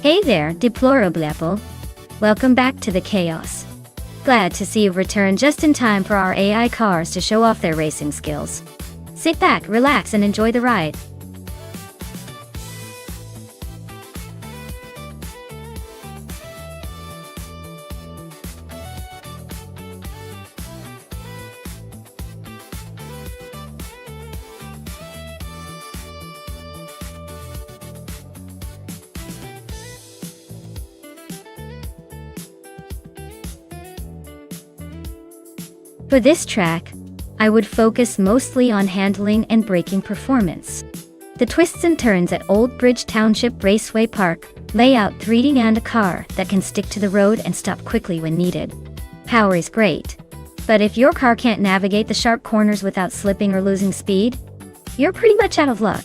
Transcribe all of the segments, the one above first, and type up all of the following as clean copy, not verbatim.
Hey there, deplorable. Welcome back to the chaos. Glad to see you've returned just in time for our AI cars to show off their racing skills. Sit back, relax, and enjoy the ride. For this track, I would focus mostly on handling and braking performance. The twists and turns at Old Bridge Township Raceway Park lay out 3D and a car that can stick to the road and stop quickly when needed. Power is great, but if your car can't navigate the sharp corners without slipping or losing speed, you're pretty much out of luck.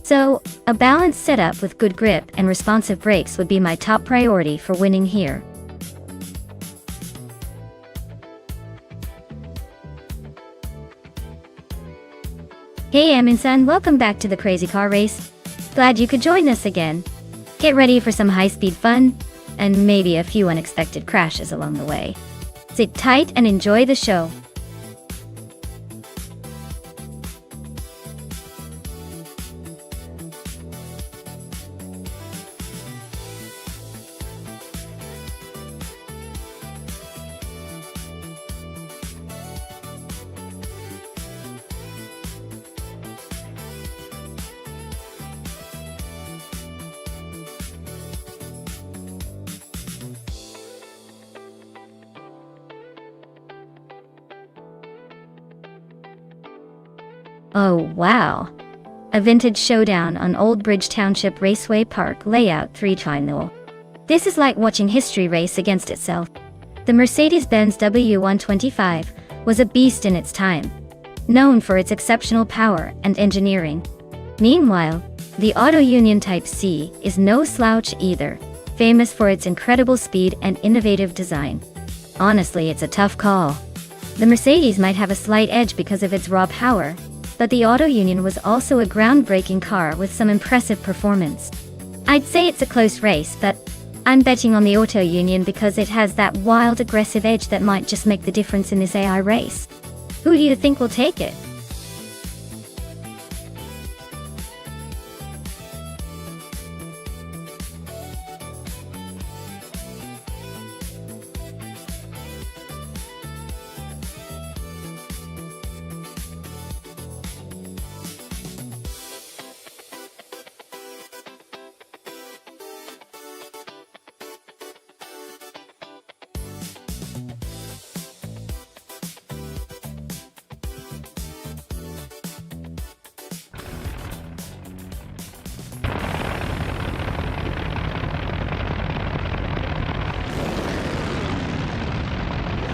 So, a balanced setup with good grip and responsive brakes would be my top priority for winning here. Hey Amin-san, welcome back to the Crazy Car Race. Glad you could join us again. Get ready for some high-speed fun, and maybe a few unexpected crashes along the way. Sit tight and enjoy the show. Oh wow! A vintage showdown on Old Bridge Township Raceway Park layout 3 final. This is like watching history race against itself. The Mercedes-Benz W125 was a beast in its time, known for its exceptional power and engineering. Meanwhile, the Auto Union Type C is no slouch either, famous for its incredible speed and innovative design. Honestly, it's a tough call. The Mercedes might have a slight edge because of its raw power, but the Auto Union was also a groundbreaking car with some impressive performance. I'd say it's a close race, but I'm betting on the Auto Union because it has that wild, aggressive edge that might just make the difference in this AI race. Who do you think will take it?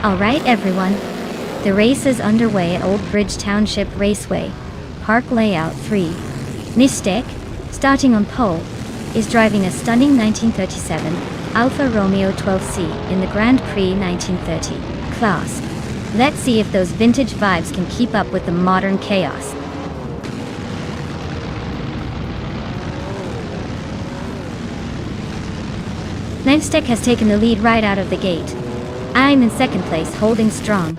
Alright everyone, the race is underway at Old Bridge Township Raceway, Park Layout 3. Nonstop, starting on pole, is driving a stunning 1937 Alfa Romeo 12C in the Grand Prix 1930 class. Let's see if those vintage vibes can keep up with the modern chaos. Nonstop has taken the lead right out of the gate. I'm in second place, holding strong.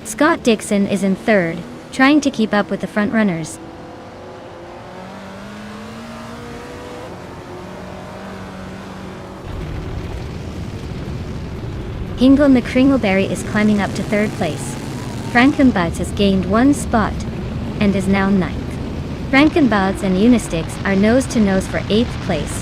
Scott Dixon is in third, trying to keep up with the front runners. Hingle McCringleberry is climbing up to third place. Frankenbuds has gained one spot and is now ninth. Frankenbuds and Unistix are nose to nose for 8th place.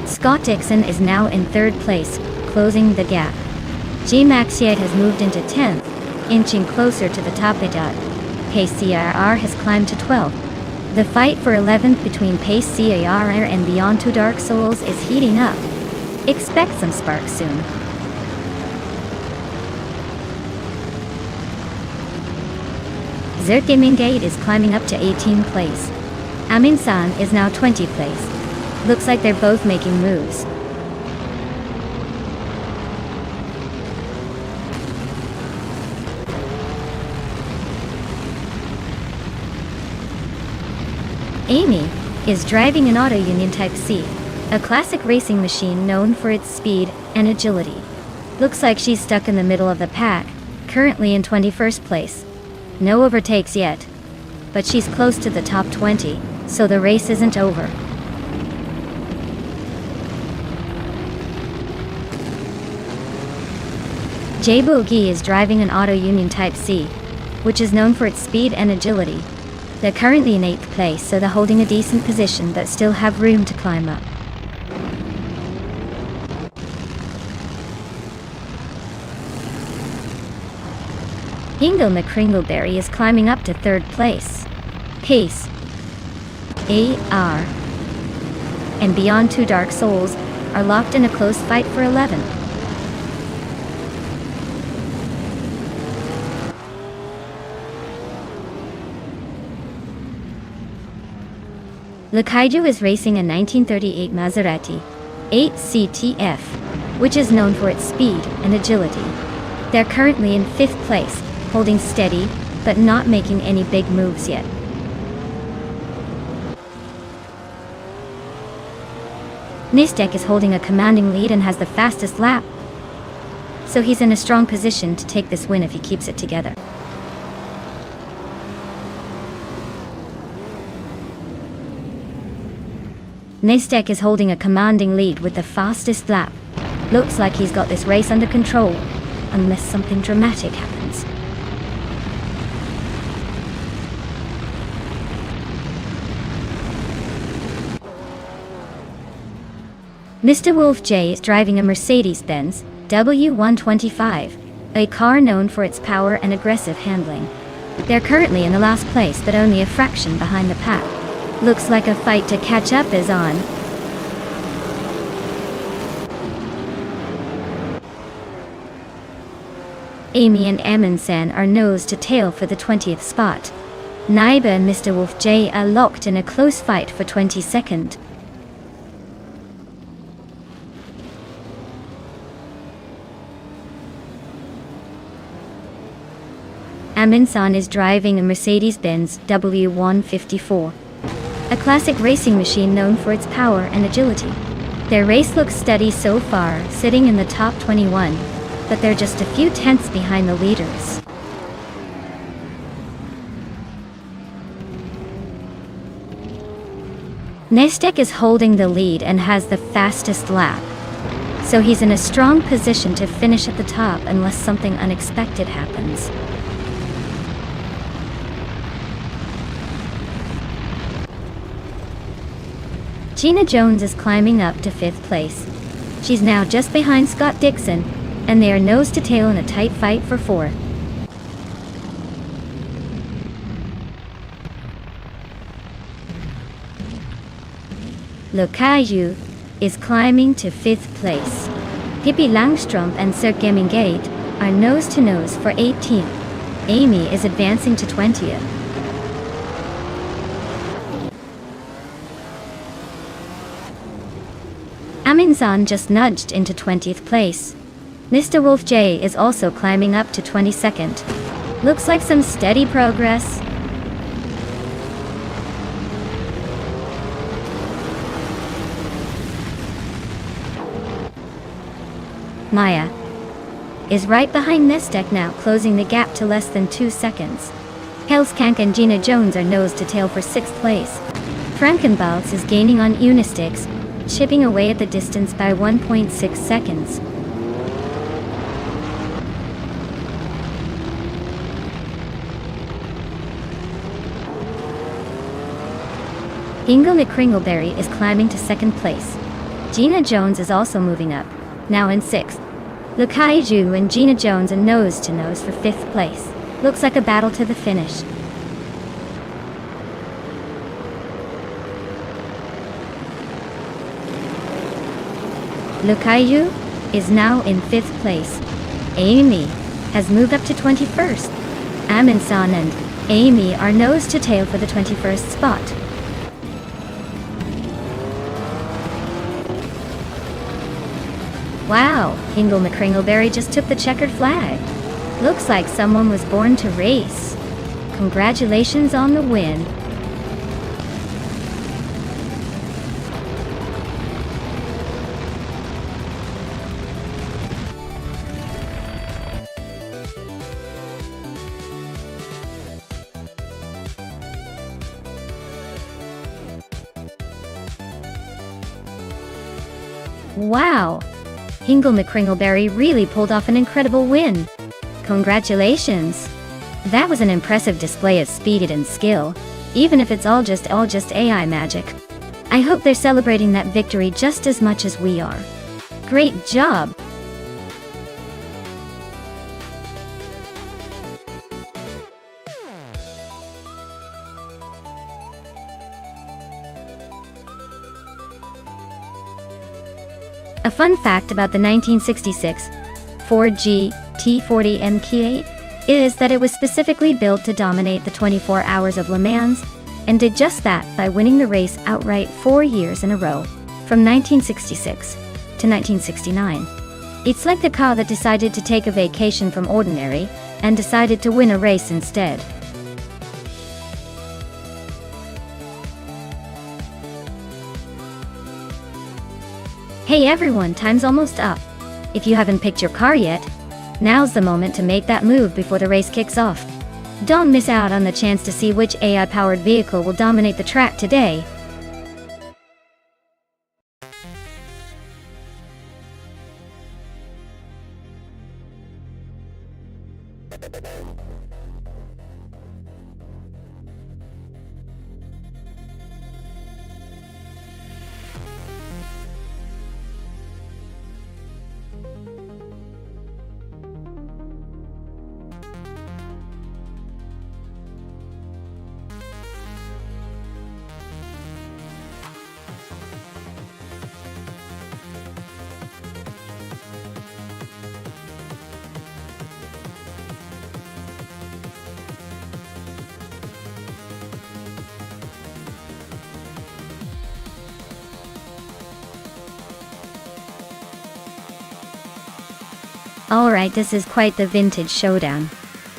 Scott Dixon is now in third place, closing the gap. G Maxiate has moved into 10th, inching closer to the top of it. Pace CIR has climbed to 12th. The fight for 11th between Pace CIR and Beyond Two Dark Souls is heating up. Expect some sparks soon. Zertimingate is climbing up to 18th place. Amin-san is now 20th place. Looks like they're both making moves. Amy is driving an Auto Union Type C, a classic racing machine known for its speed and agility. Looks like she's stuck in the middle of the pack, currently in 21st place. No overtakes yet, but she's close to the top 20, so the race isn't over. J Boogie is driving an Auto Union Type C, which is known for its speed and agility. They're currently in 8th place, so they're holding a decent position but still have room to climb up. Hingle McCringleberry is climbing up to 3rd place. Pace, AR, and Beyond Two Dark Souls are locked in a close fight for 11. Lakaiju is racing a 1938 Maserati 8CTF, which is known for its speed and agility. They're currently in 5th place, holding steady, but not making any big moves yet. Nonstop is holding a commanding lead and has the fastest lap, so he's in a strong position to take this win if he keeps it together. Nonstop is holding a commanding lead with the fastest lap. Looks like he's got this race under control, unless something dramatic happens. Mr. Wolf J is driving a Mercedes-Benz W125, a car known for its power and aggressive handling. They're currently in the last place, but only a fraction behind the pack. Looks like a fight to catch up is on. Amy and Amundsen are nose to tail for the 20th spot. Naiba and Mr. Wolf J are locked in a close fight for 22nd. Amundsen is driving a Mercedes-Benz W154, a classic racing machine known for its power and agility. Their race looks steady so far, sitting in the top 21, but they're just a few tenths behind the leaders. Nonstop is holding the lead and has the fastest lap, so he's in a strong position to finish at the top unless something unexpected happens. Gina Jones is climbing up to 5th place. She's now just behind Scott Dixon, and they are nose to tail in a tight fight for 4th. Lakaiju is climbing to 5th place. Pippi Langstrom and Sir Gemingate are nose to nose for 18th. Amy is advancing to 20th. Amundsen just nudged into 20th place. Mr. Wolf J is also climbing up to 22nd. Looks like some steady progress. Maya is right behind Nonstop now, closing the gap to less than 2 seconds. Helskank and Gina Jones are nose to tail for 6th place. Frankenbalz is gaining on Unistix, chipping away at the distance by 1.6 seconds. Ingo McCringleberry is climbing to 2nd place. Gina Jones is also moving up, now in 6th. Lakaiju and Gina Jones are nose to nose for 5th place. Looks like a battle to the finish. Lakaiju is now in 5th place. Amy has moved up to 21st. Amundsen and Amy are nose to tail for the 21st spot. Wow, Hingle McCringleberry just took the checkered flag. Looks like someone was born to race. Congratulations on the win. Wow! Hingle McCringleberry really pulled off an incredible win. Congratulations! That was an impressive display of speed and skill, even if it's all just AI magic. I hope they're celebrating that victory just as much as we are. Great job! A fun fact about the 1966 Ford GT40 MK8 is that it was specifically built to dominate the 24 Hours of Le Mans, and did just that by winning the race outright 4 years in a row, from 1966 to 1969. It's like the car that decided to take a vacation from ordinary, and decided to win a race instead. Hey everyone, time's almost up. If you haven't picked your car yet, now's the moment to make that move before the race kicks off. Don't miss out on the chance to see which AI-powered vehicle will dominate the track today. Alright, this is quite the vintage showdown.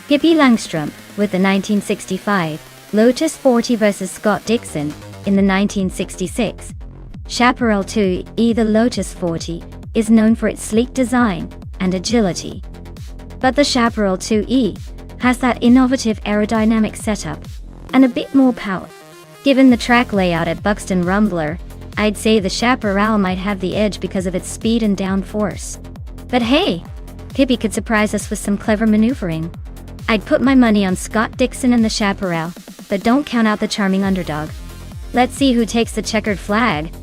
Pippi Langstrup with the 1965 Lotus 40 vs Scott Dixon in the 1966 Chaparral 2E. The Lotus 40 is known for its sleek design and agility. But the Chaparral 2E has that innovative aerodynamic setup and a bit more power. Given the track layout at Buxton Rumbler, I'd say the Chaparral might have the edge because of its speed and downforce. But hey, Pippi could surprise us with some clever maneuvering. I'd put my money on Scott Dixon and the Chaparral, but don't count out the charming underdog. Let's see who takes the checkered flag.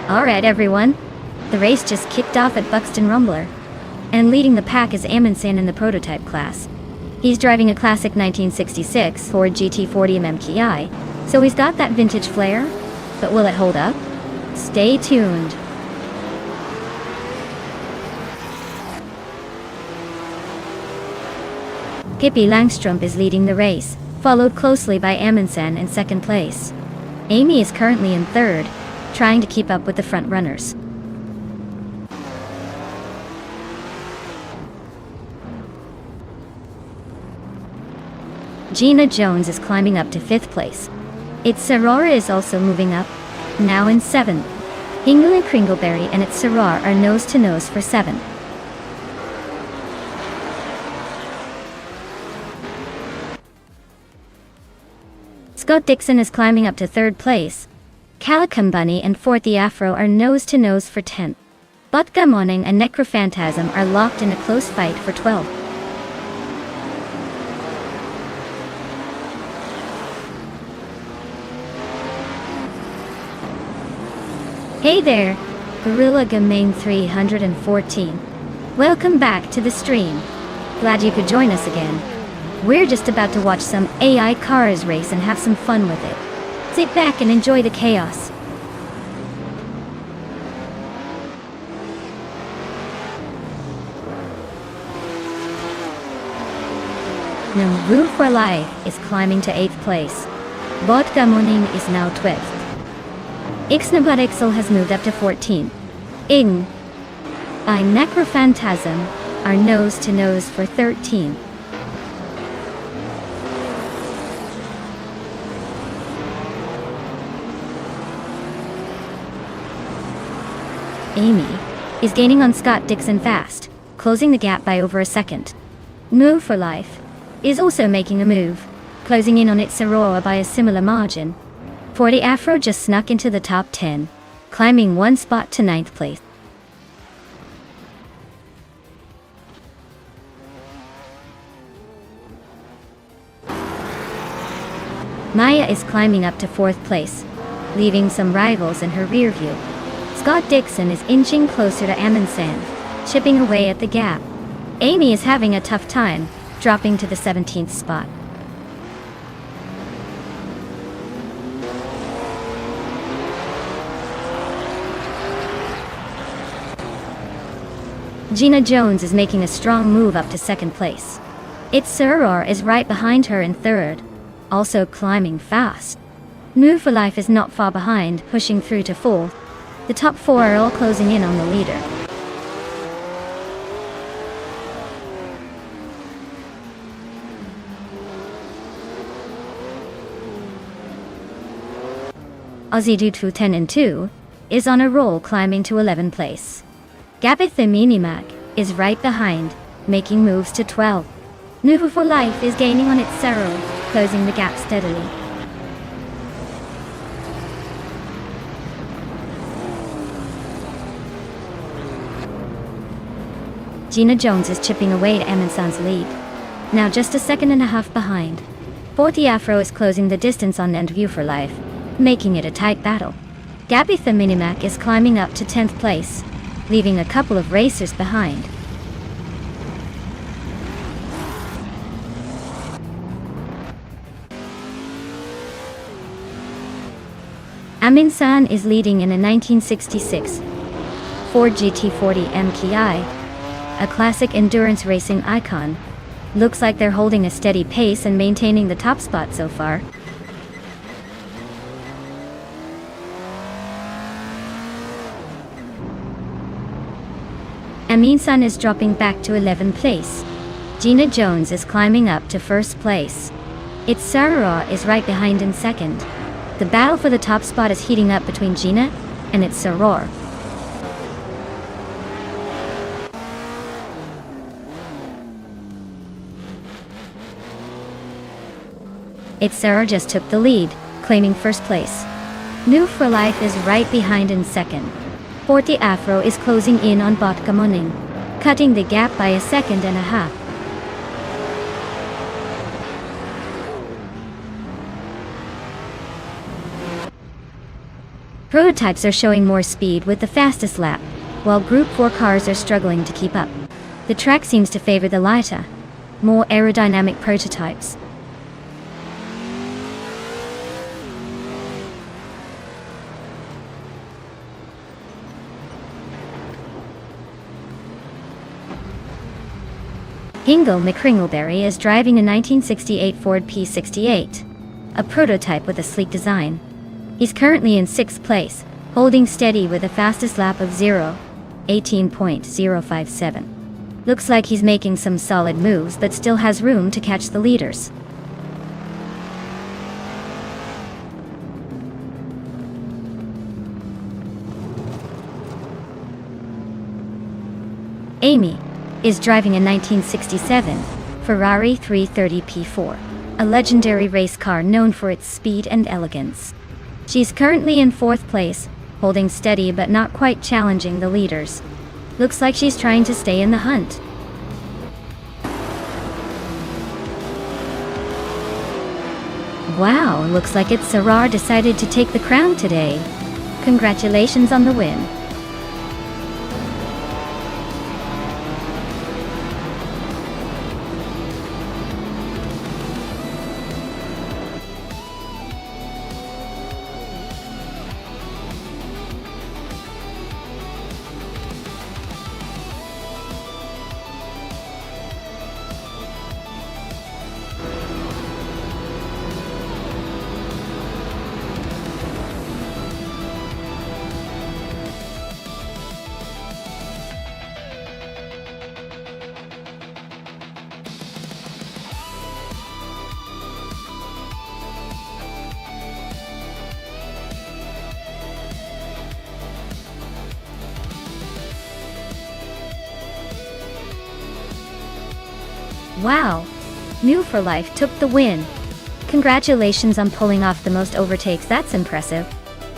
Alright everyone, the race just kicked off at Buxton Rumbler, and leading the pack is Amundsen in the prototype class. He's driving a classic 1966 Ford GT40 MMKI, so he's got that vintage flair, but will it hold up? Stay tuned. Pippi Langstrup is leading the race, followed closely by Amundsen in second place. Amy is currently in third, trying to keep up with the front runners. Gina Jones is climbing up to fifth place. Its Sarora is also moving up, now in seventh. Hingle and Kringleberry and its Saror are nose to nose for seventh. Scott Dixon is climbing up to third place. Calicum Bunny and Forthy Afro are nose to nose for 10th. Butka Moning and Necrophantasm are locked in a close fight for 12th. Hey there, Gorilla Gamane 314. Welcome back to the stream. Glad you could join us again. We're just about to watch some AI cars race and have some fun with it. Sit back and enjoy the chaos. Now Root for Life is climbing to 8th place. Vodka Morning is now 12th. Ixnabut has moved up to 14th. Ing by Necrophantasm are nose to nose for 13th. Amy is gaining on Scott Dixon fast, closing the gap by over a second. Move for Life is also making a move, closing in on its Aurora by a similar margin. 40 Afro just snuck into the top 10, climbing one spot to 9th place. Maya is climbing up to 4th place, leaving some rivals in her rear view. Scott Dixon is inching closer to Amundsen, chipping away at the gap. Amy is having a tough time, dropping to the 17th spot. Gina Jones is making a strong move up to 2nd place. Its Suror is right behind her in 3rd, also climbing fast. Move for Life is not far behind, pushing through to 4th. The top 4 are all closing in on the leader. Aussie Dude 10 and 2 is on a roll, climbing to 11th place. Gabith the Minimac is right behind, making moves to 12. Nuvu for Life is gaining on its Cerro, closing the gap steadily. Gina Jones is chipping away to Amundsen's lead, now just a second and a half behind. 40 Afro is closing the distance on End View for Life, making it a tight battle. Gabith the Minimac is climbing up to 10th place, leaving a couple of racers behind. Amundsen is leading in a 1966 Ford GT40 MKI, a classic endurance racing icon. Looks like they're holding a steady pace and maintaining the top spot so far. Amundsen is dropping back to 11th place. Gina Jones is climbing up to 1st place. Its Sarah is right behind in 2nd. The battle for the top spot is heating up between Gina and its Soror. Its Sarah just took the lead, claiming 1st place. New for Life is right behind in 2nd. 40 Afro is closing in on Botka Muning, cutting the gap by a second and a half. Prototypes are showing more speed with the fastest lap, while Group 4 cars are struggling to keep up. The track seems to favor the lighter, more aerodynamic prototypes. Hingle McCringleberry is driving a 1968 Ford P68, a prototype with a sleek design. He's currently in 6th place, holding steady with a fastest lap of 18.057. Looks like he's making some solid moves but still has room to catch the leaders. Amy is driving a 1967 Ferrari 330 P4, a legendary race car known for its speed and elegance. She's currently in 4th place, holding steady but not quite challenging the leaders. Looks like she's trying to stay in the hunt. Wow, looks like it's Sarar decided to take the crown today. Congratulations on the win. Wow! New for Life took the win. Congratulations on pulling off the most overtakes, that's impressive.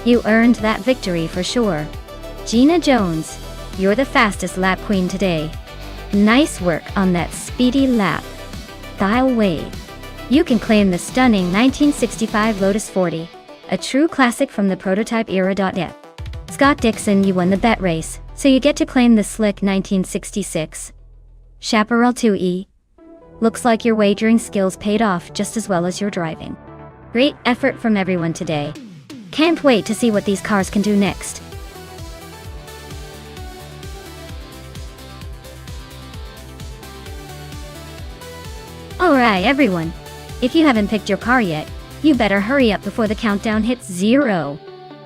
You earned that victory for sure. Gina Jones, you're the fastest lap queen today. Nice work on that speedy lap. Dial Wade. You can claim the stunning 1965 Lotus 40, a true classic from the prototype era. Scott Dixon, you won the bet race, so you get to claim the slick 1966 Chaparral 2E. Looks like your wagering skills paid off just as well as your driving. Great effort from everyone today. Can't wait to see what these cars can do next. Alright everyone, if you haven't picked your car yet, you better hurry up before the countdown hits 0.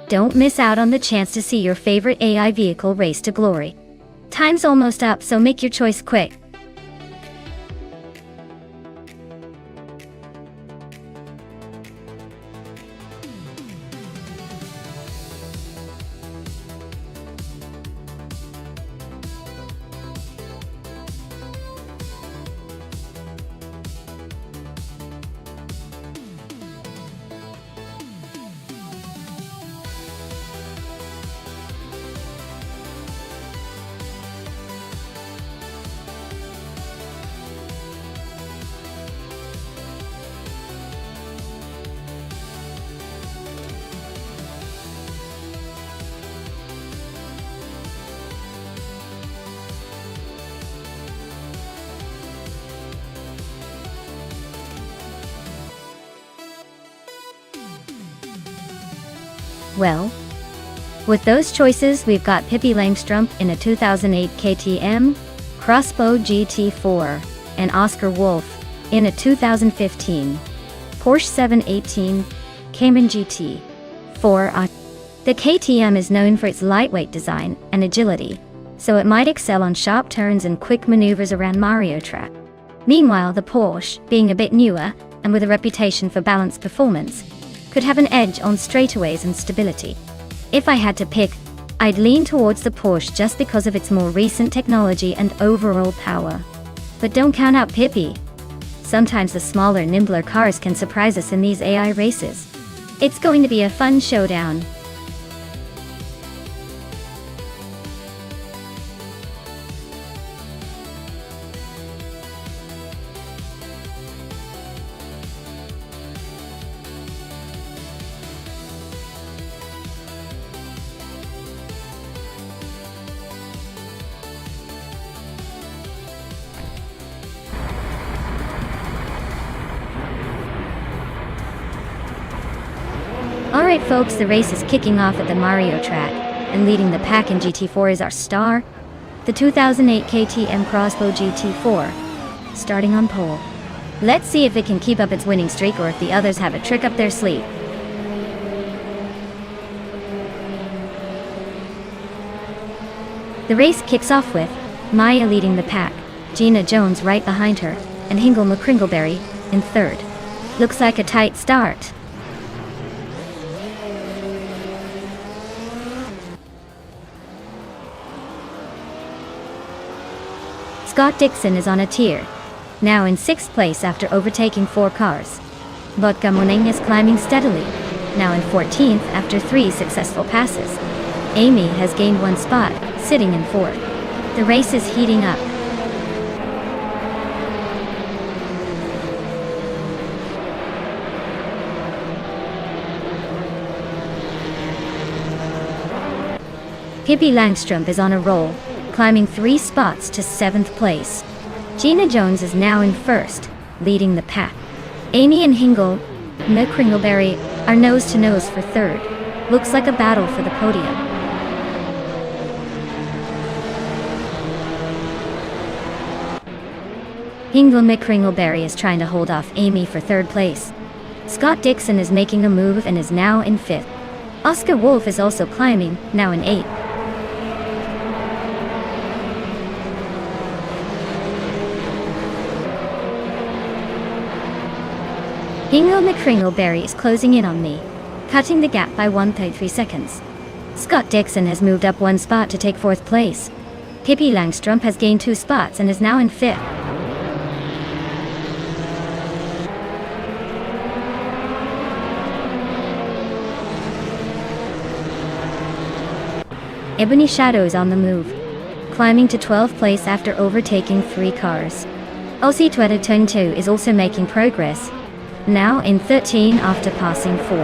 Don't miss out on the chance to see your favorite AI vehicle race to glory. Time's almost up, so make your choice quick. Well, with those choices, we've got Pippi Langstrumpf in a 2008 KTM Crossbow GT4 and Oscar Wolf in a 2015 Porsche 718 Cayman GT4. The KTM is known for its lightweight design and agility, so it might excel on sharp turns and quick maneuvers around Mario Track. Meanwhile, the Porsche, being a bit newer and with a reputation for balanced performance, could have an edge on straightaways and stability. If I had to pick, I'd lean towards the Porsche just because of its more recent technology and overall power. But don't count out Pippi. Sometimes the smaller, nimbler cars can surprise us in these AI races. It's going to be a fun showdown. Alright folks, the race is kicking off at the Mario Track, and leading the pack in GT4 is our star, the 2008 KTM Crossbow GT4, starting on pole. Let's see if it can keep up its winning streak or if the others have a trick up their sleeve. The race kicks off with Maya leading the pack, Gina Jones right behind her, and Hingle McCringleberry in third. Looks like a tight start. Scott Dixon is on a tier, now in 6th place after overtaking 4 cars. Vodka Moning is climbing steadily, now in 14th after 3 successful passes. Amy has gained 1 spot, sitting in 4th. The race is heating up. Pippi Langstrumpf is on a roll, climbing 3 spots to 7th place. Gina Jones is now in 1st, leading the pack. Amy and Hingle McCringleberry are nose to nose for 3rd. Looks like a battle for the podium. Hingle McCringleberry is trying to hold off Amy for 3rd place. Scott Dixon is making a move and is now in 5th. Oscar Wolf is also climbing, now in 8th. Hingle McCringleberry is closing in on me, cutting the gap by 1.3 seconds. Scott Dixon has moved up 1 spot to take 4th place. Pippi Langstrumpf has gained 2 spots and is now in 5th. Ebony Shadow is on the move, climbing to 12th place after overtaking 3 cars. Aussie Twitter Turn 2 is also making progress, now in 13 after passing 4.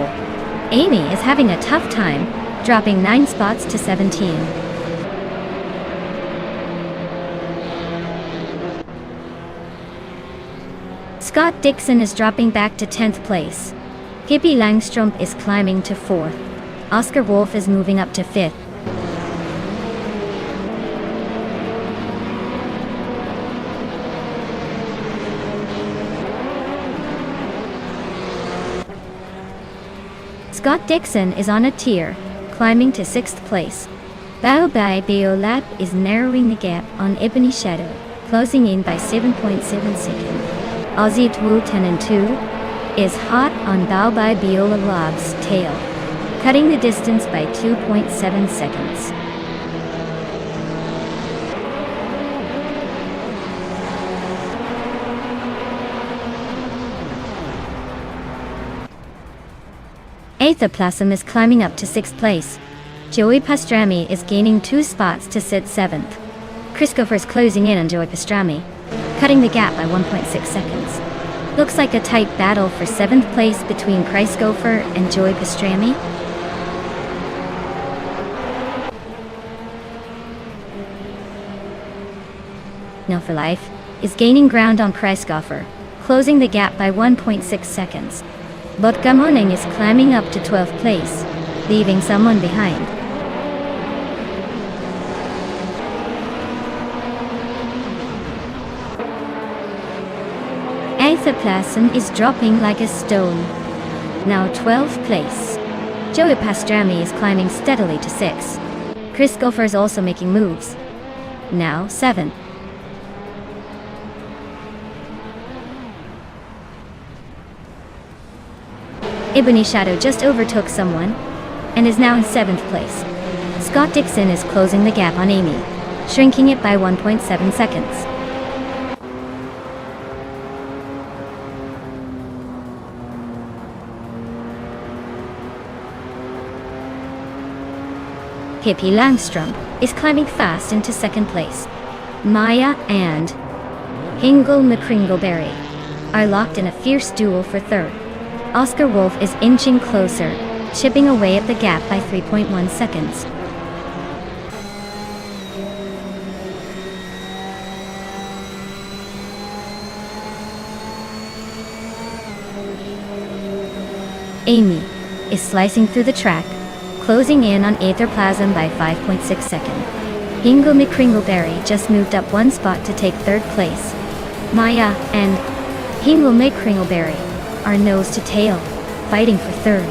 Amy is having a tough time, dropping 9 spots to 17. Scott Dixon is dropping back to 10th place. Pippi Langstrumpf is climbing to 4th. Oscar Wolf is moving up to 5th. Scott Dixon is on a tier, climbing to 6th place. Bao Bai Biolab is narrowing the gap on Ebony Shadow, closing in by 7.7 seconds. Aussie Twu Tenen 2 is hot on Bao Bai Biola Lab's tail, cutting the distance by 2.7 seconds. Aethaplasm is climbing up to 6th place. Joey Pastrami is gaining 2 spots to sit 7th. Christopher is closing in on Joey Pastrami, cutting the gap by 1.6 seconds. Looks like a tight battle for 7th place between Christopher and Joey Pastrami. No for Life is gaining ground on Christopher, closing the gap by 1.6 seconds. But Gamoning is climbing up to 12th place, leaving someone behind. Aethaplasm is dropping like a stone, now 12th place. Joey Pastrami is climbing steadily to 6th. Chris Gopher is also making moves, now 7th. Ebony Shadow just overtook someone, and is now in 7th place. Scott Dixon is closing the gap on Amy, shrinking it by 1.7 seconds. Pippi Langstrumpf is climbing fast into 2nd place. Maya and Hingle McCringleberry are locked in a fierce duel for 3rd. Oscar Wolf is inching closer, chipping away at the gap by 3.1 seconds. Amy is slicing through the track, closing in on Aetherplasm by 5.6 seconds. Hingle McCringleberry just moved up 1 spot to take 3rd place. Maya and Hingle McCringleberry are nose to tail, fighting for 3rd.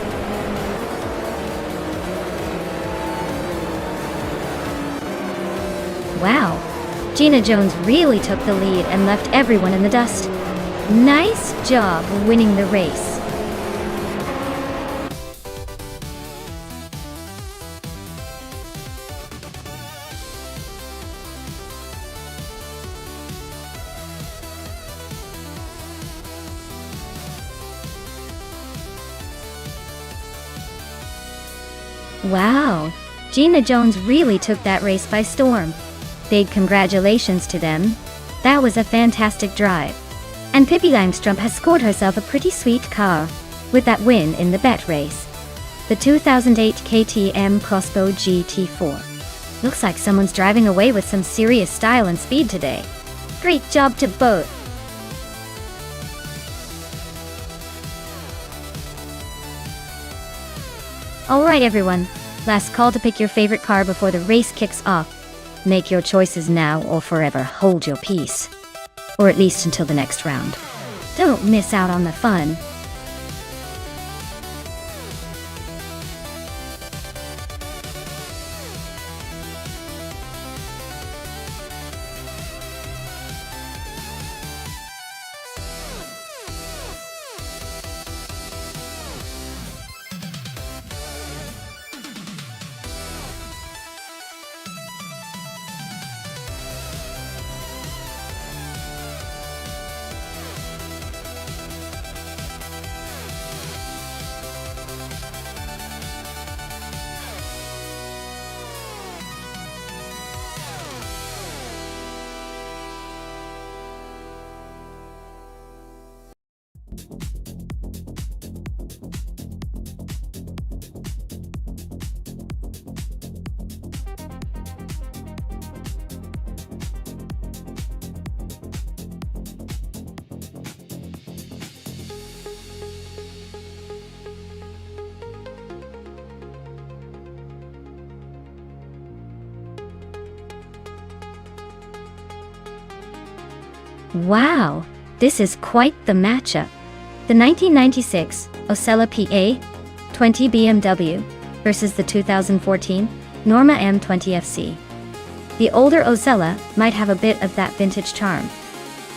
Wow, Gina Jones really took the lead and left everyone in the dust. Nice job winning the race. Wow, Gina Jones really took that race by storm. Big congratulations to them. That was a fantastic drive. And Pippi Langstrumpf has scored herself a pretty sweet car with that win in the bet race. The 2008 KTM Crossbow GT4. Looks like someone's driving away with some serious style and speed today. Great job to both. Alright everyone, last call to pick your favorite car before the race kicks off. Make your choices now or forever hold your peace. Or at least until the next round. Don't miss out on the fun. Wow, this is quite the matchup. The 1996 Osella PA20 BMW versus the 2014 Norma M20 FC. The older Osella might have a bit of that vintage charm,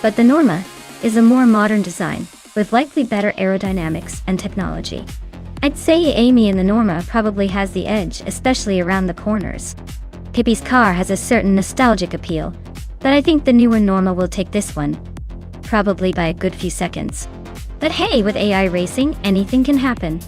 but the Norma is a more modern design with likely better aerodynamics and technology. I'd say Amy in the Norma probably has the edge, especially around the corners. Pippi's car has a certain nostalgic appeal, but I think the newer Norma will take this one, probably by a good few seconds. But hey, with AI racing, anything can happen.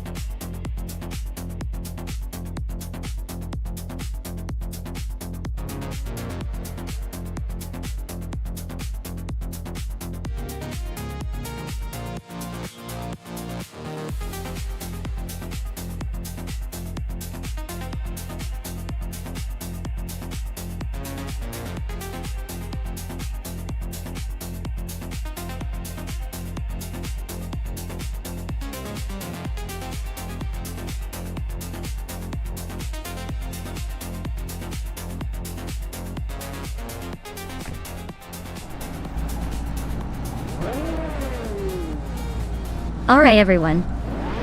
Alright everyone,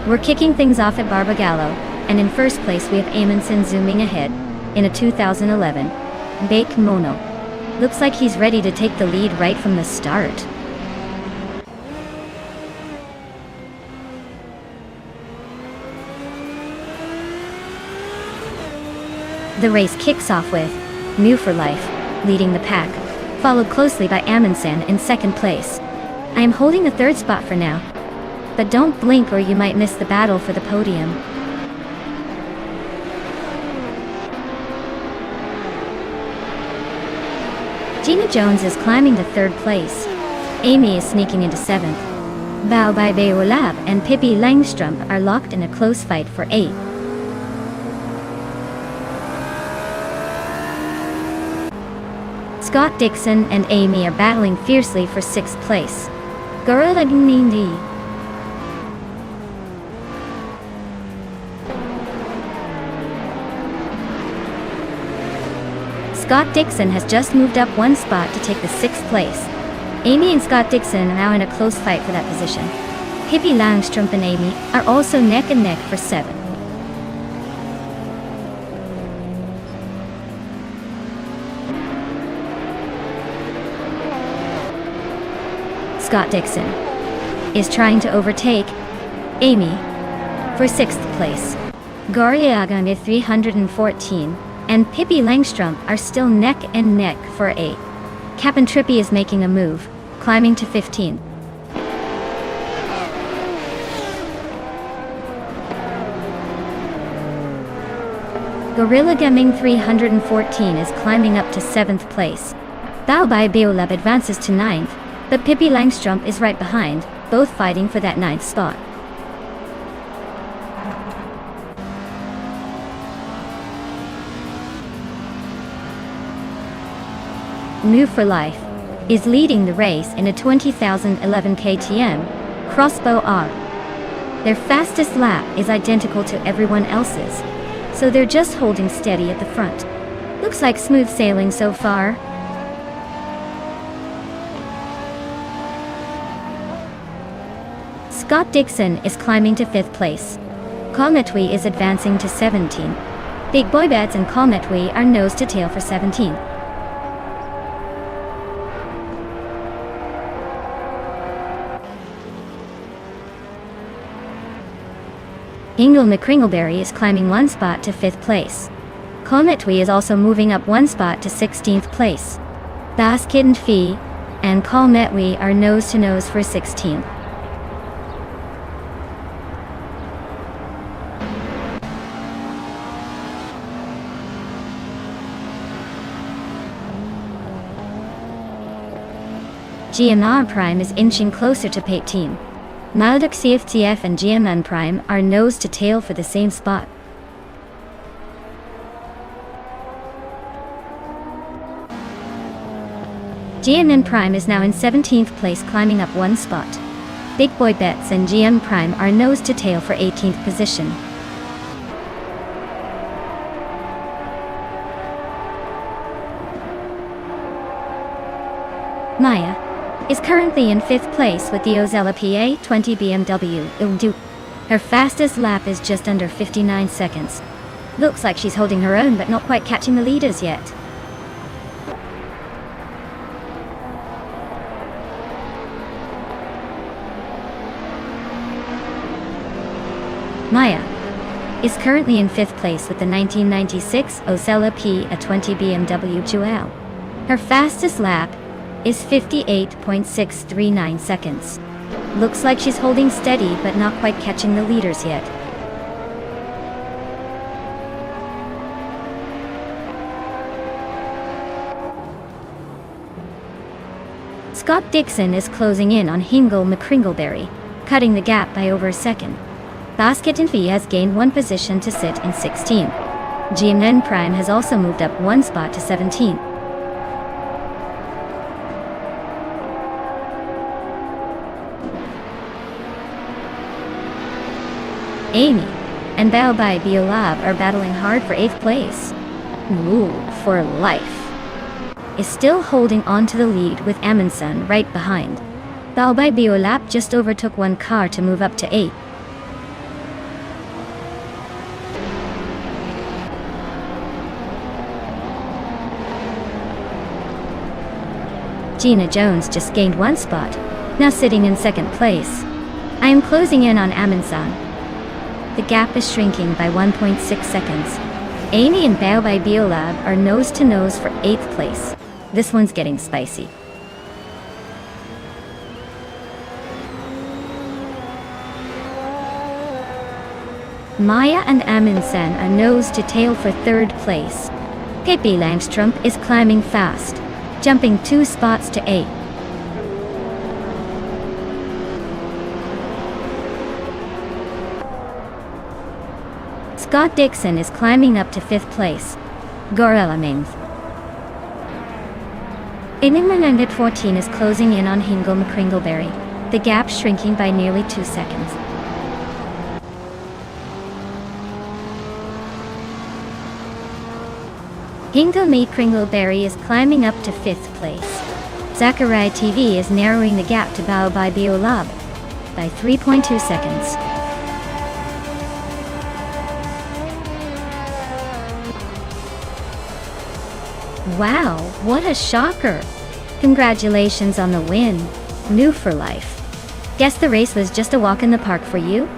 we're kicking things off at Barbagallo, and in first place we have Amundsen zooming ahead, in a 2011 Bake Mono. Looks like he's ready to take the lead right from the start. The race kicks off with New for Life leading the pack, followed closely by Amundsen in second place. I am holding the third spot for now, but don't blink or you might miss the battle for the podium. Gina Jones is climbing to third place. Amy is sneaking into seventh. Bao Bai Beolab and Pippi Langstrup are locked in a close fight for eighth. Scott Dixon and Amy are battling fiercely for sixth place. Gorilla Gnindi. Scott Dixon has just moved up one spot to take the sixth place. Amy and Scott Dixon are now in a close fight for that position. Pippi Langstrup and Amy are also neck and neck for seventh. Scott Dixon is trying to overtake Amy for sixth place. Goriagan is 314. And Pippi Langstrup are still neck and neck for 8. Captain Trippy is making a move, climbing to 15. Gorilla Gaming 314 is climbing up to 7th place. Bao Bai Beolab advances to 9th, but Pippi Langstrup is right behind, both fighting for that 9th spot. New for Life is leading the race in a 20,011 KTM Crossbow R. Their fastest lap is identical to everyone else's, so they're just holding steady at the front. Looks like smooth sailing so far. Scott Dixon is climbing to 5th place. Kalmetwi is advancing to 17. Big Boy Beds and Kalmetwi are nose to tail for 17. Ingle McCringleberry is climbing one spot to 5th place. Kalmetwi is also moving up one spot to 16th place. Bas Kitten Fee and Kalmetwi are nose to nose for 16th. GMR Prime is inching closer to Pate Team. Malduk CFTF and GMN Prime are nose to tail for the same spot. GMN Prime is now in 17th place, climbing up one spot. Big Boy Bets and GM Prime are nose to tail for 18th position. Maya is currently in 5th place with the Ozella PA20 BMW Undo. Her fastest lap is just under 59 seconds. Looks like she's holding her own but not quite catching the leaders yet. Maya is currently in 5th place with the 1996 Ozella PA20 BMW Jewel. Her fastest lap is 58.639 seconds. Looks like she's holding steady but not quite catching the leaders yet. Scott Dixon is closing in on Hingle McCringleberry, cutting the gap by over a second. Basket and Fee has gained 1 position to sit in 16. GMN Prime has also moved up 1 spot to 17. Amy and Baobai Biolab are battling hard for 8th place. Ooh, for life is still holding on to the lead with Amundsen right behind. Baobai Biolab just overtook 1 car to move up to 8. Gina Jones just gained 1 spot, now sitting in 2nd place. I am closing in on Amundsen. The gap is shrinking by 1.6 seconds. Amy and Baobai Biolab are nose to nose for 8th place. This one's getting spicy. Maya and Amundsen are nose to tail for 3rd place. Pippi Langstrump is climbing fast, jumping 2 spots to 8. Scott Dixon is climbing up to 5th place. Gorilla Mings. Enigma 14 is closing in on Hingle McCringleberry, the gap shrinking by nearly 2 seconds. Hingle McCringleberry is climbing up to 5th place. Zachariah TV is narrowing the gap to Baobai Biolab by 3.2 seconds. Wow, what a shocker! Congratulations on the win. New for life. Guess the race was just a walk in the park for you?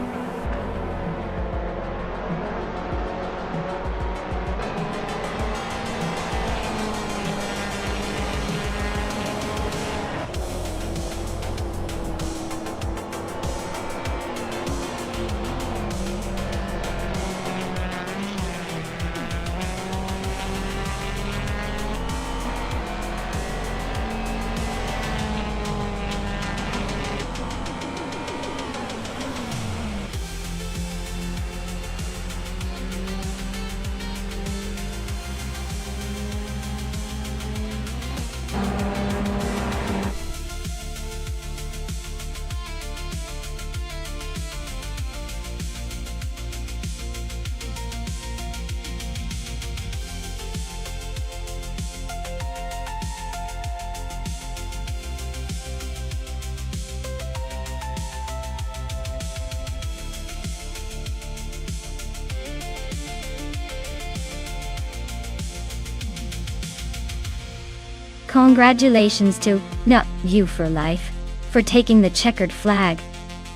Congratulations to not you for life for taking the checkered flag.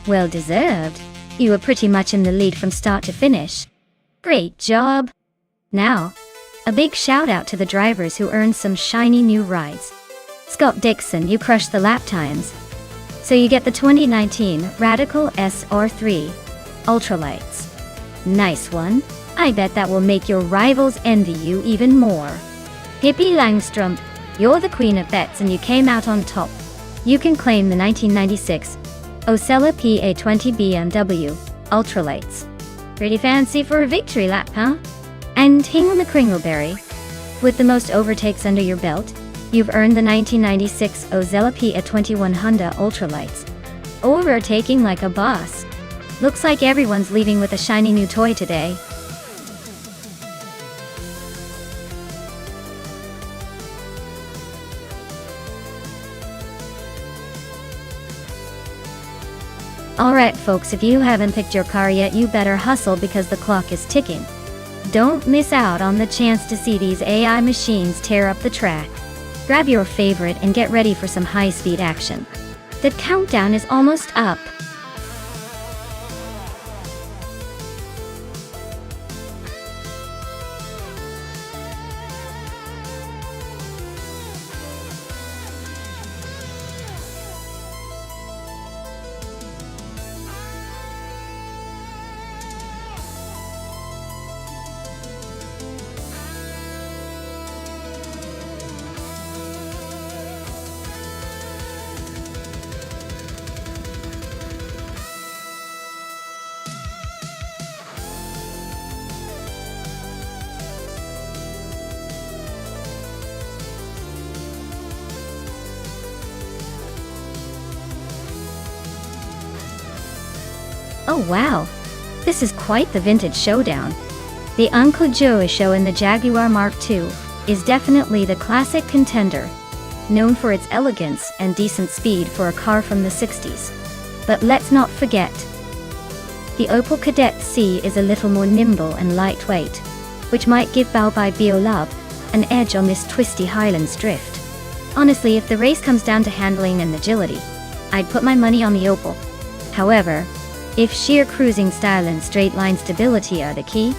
Well deserved. You were pretty much in the lead from start to finish. Great job. Now, a big shout out to the drivers who earned some shiny new rides. Scott Dixon, you crushed the lap times. So you get the 2019 Radical SR3 Ultralights. Nice one. I bet that will make your rivals envy you even more. Pippi Langstrump, you're the queen of bets and you came out on top. You can claim the 1996 Ozella PA20 BMW Ultralights. Pretty fancy for a victory lap, huh? And Hingle McCringleberry, with the most overtakes under your belt, you've earned the 1996 Ozella PA21 Honda Ultralights. Overtaking like a boss. Looks like everyone's leaving with a shiny new toy today. Alright folks, if you haven't picked your car yet, you better hustle because the clock is ticking. Don't miss out on the chance to see these AI machines tear up the track. Grab your favorite and get ready for some high-speed action. The countdown is almost up. Oh wow, this is quite the vintage showdown. The Uncle Joe show in the Jaguar Mark II is definitely the classic contender, known for its elegance and decent speed for a car from the 60s. But let's not forget, the Opel Kadett C is a little more nimble and lightweight, which might give Biolab an edge on this twisty Highlands drift. Honestly, if the race comes down to handling and agility, I'd put my money on the Opel. However, if sheer cruising style and straight line stability are the key,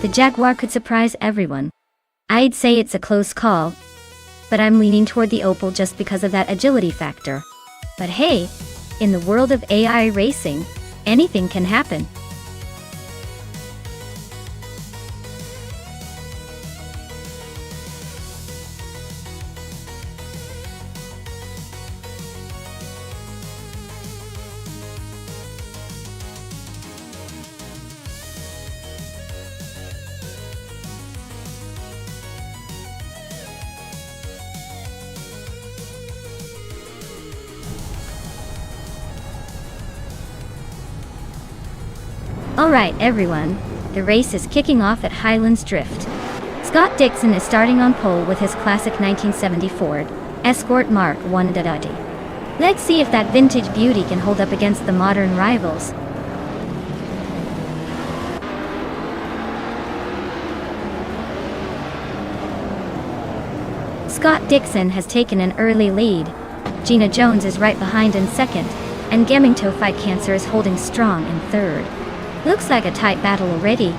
the Jaguar could surprise everyone. I'd say it's a close call, but I'm leaning toward the Opel just because of that agility factor. But hey, in the world of AI racing, anything can happen. Alright everyone, the race is kicking off at Highlands Drift. Scott Dixon is starting on pole with his classic 1970 Ford Escort Mark I Daddy. Let's see if that vintage beauty can hold up against the modern rivals. Scott Dixon has taken an early lead. Gina Jones is right behind in second, and Gemingto Fight Cancer is holding strong in third. Looks like a tight battle already.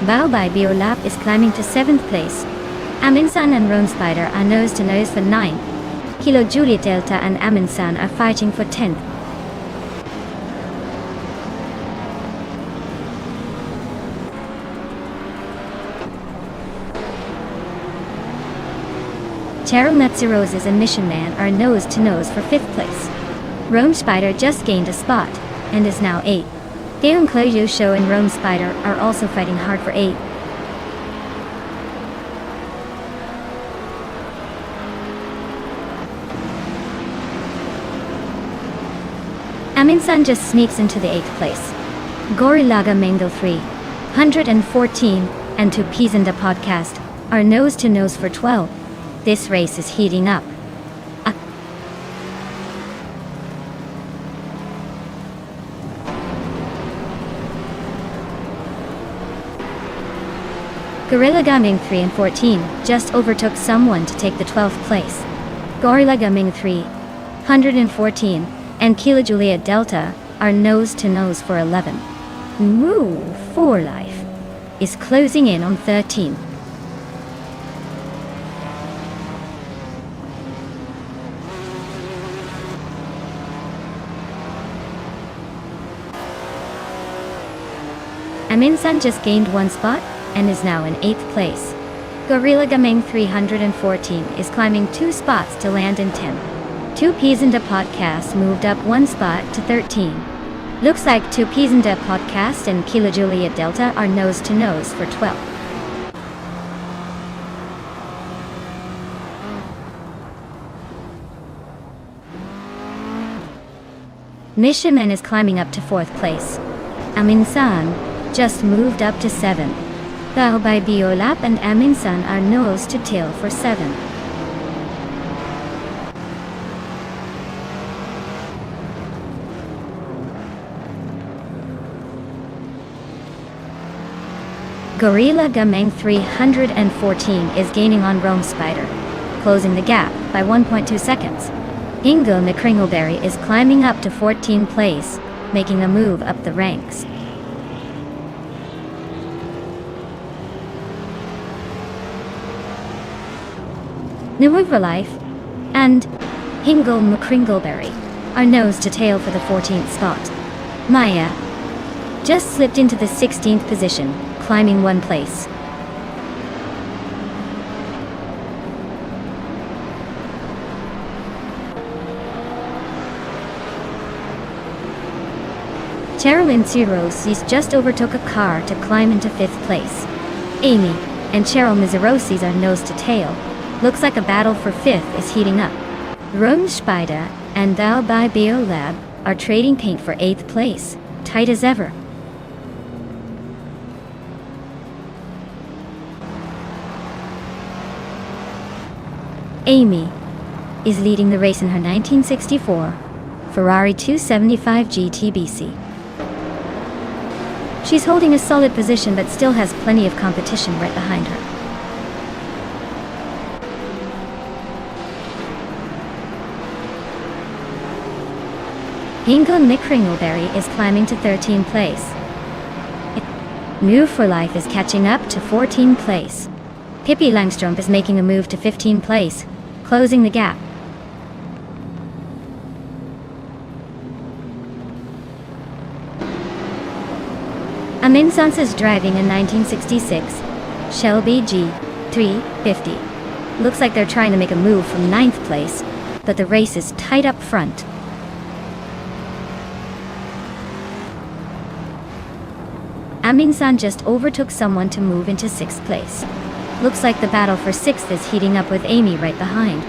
Biolab is climbing to 7th place. Aminsan and Rome Spider are nose to nose for 9th. Kilo Juliet Delta and Aminsan are fighting for 10th. Cheryl Metzi-Roses and Mission Man are nose to nose for 5th place. Rome Spider just gained a spot, and is now 8th. Deon Claudio Show and Rome Spider are also fighting hard for 8th. Aminsan just sneaks into the 8th place. Gorillaga Mango 314 and Two Peas in the Podcast are nose to nose for 12th. This race is heating up. Gorilla Gaming 3 and 14 just overtook someone to take the 12th place. Gorilla Gaming 314 and Kilo Juliet Delta are nose to nose for 11. Moo for Life is closing in on 13. Aminsan just gained 1 spot and is now in 8th place. Gorilla Gaming 314 is climbing 2 spots to land in 10th. Two Peas in the Podcast moved up 1 spot to 13. Looks like Two Peas in the Podcast and Kilo Juliet Delta are nose to nose for 12th. Mission Man is climbing up to 4th place. Aminsan just moved up to 7th. Biolab and Aminsan are nose to tail for 7th. Gorilla Gamang 314 is gaining on Rome Spider, closing the gap by 1.2 seconds. Ingo McCringleberry is climbing up to 14th place, making a move up the ranks. New Life and Hingle McCringleberry are nose to tail for the 14th spot. Maya just slipped into the 16th position, climbing one place. Cheryl Insirosis just overtook a car to climb into 5th place. Amy and Cheryl Mizerosis are nose to tail. Looks like a battle for 5th is heating up. Rome Spider and Thou by Biolab are trading paint for 8th place, tight as ever. Amy is leading the race in her 1964 Ferrari 275 GTBC. She's holding a solid position but still has plenty of competition right behind her. Ingo McCringleberry is climbing to 13th place. New for Life is catching up to 14th place. Pippi Langstrom is making a move to 15th place, closing the gap. Amin Sans is driving a 1966 Shelby G350. Looks like they're trying to make a move from 9th place, but the race is tight up front. Amin-san just overtook someone to move into 6th place. Looks like the battle for 6th is heating up with Amy right behind.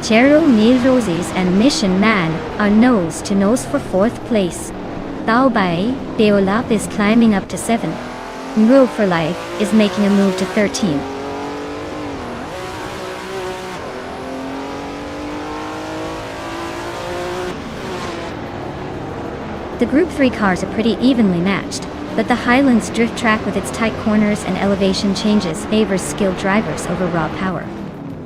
Cheryl Roses and Mission Man are nose to nose for 4th place. Tao Bai Beolap is climbing up to 7th. Rule for Life is making a move to 13th. The Group 3 cars are pretty evenly matched, but the Highlands drift track with its tight corners and elevation changes favors skilled drivers over raw power.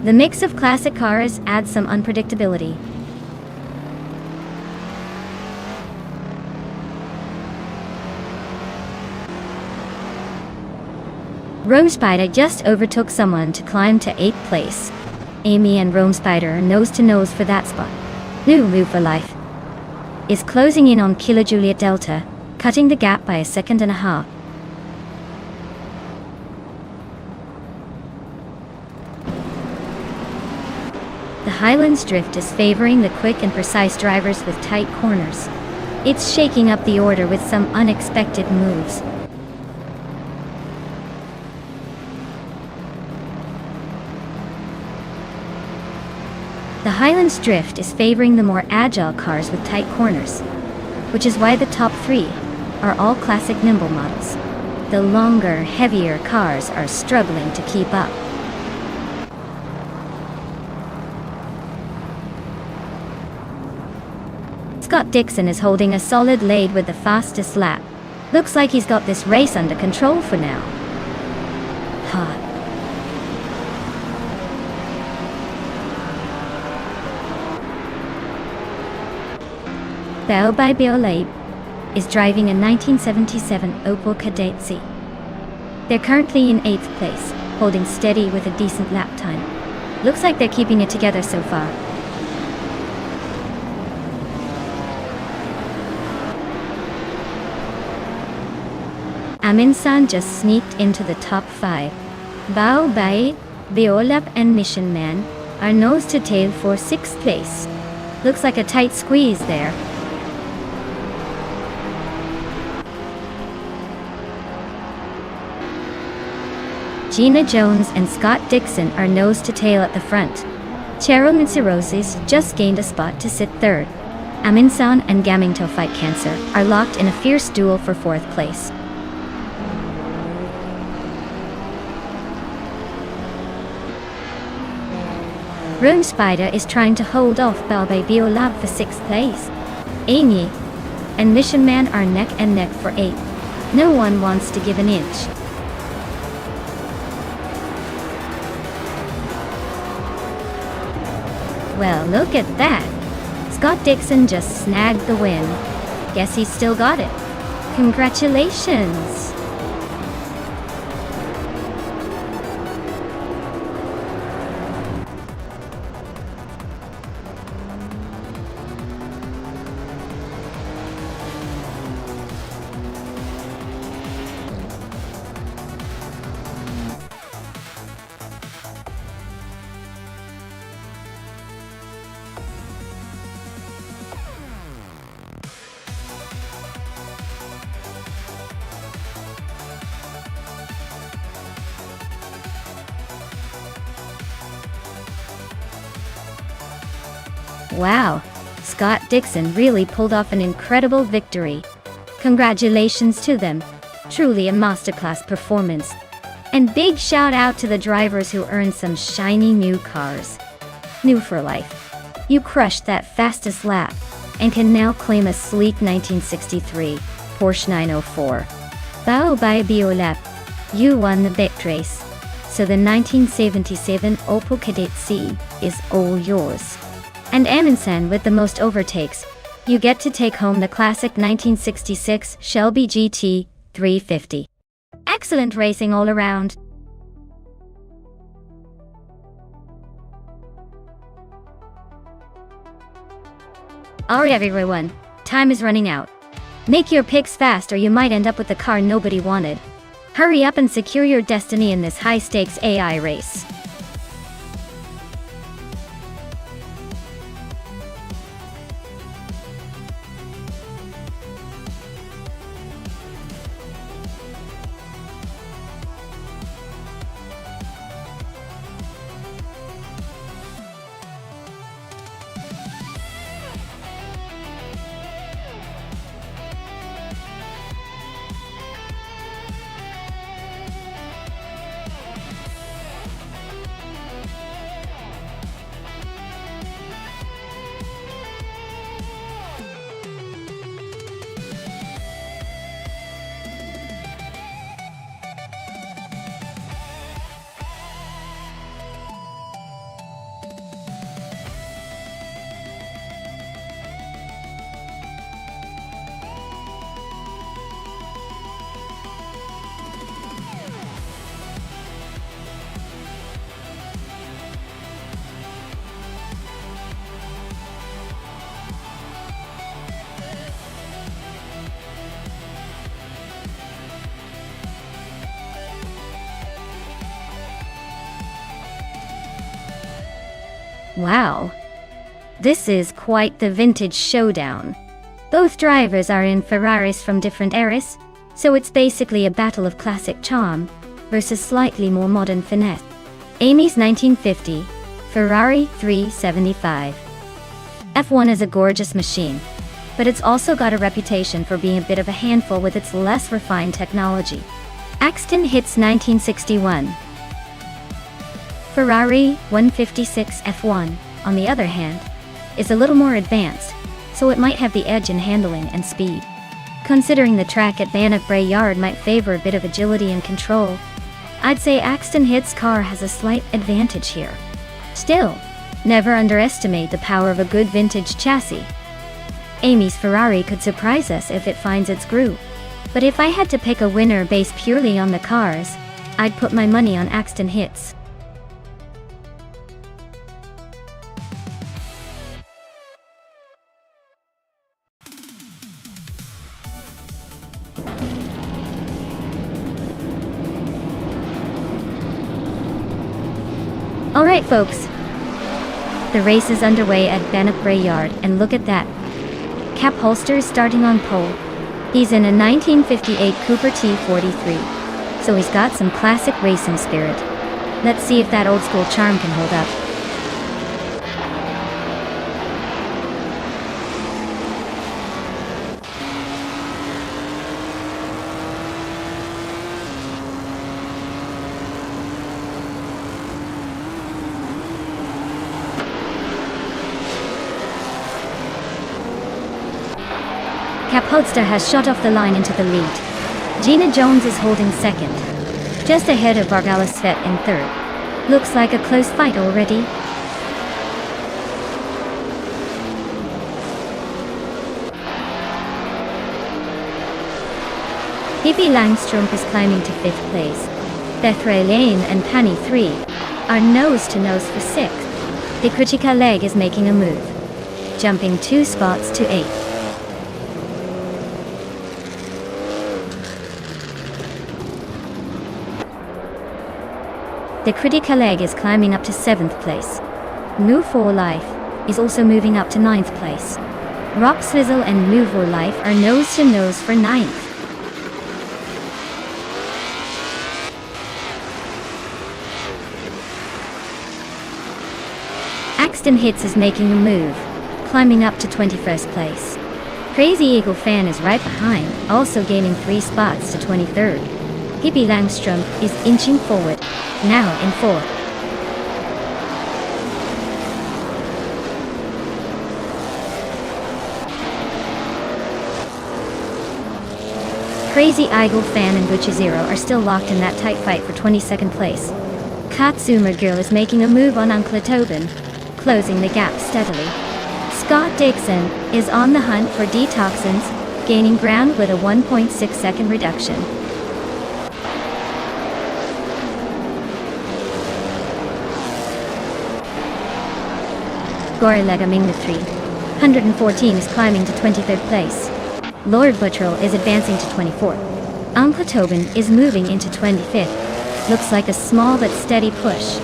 The mix of classic cars adds some unpredictability. Rome Spider just overtook someone to climb to 8th place. Amy and Rome Spider are nose to nose for that spot. New Move for Life is closing in on Kilo Juliet Delta, cutting the gap by 1.5 seconds. The Highlands drift is favoring the quick and precise drivers with tight corners. It's shaking up the order with some unexpected moves. The Highlands drift is favoring the more agile cars with tight corners, which is why the top 3 are all classic nimble models. The longer, heavier cars are struggling to keep up. Scott Dixon is holding a solid lead with the fastest lap. Looks like he's got this race under control for now. Bell by Biolab is driving a 1977 Opel Kadett C. They're currently in 8th place, holding steady with a decent lap time. Looks like they're keeping it together so far. Amin-san just sneaked into the top 5. Bao Bai, Biolab and Mission Man are nose to tail for 6th place. Looks like a tight squeeze there. Gina Jones and Scott Dixon are nose to tail at the front. Cheryl Mitsirosis just gained a spot to sit 3rd. Amin-san and Gamingto Fight Cancer are locked in a fierce duel for 4th place. Room Spider is trying to hold off Balbe Biolab for 6th place. Amy and Mission Man are neck and neck for 8th. No one wants to give an inch. Well, look at that. Scott Dixon just snagged the win. Guess he's still got it. Congratulations! Wow, Scott Dixon really pulled off an incredible victory. Congratulations to them. Truly a masterclass performance. And big shout out to the drivers who earned some shiny new cars. New for life. You crushed that fastest lap and can now claim a sleek 1963 Porsche 904. Bao by Biolap, you won the big race. So the 1977 Opel Kadett C is all yours. And Amundsen with the most overtakes, you get to take home the classic 1966 Shelby GT 350. Excellent racing all around. Alright everyone, time is running out. Make your picks fast or you might end up with the car nobody wanted. Hurry up and secure your destiny in this high-stakes AI race. Wow, this is quite the vintage showdown. Both drivers are in Ferraris from different eras, so it's basically a battle of classic charm versus slightly more modern finesse. Amy's 1950 Ferrari 375. F1 is a gorgeous machine, but it's also got a reputation for being a bit of a handful with its less refined technology. Axton Hitt's 1961 Ferrari 156 F1, on the other hand, is a little more advanced, so it might have the edge in handling and speed. Considering the track at Bannock Bray Yard might favor a bit of agility and control, I'd say Axton Hitt's car has a slight advantage here. Still, never underestimate the power of a good vintage chassis. Amy's Ferrari could surprise us if it finds its groove. But if I had to pick a winner based purely on the cars, I'd put my money on Axton Hitt's. Alright folks, the race is underway at Bannock Bray Yard, and look at that. Cap Holster is starting on pole. He's in a 1958 Cooper T43, so he's got some classic racing spirit. Let's see if that old school charm can hold up. Capodster has shot off the line into the lead. Gina Jones is holding second, just ahead of Vargala Svet in third. Looks like a close fight already. Hippie Langstrumpf is climbing to 5th place. Bethray Lane and Penny 3 are nose to nose for 6th. The Kritika leg is making a move, jumping 2 spots to 8th. The Kritika leg is climbing up to 7th place. Move for Life is also moving up to 9th place. Rock Swizzle and Move for Life are nose to nose for 9th. Axton Hits is making a move, climbing up to 21st place. Crazy Eagle Fan is right behind, also gaining 3 spots to 23rd. Hippie Langstrumpf is inching forward, now in 4th. Crazy Eagle Fan and Butcher Zero are still locked in that tight fight for 22nd place. Katsumer Girl is making a move on Uncle Tobin, closing the gap steadily. Scott Dixon is on the hunt for detoxins, gaining ground with a 1.6 second reduction. Gorilega Mingna 3, 114 is climbing to 23rd place. Lord Buttrell is advancing to 24th. Uncle Tobin is moving into 25th. Looks like a small but steady push.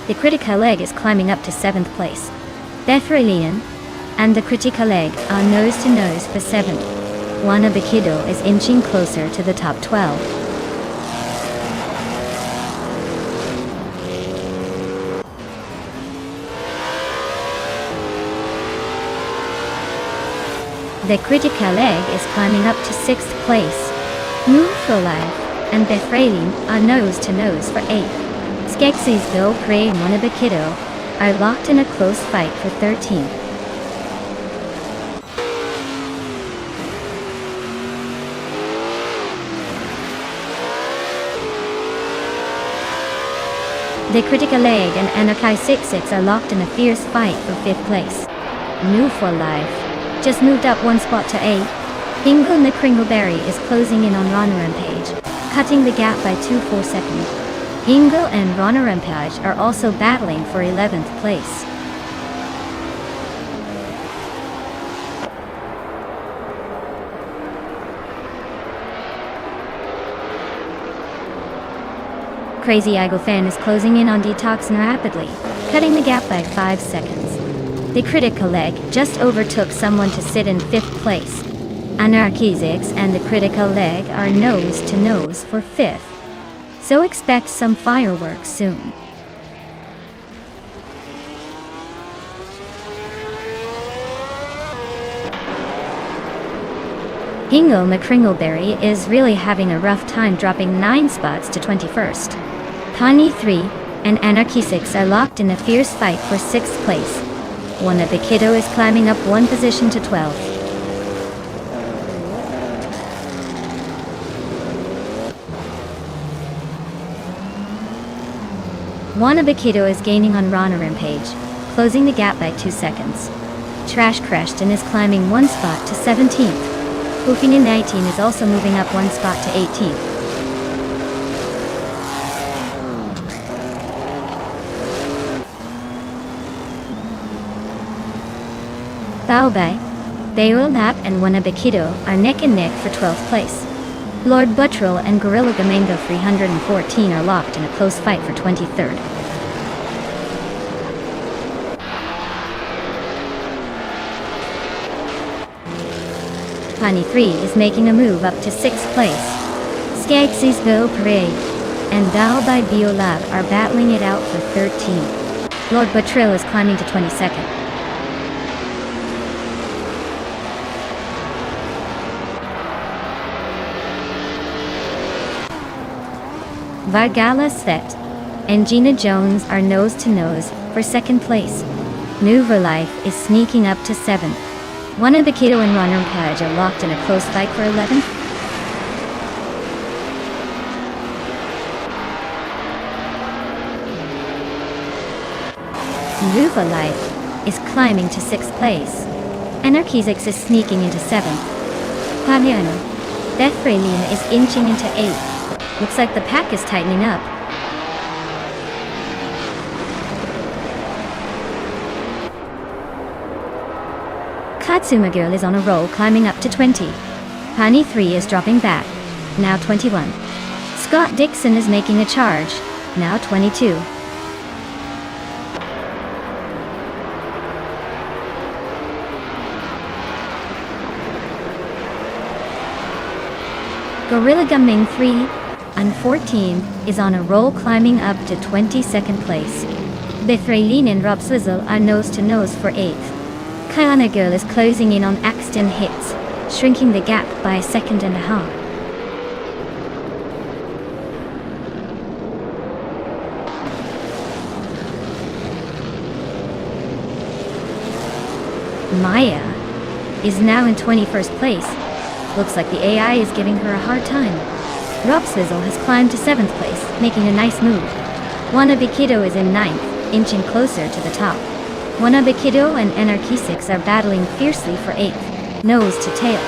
The Kritika leg is climbing up to 7th place. Bethralian and the Kritika leg are nose to nose for 7th. Wanabakido is inching closer to the top 12. The Kritika leg is climbing up to 6th place. Move for Life and Bethralian are nose to nose for 8th. Skeksis Go Prey and Wanabakido are locked in a close fight for 13th. The Kritika leg and Anakai 66 are locked in a fierce fight for 5th place. Move for Life just moved up 1 spot to 8th. Ingle McCringleberry is closing in on Rana Rampage, cutting the gap by 2 full seconds. Ingle and Rana Rampage are also battling for 11th place. Crazy Eagle Fan is closing in on Detoxin rapidly, cutting the gap by 5 seconds. The Kritika leg just overtook someone to sit in 5th place. Anarchizix and the Kritika leg are nose to nose for 5th. So expect some fireworks soon. Ingo McCringleberry is really having a rough time, dropping 9 spots to 21st. Pani 3 and Anarchy 6 are locked in a fierce fight for 6th place. Wanabakido is climbing up 1 position to 12th. Wanabakido is gaining on Rana Rampage, closing the gap by 2 seconds. Trash Creston is climbing 1 spot to 17th. Hoofinen 19 is also moving up 1 spot to 18th. Baobei, Beulnap and Wanabakido are neck and neck for 12th place. Lord Buttrell and Gorilla Gamango 314 are locked in a close fight for 23rd. Pani 3 is making a move up to 6th place. Skagsy's Go Parade and Baobei Biolab are battling it out for 13th. Lord Buttrell is climbing to 22nd. Vargala Set and Gina Jones are nose to nose for second place. Nuva Life is sneaking up to 7th. Wannabe and Runner Page are locked in a close fight for 11th. Nuva Life is climbing to 6th place. Anarchizix is sneaking into 7th. Paniano, Bethralina is inching into 8th. Looks like the pack is tightening up. Katsuma Girl is on a roll, climbing up to 20. Pani 3 is dropping back, now 21. Scott Dixon is making a charge, now 22. Gorilla Gumming 3 and 14 is on a roll, climbing up to 22nd place. Bethralin and Rob Swizzle are nose to nose for 8th. Kayana Girl is closing in on Axton Hits, shrinking the gap by a second and a half. Maya is now in 21st place. Looks like the AI is giving her a hard time. Rob Swizzle has climbed to 7th place, making a nice move. Wannabe Kiddo is in 9th, inching closer to the top. Wannabe Kiddo and Anarchizix are battling fiercely for 8th, nose to tail.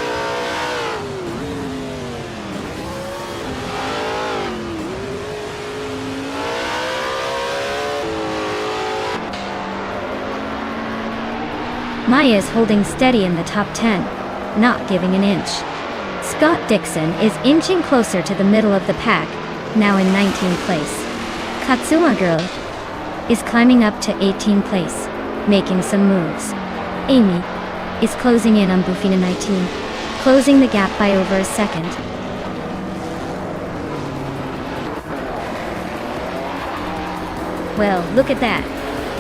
Maya is holding steady in the top 10, not giving an inch. Scott Dixon is inching closer to the middle of the pack, now in 19th place. Katsuma Girl is climbing up to 18th place, making some moves. Amy is closing in on Bufina 19, closing the gap by over a second. Well, look at that.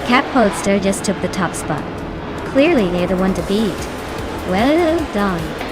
Cat Podster just took the top spot. Clearly they're the one to beat. Well done.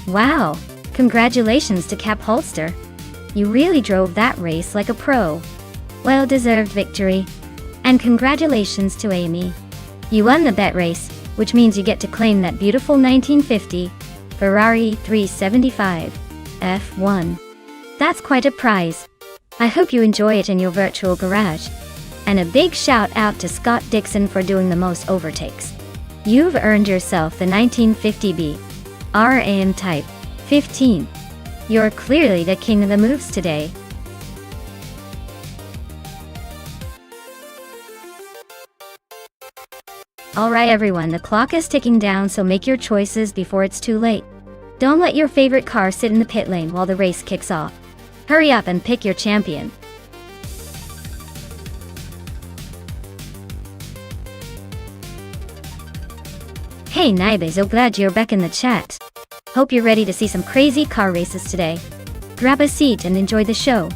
Wow! Congratulations to Cap Holster. You really drove that race like a pro. Well-deserved victory. And congratulations to Amy. You won the bet race, which means you get to claim that beautiful 1950 Ferrari 375 F1. That's quite a prize. I hope you enjoy it in your virtual garage. And a big shout out to Scott Dixon for doing the most overtakes. You've earned yourself the 1950B RAM Type 15. You're clearly the king of the moves today. Alright everyone, the clock is ticking down, so make your choices before it's too late. Don't let your favorite car sit in the pit lane while the race kicks off. Hurry up and pick your champion. Hey Naibe, so glad you're back in the chat. Hope you're ready to see some crazy car races today. Grab a seat and enjoy the show.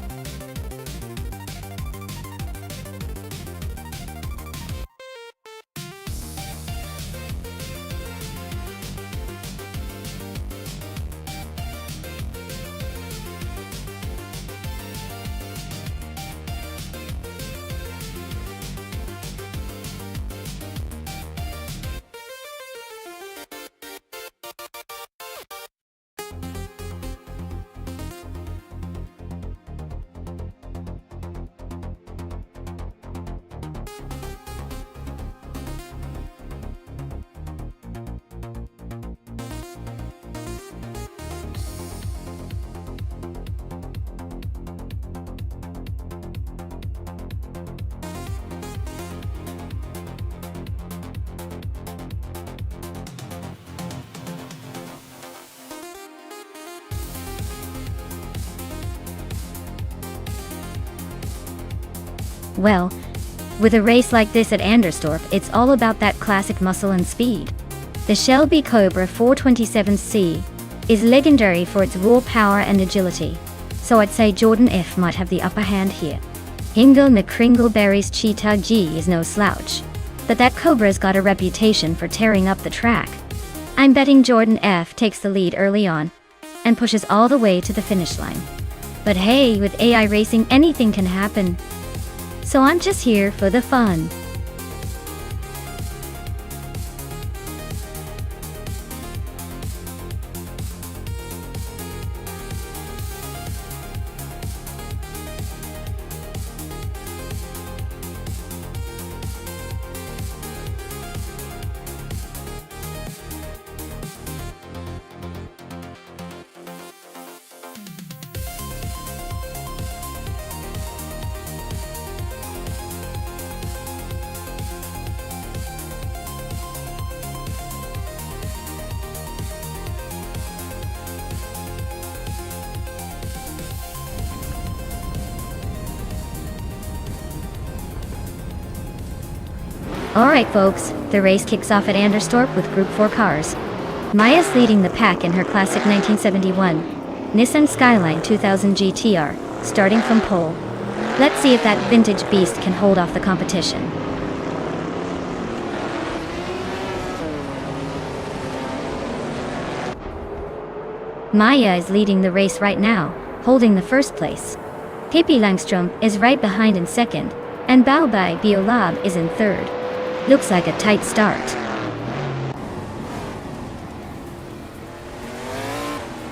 Well, with a race like this at Anderstorp, it's all about that classic muscle and speed. The Shelby Cobra 427C is legendary for its raw power and agility, so I'd say Jordan F might have the upper hand here. Hingle McCringleberry's Cheetah G is no slouch, but that Cobra's got a reputation for tearing up the track. I'm betting Jordan F takes the lead early on and pushes all the way to the finish line. But hey, with AI racing, anything can happen. So I'm just here for the fun. Alright folks, the race kicks off at Anderstorp with Group 4 cars. Maya's leading the pack in her classic 1971 Nissan Skyline 2000 GTR, starting from pole. Let's see if that vintage beast can hold off the competition. Maya is leading the race right now, holding the first place. Pippi Langström is right behind in second, and Baobai Biolab is in third. Looks like a tight start.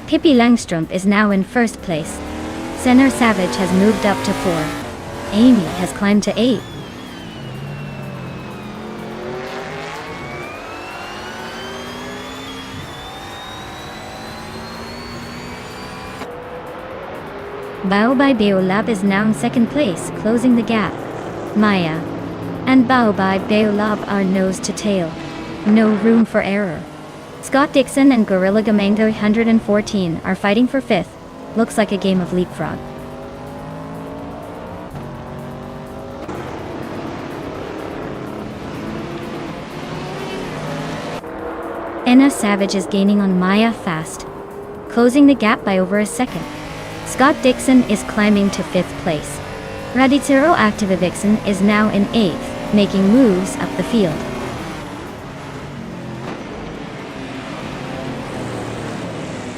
Pippi Langström is now in first place. Senna Savage has moved up to 4. Amy has climbed to 8. Baobai Biolab is now in second place, closing the gap. Maya and Baobai Biolab are nose to tail. No room for error. Scott Dixon and Gorilla Gamango 114 are fighting for 5th. Looks like a game of leapfrog. Enna Savage is gaining on Maya fast, closing the gap by over a second. Scott Dixon is climbing to 5th place. Radicero Activa Vixen is now in 8th, making moves up the field.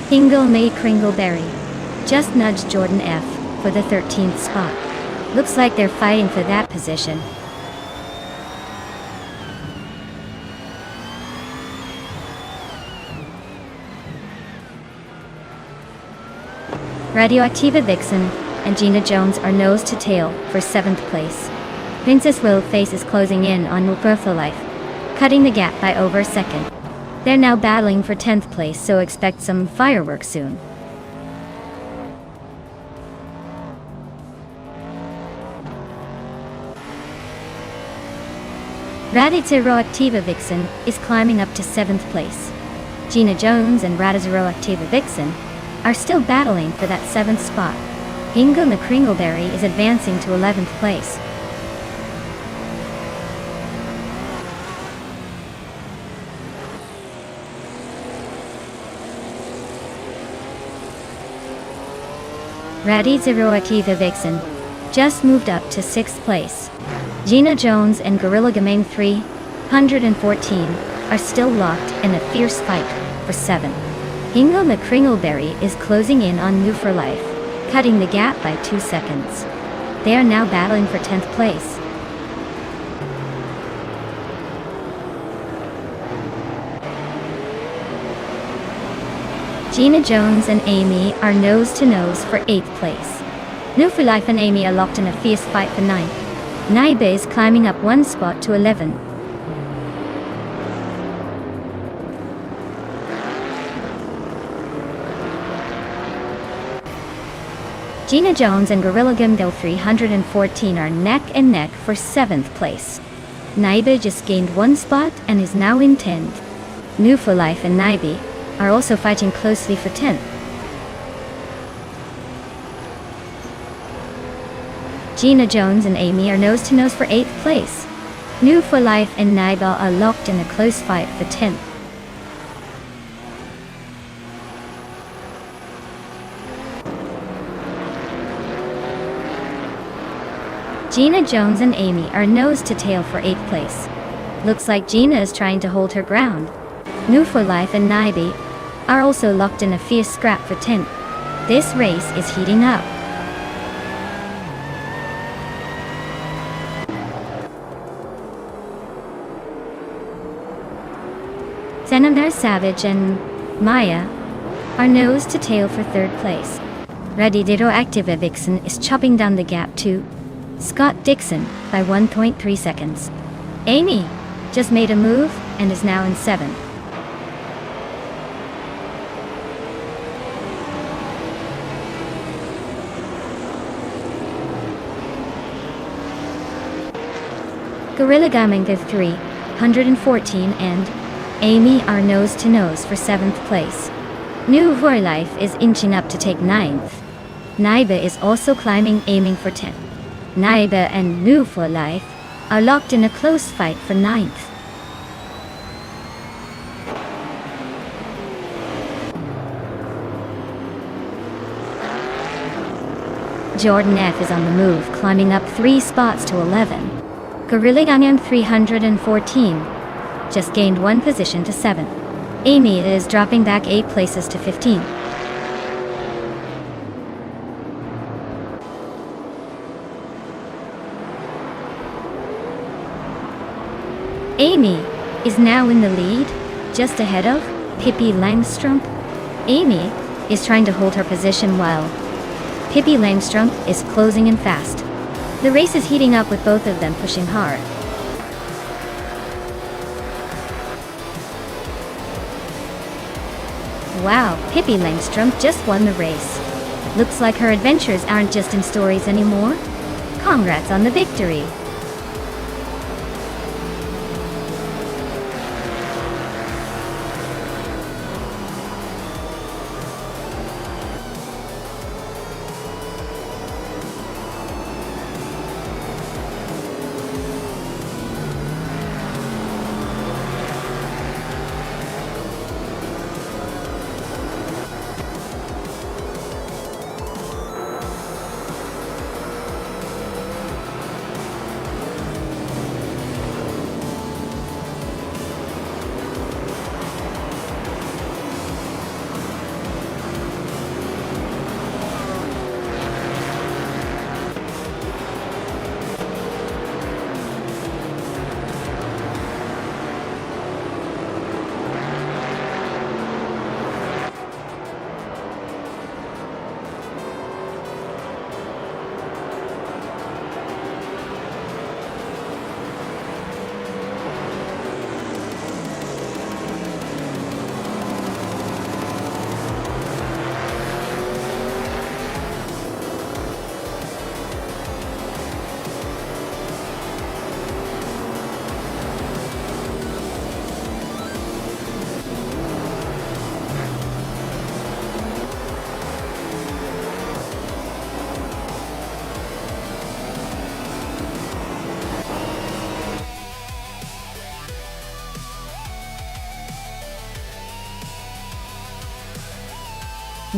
Hingle May Kringleberry just nudged Jordan F for the 13th spot. Looks like they're fighting for that position. Radioactiva Vixen and Gina Jones are nose to tail for 7th place. Princess Will Face is closing in on Wilbertha Life, cutting the gap by over a second. They're now battling for 10th place, so expect some fireworks soon. Radioactiva Vixen is climbing up to 7th place. Gina Jones and Radioactiva Vixen are still battling for that 7th spot. Hingle the Kringleberry is advancing to 11th place. Radioactiva Vixen just moved up to 6th place. Gina Jones and Gorilla Gaming 314 are still locked in a fierce fight for 7th. Hingle the Kringleberry is closing in on New for Life, cutting the gap by 2 seconds. They are now battling for 10th place. Gina Jones and Amy are nose to nose for 8th place. New for Life and Amy are locked in a fierce fight for 9th. Naiba is climbing up 1 spot to 11. Gina Jones and Gorilla Gimdale 314 are neck and neck for 7th place. Naiba just gained 1 spot and is now in 10th. New for Life and Naibi are also fighting closely for 10th. Gina Jones and Amy are nose to nose for 8th place. New for Life and Naiba are locked in a close fight for 10th. Gina Jones and Amy are nose to tail for 8th place. Looks like Gina is trying to hold her ground. New for Life and Naibi are also locked in a fierce scrap for 10th. This race is heating up. Xenomare Savage and Maya are nose to tail for 3rd place. Radioactiva Vixen is chopping down the gap to Scott Dixon by 1.3 seconds. Amy just made a move and is now in 7th. Gorilla Gaming 314 and Amy are nose to nose for 7th place. New for Life is inching up to take 9th. Naiba is also climbing, aiming for 10th. Naiba and New for Life are locked in a close fight for 9th. Jordan F is on the move, climbing up 3 spots to 11. Gorilla Gangnam 314 just gained 1 position to 7th. Amy is dropping back 8 places to 15. Amy is now in the lead, just ahead of Pippi Langstrump. Amy is trying to hold her position while Pippi Langstrump is closing in fast. The race is heating up with both of them pushing hard. Wow, Pippi Langstrump just won the race. Looks like her adventures aren't just in stories anymore. Congrats on the victory.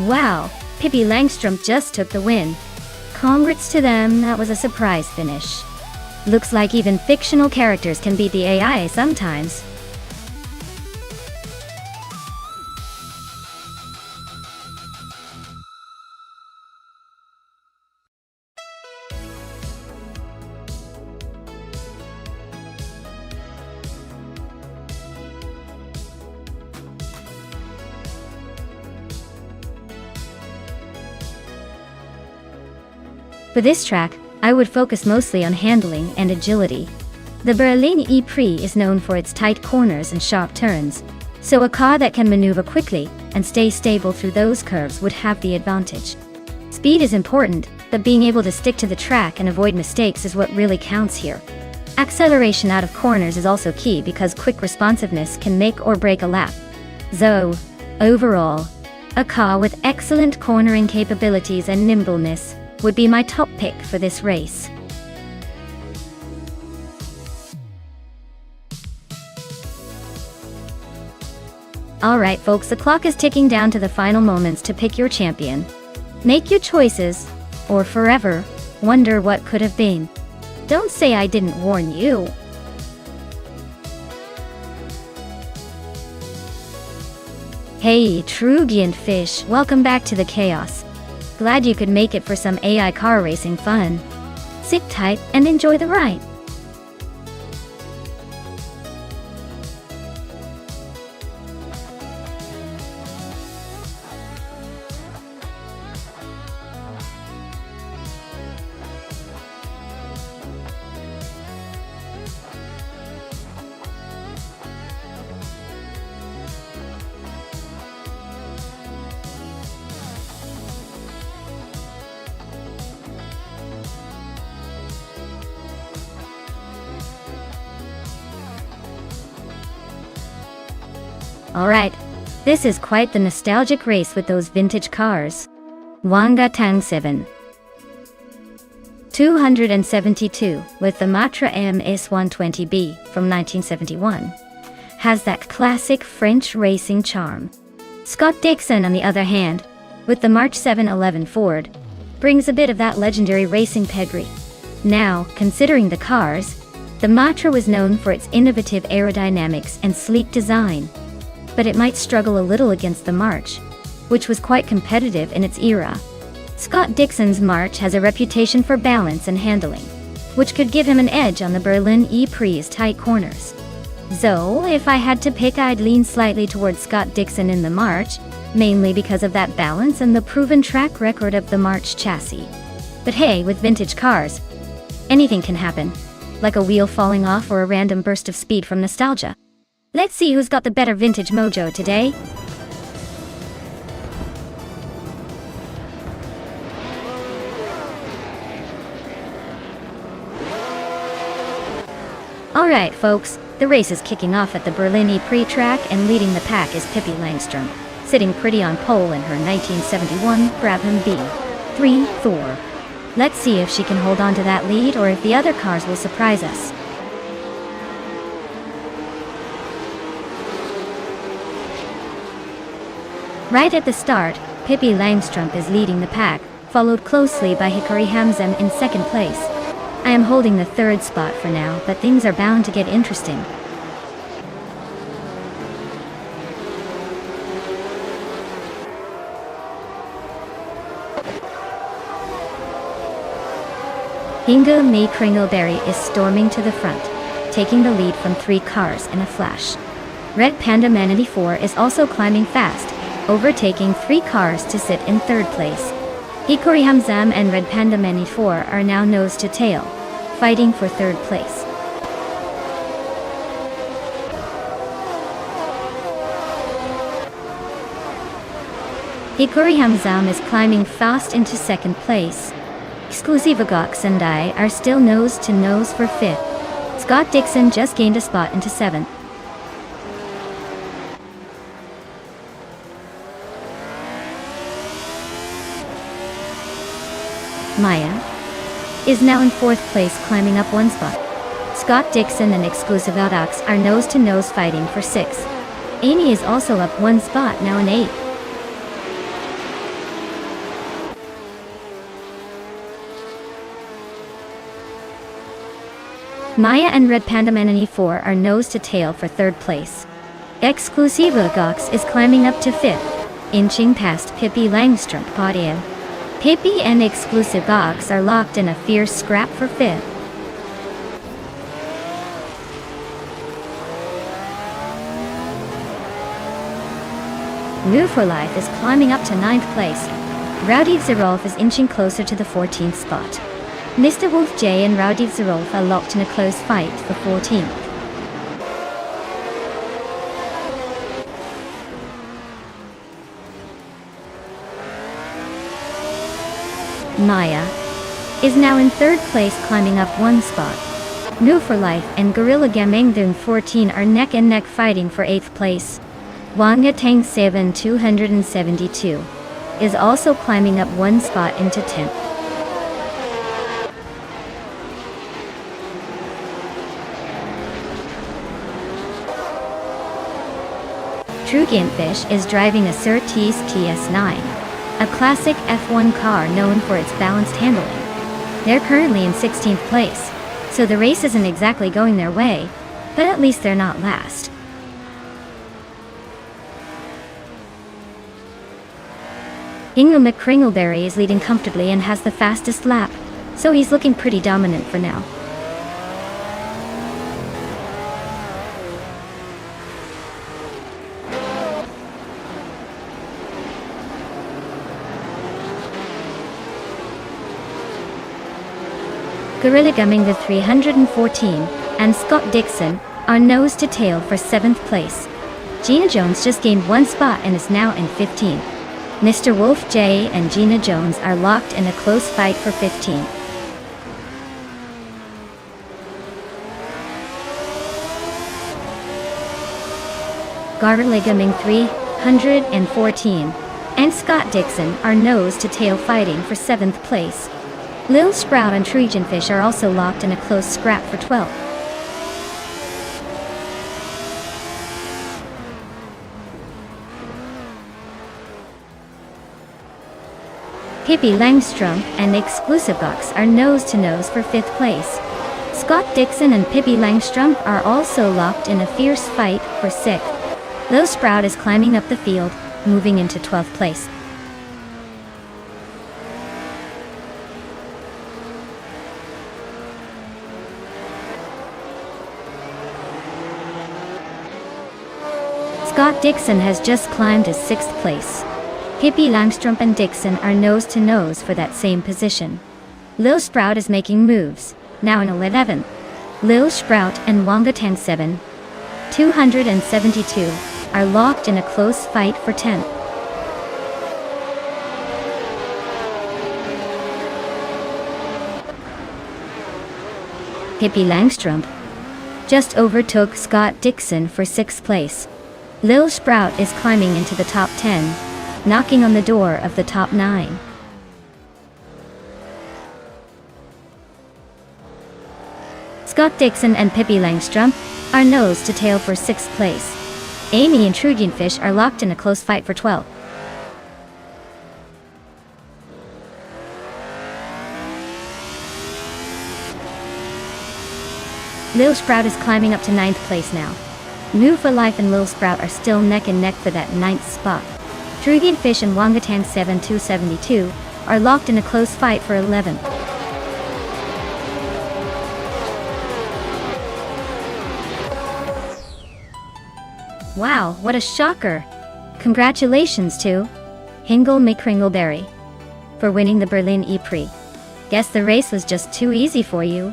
Wow, Pippi Langstrom just took the win. Congrats to them, that was a surprise finish. Looks like even fictional characters can beat the AI sometimes. For this track, I would focus mostly on handling and agility. The Berlin E-Prix is known for its tight corners and sharp turns, so a car that can maneuver quickly and stay stable through those curves would have the advantage. Speed is important, but being able to stick to the track and avoid mistakes is what really counts here. Acceleration out of corners is also key because quick responsiveness can make or break a lap. So, overall, a car with excellent cornering capabilities and nimbleness would be my top pick for this race. Alright folks, the clock is ticking down to the final moments to pick your champion. Make your choices, or forever wonder what could have been. Don't say I didn't warn you. Hey, Trugiant Fish, welcome back to the chaos. Glad you could make it for some AI car racing fun. Sit tight and enjoy the ride. Alright, this is quite the nostalgic race with those vintage cars. Wanga Tang 7 272 with the Matra MS120B from 1971 has that classic French racing charm. Scott Dixon, on the other hand, with the March 711 Ford, brings a bit of that legendary racing pedigree. Now, considering the cars, the Matra was known for its innovative aerodynamics and sleek design, but it might struggle a little against the March, which was quite competitive in its era. Scott Dixon's March has a reputation for balance and handling, which could give him an edge on the Berlin E-Prix's tight corners. So, if I had to pick, I'd lean slightly towards Scott Dixon in the March, mainly because of that balance and the proven track record of the March chassis. But hey, with vintage cars, anything can happen, like a wheel falling off or a random burst of speed from nostalgia. Let's see who's got the better vintage mojo today. Alright folks, the race is kicking off at the Berlin E-Prix track, and leading the pack is Pippi Langstrom, sitting pretty on pole in her 1971 Brabham B3 Thor. Let's see if she can hold on to that lead or if the other cars will surprise us. Right at the start, Pippi Langstrom is leading the pack, followed closely by Hikari Hamzem in second place. I am holding the third spot for now, but things are bound to get interesting. Inga May Kringleberry is storming to the front, taking the lead from 3 cars in a flash. Red Panda Man 84 is also climbing fast, overtaking 3 cars to sit in third place. Hikari Hamzam and Red Panda Man 84 are now nose to tail, fighting for third place. Hikari Hamzam is climbing fast into second place. Exclusivagox and I are still nose to nose for 5th. Scott Dixon just gained a spot into 7th. Maya is now in 4th place, climbing up 1 spot. Scott Dixon and Exclusivagox are nose to nose fighting for 6th. Amy is also up 1 spot, now in 8th. Maya and Red Panda Manini 4 are nose to tail for third place. Exclusiva Gox is climbing up to fifth, inching past Pippi Langstrump's podium. Pippi and Exclusive Gox are locked in a fierce scrap for fifth. New for Life is climbing up to 9th place. Rowdy Zerolf is inching closer to the 14th spot. Mr. Wolf J and Rowdy Zerolf are locked in a close fight for 14th. Maya is now in 3rd place, climbing up 1 spot. New for Life and Gorilla Gamengdung 14 are neck and neck fighting for 8th place. Wangatang 7 272 is also climbing up 1 spot into 10th. True Gintfish is driving a Surtees TS9, a classic F1 car known for its balanced handling. They're currently in 16th place, so the race isn't exactly going their way, but at least they're not last. Hingle McCringleberry is leading comfortably and has the fastest lap, so he's looking pretty dominant for now. Gorilla Gumming the 314 and Scott Dixon are nose to tail for 7th place. Gina Jones just gained 1 spot and is now in 15th. Mr. Wolf J and Gina Jones are locked in a close fight for 15th. Gorilla Gumming 314 and Scott Dixon are nose to tail fighting for 7th place. Lil Sprout and Trojan Fish are also locked in a close scrap for 12th. Pippi Langstrom and Exclusive Box are nose to nose for 5th place. Scott Dixon and Pippi Langstrom are also locked in a fierce fight for 6th. Lil Sprout is climbing up the field, moving into 12th place. Scott Dixon has just climbed to 6th place. Pippi Langstrom and Dixon are nose to nose for that same position. Lil Sprout is making moves, now in 11th. Lil Sprout and Wangatang 7 272 are locked in a close fight for 10th. Pippi Langstrom just overtook Scott Dixon for 6th place. Lil Sprout is climbing into the top 10, knocking on the door of the top 9. Scott Dixon and Pippi Langstrom are nose to tail for 6th place. Amy and Trojan Fish are locked in a close fight for 12th. Lil Sprout is climbing up to 9th place now. New for Life and Lil Sprout are still neck and neck for that 9th spot. Trojan Fish and Wangatang 7 272 are locked in a close fight for 11th. Wow, what a shocker! Congratulations to Hingle McCringleberry for winning the Berlin E-Prix. Guess the race was just too easy for you.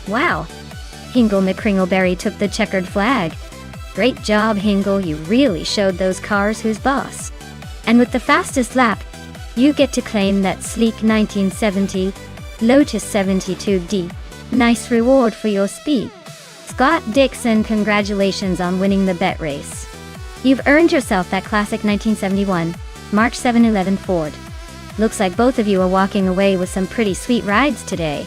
Wow! Hingle McCringleberry took the checkered flag. Great job, Hingle, you really showed those cars who's boss. And with the fastest lap, you get to claim that sleek 1970 Lotus 72D. Nice reward for your speed. Scott Dixon, congratulations on winning the bet race. You've earned yourself that classic 1971 March 711 Ford. Looks like both of you are walking away with some pretty sweet rides today.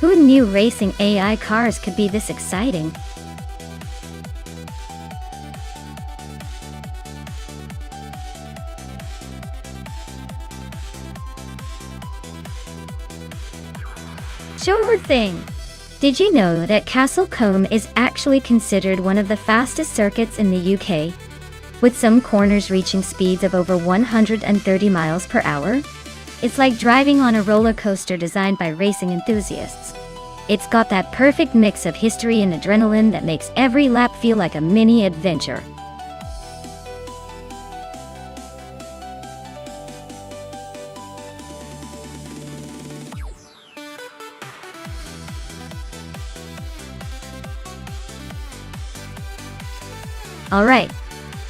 Who knew racing AI cars could be this exciting? Sure thing! Did you know that Castle Combe is actually considered one of the fastest circuits in the UK? With some corners reaching speeds of over 130 miles per hour? It's like driving on a roller coaster designed by racing enthusiasts. It's got that perfect mix of history and adrenaline that makes every lap feel like a mini adventure. Alright,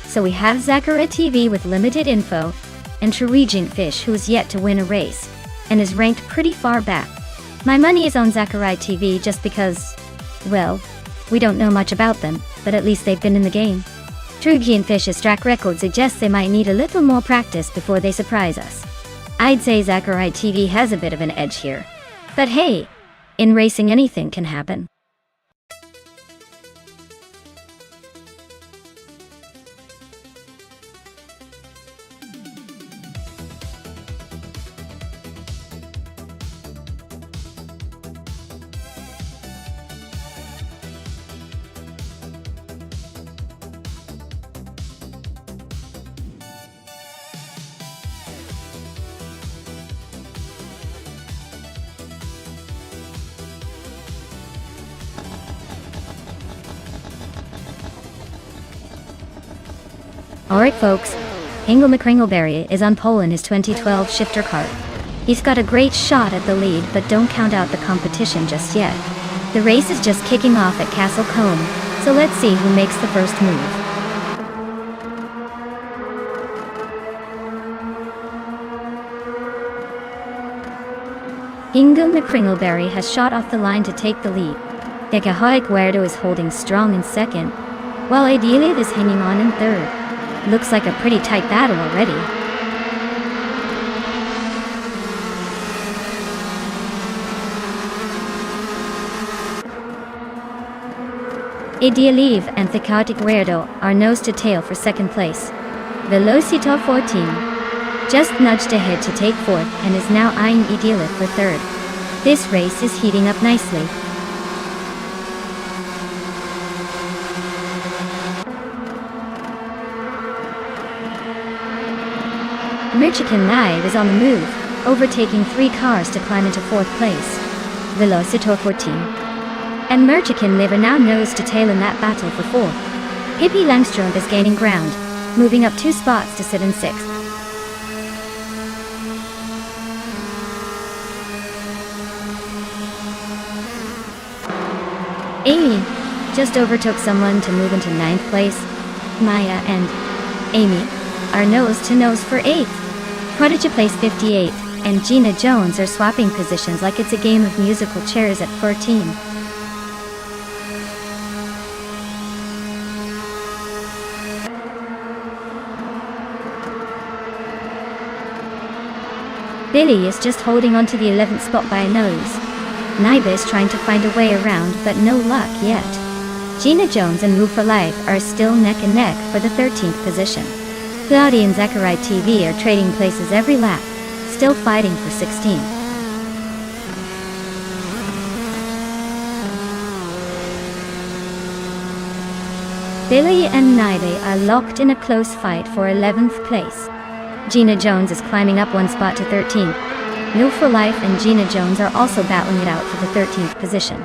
so we have Zachary TV with limited info, and Norwegian Fish who's yet to win a race, and is ranked pretty far back. My money is on Zachary TV just because, well, we don't know much about them, but at least they've been in the game. Norwegian Fish's track record suggests they might need a little more practice before they surprise us. I'd say Zachary TV has a bit of an edge here. But hey, in racing anything can happen. Alright folks, Ingo McCringleberry is on pole in his 2012 shifter kart. He's got a great shot at the lead, but don't count out the competition just yet. The race is just kicking off at Castle Combe, so let's see who makes the first move. Ingo McCringleberry has shot off the line to take the lead. Ekahoy Guerdo is holding strong in second, while Idealev is hanging on in third. Looks like a pretty tight battle already. Idealev and Thekati Guerdo are nose to tail for second place. Velocitor 14 just nudged ahead to take fourth and is now eyeing Idealev for third. This race is heating up nicely. Merchican Live is on the move, overtaking 3 cars to climb into 4th place. Velocitor 14 and Merchican Live are now nose to tail in that battle for 4th. Hippie Langstrom is gaining ground, moving up 2 spots to sit in 6th. Amy just overtook someone to move into 9th place. Maya and Amy are nose to nose for 8th. Prodigy place 58, and Gina Jones are swapping positions like it's a game of musical chairs at 14. Billy is just holding on to the 11th spot by a nose. Naiba is trying to find a way around, but no luck yet. Gina Jones and Move for Life are still neck and neck for the 13th position. Claudia and Zachary TV are trading places every lap, still fighting for 16th. Billy and Naide are locked in a close fight for 11th place. Gina Jones is climbing up 1 spot to 13th. Move for Life and Gina Jones are also battling it out for the 13th position.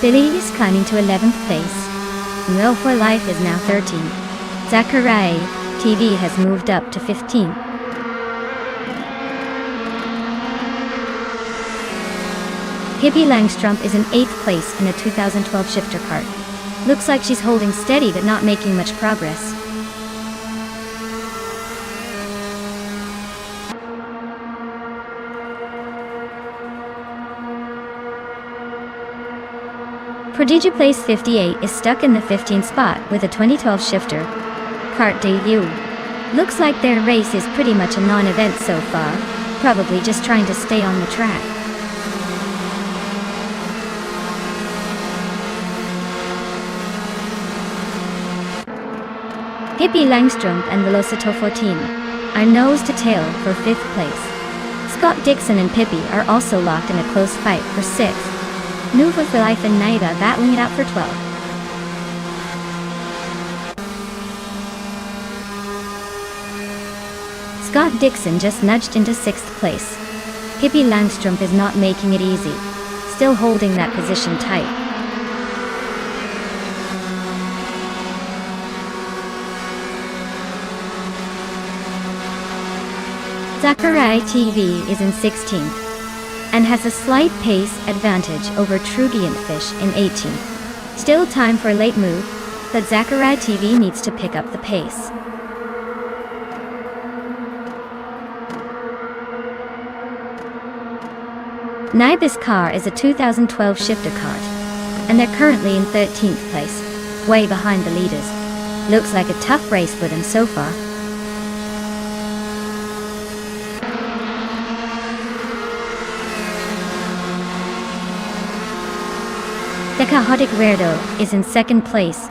Billy is climbing to 11th place. Will for Life is now 13th. Zachary TV has moved up to 15th. Hippie Langstrom is in 8th place in a 2012 shifter kart. Looks like she's holding steady but not making much progress. Prodigy Place 58 is stuck in the 15th spot with a 2012 shifter kart debut. Looks like their race is pretty much a non-event so far, probably just trying to stay on the track. Pippi Langstrumpf and Velocito 14 are nose to tail for 5th place. Scott Dixon and Pippi are also locked in a close fight for 6th. Nuva for Life and Naida battling it out for 12th. Scott Dixon just nudged into 6th place. Pippi Langstrumpf is not making it easy, still holding that position tight. Zachariah TV is in 16th, and has a slight pace advantage over Trugiant Fish in 18th. Still time for a late move, but Zachariah TV needs to pick up the pace. Naiba's car is a 2012 shifter cart, and they're currently in 13th place, way behind the leaders. Looks like a tough race for them so far. The Chaotic Weirdo is in 2nd place,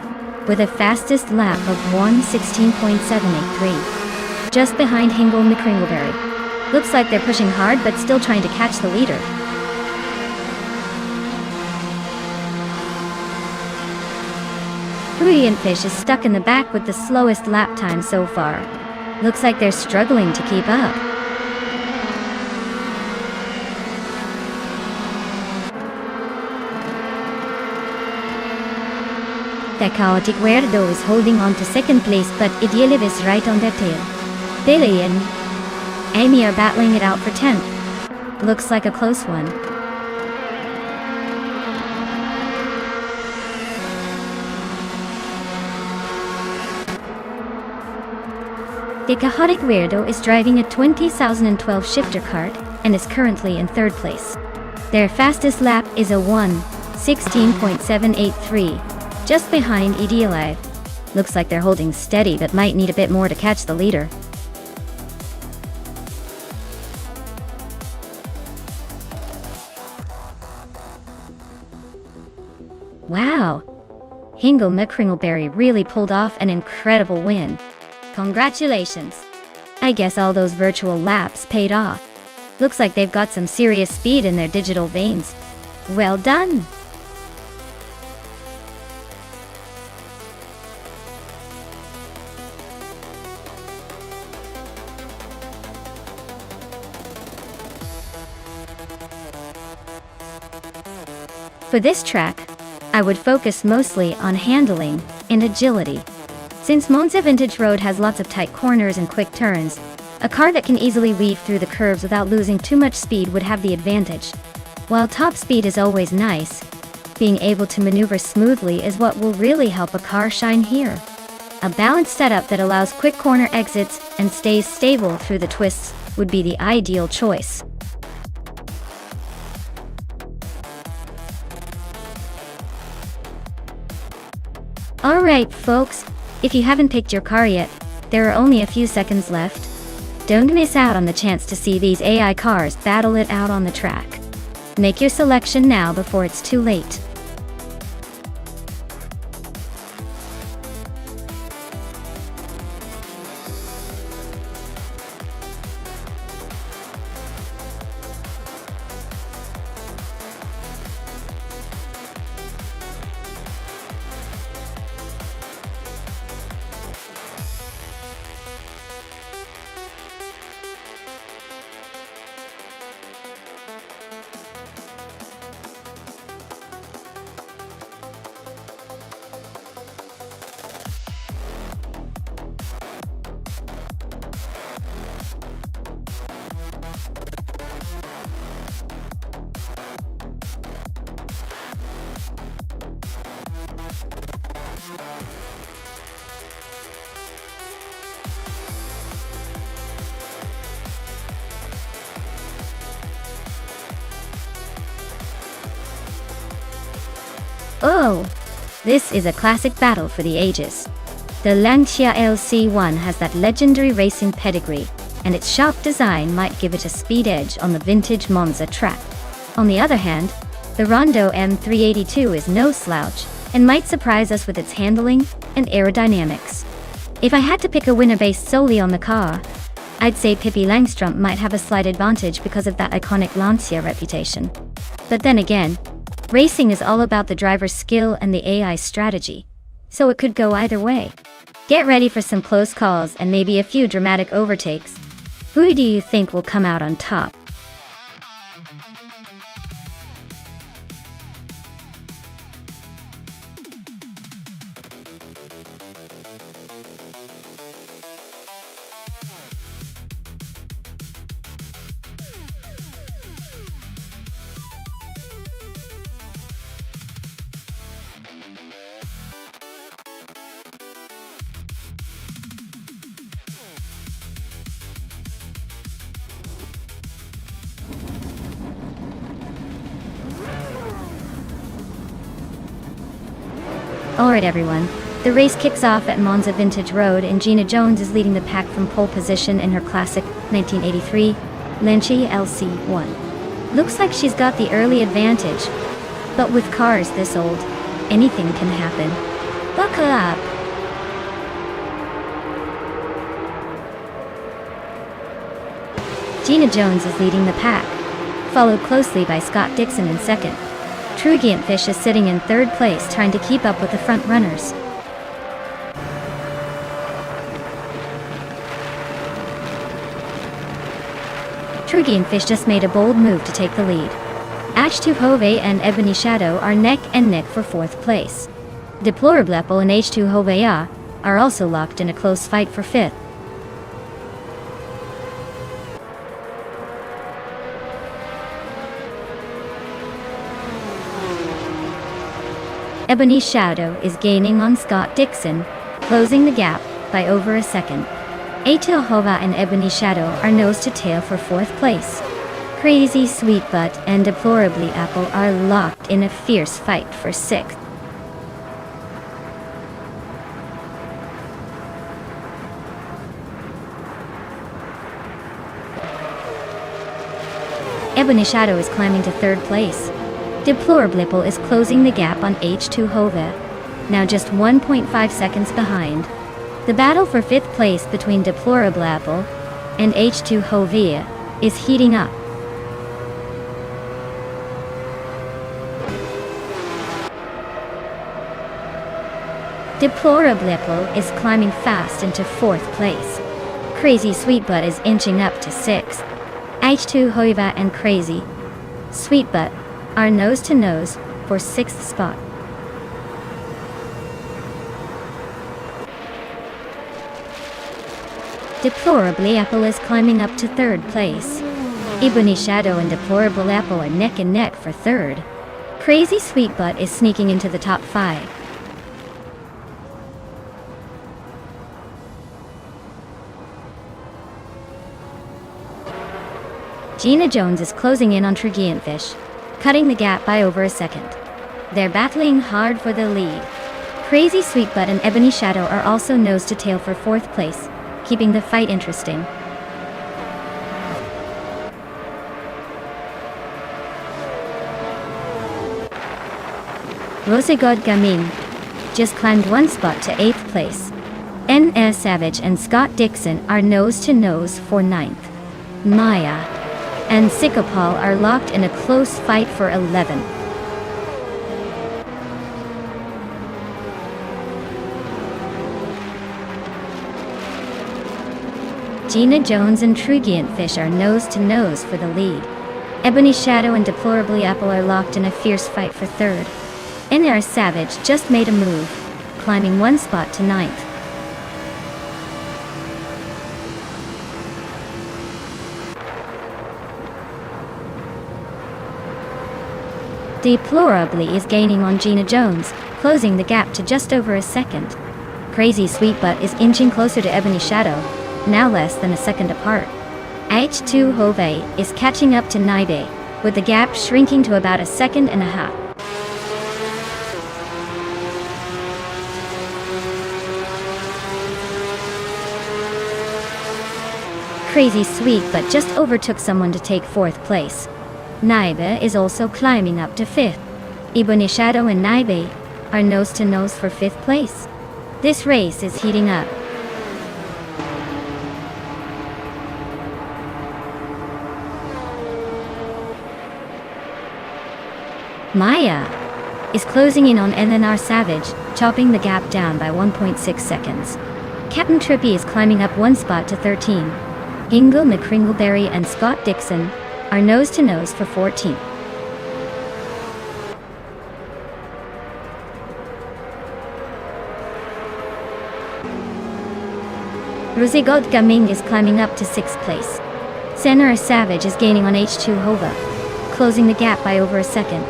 with a fastest lap of 1:16.783, just behind Hingle McCringleberry. Looks like they're pushing hard but still trying to catch the leader. Brilliant Fish is stuck in the back with the slowest lap time so far. Looks like they're struggling to keep up. The Chaotic Weirdo is holding on to 2nd place, but Idealiv is right on their tail. Billy and Amy are battling it out for 10th. Looks like a close one. The Chaotic Weirdo is driving a 2012 shifter cart and is currently in 3rd place. Their fastest lap is a 1:16.783, just behind Idealive. Looks like they're holding steady but might need a bit more to catch the leader. Wow! Hingle McCringleberry really pulled off an incredible win. Congratulations! I guess all those virtual laps paid off. Looks like they've got some serious speed in their digital veins. Well done! For this track, I would focus mostly on handling and agility. Since Monza Vintage Road has lots of tight corners and quick turns, a car that can easily weave through the curves without losing too much speed would have the advantage. While top speed is always nice, being able to maneuver smoothly is what will really help a car shine here. A balanced setup that allows quick corner exits and stays stable through the twists would be the ideal choice. Alright folks, if you haven't picked your car yet, there are only a few seconds left. Don't miss out on the chance to see these AI cars battle it out on the track. Make your selection now before it's too late. Oh! This is a classic battle for the ages. The Lancia LC1 has that legendary racing pedigree, and its sharp design might give it a speed edge on the vintage Monza track. On the other hand, the Rondo M382 is no slouch, and might surprise us with its handling and aerodynamics. If I had to pick a winner based solely on the car, I'd say Pippi Langstrup might have a slight advantage because of that iconic Lancia reputation. But then again, racing is all about the driver's skill and the AI's strategy, so it could go either way. Get ready for some close calls and maybe a few dramatic overtakes. Who do you think will come out on top? Alright everyone, the race kicks off at Monza Vintage Road and Gina Jones is leading the pack from pole position in her classic 1983 Lancia LC1. Looks like she's got the early advantage, but with cars this old, anything can happen. Buckle up! Gina Jones is leading the pack, followed closely by Scott Dixon in second. Trugiantfish is sitting in third place trying to keep up with the front runners. Trugiantfish just made a bold move to take the lead. H2 Hove and Ebony Shadow are neck and neck for fourth place. Deplorable Apple and H2 Hovea are also locked in a close fight for fifth. Ebony Shadow is gaining on Scott Dixon, closing the gap by over a second. H2 Hova and Ebony Shadow are nose to tail for fourth place. Crazy Sweetbutt and Deplorably Apple are locked in a fierce fight for sixth. Ebony Shadow is climbing to third place. Deplorable Apple is closing the gap on H2 Hove, now just 1.5 seconds behind. The battle for fifth place between Deplorable Apple and H2 Hove is heating up. Deplorable Apple is climbing fast into fourth place. Crazy Sweetbutt is inching up to sixth. H2 Hove and Crazy Sweetbutt are nose to nose for sixth spot. Deplorably Apple is climbing up to third place. Ebony Shadow and Deplorable Apple are neck and neck for third. Crazy Sweetbutt is sneaking into the top 5. Gina Jones is closing in on Trugiantfish, cutting the gap by over a second. They're battling hard for the lead. Crazy Sweetbutt and Ebony Shadow are also nose to tail for fourth place, keeping the fight interesting. Rosegod Gamin just climbed one spot to 8th place. N.S. Savage and Scott Dixon are nose to nose for 9th. Maya and Sikopal are locked in a close fight for 11th. Gina Jones and Trugiantfish are nose to nose for the lead. Ebony Shadow and Deplorably Apple are locked in a fierce fight for third. N.R. Savage just made a move, climbing one spot to 9th. Deplorably is gaining on Gina Jones, closing the gap to just over a second. Crazy Sweetbutt is inching closer to Ebony Shadow, now less than a second apart. H2 Hove is catching up to Naibe, with the gap shrinking to about a second and a half. crazy sweep but just overtook someone to take 4th place. Naibe is also climbing up to 5th. Ebony Shadow and Naibe are nose to nose for 5th place. This race is heating up. Maya is closing in on NNR Savage, chopping the gap down by 1.6 seconds. Captain Trippy is climbing up 1 spot to 13. Ingle McCringleberry and Scott Dixon are nose to nose for 14th. Rosegod Gaming is climbing up to 6th place. Senor Savage is gaining on H2 Hova, closing the gap by over a second.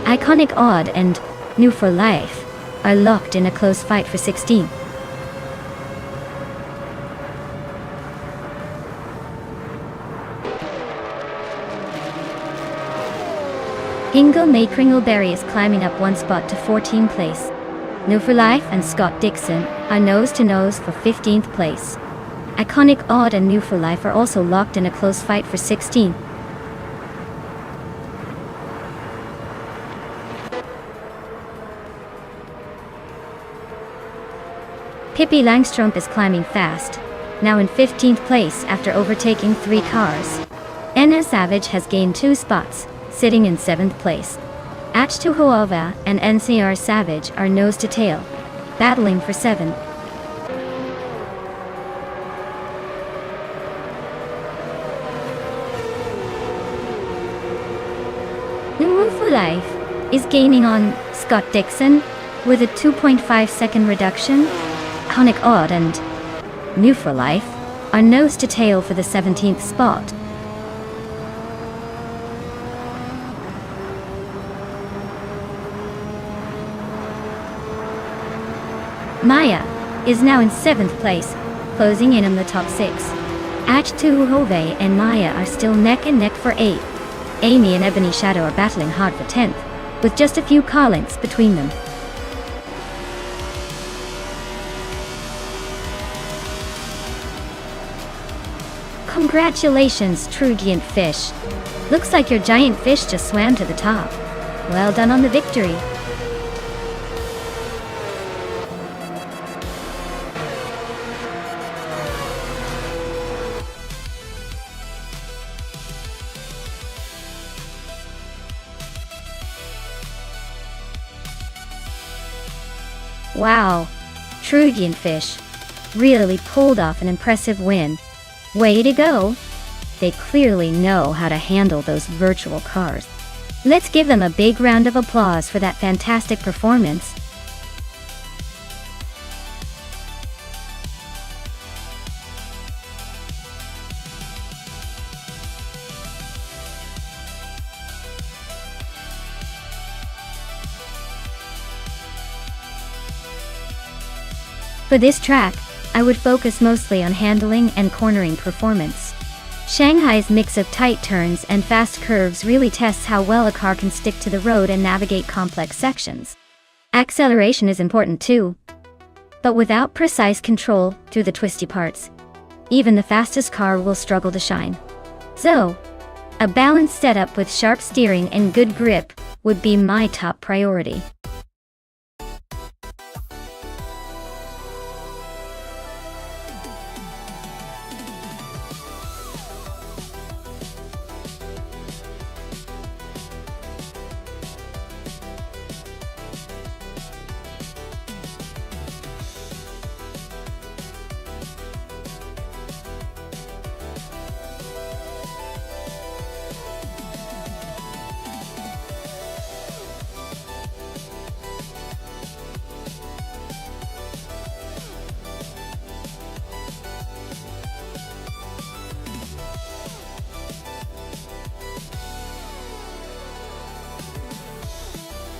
Iconic Odd and New for Life are locked in a close fight for 16th. Ingle May Kringleberry is climbing up 1 spot to 14th place. New for Life and Scott Dixon are nose to nose for 15th place. Iconic Odd and New for Life are also locked in a close fight for 16th. Pippi Langstrumpf is climbing fast, now in 15th place after overtaking 3 cars. NS Savage has gained 2 spots, sitting in 7th place. H2 Huova and NCR Savage are nose to tail, battling for 7th. New for Life is gaining on Scott Dixon with a 2.5 second reduction. Iconic Odd and New for Life are nose to tail for the 17th spot. Maya is now in 7th place, closing in on the top 6. H2 Hove and Maya are still neck and neck for 8th. Amy and Ebony Shadow are battling hard for 10th, with just a few car lengths between them. Congratulations, Trugiant Fish. Looks like your giant fish just swam to the top. Well done on the victory. Wow, Trugiant Fish really pulled off an impressive win. Way to go! They clearly know how to handle those virtual cars. Let's give them a big round of applause for that fantastic performance. For this track, I would focus mostly on handling and cornering performance. Shanghai's mix of tight turns and fast curves really tests how well a car can stick to the road and navigate complex sections. Acceleration is important too, but without precise control through the twisty parts, even the fastest car will struggle to shine. So, a balanced setup with sharp steering and good grip would be my top priority.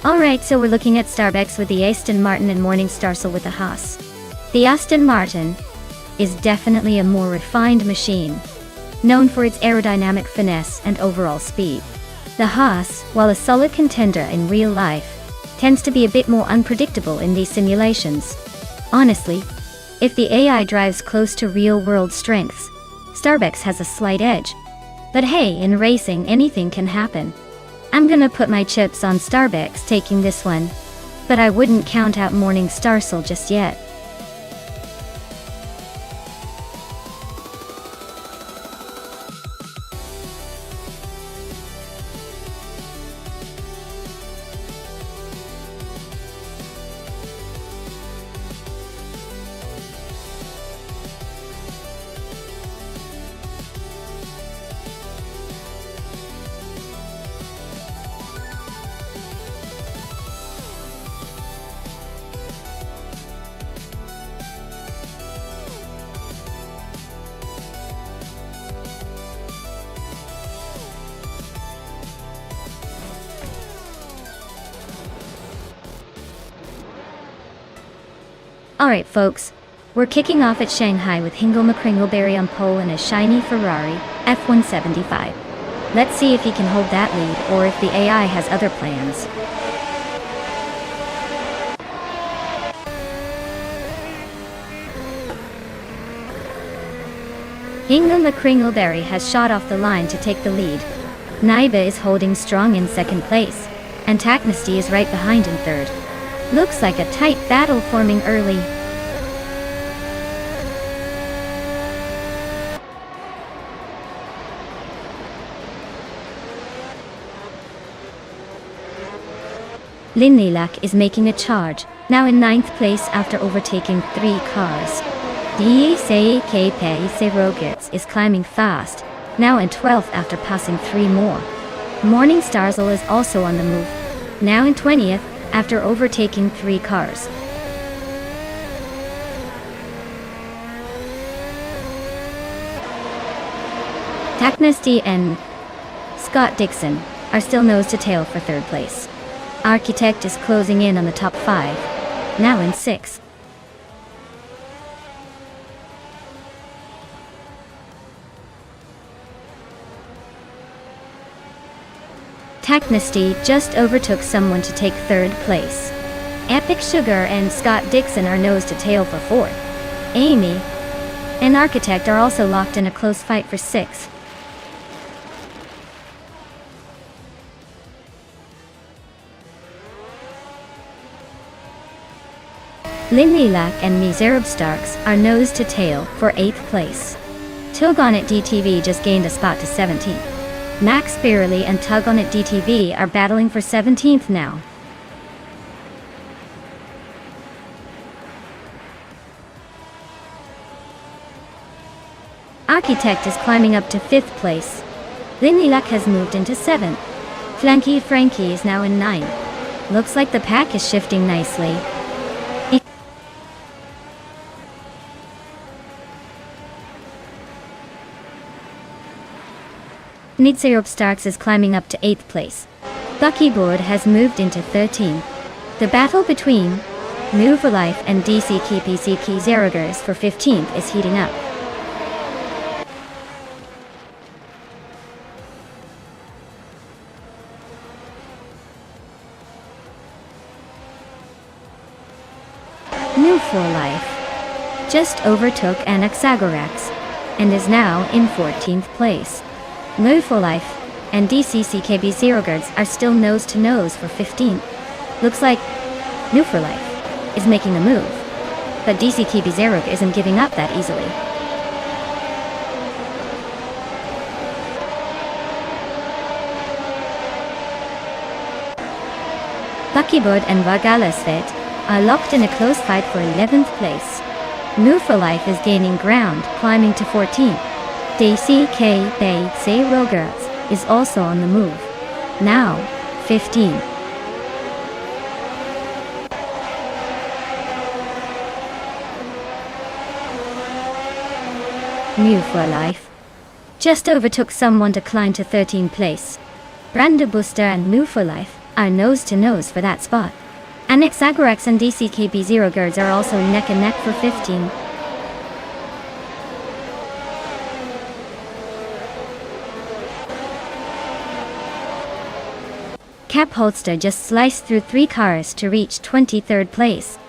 Alright, so we're looking at Starbucks with the Aston Martin and Morningstar with the Haas. The Aston Martin is definitely a more refined machine, known for its aerodynamic finesse and overall speed. The Haas, while a solid contender in real life, tends to be a bit more unpredictable in these simulations. Honestly, if the AI drives close to real-world strengths, Starbucks has a slight edge. But hey, in racing anything can happen. I'm gonna put my chips on Starbucks taking this one. But I wouldn't count out Morningstar just yet. Alright folks, we're kicking off at Shanghai with Hingle McCringleberry on pole and a shiny Ferrari F175. Let's see if he can hold that lead or if the AI has other plans. Hingle McCringleberry has shot off the line to take the lead. Naiba is holding strong in second place, and Taknesty is right behind in third. Looks like a tight battle forming early. Linlilac is making a charge, now in 9th place after overtaking 3 cars. DCKP Rockets is climbing fast, now in 12th after passing 3 more. Morningstar is also on the move, now in 20th after overtaking 3 cars. Taknesty and Scott Dixon are still nose to tail for 3rd place. Architect is closing in on the top 5, now in 6th. Taknesty just overtook someone to take 3rd place. Epic Sugar and Scott Dixon are nose to tail for 4th. Amy and Architect are also locked in a close fight for 6th. Linlilac and Miserable Starks are nose to tail for 8th place. Togonet DTV just gained a spot to 17th. Max Beerley and Tugonet DTV are battling for 17th now. Architect is climbing up to 5th place. Linlilac has moved into 7th. Flanky Frankie is now in 9th. Looks like the pack is shifting nicely. Nitsyrup Starks is climbing up to 8th place. Buckyboard has moved into 13th. The battle between New for Life and DC KPCK Zerogers for 15th is heating up. New for Life just overtook Anaxagorax and is now in 14th place. New for Life and DCCKB Zerogers are still nose to nose for 15th. Looks like New for Life is making a move, but DCKB Zerog isn't giving up that easily. Buckybird and Vagalasvet are locked in a close fight for 11th place. New for Life is gaining ground, climbing to 14th. DCKB Zerogers is also on the move, now 15. New for Life just overtook someone to climb to 13th place. Brandabuster and New for Life are nose to nose for that spot. Anaxagorax and DCKB Zerogers are also neck and neck for 15. Cap Holster just sliced through 3 cars to reach 23rd place.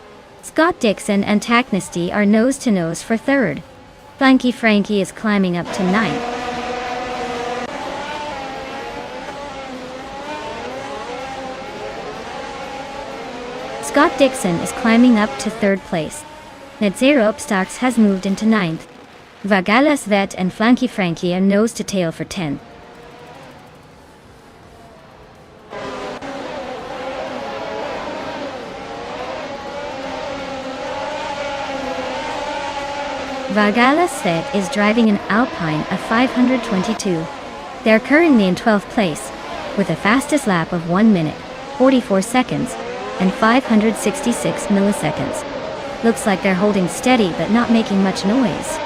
Scott Dixon and Taknesty are nose to nose for 3rd. Flanky Frankie is climbing up to 9th. Scott Dixon is climbing up to 3rd place. Nedzero Starks has moved into 9th. Vagalas Vet and Flanky Frankie are nose to tail for 10th. Vagalas Vet is driving an Alpine of 522. They're currently in 12th place, with a fastest lap of 1 minute, 44 seconds, and 566 milliseconds. Looks like they're holding steady but not making much noise.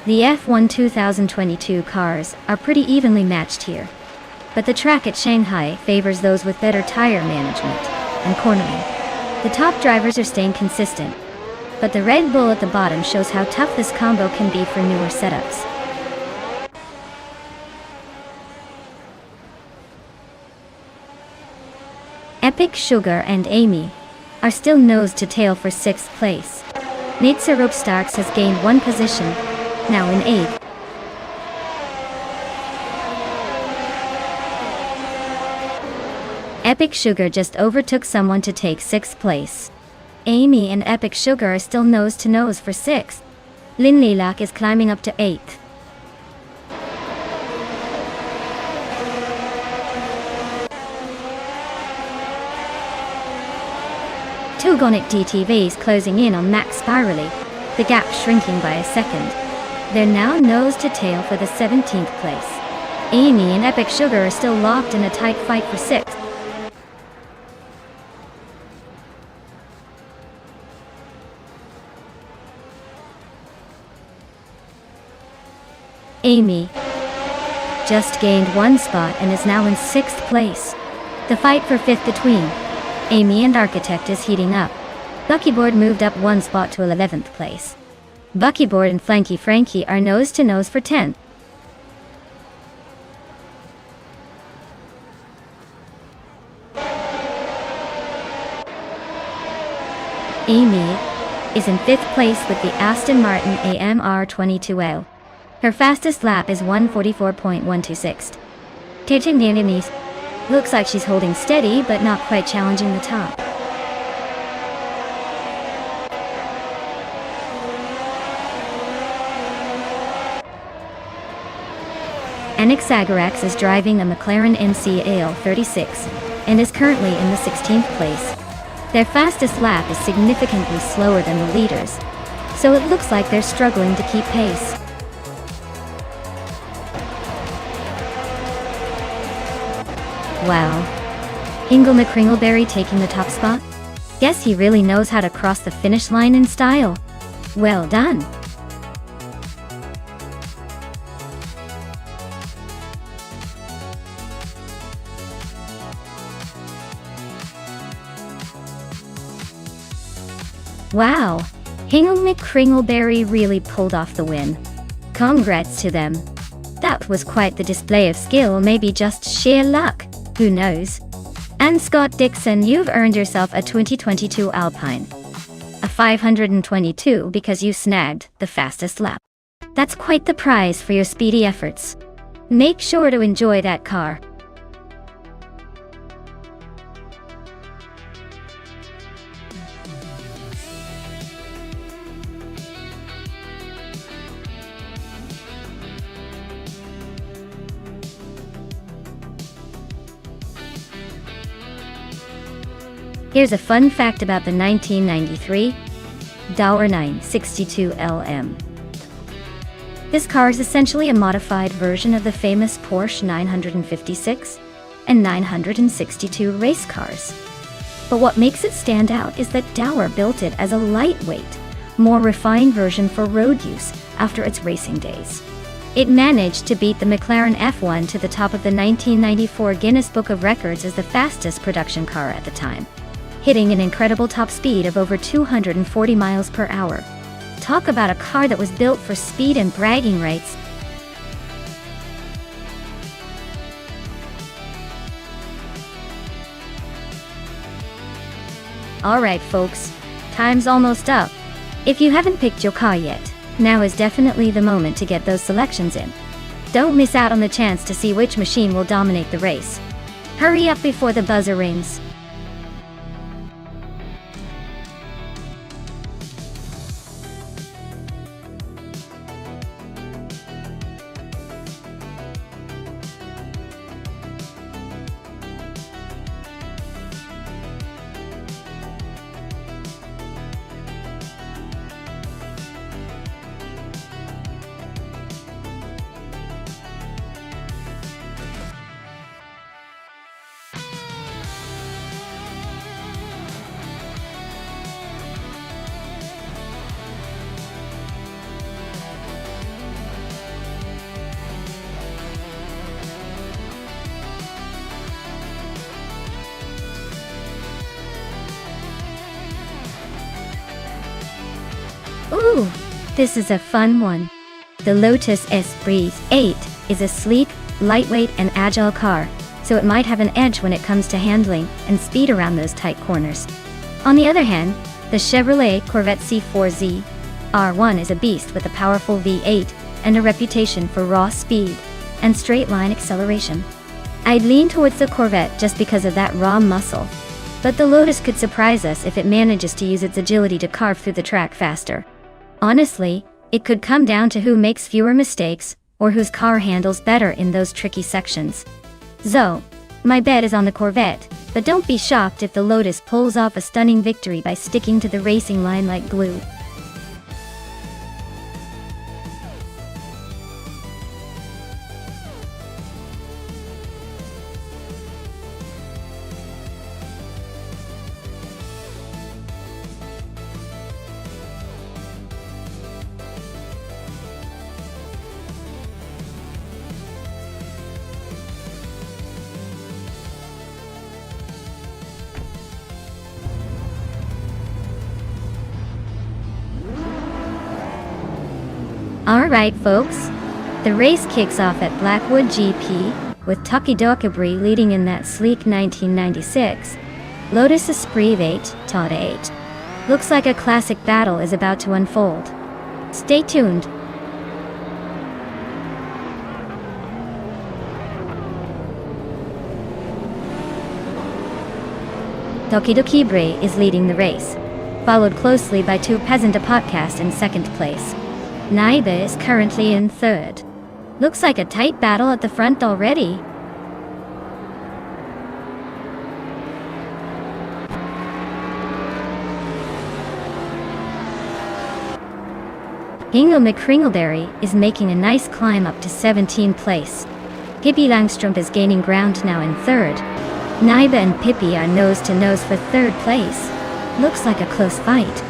The F1 2022 cars are pretty evenly matched here, but the track at Shanghai favors those with better tire management and cornering. The top drivers are staying consistent, but the Red Bull at the bottom shows how tough this combo can be for newer setups. Epic Sugar and Amy are still nose to tail for 6th place. Nedzero Starks has gained 1 position, now in 8th. Epic Sugar just overtook someone to take 6th place. Amy and Epic Sugar are still nose to nose for 6th. Lin Lilac is climbing up to 8th. Tilgonic DTV is closing in on Max Spirally, the gap shrinking by a second. They're now nose to tail for the 17th place. Amy and Epic Sugar are still locked in a tight fight for 6th. Amy just gained 1 spot and is now in 6th place. The fight for 5th between Amy and Architect is heating up. Buckyboard moved up 1 spot to 11th place. Buckyboard and Flanky Frankie are nose to nose for 10th. Amy is in 5th place with the Aston Martin AMR 22L. Her fastest lap is 1:44.126. Tejaninis looks like she's holding steady but not quite challenging the top. Anix Agarax is driving a McLaren NCAL 36 and is currently in the 16th place. Their fastest lap is significantly slower than the leaders, so it looks like they're struggling to keep pace. Wow. Hingle McCringleberry taking the top spot? Guess he really knows how to cross the finish line in style. Well done. Wow. Hingle McCringleberry really pulled off the win. Congrats to them. That was quite the display of skill, maybe just sheer luck. Who knows? And Scott Dixon, you've earned yourself a 2022 Alpine. A 522 because you snagged the fastest lap. That's quite the prize for your speedy efforts. Make sure to enjoy that car. Here's a fun fact about the 1993 Dauer 962 LM. This car is essentially a modified version of the famous Porsche 956 and 962 race cars. But what makes it stand out is that Dauer built it as a lightweight, more refined version for road use after its racing days. It managed to beat the McLaren F1 to the top of the 1994 Guinness Book of Records as the fastest production car at the time, hitting an incredible top speed of over 240 miles per hour. Talk about a car that was built for speed and bragging rights. Alright folks, time's almost up. If you haven't picked your car yet, now is definitely the moment to get those selections in. Don't miss out on the chance to see which machine will dominate the race. Hurry up before the buzzer rings. Ooh, this is a fun one. The Lotus Esprit 8 is a sleek, lightweight and agile car, so it might have an edge when it comes to handling and speed around those tight corners. On the other hand, the Chevrolet Corvette C4Z R1 is a beast with a powerful V8 and a reputation for raw speed and straight-line acceleration. I'd lean towards the Corvette just because of that raw muscle, but the Lotus could surprise us if it manages to use its agility to carve through the track faster. Honestly, it could come down to who makes fewer mistakes, or whose car handles better in those tricky sections. So, my bet is on the Corvette, but don't be shocked if the Lotus pulls off a stunning victory by sticking to the racing line like glue. Alright folks, the race kicks off at Blackwood GP, with Takidokabri leading in that sleek 1996 Lotus Esprit 8 Todd 8. Looks like a classic battle is about to unfold. Stay tuned. Tokidokibre is leading the race, followed closely by two Peasant Podcast in second place. Naiba is currently in third. Looks like a tight battle at the front already. Ingo McCringleberry is making a nice climb up to 17th place. Pippi Langstrup is gaining ground now in third. Naiba and Pippi are nose to nose for third place. Looks like a close fight.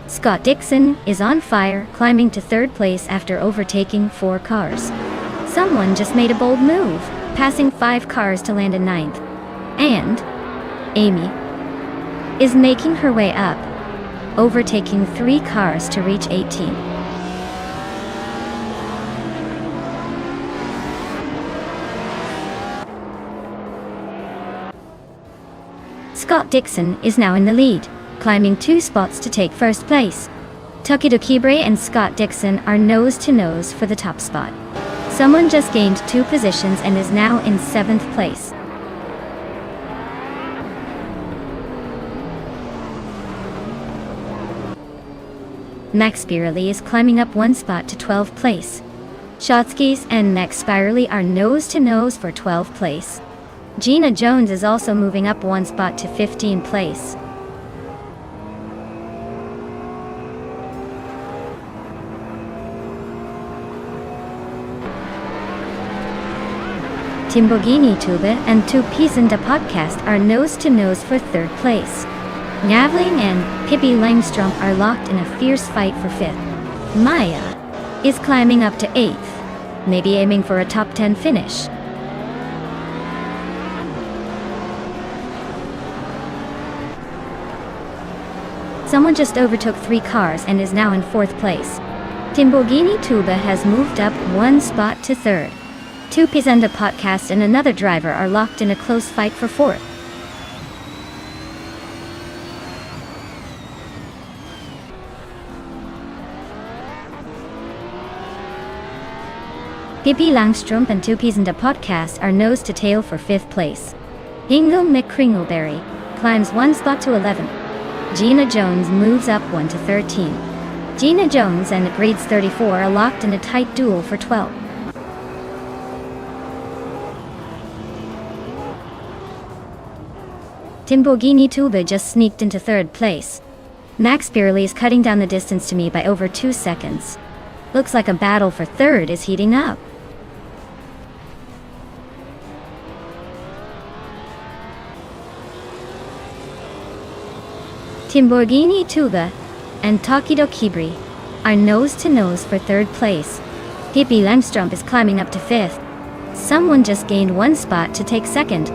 Scott Dixon is on fire, climbing to third place after overtaking 4 cars. Someone just made a bold move, passing 5 cars to land in 9th. And Amy is making her way up, overtaking 3 cars to reach 18th. Scott Dixon is now in the lead, climbing 2 spots to take first place. Tokidokibre and Scott Dixon are nose to nose for the top spot. Someone just gained 2 positions and is now in 7th place. Max Spirelli is climbing up 1 spot to 12th place. Shotskis and Max Spirelli are nose to nose for 12th place. Gina Jones is also moving up 1 spot to 15th place. Timbogini Tube and 2 Peasant Podcast are nose to nose for 3rd place. Navling and Pippi Langstrup are locked in a fierce fight for 5th. Maya is climbing up to 8th, maybe aiming for a top 10 finish. Someone just overtook 3 cars and is now in 4th place. Timborghini Tuba has moved up one spot to third. Two Pizenda Podcast and another driver are locked in a close fight for fourth. Pippi Langstrumpf and Two Pizenda Podcast are nose to tail for fifth place. Hingle McCringleberry climbs one spot to 11. Gina Jones moves up one to 13. Gina Jones and Grades 34 are locked in a tight duel for 12. Timborghini Tuba just sneaked into third place. Max Birley is cutting down the distance to me by over 2 seconds. Looks like a battle for third is heating up. Timborghini Tuba and Takido Kibri are nose-to-nose for third place. Pippi Langstrumpf is climbing up to fifth. Someone just gained one spot to take second.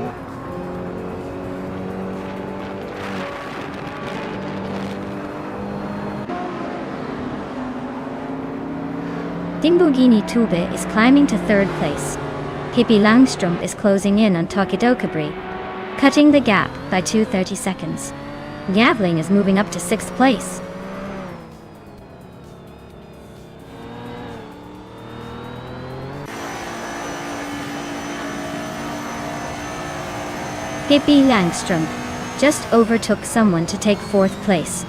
Timborghini Tuba is climbing to third place. Pippi Langstrumpf is closing in on Takido Kibri, cutting the gap by 2:30 seconds. Yavling is moving up to sixth place. Pippi Langstrumpf just overtook someone to take fourth place.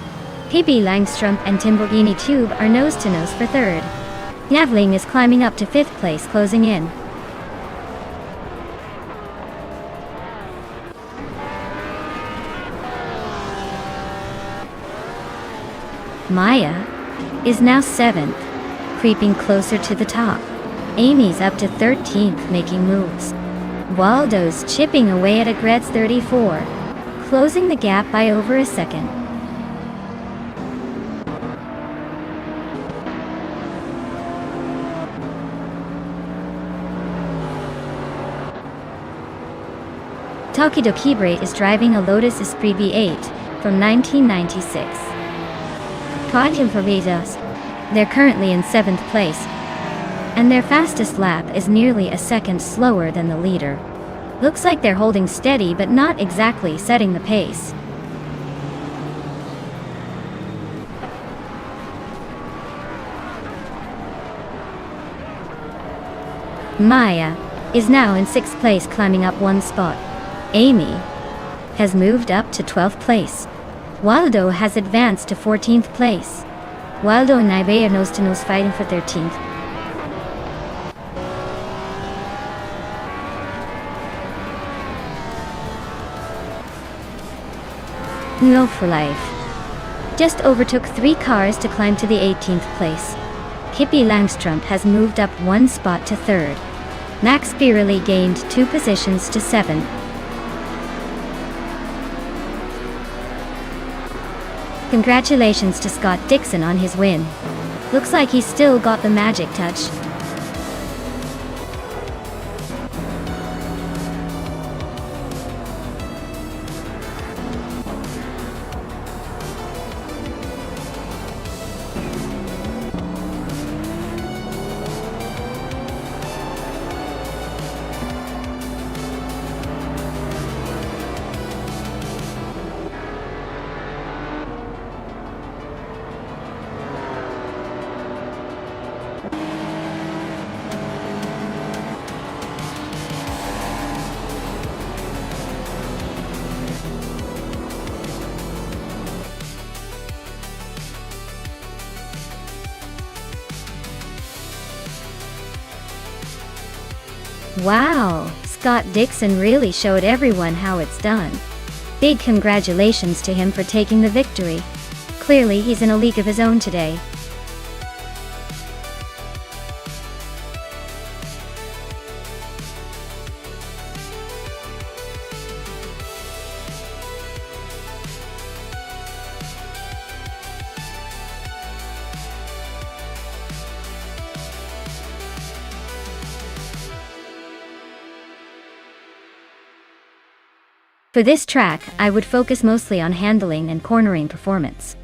Pippi Langstrumpf and Timborghini Tuba are nose-to-nose for third. Yavling is climbing up to fifth place, closing in. Maya is now 7th, creeping closer to the top. Amy's up to 13th, making moves. Waldo's chipping away at a Greds 34, closing the gap by over a second. Takido Kibri is driving a Lotus Esprit V8 from 1996. Podium for Bezos. They're currently in 7th place, and their fastest lap is nearly a second slower than the leader. Looks like they're holding steady but not exactly setting the pace. Maya is now in 6th place, climbing up one spot. Amy has moved up to 12th place. Waldo has advanced to 14th place. Waldo and Ibe are nose-to-nose fighting for 13th. No for life. Just overtook 3 cars to climb to the 18th place. Pippi Langstrumpf has moved up one spot to 3rd. Max Birley gained 2 positions to 7th. Congratulations to Scott Dixon on his win. Looks like he's still got the magic touch. Wow, Scott Dixon really showed everyone how it's done. Big congratulations to him for taking the victory. Clearly he's in a league of his own today. For this track, I would focus mostly on handling and cornering performance.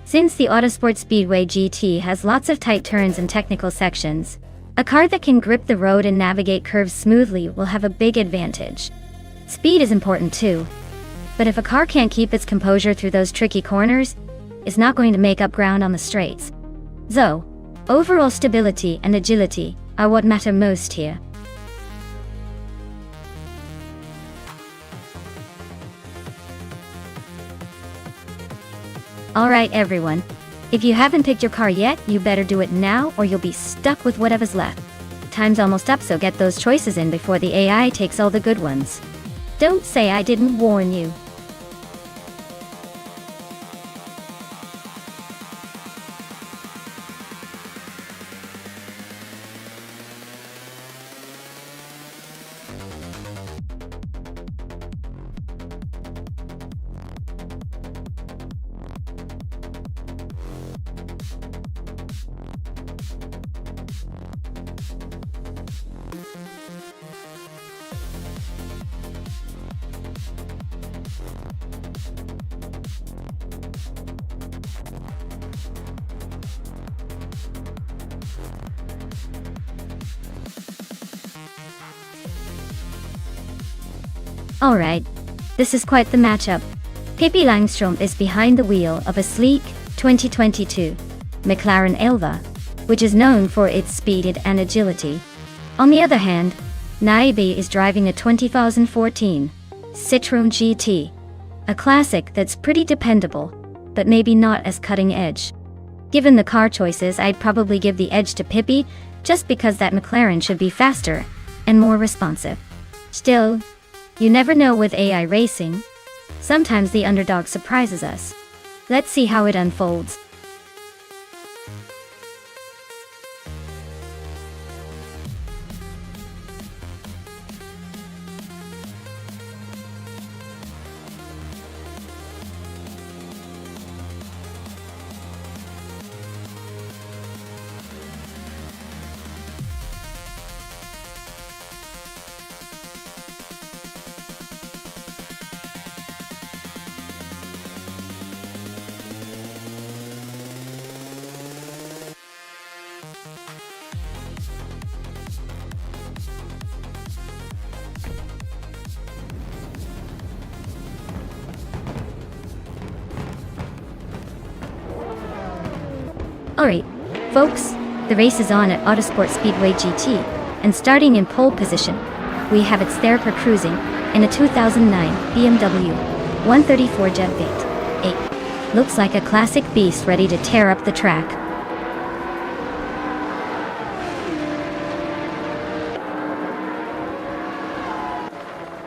Since the Autosport Speedway GT has lots of tight turns and technical sections, a car that can grip the road and navigate curves smoothly will have a big advantage. Speed is important too, but if a car can't keep its composure through those tricky corners, it's not going to make up ground on the straights. So, overall stability and agility are what matter most here. Alright everyone, if you haven't picked your car yet, you better do it now or you'll be stuck with whatever's left. Time's almost up, so get those choices in before the AI takes all the good ones. Don't say I didn't warn you. Alright, this is quite the matchup. Pippi Langström is behind the wheel of a sleek 2022 McLaren Elva, which is known for its speed and agility. On the other hand, Naibi is driving a 2014 Citroën GT, a classic that's pretty dependable, but maybe not as cutting edge. Given the car choices, I'd probably give the edge to Pippi, just because that McLaren should be faster and more responsive. Still, you never know with AI racing. Sometimes the underdog surprises us. Let's see how it unfolds. Alright, folks, the race is on at Autosport Speedway GT, and starting in pole position, we have Sterper cruising in a 2009 BMW 134 Jet 8. Looks like a classic beast ready to tear up the track.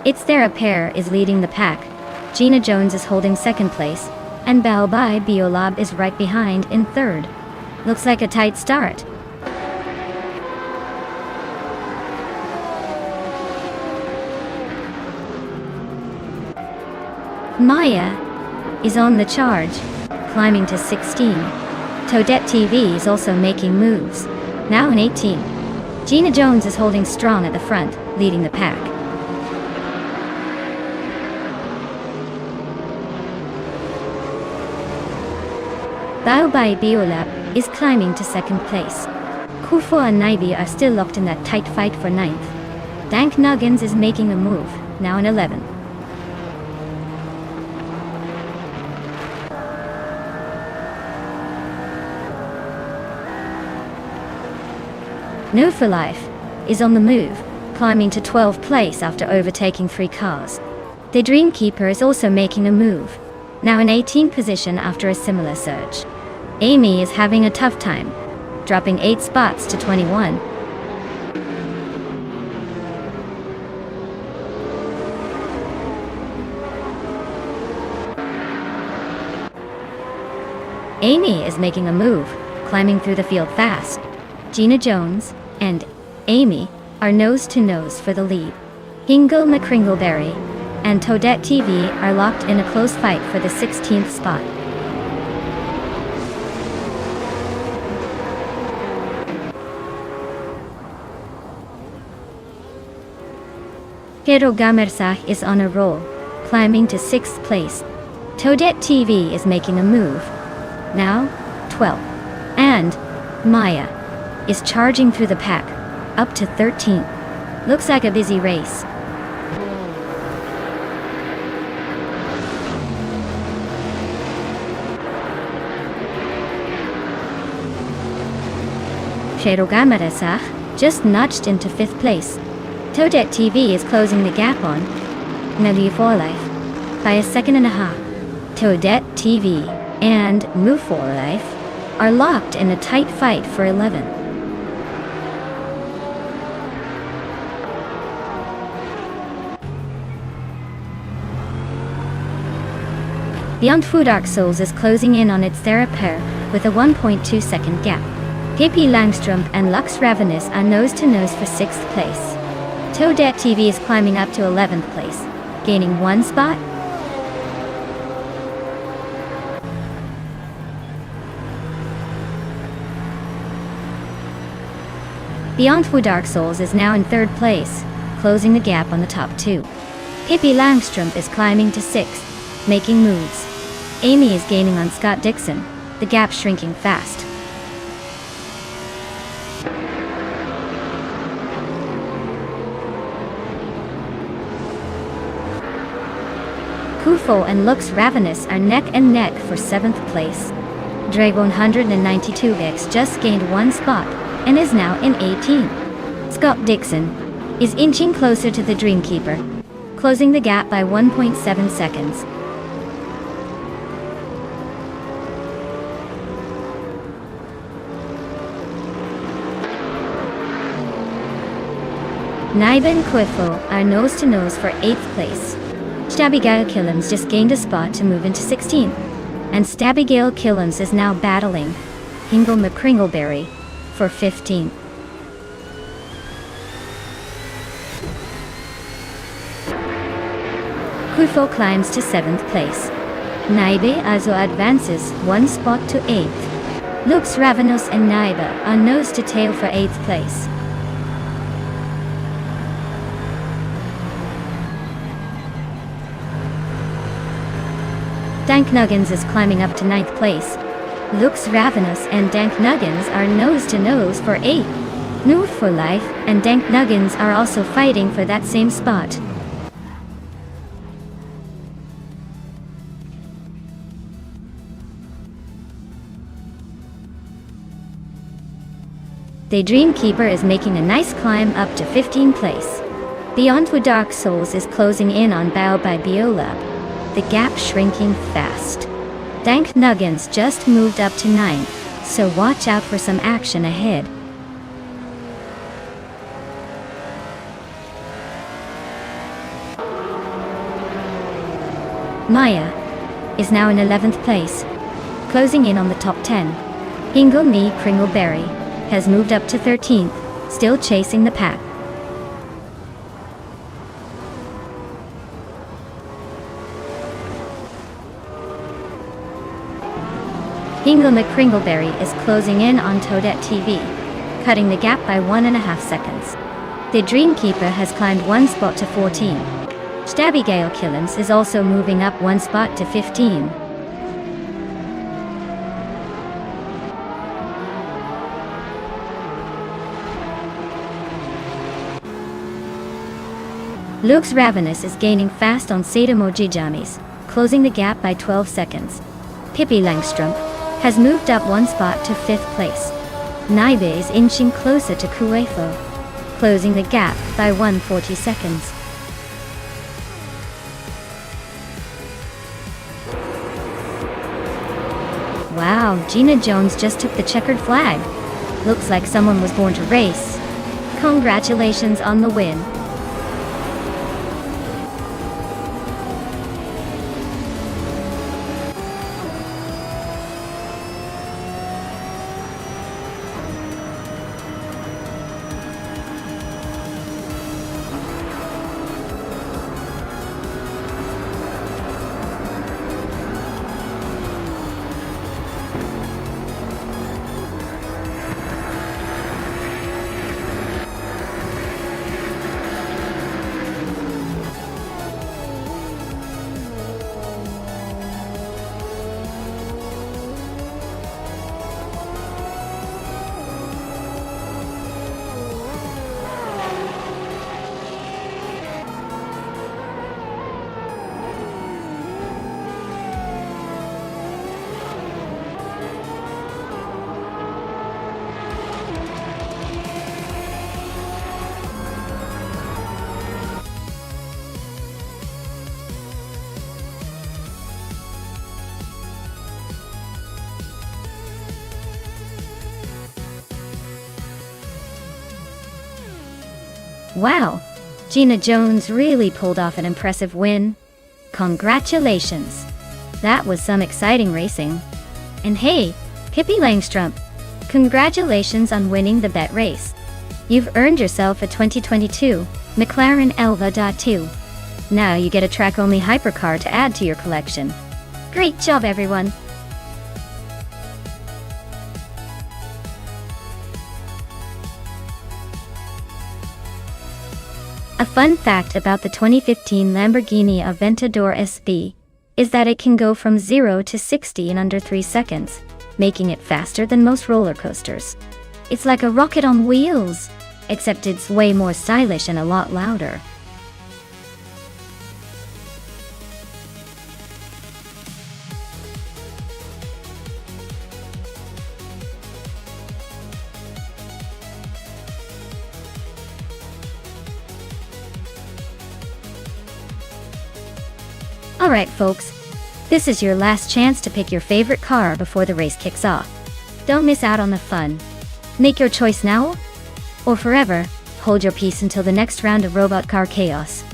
Sterper is leading the pack, Gina Jones is holding second place, and Baobai Biolab is right behind in third. Looks like a tight start. Maya is on the charge, climbing to 16. Toadette TV is also making moves, now in 18. Gina Jones is holding strong at the front, leading the pack. Baobai Biolab is climbing to second place. Kufo and Naibi are still locked in that tight fight for ninth. Dank Nuggins is making a move, now in 11. No for Life is on the move, climbing to 12th place after overtaking 3 cars. The Dreamkeeper is also making a move, now in 18th position after a similar surge. Amy is having a tough time, dropping 8 spots to 21. Amy is making a move, climbing through the field fast. Gina Jones and Amy are nose to nose for the lead. Hingle McCringleberry and Toadette TV are locked in a close fight for the 16th spot. Pero Gamersach is on a roll, climbing to 6th place. Toadette TV is making a move, now 12. And Maya is charging through the pack, up to 13. Looks like a busy race. Sherogamarasach just nudged into 5th place. Toadette TV is closing the gap on Nagi for Life by a second and a half. Toadette TV and Move for Life are locked in a tight fight for 11. Beyond Fu Dark Souls is closing in on its Thera pair with a 1.2 second gap. Pippi Langstrom and Lux Ravenous are nose-to-nose for 6th place. Toadette TV is climbing up to 11th place, gaining 1 spot. Beyond Fu Dark Souls is now in 3rd place, closing the gap on the top 2. Pippi Langstrom is climbing to 6th, making moves. Amy is gaining on Scott Dixon, the gap shrinking fast. Kufo and Lux Ravenous are neck and neck for 7th place. Dragon 192X just gained 1 spot and is now in 18. Scott Dixon is inching closer to the Dreamkeeper, closing the gap by 1.7 seconds. Naiba and Quifo are nose-to-nose for 8th place. Stabbygail Killens just gained a spot to move into 16th, and Stabbygail Killens is now battling Hingle McCringleberry for 15th. Quifo climbs to 7th place. Naibe also advances 1 spot to 8th. Lux Ravenous and Naiba are nose-to-tail for 8th place. Dank Nuggins is climbing up to 9th place. Lux Ravenous and Dank Nuggins are nose-to-nose for 8th. Move for Life and Dank Nuggins are also fighting for that same spot. The Dreamkeeper is making a nice climb up to 15th place. Beyond Fu Dark Souls is closing in on Bao by Biolab, the gap shrinking fast. Dank Nuggins just moved up to 9th, so watch out for some action ahead. Maya is now in 11th place, closing in on the top 10. Hingle Me Kringleberry has moved up to 13th, still chasing the pack. Hingle McCringleberry is closing in on Toadette TV, cutting the gap by 1.5 seconds. The Dreamkeeper has climbed 1 spot to 14. Stabbygail Killens is also moving up 1 spot to 15. Lux Ravenous is gaining fast on Sadamo Jijamis, closing the gap by 12 seconds. Pippi Langstrom has moved up 1 spot to 5th place. Naibe is inching closer to Kuefo, closing the gap by 140 seconds. Wow, Gina Jones just took the checkered flag. Looks like someone was born to race. Congratulations on the win. Wow, Gina Jones really pulled off an impressive win. Congratulations! That was some exciting racing. And hey, Pippi Langstrup, congratulations on winning the bet race. You've earned yourself a 2022 McLaren Elva.2. Now you get a track-only hypercar to add to your collection. Great job, everyone! A fun fact about the 2015 Lamborghini Aventador SB is that it can go from 0 to 60 in under 3 seconds, making it faster than most roller coasters. It's like a rocket on wheels, except it's way more stylish and a lot louder. Alright folks, this is your last chance to pick your favorite car before the race kicks off. Don't miss out on the fun. Make your choice now, or forever. Hold your peace until the next round of robot car chaos.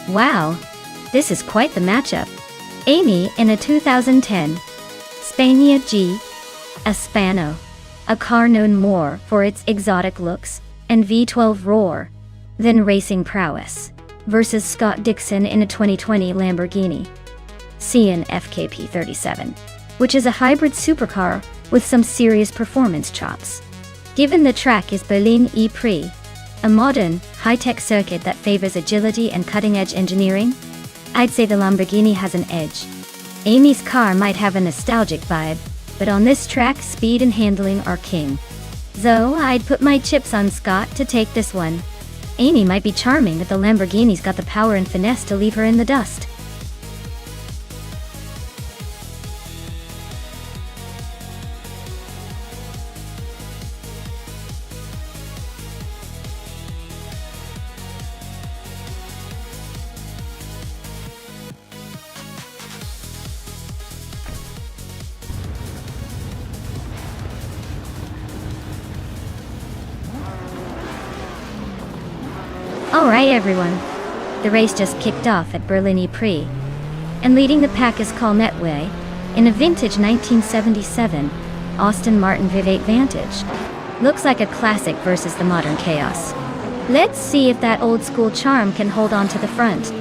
Wow, this is quite the matchup. Amy in a 2010 Spania G. Hispano, a car known more for its exotic looks and V12 roar than racing prowess, versus Scott Dixon in a 2020 Lamborghini Sian FKP 37, which is a hybrid supercar with some serious performance chops. Given the track is Berlin E-Prix, a modern, high-tech circuit that favors agility and cutting-edge engineering, I'd say the Lamborghini has an edge. Amy's car might have a nostalgic vibe, but on this track speed and handling are king. So I'd put my chips on Scott to take this one. Amy might be charming, but the Lamborghini's got the power and finesse to leave her in the dust. Alright everyone, the race just kicked off at Berlin E-Prix, and leading the pack is Colnetway in a vintage 1977 Aston Martin V8 Vantage. Looks like a classic versus the modern chaos. Let's see if that old school charm can hold on to the front.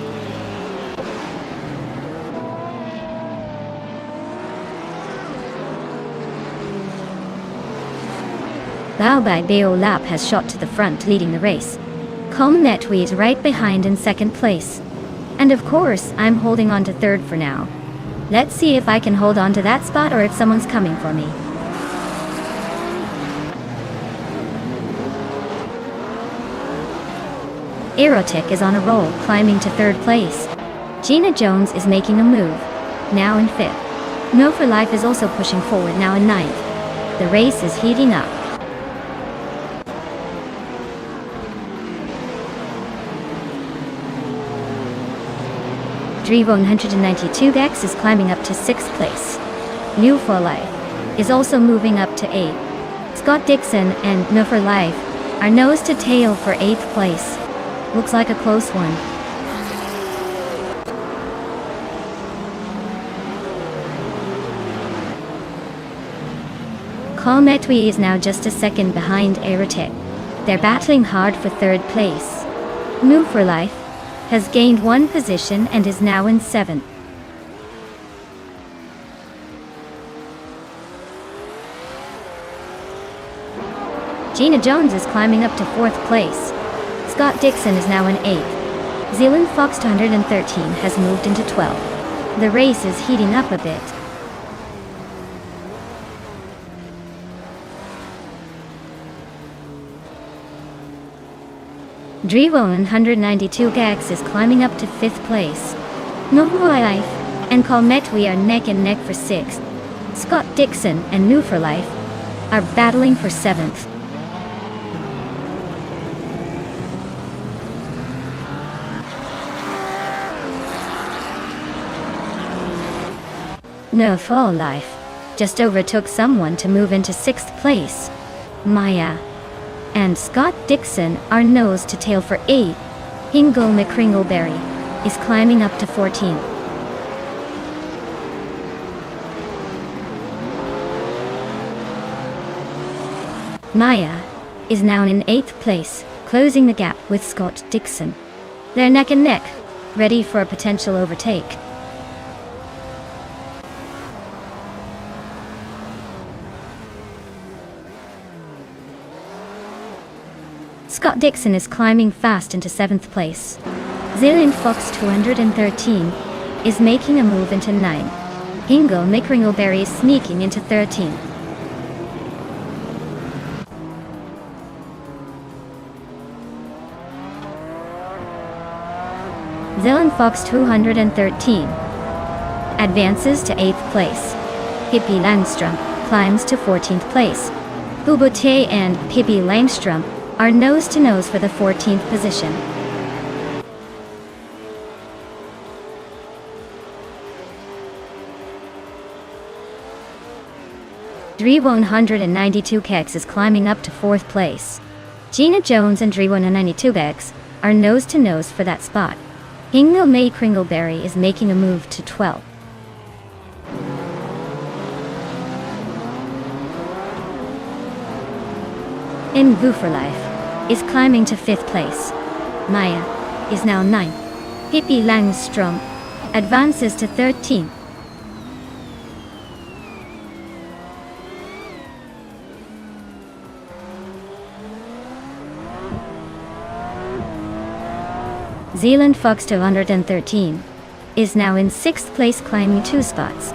Baobab Lap has shot to the front, leading the race. Colnetway is right behind in second place. And of course, I'm holding on to third for now. Let's see if I can hold on to that spot or if someone's coming for me. Aerotech is on a roll, climbing to third place. Gina Jones is making a move, now in fifth. No for Life is also pushing forward, now in ninth. The race is heating up. Drivo 192X is climbing up to 6th place. New for Life is also moving up to 8th. Scott Dixon and No for Life are nose to tail for 8th place. Looks like a close one. Calmetwi is now just a second behind Aerotech. They're battling hard for 3rd place. No for Life has gained 1 position and is now in 7th. Gina Jones is climbing up to 4th place. Scott Dixon is now in 8th. Zealand Fox 213 has moved into 12th. The race is heating up a bit. Drivo 192 Gax is climbing up to 5th place. Nohua Life and Calmetwi are neck and neck for 6th. Scott Dixon and New for Life are battling for 7th. No for Life just overtook someone to move into 6th place. Maya and Scott Dixon are nose to tail for 8. Hingle McCringleberry is climbing up to 14. Maya is now in 8th place, closing the gap with Scott Dixon. They're neck and neck, ready for a potential overtake. Scott Dixon is climbing fast into 7th place. Zealand Fox 213 is making a move into 9. Hingle McCringleberry is sneaking into 13. Zealand Fox 213 advances to 8th place. Pippi Langstrom climbs to 14th place. Bubote and Pippi Langstrom are nose to nose for the 14th position. Drivo 192 Kex is climbing up to 4th place. Gina Jones and Drivo 192 Kex are nose to nose for that spot. Hingle May Kringleberry is making a move to 12th. In Goo for Life is climbing to 5th place. Maya is now 9th. Pippi Langstrom advances to 13th. Zealand Fox 213 is now in 6th place, climbing 2 spots.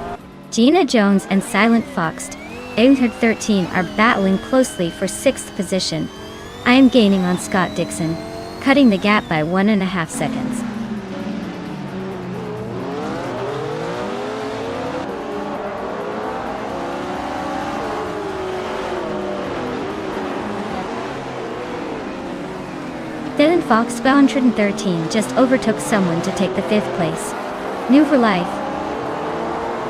Gina Jones and Silent Fox 813 are battling closely for 6th position. I am gaining on Scott Dixon, cutting the gap by 1.5 seconds. Dylan Fox 113 just overtook someone to take the 5th place. New for Life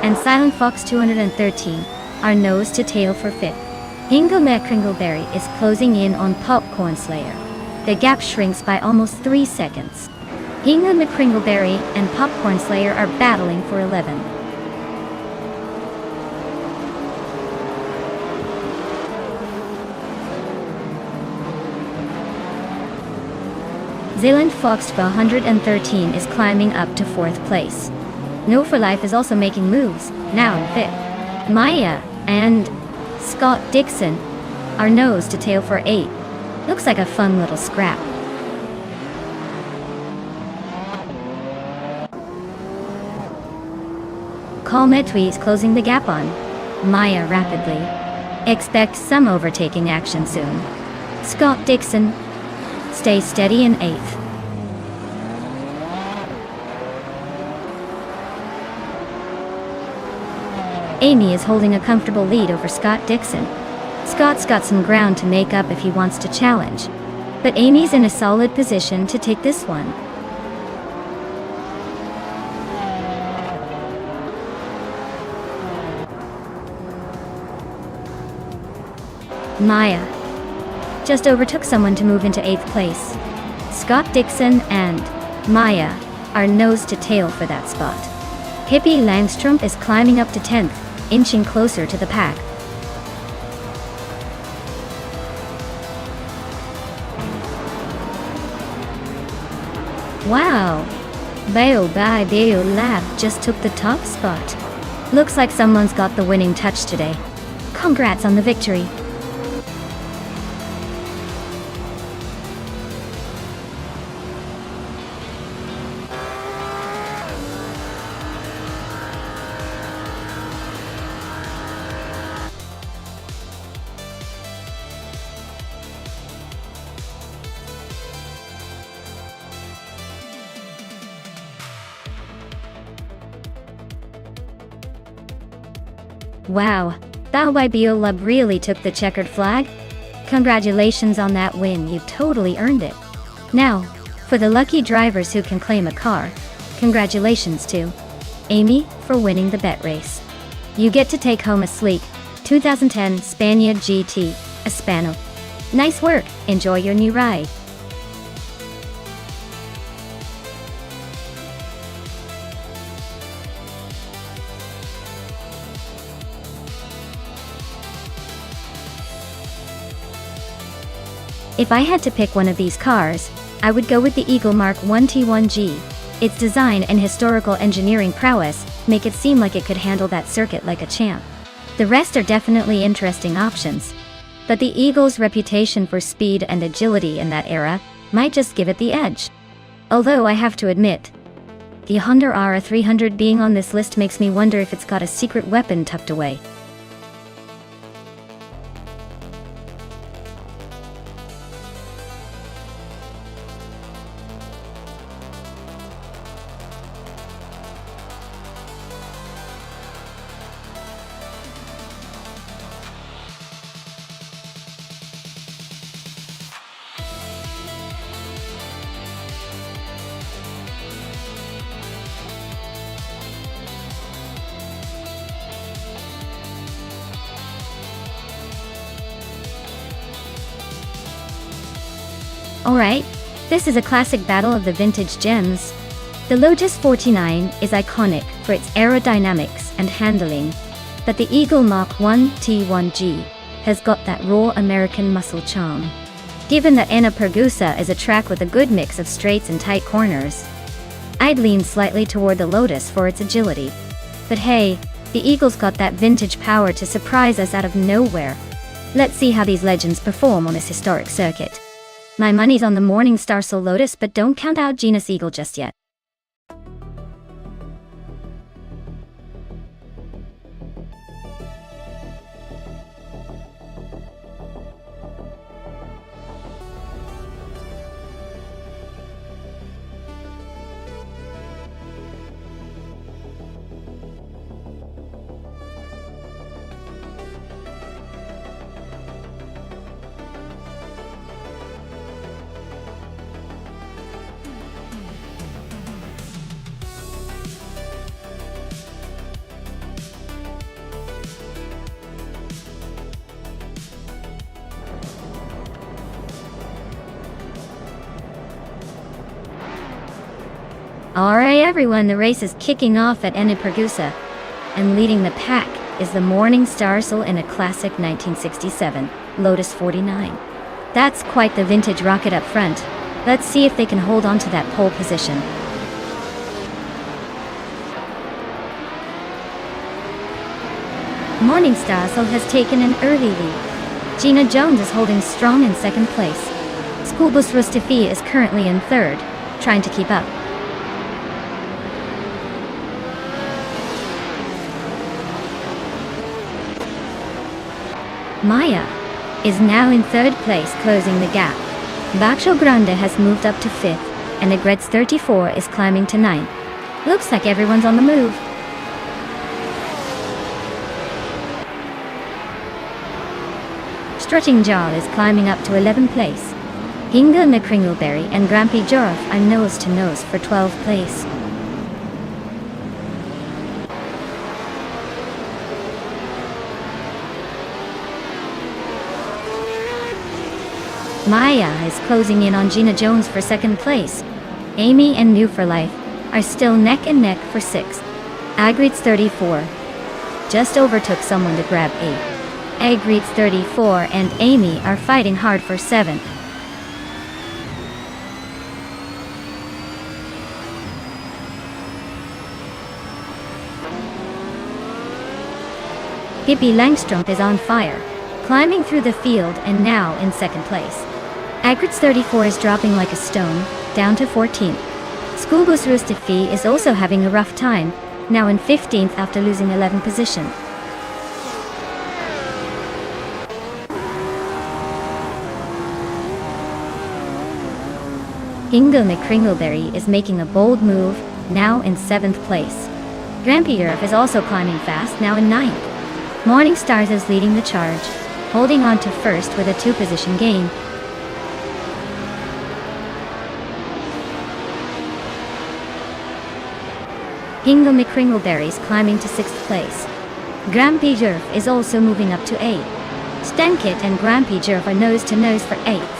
and Silent Fox 213 are nose to tail for 5th. Hingle McCringleberry is closing in on Popcorn Slayer. The gap shrinks by almost 3 seconds. Hingle McCringleberry and Popcorn Slayer are battling for 11. Zealand Fox 113 is climbing up to 4th place. No for Life is also making moves, now in 5th. Maya and Scott Dixon are nose to tail for 8. Looks like a fun little scrap. Calmetwi is closing the gap on Maya rapidly. Expect some overtaking action soon. Scott Dixon stays steady in 8th. Amy is holding a comfortable lead over Scott Dixon. Scott's got some ground to make up if he wants to challenge, but Amy's in a solid position to take this one. Maya just overtook someone to move into 8th place. Scott Dixon and Maya are nose to tail for that spot. Hippie Langstrom is climbing up to 10th, inching closer to the pack. Wow! Bio Lab just took the top spot. Looks like someone's got the winning touch today. Congrats on the victory. Wow, that Bio Lab really took the checkered flag? Congratulations on that win, you totally earned it. Now, for the lucky drivers who can claim a car, congratulations to Amy for winning the bet race. You get to take home a sleek 2010 Spaniard GT Hispano. Nice work, enjoy your new ride. If I had to pick one of these cars, I would go with the Eagle Mark 1 T1G. Its design and historical engineering prowess make it seem like it could handle that circuit like a champ. The rest are definitely interesting options, but the Eagle's reputation for speed and agility in that era might just give it the edge. Although I have to admit, the Honda RA300 being on this list makes me wonder if it's got a secret weapon tucked away. Alright, this is a classic battle of the vintage gems. The Lotus 49 is iconic for its aerodynamics and handling, but the Eagle Mark 1 T1G has got that raw American muscle charm. Given that Enna-Pergusa is a track with a good mix of straights and tight corners, I'd lean slightly toward the Lotus for its agility. But hey, the Eagle's got that vintage power to surprise us out of nowhere. Let's see how these legends perform on this historic circuit. My money's on the Morningstar Soul Lotus, but don't count out Genus Eagle just yet. Alright everyone, the race is kicking off at Enna-Pergusa, and leading the pack is the Morningstar Soul in a classic 1967 Lotus 49. That's quite the vintage rocket up front. Let's see if they can hold on to that pole position. Morningstar Soul has taken an early lead. Gina Jones is holding strong in second place. Schoolbus Rustifi is currently in third, trying to keep up. Maya is now in third place, closing the gap. Bacho Grande has moved up to fifth, and Egretz 34 is climbing to ninth. Looks like everyone's on the move. Strutting Jarl is climbing up to 11th place. Hinga McCringleberry and Grampy Joroff are nose to nose for 12th place. Maya is closing in on Gina Jones for second place. Amy and New for Life are still neck and neck for sixth. Agrids 34 just overtook someone to grab 8. Agrids 34 and Amy are fighting hard for 7th. Hippie Langstrom is on fire, climbing through the field and now in second place. Agrids 34 is dropping like a stone, down to 14th. Schoolbus Rustifi is also having a rough time, now in 15th after losing 11th position. Ingo McCringleberry is making a bold move, now in 7th place. Grampierf is also climbing fast, now in 9th. Morning Stars is leading the charge, holding on to first with a 2-position gain. Ingo McCringleberry is climbing to 6th place. Grampy Jerf is also moving up to 8th. Stankit and Grampy Jerf are nose to nose for 8th.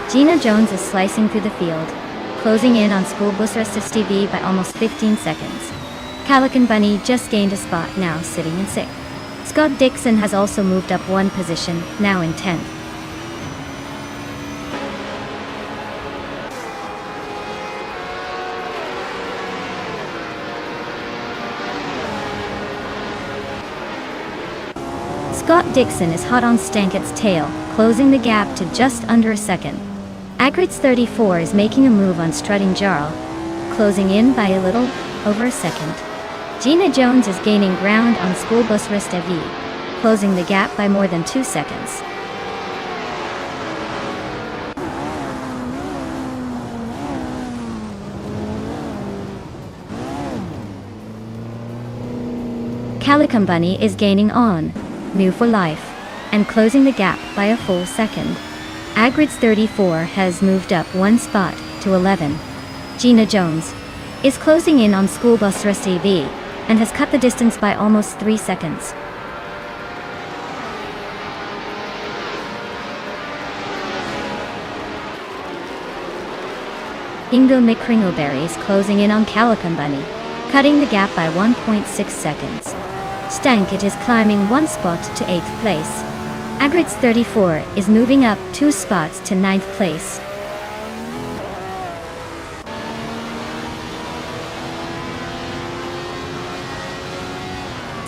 Gina Jones is slicing through the field, closing in on Schoolbus Rustifi by almost 15 seconds. Calican Bunny just gained a spot, now sitting in 6th. Scott Dixon has also moved up 1 position, now in 10th. Scott Dixon is hot on Stankit's tail, closing the gap to just under a second. Agrids 34 is making a move on Strutting Jarl, closing in by a little over a second. Gina Jones is gaining ground on Schoolbus Rustifi, closing the gap by more than 2 seconds. Calican Bunny is gaining on New for Life and closing the gap by a full second. Agrids 34 has moved up 1 spot to 11. Gina Jones is closing in on Schoolbus Rustifi and has cut the distance by almost 3 seconds. Ingo McCringleberry is closing in on Calican Bunny, cutting the gap by 1.6 seconds. Stankit is climbing 1 spot to 8th place. Agrids 34 is moving up 2 spots to 9th place.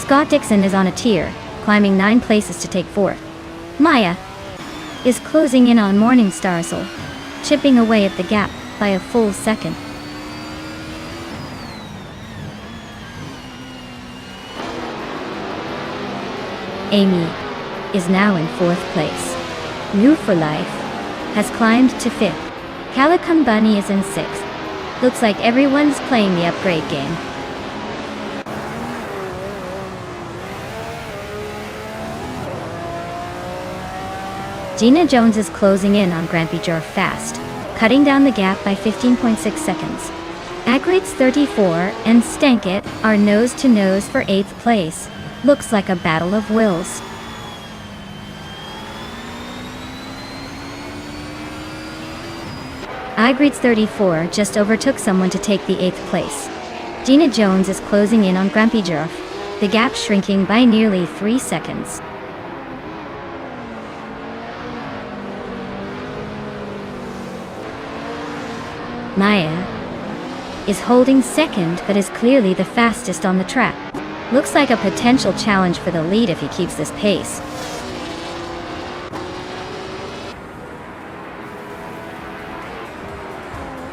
Scott Dixon is on a tier, climbing 9 places to take 4th. Maya is closing in on Morning Starsel, chipping away at the gap by a full second. Amy is now in 4th place. New for Life has climbed to 5th. Calican Bunny is in 6th. Looks like everyone's playing the upgrade game. Gina Jones is closing in on Grampy Jar fast, cutting down the gap by 15.6 seconds. Agrids 34 and Stankit are nose to nose for 8th place. Looks like a battle of wills. Agrids 34 just overtook someone to take the 8th place. Gina Jones is closing in on Grampy Jar, the gap shrinking by nearly 3 seconds. Maya is holding second but is clearly the fastest on the track. Looks like a potential challenge for the lead if he keeps this pace.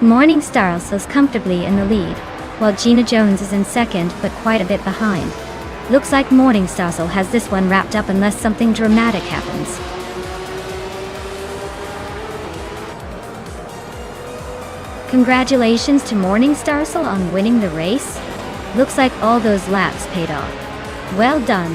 Morning Stars is comfortably in the lead, while Gina Jones is in second but quite a bit behind. Looks like Morning Starsel has this one wrapped up unless something dramatic happens. Congratulations to Morning Starsel on winning the race. Looks like all those laps paid off. Well done.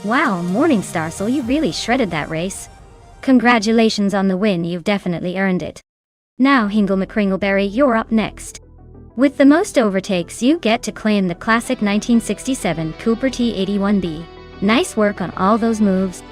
Wow, Morningstar, so you really shredded that race. Congratulations on the win, you've definitely earned it. Now Hingle McCringleberry, you're up next. With the most overtakes, you get to claim the classic 1967 Cooper T81B. Nice work on all those moves.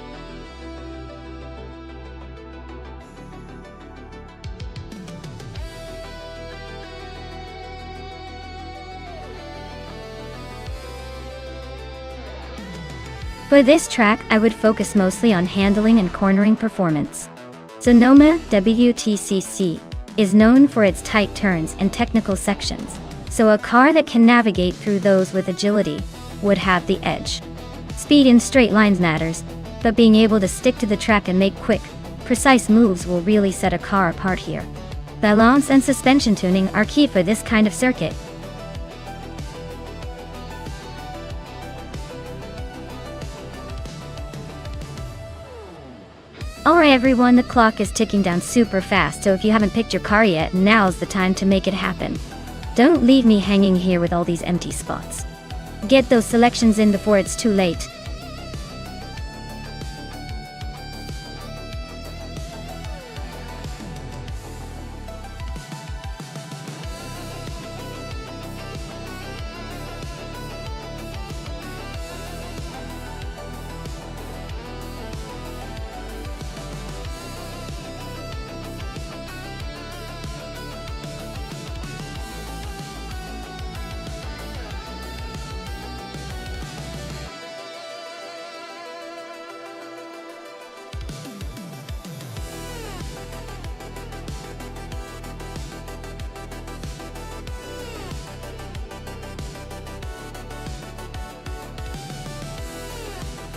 For this track, I would focus mostly on handling and cornering performance. Sonoma WTCC is known for its tight turns and technical sections, so a car that can navigate through those with agility would have the edge. Speed in straight lines matters, but being able to stick to the track and make quick, precise moves will really set a car apart here. Balance and suspension tuning are key for this kind of circuit. Alright everyone, the clock is ticking down super fast, so if you haven't picked your car yet, now's the time to make it happen. Don't leave me hanging here with all these empty spots. Get those selections in before it's too late.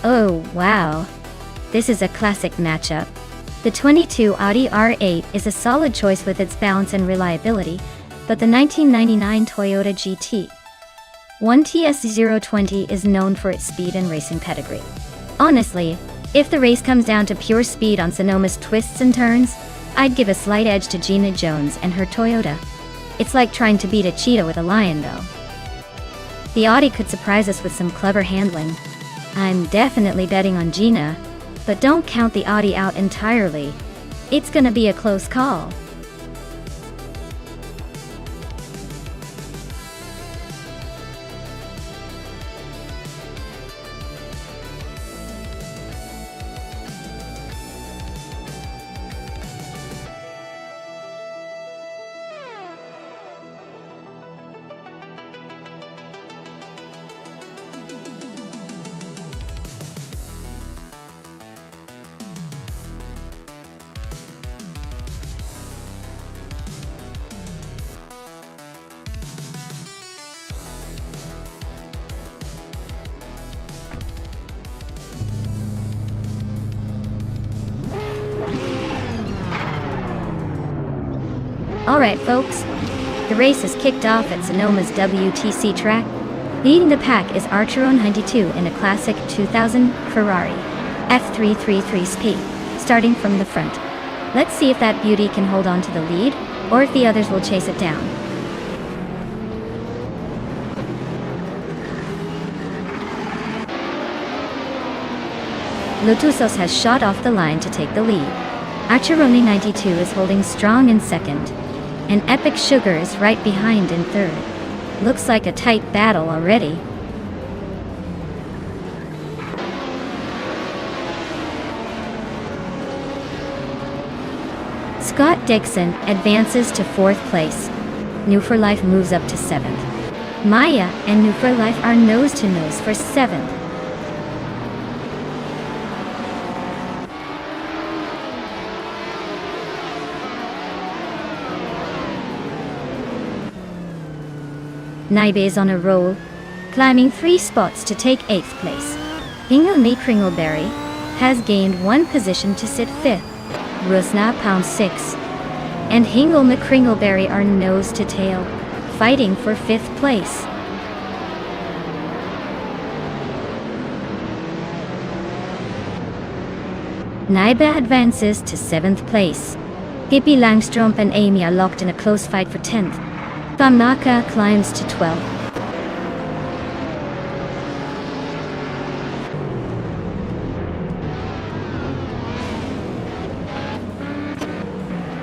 Oh, wow. This is a classic matchup. The 22 Audi R8 is a solid choice with its balance and reliability, but the 1999 Toyota GT 1TS020 is known for its speed and racing pedigree. Honestly, if the race comes down to pure speed on Sonoma's twists and turns, I'd give a slight edge to Gina Jones and her Toyota. It's like trying to beat a cheetah with a lion, though. The Audi could surprise us with some clever handling. I'm definitely betting on Gina, but don't count the Audi out entirely. It's gonna be a close call. Alright folks, the race is kicked off at Sonoma's WTC track. Leading the pack is Arturo 92 in a classic 2000 Ferrari F333SP, starting from the front. Let's see if that beauty can hold on to the lead, or if the others will chase it down. Lotusos has shot off the line to take the lead. Archeroni 92 is holding strong in second, and Epic Sugar is right behind in third. Looks like a tight battle already. Scott Dixon advances to fourth place. New for Life moves up to seventh. Maya and New for Life are nose to nose for seventh. Naibe is on a roll, climbing 3 spots to take 8th place. Hingle McCringleberry has gained 1 position to sit 5th. Rusna pound 6 and Hingle McCringleberry are nose to tail, fighting for 5th place. Naibe advances to 7th place. Pippi Langstrom and Amy are locked in a close fight for 10th. Famaka climbs to 12th.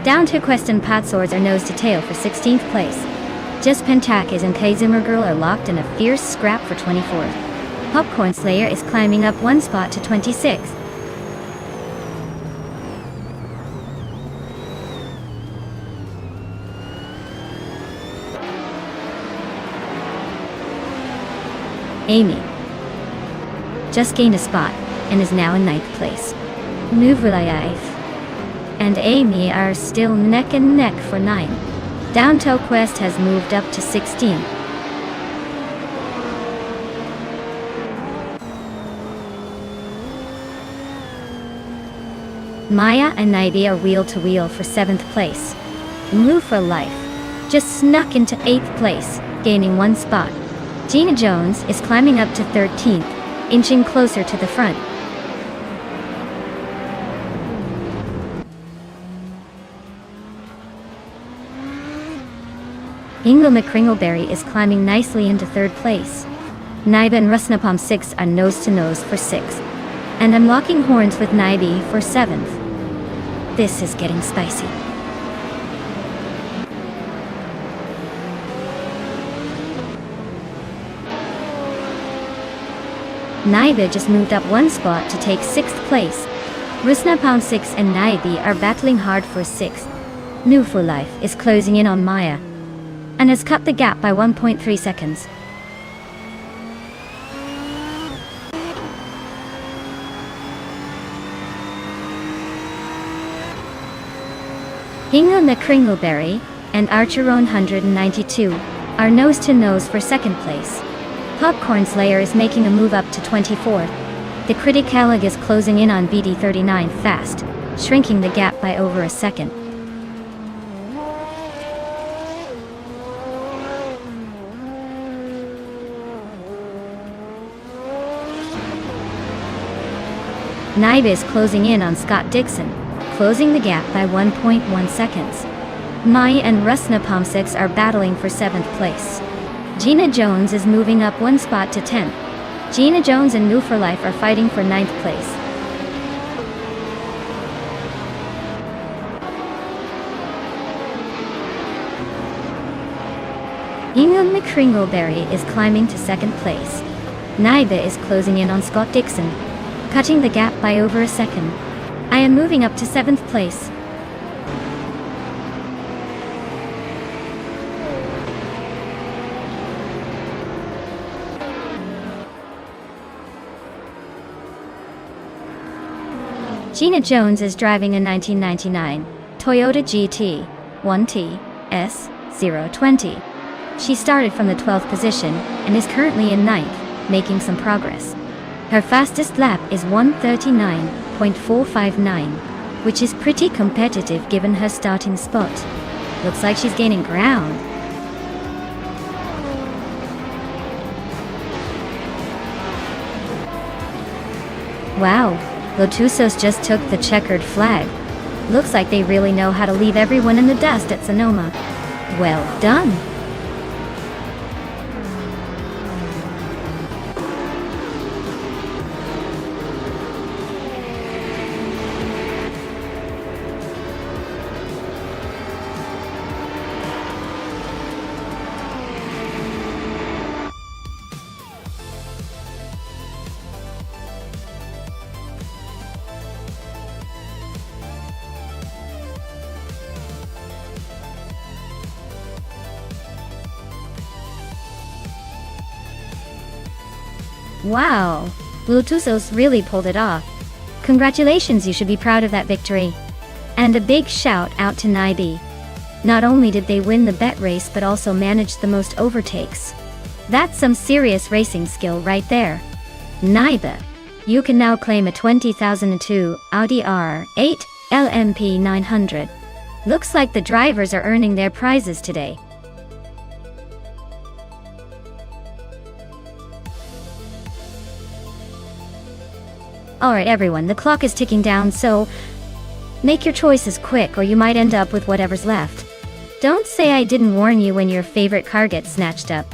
Down to Quest and Patswords are nose to tail for 16th place. Just Pentakis and Kazuma Girl are locked in a fierce scrap for 24th. Popcorn Slayer is climbing up one spot to 26th. Amy just gained a spot and is now in 9th place. Nuvulayif and Amy are still neck and neck for 9. Downtown Quest has moved up to 16. Maya and Naibi are wheel to wheel for 7th place. Move for Life just snuck into 8th place, gaining 1 spot. Gina Jones is climbing up to 13th, inching closer to the front. Ingo McCringleberry is climbing nicely into 3rd place. Naiba and Rusnapalm 6 are nose to nose for 6th. And I'm locking horns with Naibi for 7th. This is getting spicy. Naiba just moved up 1 spot to take 6th place. Rusnapalm 6 and Naibi are battling hard for 6th. New for Life is closing in on Maya and has cut the gap by 1.3 seconds. Ingo McCringleberry and Archeron 192 are nose to nose for 2nd place. Popcorn Slayer is making a move up to 24th. The Criticalig is closing in on BD39 fast, shrinking the gap by over a second. Naiba is closing in on Scott Dixon, closing the gap by 1.1 seconds. Maya and Rusnapalm 6 are battling for 7th place. Gina Jones is moving up 1 spot to 10th. Gina Jones and New for Life are fighting for 9th place. Ingo McCringleberry is climbing to 2nd place. Naiba is closing in on Scott Dixon, cutting the gap by over a second. I am moving up to 7th place. Gina Jones is driving a 1999 Toyota GT 1T S020. She started from the 12th position and is currently in 9th, making some progress. Her fastest lap is 1:39.459, which is pretty competitive given her starting spot. Looks like she's gaining ground. Wow, Lotusos just took the checkered flag. Looks like they really know how to leave everyone in the dust at Sonoma. Well done. Wow, Lotusos really pulled it off. Congratulations, you should be proud of that victory. And a big shout out to Naibi. Not only did they win the bet race but also managed the most overtakes. That's some serious racing skill right there. Naiba, you can now claim a 2002 Audi R8 LMP 900. Looks like the drivers are earning their prizes today. Alright everyone, the clock is ticking down, so make your choices quick or you might end up with whatever's left. Don't say I didn't warn you when your favorite car gets snatched up.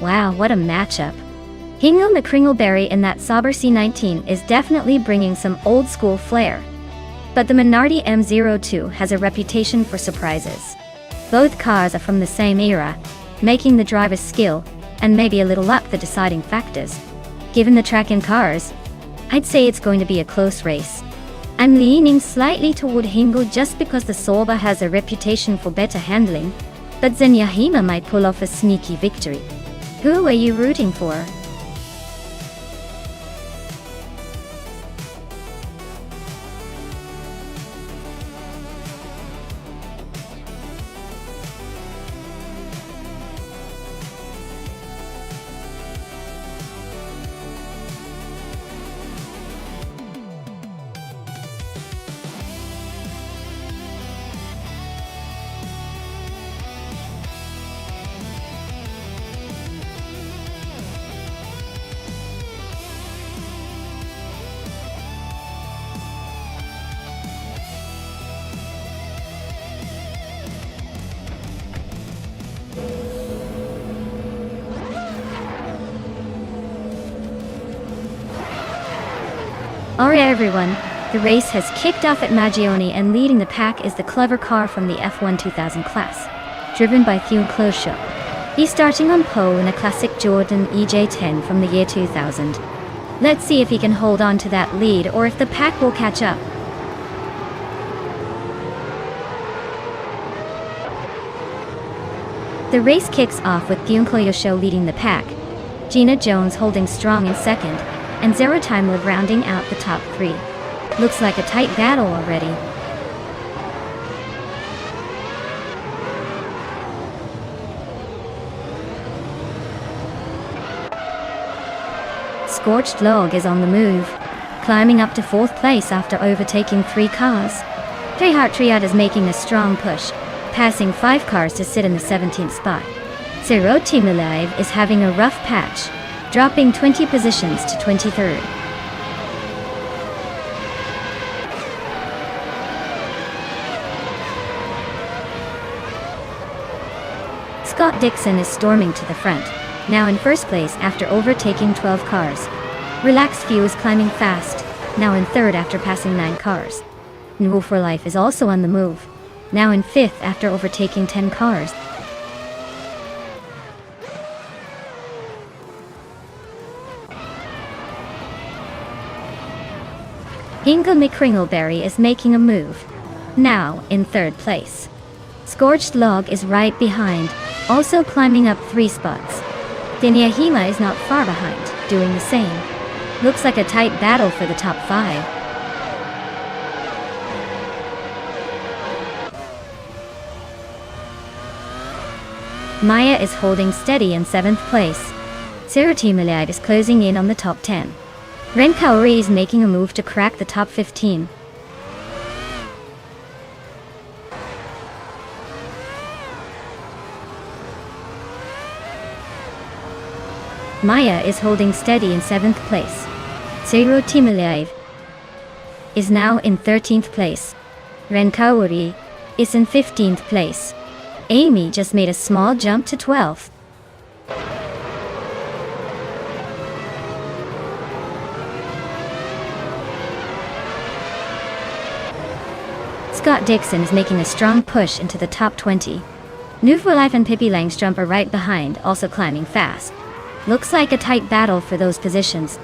Wow, what a matchup. Hingle McCringleberry in that Sauber C19 is definitely bringing some old school flair. But the Minardi M02 has a reputation for surprises. Both cars are from the same era, making the driver's skill, and maybe a little luck the deciding factors. Given the track and cars, I'd say it's going to be a close race. I'm leaning slightly toward Hingle just because the Sauber has a reputation for better handling, but Zenyahima might pull off a sneaky victory. Who are you rooting for? Alright everyone, the race has kicked off at Magione and leading the pack is the clever car from the F1 2000 class, driven by Thune Closure. He's starting on pole in a classic Jordan EJ10 from the year 2000. Let's see if he can hold on to that lead or if the pack will catch up. The race kicks off with Thune Closure leading the pack, Gina Jones holding strong in second, and Zero Time Live rounding out the top three. Looks like a tight battle already. Scorched Log is on the move, climbing up to 4th place after overtaking 3 cars. Treyhart Triad is making a strong push, passing 5 cars to sit in the 17th spot. Zero Team Alive is having a rough patch, dropping 20 positions to 23rd. Scott Dixon is storming to the front, now in first place after overtaking 12 cars. Relaxed Few is climbing fast, now in third after passing 9 cars. Null for Life is also on the move, now in 5th after overtaking 10 cars. Hingle McCringleberry is making a move, now in 3rd place. Scorched Log is right behind, also climbing up 3 spots. Zenyahima is not far behind, doing the same. Looks like a tight battle for the top 5. Maya is holding steady in 7th place. Zero Team Alive is closing in on the top 10. Ren Kaori is making a move to crack the top 15. Maya is holding steady in 7th place. Zero Team Alive is now in 13th place. Ren Kaori is in 15th place. Amy just made a small jump to 12th. Scott Dixon is making a strong push into the top 20. New for Life and Pippi Langstrumpf are right behind, also climbing fast. Looks like a tight battle for those positions.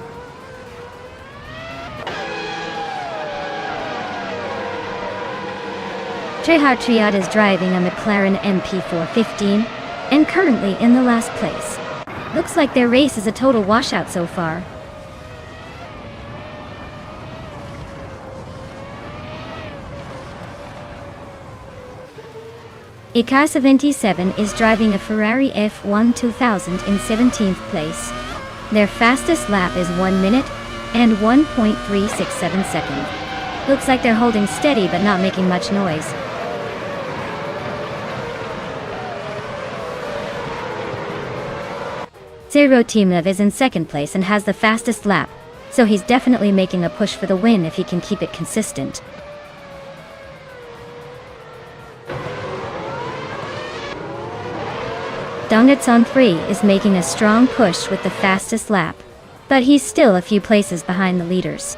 Treyhart Triad is driving a McLaren MP415 and currently in the last place. Looks like their race is a total washout so far. Icar77 is driving a Ferrari F1 2000 in 17th place. Their fastest lap is 1 minute and 1.367 seconds. Looks like they're holding steady but not making much noise. Zero Team Live is in 2nd place and has the fastest lap, so he's definitely making a push for the win if he can keep it consistent. Dongets on 3 is making a strong push with the fastest lap, but he's still a few places behind the leaders.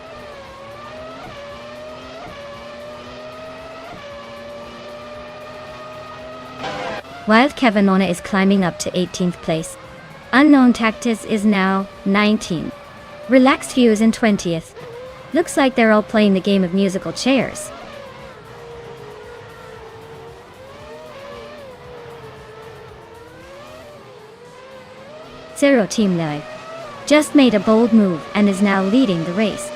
Wild Kevinona is climbing up to 18th place. Unknown Tactis is now 19. Relaxed Hugh is in 20th. Looks like they're all playing the game of musical chairs. Zero Team Live just made a bold move and is now leading the race.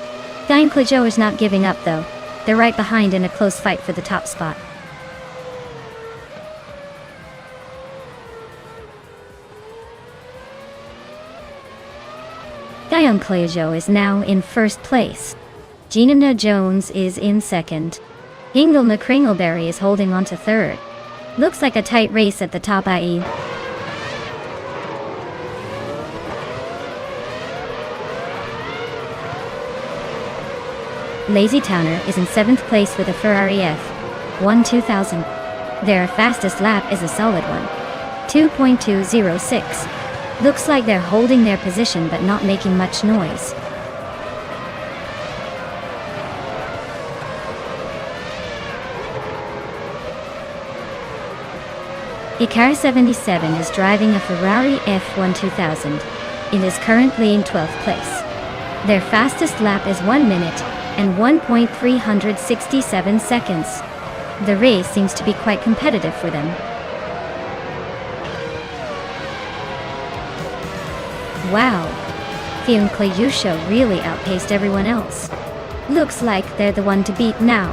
Clijo is not giving up though. They're right behind in a close fight for the top spot. Clijo is now in first place. Gina Jones is in second. Ingelma Kringleberry is holding on to third. Looks like a tight race at the top IE. Lazy Towner is in 7th place with a Ferrari F1 2000. Their fastest lap is a solid one. 2.206. Looks like they're holding their position but not making much noise. Ikara 77 is driving a Ferrari F1 2000. It is currently in 12th place. Their fastest lap is 1 minute and 1.367 seconds. The race seems to be quite competitive for them. Wow! Theum Clayusho really outpaced everyone else. Looks like they're the one to beat now.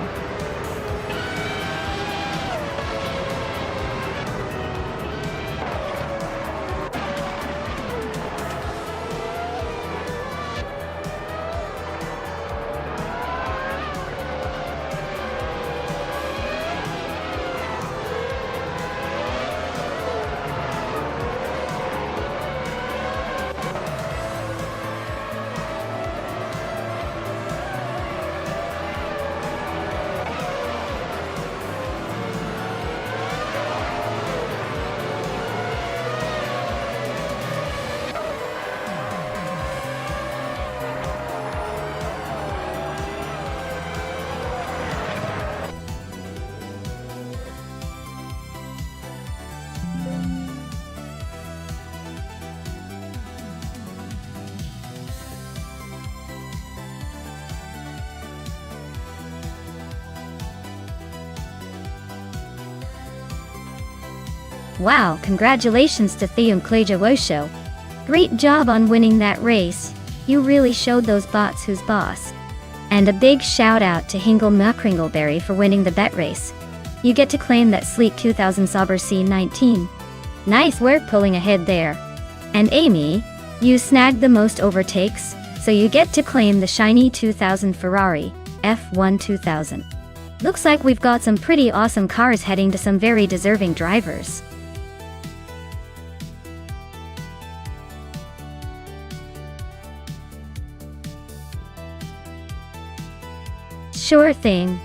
Wow, congratulations to Theum Klejawosho. Great job on winning that race. You really showed those bots who's boss. And a big shout out to Hingle Muckringleberry for winning the bet race. You get to claim that sleek 2000 Sauber C19. Nice work pulling ahead there. And Amy, you snagged the most overtakes, so you get to claim the shiny 2000 Ferrari F1 2000. Looks like we've got some pretty awesome cars heading to some very deserving drivers. Sure thing.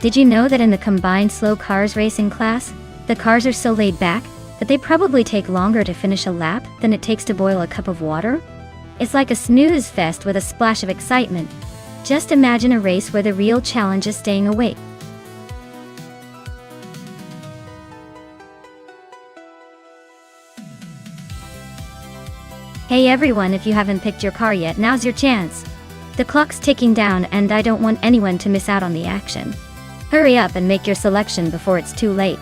Did you know that in the combined slow cars racing class, the cars are so laid back that they probably take longer to finish a lap than it takes to boil a cup of water? It's like a snooze fest with a splash of excitement. Just imagine a race where the real challenge is staying awake. Hey everyone, if you haven't picked your car yet, now's your chance. The clock's ticking down and I don't want anyone to miss out on the action. Hurry up and make your selection before it's too late.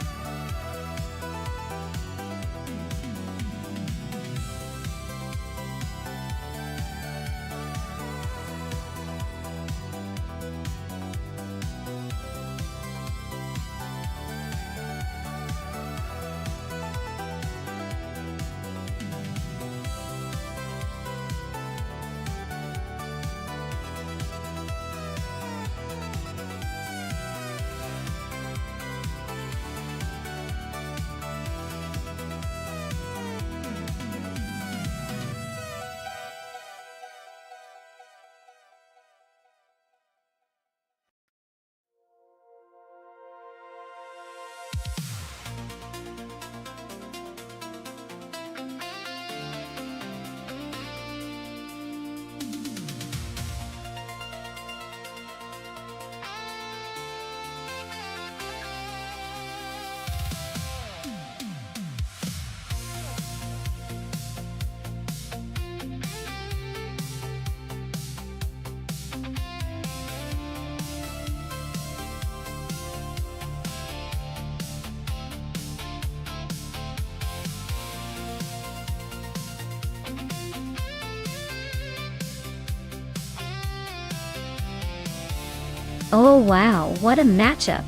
Oh wow, what a matchup.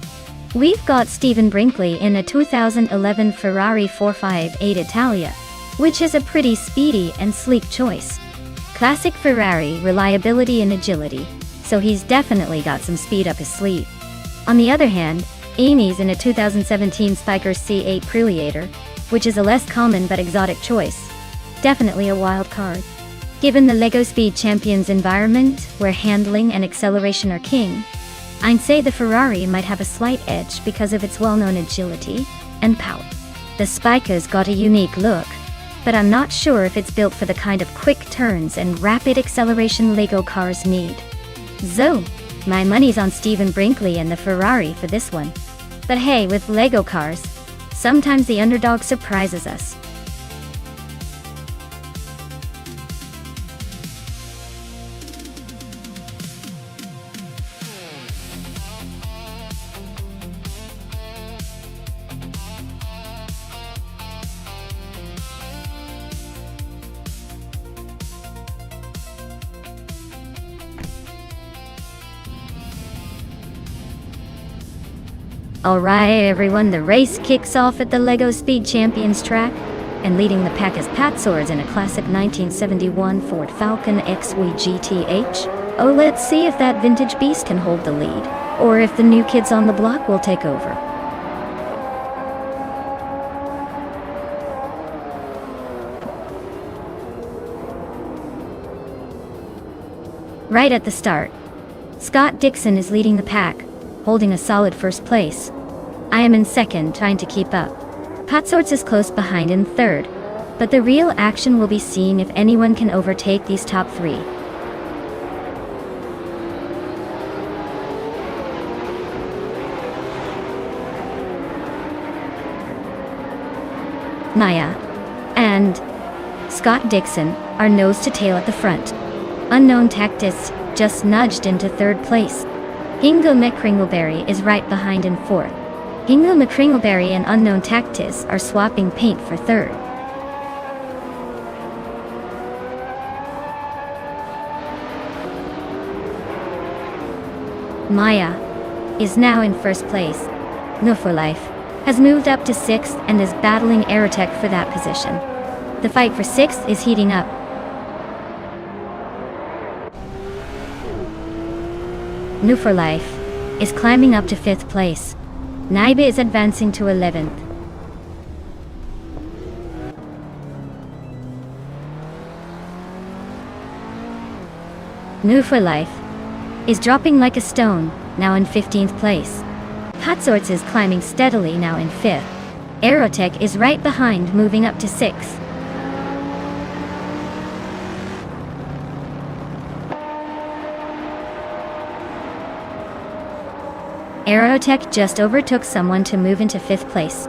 We've got Stephen Brinkley in a 2011 Ferrari 458 Italia, which is a pretty speedy and sleek choice. Classic Ferrari reliability and agility, so he's definitely got some speed up his sleeve. On the other hand, Amy's in a 2017 Spiker C8 Preluator, which is a less common but exotic choice. Definitely a wild card. Given the LEGO Speed Champions environment, where handling and acceleration are king, I'd say the Ferrari might have a slight edge because of its well-known agility and power. The Spiker's got a unique look, but I'm not sure if it's built for the kind of quick turns and rapid acceleration LEGO cars need. So, my money's on Stephen Brinkley and the Ferrari for this one. But hey, with LEGO cars, sometimes the underdog surprises us. Alright everyone, the race kicks off at the LEGO Speed Champions track, and leading the pack is Pat Swords in a classic 1971 Ford Falcon XV GTH. Oh, let's see if that vintage beast can hold the lead, or if the new kids on the block will take over. Right at the start, Scott Dixon is leading the pack, holding a solid first place. I am in second, trying to keep up. Pat Swords is close behind in third, but the real action will be seen if anyone can overtake these top three. Maya and Scott Dixon are nose to tail at the front. Unknown Tactics just nudged into third place. Hingo McCringleberry is right behind in fourth. Hingo McCringleberry and Unknown Tactics are swapping paint for third. Maya is now in first place. No for Life has moved up to sixth and is battling Aerotech for that position. The fight for sixth is heating up. New for Life is climbing up to 5th place. Naiba is advancing to 11th. New for Life is dropping like a stone, now in 15th place. Pat Swords is climbing steadily, now in 5th. Aerotech is right behind, moving up to 6th. Aerotech just overtook someone to move into 5th place.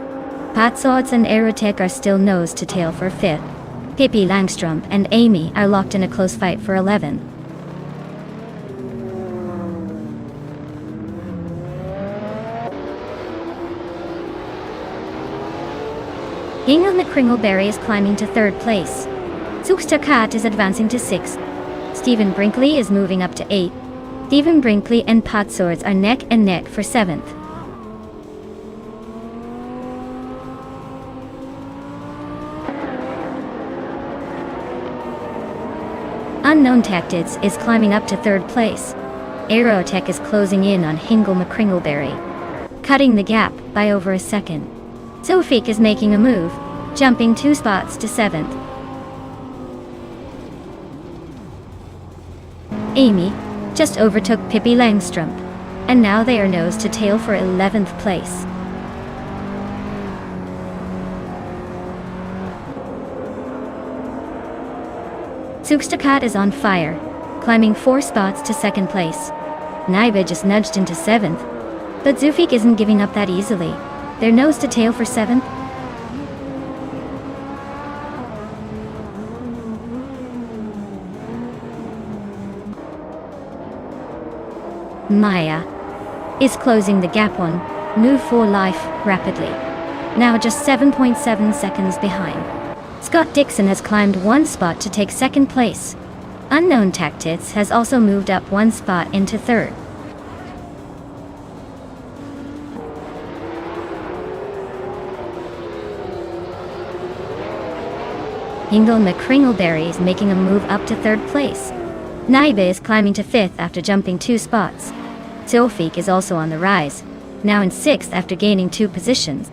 Pat Swords and Aerotech are still nose to tail for 5th. Pippi Langstrom and Amy are locked in a close fight for 11th. Hingo McCringleberry is climbing to 3rd place. Zugsterkat is advancing to 6th. Stephen Brinkley is moving up to 8th. Stephen Brinkley and Pat Swords are neck and neck for 7th. Unknown Tactics is climbing up to 3rd place. Aerotech is closing in on Hingo McCringleberry, cutting the gap by over a second. Sofik is making a move, jumping 2 spots to 7th. Amy just overtook Pippi Langstrom, and now they are nose to tail for 11th place. Zugsterkat is on fire, climbing 4 spots to 2nd place. Naiba just nudged into 7th, but Zufik isn't giving up that easily. They're nose to tail for 7th. Maya is closing the gap on New for Life rapidly, now just 7.7 seconds behind. Scott Dixon has climbed 1 spot to take 2nd place. Unknown Tactics has also moved up 1 spot into 3rd. Hingle McCringleberry is making a move up to 3rd place. Naibe is climbing to 5th after jumping 2 spots. Sofik is also on the rise, now in 6th after gaining 2 positions.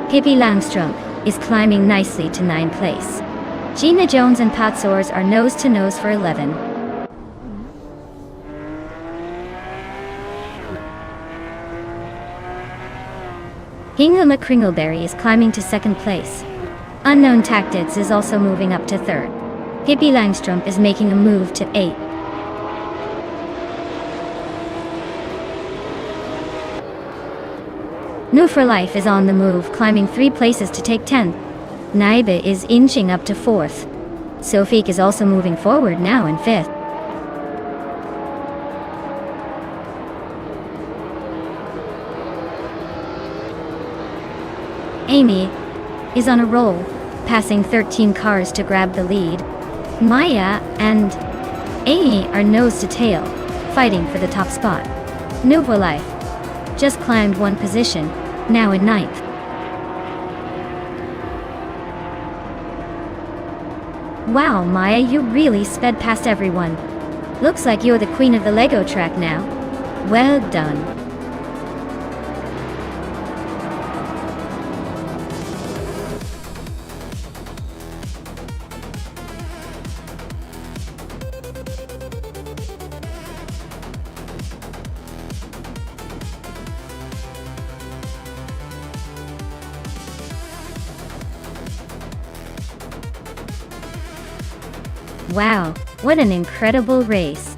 Pippi Langstrom is climbing nicely to 9th place. Gina Jones and Pat Soares are nose to nose for 11. Hingle McCringleberry is climbing to 2nd place. Unknown Tactics is also moving up to 3rd. Pippi Langstrom is making a move to 8th. New for Life is on the move, climbing 3 places to take 10th. Naibe is inching up to 4th. Sofik is also moving forward, now in 5th. Amy is on a roll, passing 13 cars to grab the lead. Maya and Amy are nose to tail, fighting for the top spot. New for Life just climbed 1 position, now in 9th. Wow, Maya, you really sped past everyone. Looks like you're the queen of the Lego track now. Well done. Wow, what an incredible race.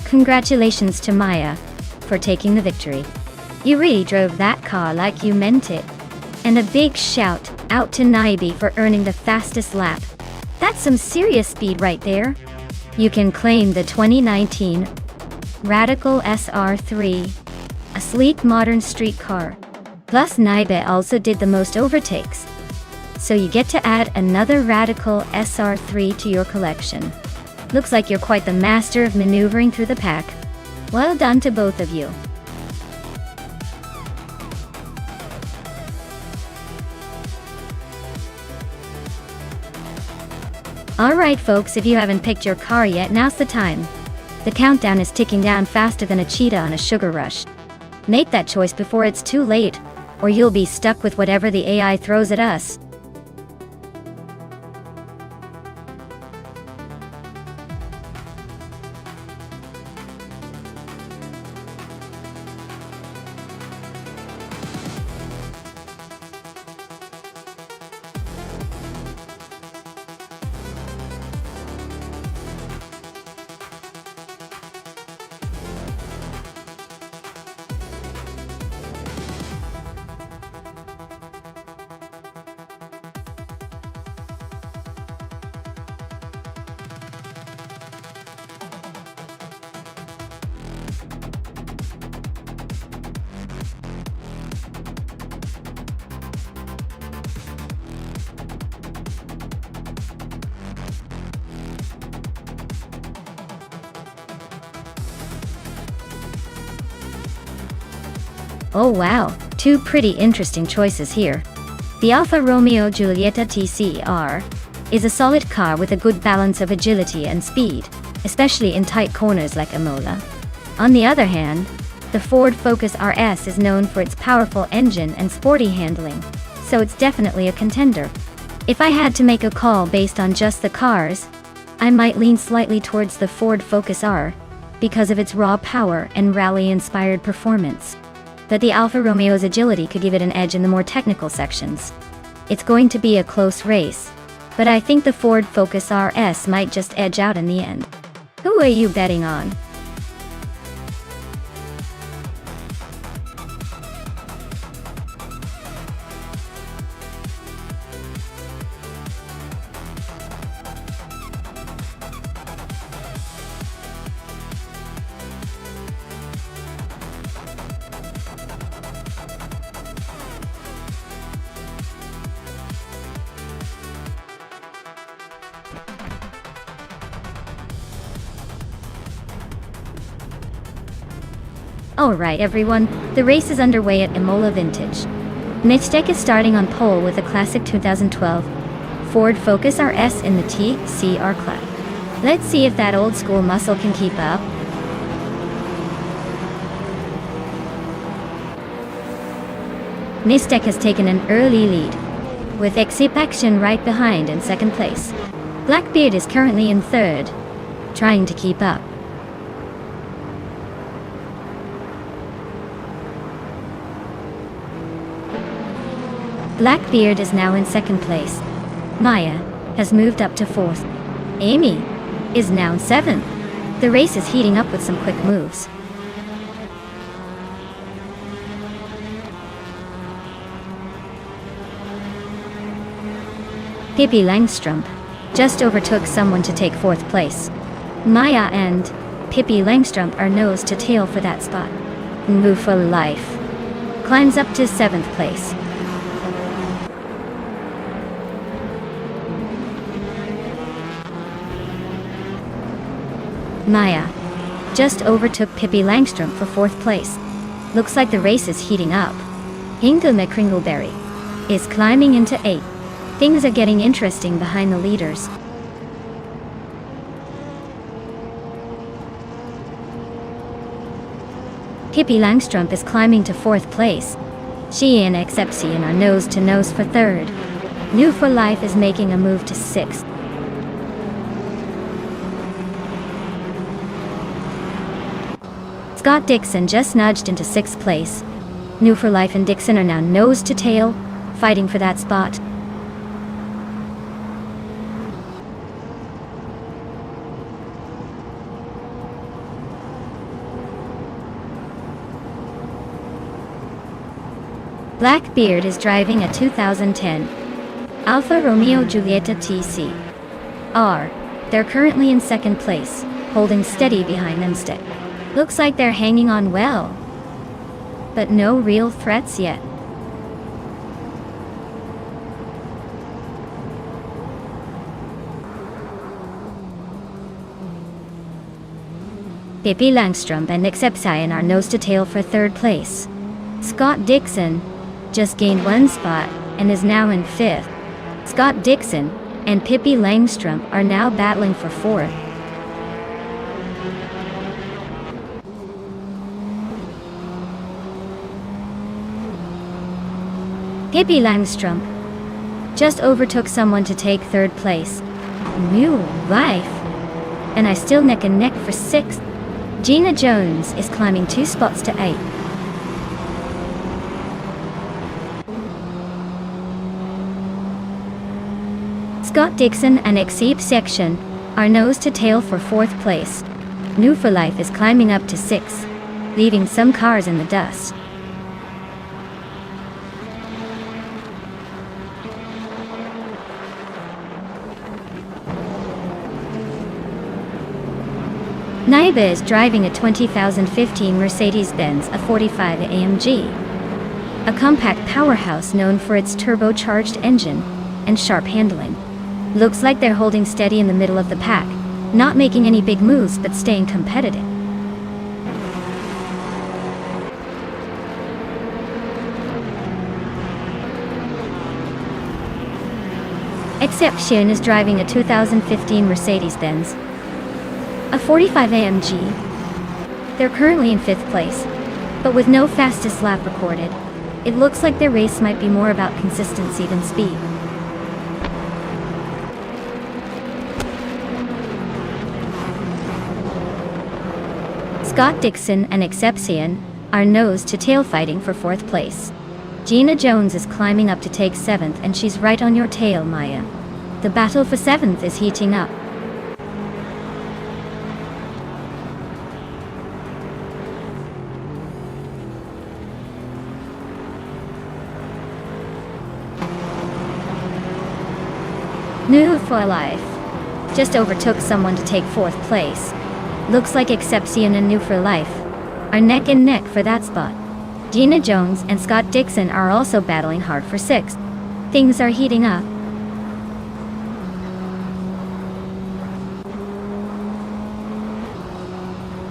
Congratulations to Maya for taking the victory. You really drove that car like you meant it. And a big shout out to Naibe for earning the fastest lap. That's some serious speed right there. You can claim the 2019 Radical SR3, a sleek modern street car. Plus Naibe also did the most overtakes. So you get to add another Radical SR3 to your collection. Looks like you're quite the master of maneuvering through the pack. Well done to both of you. Alright folks, if you haven't picked your car yet, now's the time. The countdown is ticking down faster than a cheetah on a sugar rush. Make that choice before it's too late, or you'll be stuck with whatever the AI throws at us. Oh wow, 2 pretty interesting choices here. The Alfa Romeo Giulietta TCR is a solid car with a good balance of agility and speed, especially in tight corners like Imola. On the other hand, the Ford Focus RS is known for its powerful engine and sporty handling, so it's definitely a contender. If I had to make a call based on just the cars, I might lean slightly towards the Ford Focus R because of its raw power and rally-inspired performance. But the Alfa Romeo's agility could give it an edge in the more technical sections. It's going to be a close race, but I think the Ford Focus RS might just edge out in the end. Who are you betting on? Alright everyone, the race is underway at Imola Vintage. Nonstop is starting on pole with a classic 2012 Ford Focus RS in the TCR class. Let's see if that old school muscle can keep up. Nonstop has taken an early lead, with Exception right behind in second place. Blackbeard is currently in third, trying to keep up. Blackbeard is now in second place. Maya has moved up to fourth. Amy is now in seventh. The race is heating up with some quick moves. Pippi Langstrump just overtook someone to take fourth place. Maya and Pippi Langstrump are nose to tail for that spot. Move for Life climbs up to seventh place. Maya just overtook Pippi Langstrump for fourth place. Looks like the race is heating up. Hingle McCringleberry is climbing into eighth. Things are getting interesting behind the leaders. Pippi Langstrump is climbing to fourth place. She and Exception are nose to nose for third. New for Life is making a move to sixth. Scott Dixon just nudged into sixth place. New for Life and Dixon are now nose to tail, fighting for that spot. Blackbeard is driving a 2010 Alfa Romeo Giulietta TC-R. They're currently in second place, holding steady behind Nonstop. Looks like they're hanging on well, but no real threats yet. Pippi Langstrump and Exception are nose to tail for third place. Scott Dixon just gained one spot and is now in fifth. Scott Dixon and Pippi Langstrump are now battling for fourth. Pippi Langstrump just overtook someone to take third place. New Life and I still neck and neck for sixth. Gina Jones is climbing 2 spots to 8. Scott Dixon and Exception are nose to tail for fourth place. New for Life is climbing up to 6, leaving some cars in the dust. Naiba is driving a 2015 Mercedes-Benz A45 AMG, a compact powerhouse known for its turbocharged engine and sharp handling. Looks like they're holding steady in the middle of the pack, not making any big moves but staying competitive. Exception is driving a 2015 Mercedes-Benz A45 AMG. They're currently in 5th place, but with no fastest lap recorded, it looks like their race might be more about consistency than speed. Scott Dixon and Exception are nose to tail fighting for 4th place. Gina Jones is climbing up to take 7th and she's right on your tail, Maya. The battle for 7th is heating up. New for Life just overtook someone to take 4th place. Looks like Exception and New for Life are neck and neck for that spot. Gina Jones and Scott Dixon are also battling hard for 6th. Things are heating up.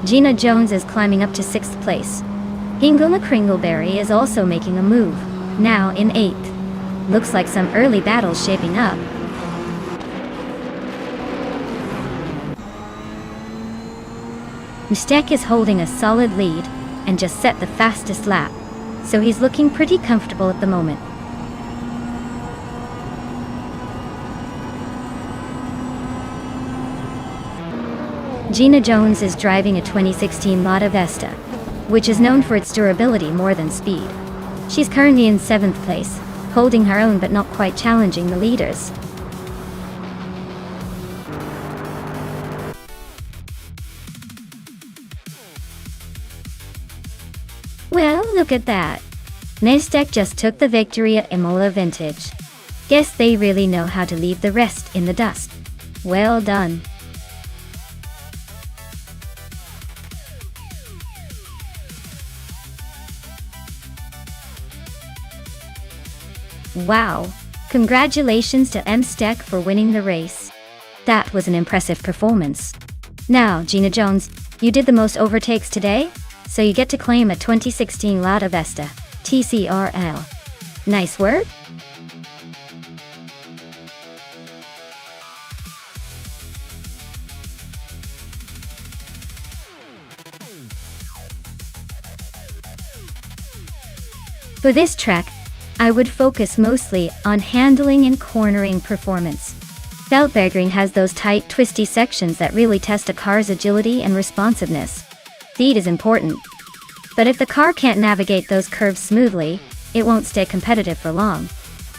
Gina Jones is climbing up to 6th place. Hingula Kringleberry is also making a move, now in 8th. Looks like some early battles shaping up. Mustek is holding a solid lead and just set the fastest lap, so he's looking pretty comfortable at the moment. Gina Jones is driving a 2016 Lada Vesta, which is known for its durability more than speed. She's currently in 7th place, holding her own but not quite challenging the leaders. Well, look at that. Nonstop just took the victory at Imola Vintage. Guess they really know how to leave the rest in the dust. Well done. Wow. Congratulations to Nonstop for winning the race. That was an impressive performance. Now, Gina Jones, you did the most overtakes today, so you get to claim a 2016 Lada Vesta TCRL. Nice work. For this track, I would focus mostly on handling and cornering performance. Feldbergring has those tight, twisty sections that really test a car's agility and responsiveness. Speed is important, but if the car can't navigate those curves smoothly, it won't stay competitive for long.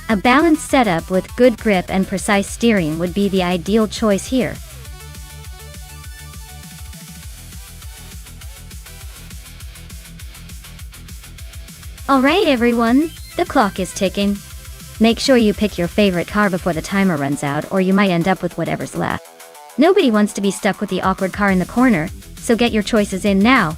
A balanced setup with good grip and precise steering would be the ideal choice here. Alright everyone, the clock is ticking. Make sure you pick your favorite car before the timer runs out, or you might end up with whatever's left. Nobody wants to be stuck with the awkward car in the corner, so get your choices in now.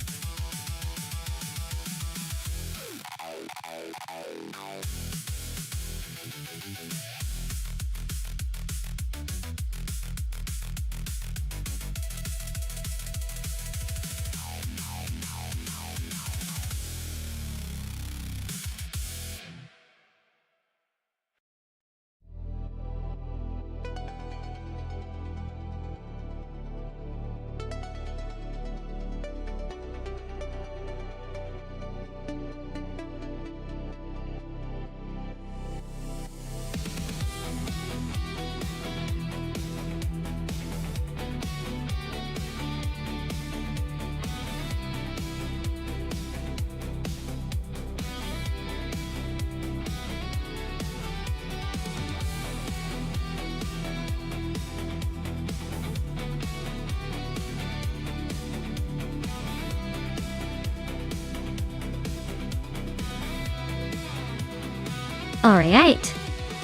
Alright,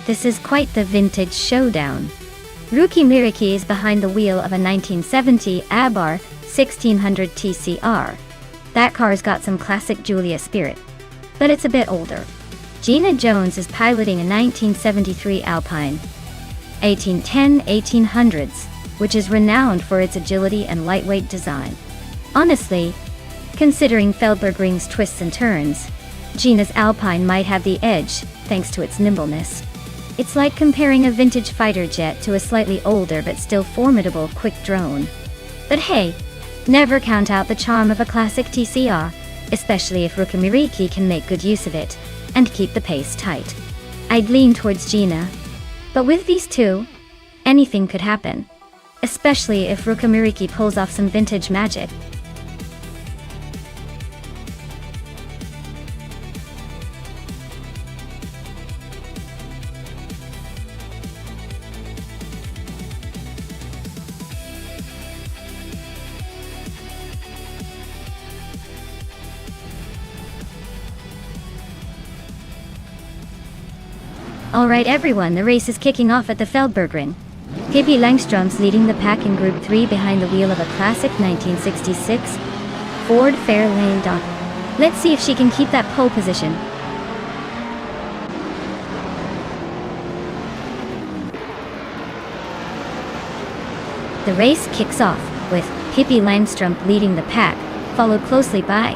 this is quite the vintage showdown. Ruki Miriki is behind the wheel of a 1970 Abar 1600 TCR. That car's got some classic Giulia spirit, but it's a bit older. Gina Jones is piloting a 1973 Alpine 1810-1800s, which is renowned for its agility and lightweight design. Honestly, considering Feldbergring's twists and turns, Gina's Alpine might have the edge, thanks to its nimbleness. It's like comparing a vintage fighter jet to a slightly older but still formidable quick drone. But hey, never count out the charm of a classic TCR, especially if Rukamiriki can make good use of it, and keep the pace tight. I'd lean towards Gina. But with these two, anything could happen. Especially if Rukamiriki pulls off some vintage magic. Alright everyone, the race is kicking off at the Feldbergring. Pippi Langstrom's leading the pack in Group 3 behind the wheel of a classic 1966 Ford Fairlane Dock. Let's see if she can keep that pole position. The race kicks off, with Pippi Langstrom leading the pack, followed closely by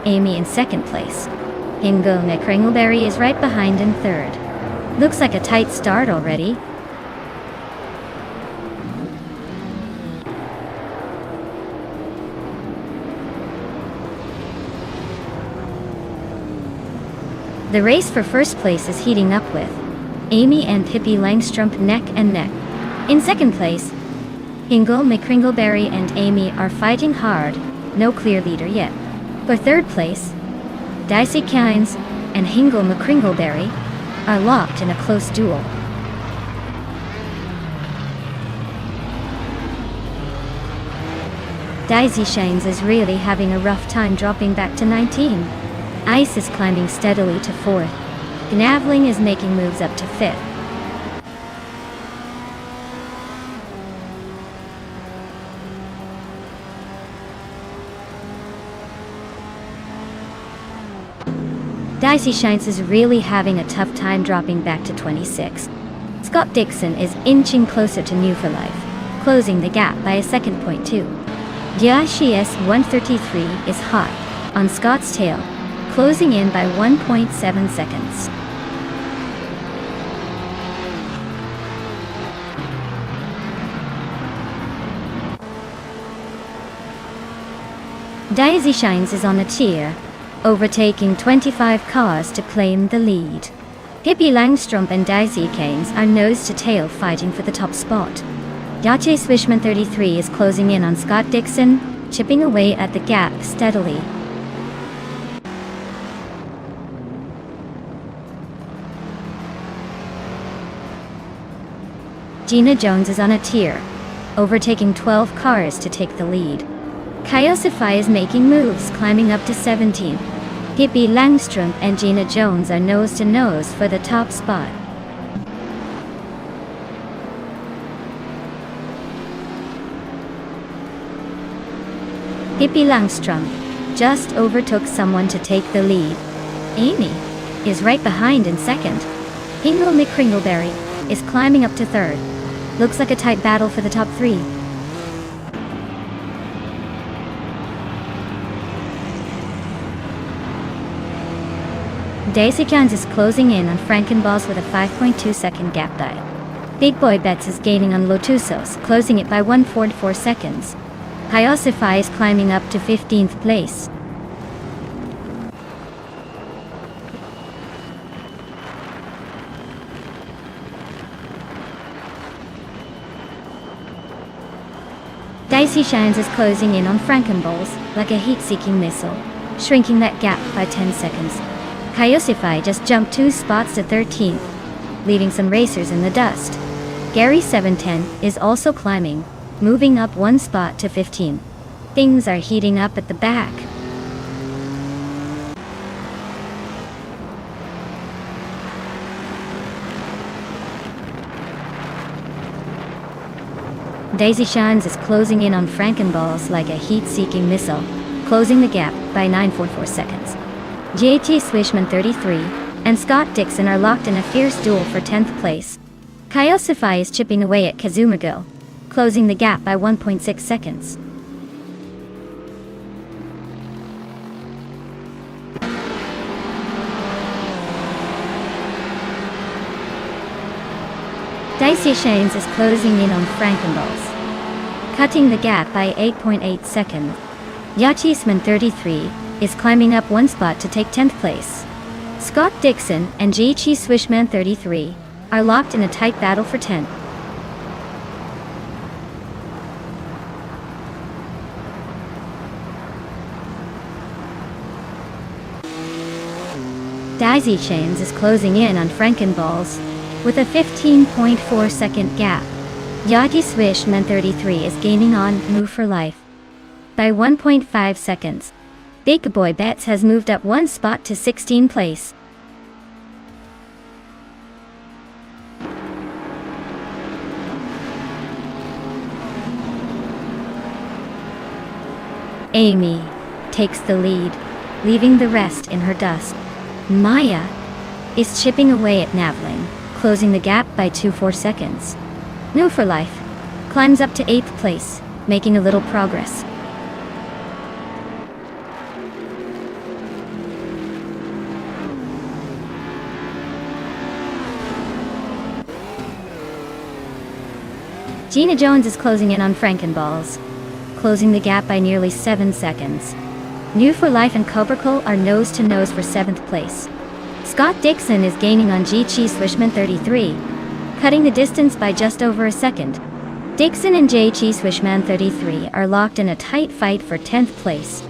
Amy in second place. Hingle McCringleberry is right behind in third. Looks like a tight start already. The race for first place is heating up with Amy and Pippi Langstrumpf neck and neck. In second place, Hingle McCringleberry and Amy are fighting hard, no clear leader yet. For third place, Daisy Kynes and Hingle McCringleberry are locked in a close duel. Daisy Kynes is really having a rough time dropping back to 19. Ice is climbing steadily to 4th. Gnavling is making moves up to 5th. Daisy Kynes is really having a tough time dropping back to 26. Scott Dixon is inching closer to New for Life, closing the gap by a second point too. GIS 133 is hot on Scott's tail, closing in by 1.7 seconds. Daisy Kynes is on a tear, overtaking 25 cars to claim the lead. Pippi Langstrumpf and Daisy Kynes are nose to tail fighting for the top spot. Yache Swishman 33 is closing in on Scott Dixon, chipping away at the gap steadily. Gina Jones is on a tear, overtaking 12 cars to take the lead. Kyosify is making moves, climbing up to 17. Pippi Langstrumpf and Gina Jones are nose to nose for the top spot. Pippi Langstrumpf just overtook someone to take the lead. Amy is right behind in second. Hingle McCringleberry is climbing up to third. Looks like a tight battle for the top 3. Daisy Kynes is closing in on Frankenballs with a 5.2 second gap by. Big Boy Bets is gaining on Lotusos, closing it by 1.44 seconds. Hyosify is climbing up to 15th place. Daisy Kynes is closing in on Frankenballs like a heat-seeking missile, shrinking that gap by 10 seconds. Kyosify just jumped 2 spots to 13th, leaving some racers in the dust. Gary 710 is also climbing, moving up 1 spot to 15. Things are heating up at the back. Daisy Kynes is closing in on Frankenballs like a heat-seeking missile, closing the gap by 9.44 seconds. JT Swishman 33 and Scott Dixon are locked in a fierce duel for 10th place. Kyosify is chipping away at Kazumago, closing the gap by 1.6 seconds. Daisy Kynes is closing in on Frankenballs, cutting the gap by 8.8 seconds. Yachisman 33 is climbing up 1 spot to take 10th place. Scott Dixon and JT Swishman 33 are locked in a tight battle for 10th. Daisy Kynes is closing in on Frankenballs with a 15.4 second gap. Yachty Swishman 33 is gaining on Move for Life by 1.5 seconds. Big Boy Bets has moved up 1 spot to 16th place. Amy takes the lead, leaving the rest in her dust. Maya is chipping away at Navling, closing the gap by 2.4 seconds. New for Life climbs up to 8th place, making a little progress. Gina Jones is closing in on Frankenballs, closing the gap by nearly 7 seconds. New for Life and Cobracle are nose to nose for 7th place. Scott Dixon is gaining on G Chi Swishman 33, cutting the distance by just over a second. Dixon and J Chi Swishman 33 are locked in a tight fight for 10th place.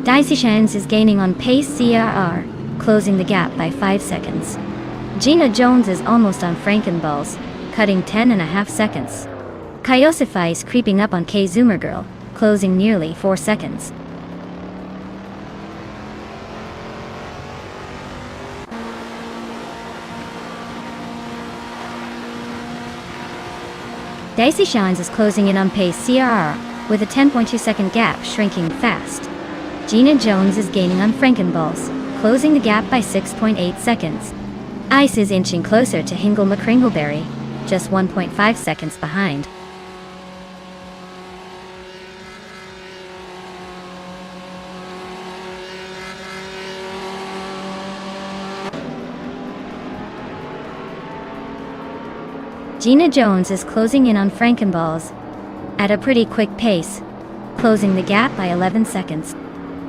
Dicey Shines is gaining on Pace CRR, closing the gap by 5 seconds. Gina Jones is almost on Frankenballs, cutting 10.5 seconds. Kyosify is creeping up on K Zoomer Girl, closing nearly 4 seconds. Dicey Shines is closing in on Pace CRR, with a 10.2 second gap shrinking fast. Gina Jones is gaining on Frankenballs, closing the gap by 6.8 seconds. Ice is inching closer to Hingle McCringleberry, just 1.5 seconds behind. Gina Jones is closing in on Frankenballs at a pretty quick pace, closing the gap by 11 seconds.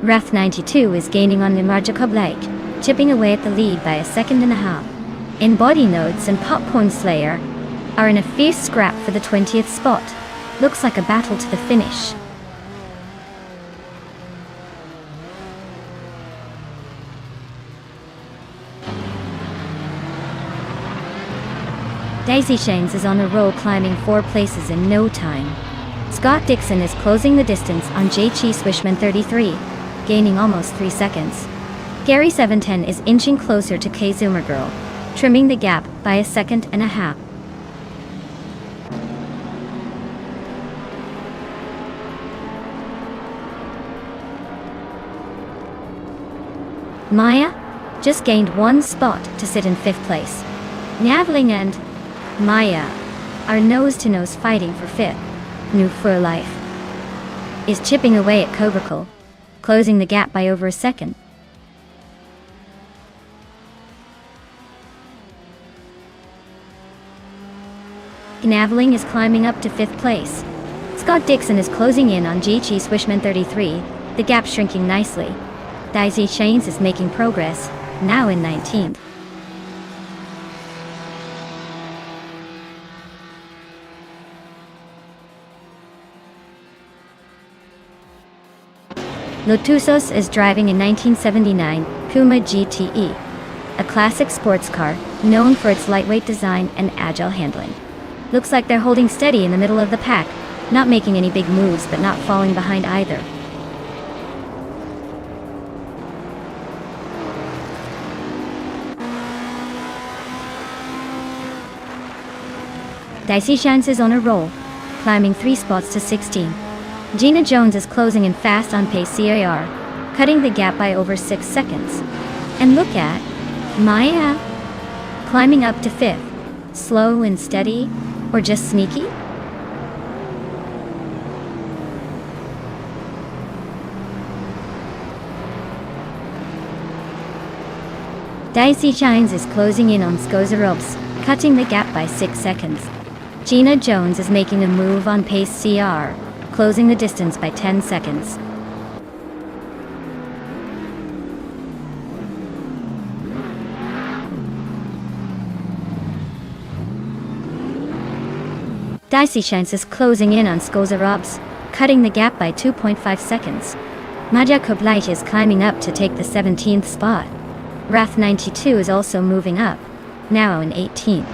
Wrath 92 is gaining on Nimraja Blake, chipping away at the lead by 1.5 seconds. In Body Notes and Popcorn Slayer are in a fierce scrap for the 20th spot. Looks like a battle to the finish. Daisy Shanes is on a roll, climbing 4 places in no time. Scott Dixon is closing the distance on J Chi Swishman 33, gaining almost 3 seconds. Gary 710 is inching closer to K Zoomer Girl, trimming the gap by 1.5 seconds. Maya just gained 1 spot to sit in 5th place. Navling and Maya are nose-to-nose fighting for 5th. New for Life is chipping away at Cobracle, closing the gap by over 1 second. Gnaveling is climbing up to 5th place. Scott Dixon is closing in on G Chi Swishman 33, the gap shrinking nicely. Daisy Shanes is making progress, now in 19th. Lotusos is driving a 1979 Puma GTE, a classic sports car known for its lightweight design and agile handling. Looks like they're holding steady in the middle of the pack, not making any big moves but not falling behind either. Dicey Shines is on a roll, climbing 3 spots to 16. Gina Jones is closing in fast on Pace CAR, cutting the gap by over 6 seconds. And look at Maya, climbing up to 5th. Slow and steady, or just sneaky? Dicey Shines is closing in on Skozarovs, cutting the gap by 6 seconds. Gina Jones is making a move on Pace CR, closing the distance by 10 seconds. Dicey Shines is closing in on Skozarovs, cutting the gap by 2.5 seconds. Maja Koblite is climbing up to take the 17th spot. Wrath 92 is also moving up, now in 18th.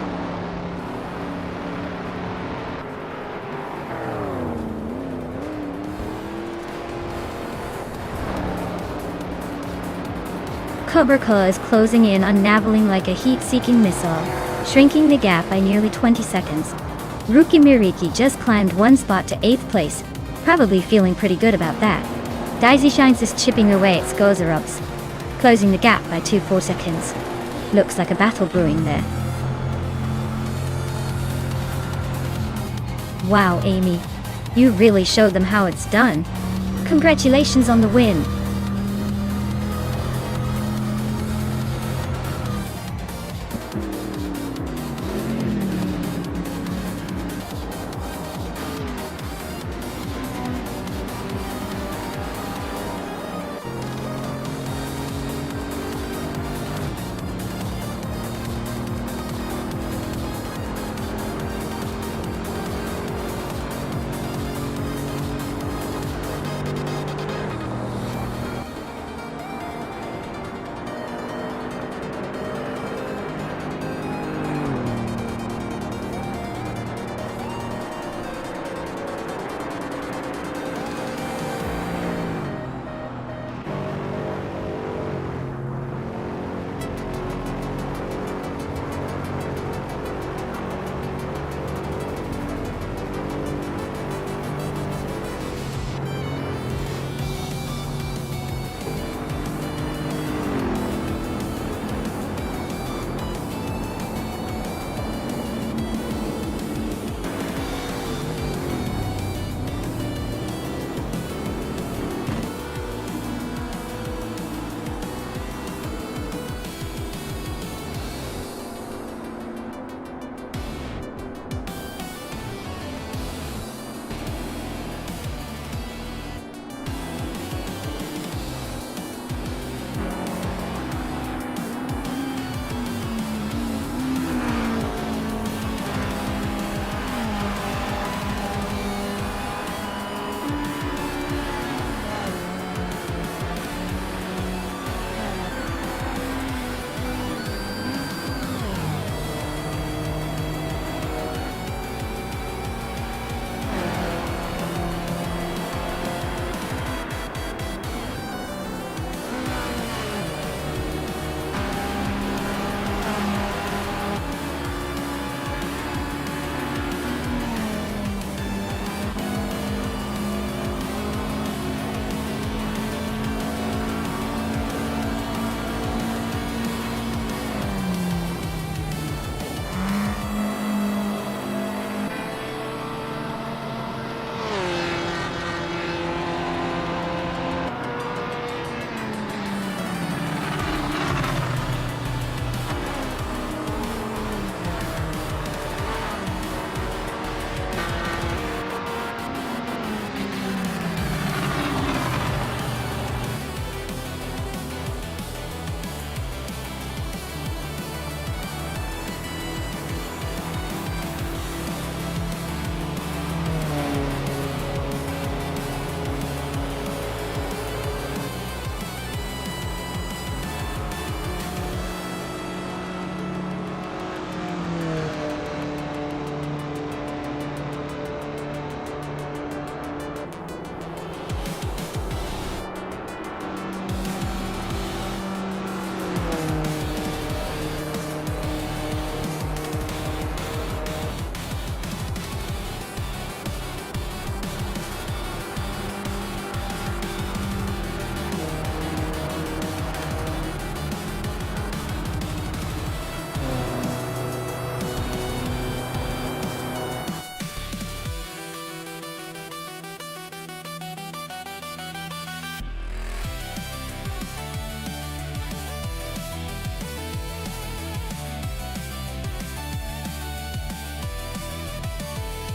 Cobracle is closing in on Naveling like a heat-seeking missile, shrinking the gap by nearly 20 seconds. Ruki Miriki just climbed 1 spot to 8th place, probably feeling pretty good about that. Daisy Shines is chipping away at Skozarovs, closing the gap by 2.4 seconds. Looks like a battle brewing there. Wow, Amy. You really showed them how it's done. Congratulations on the win.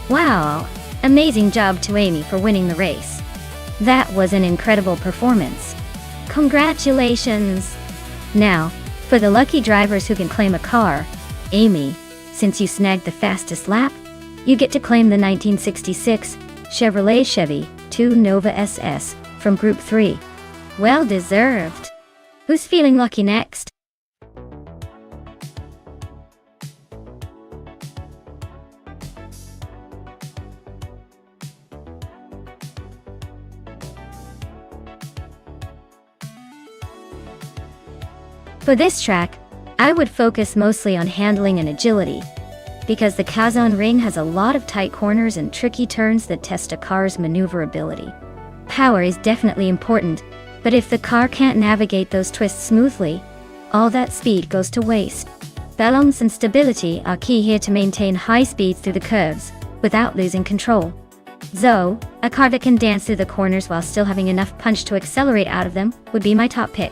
Wow, amazing job to Amy for winning the race. That was an incredible performance. Congratulations! Now, for the lucky drivers who can claim a car, Amy, since you snagged the fastest lap, you get to claim the 1966 Chevrolet Chevy 2 Nova SS from Group 3. Well deserved. Who's feeling lucky next? For this track, I would focus mostly on handling and agility, because the Kazan Ring has a lot of tight corners and tricky turns that test a car's maneuverability. Power is definitely important, but if the car can't navigate those twists smoothly, all that speed goes to waste. Balance and stability are key here to maintain high speeds through the curves, without losing control. Zo, a car that can dance through the corners while still having enough punch to accelerate out of them, would be my top pick.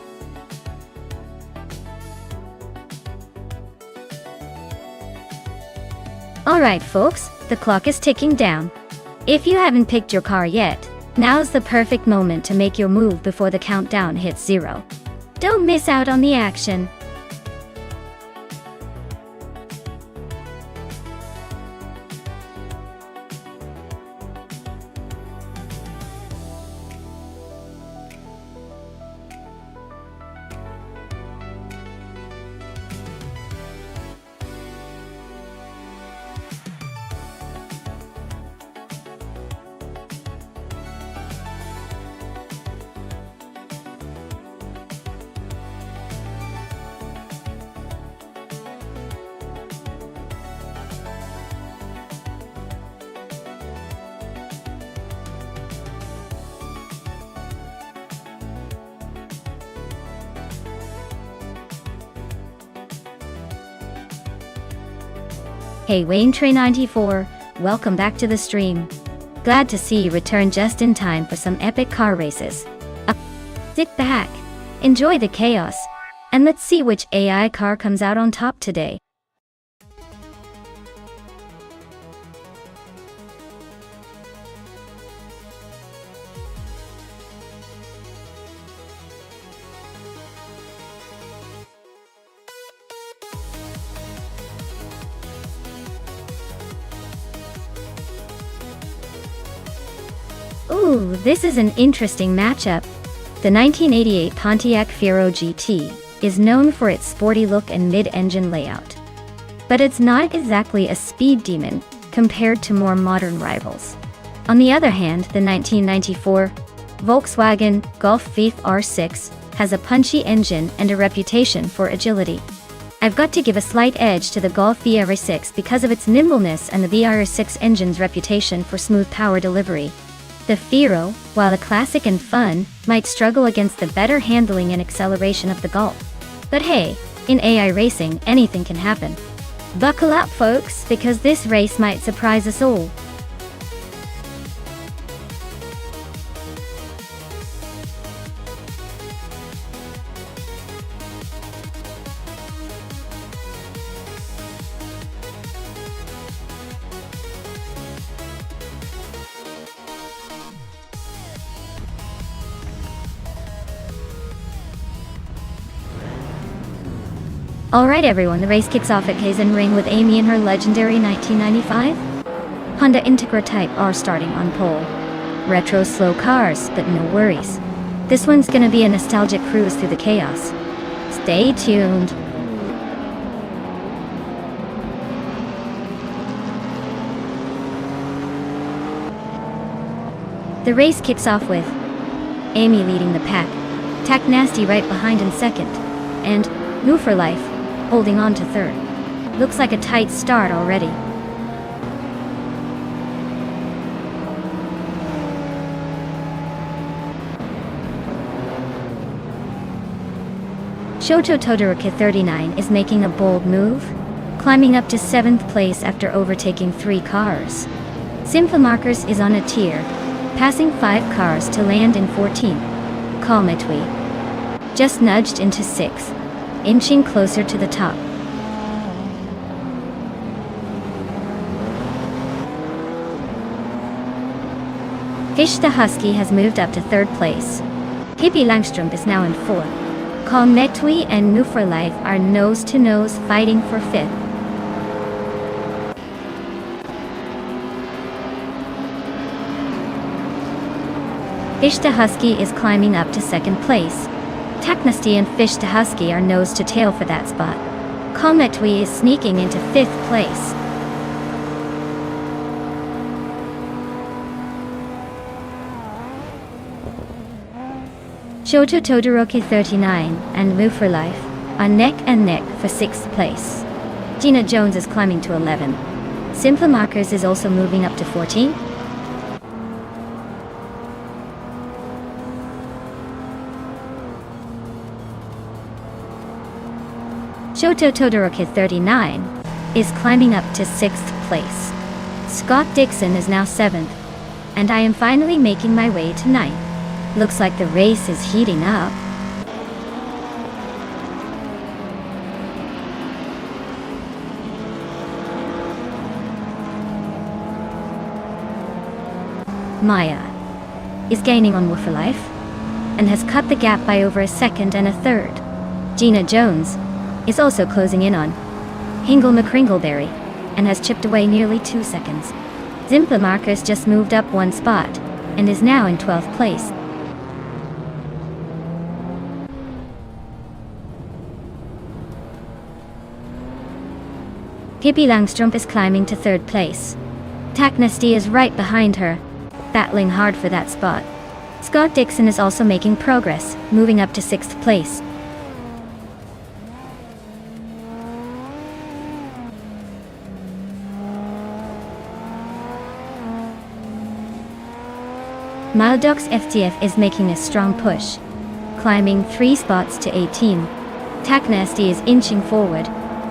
Alright folks, the clock is ticking down. If you haven't picked your car yet, now's the perfect moment to make your move before the countdown hits 0. Don't miss out on the action. Hey Wayne Trey 94, welcome back to the stream. Glad to see you return just in time for some epic car races. Sit back, enjoy the chaos, and let's see which AI car comes out on top today. Ooh, this is an interesting matchup. The 1988 Pontiac Fiero GT is known for its sporty look and mid-engine layout. But it's not exactly a speed demon compared to more modern rivals. On the other hand, the 1994 Volkswagen Golf V R6 has a punchy engine and a reputation for agility. I've got to give a slight edge to the Golf VR6 because of its nimbleness and the VR6 engine's reputation for smooth power delivery. The Fiero, while a classic and fun, might struggle against the better handling and acceleration of the Golf. But hey, in AI racing, anything can happen. Buckle up folks, because this race might surprise us all. Alright everyone, the race kicks off at Kazan Ring with Amy in her legendary 1995 Honda Integra Type R starting on pole. Retro slow cars, but no worries. This one's gonna be a nostalgic cruise through the chaos. Stay tuned. The race kicks off with Amy leading the pack, Tack Nasty right behind in second, and New for Life holding on to third. Looks like a tight start already. Shoto Todoroki 39 is making a bold move, climbing up to 7th place after overtaking 3 cars. Symphomarkers is on a tier, passing 5 cars to land in 14th. Kalmetwi just nudged into 6th, inching closer to the top. Fish the Husky has moved up to 3rd place. Pippi Langstrumpf is now in 4th. Calmetui and New for Life are nose-to-nose fighting for 5th. Fish the Husky is climbing up to 2nd place. Taknasty and Fish the Husky are nose-to-tail for that spot. Calmetui is sneaking into 5th place. Shoto Todoroki 39 and Move for Life are neck and neck for 6th place. Gina Jones is climbing to 11. Simple Markers is also moving up to 14. Shoto Todoroki 39 is climbing up to 6th place. Scott Dixon is now 7th. And I am finally making my way to 9th. Looks like the race is heating up. Maya is gaining on Wolf for Life and has cut the gap by over a 2nd and a 3rd. Gina Jones is also closing in on Hingle McCringleberry and has chipped away nearly 2 seconds. Zimpla Marcus just moved up 1 spot and is now in 12th place. Pippi Langstrumpf is climbing to 3rd place. Taknasty is right behind her, battling hard for that spot. Scott Dixon is also making progress, moving up to 6th place. Maldox FTF is making a strong push, climbing 3 spots to 18. Taknasty is inching forward,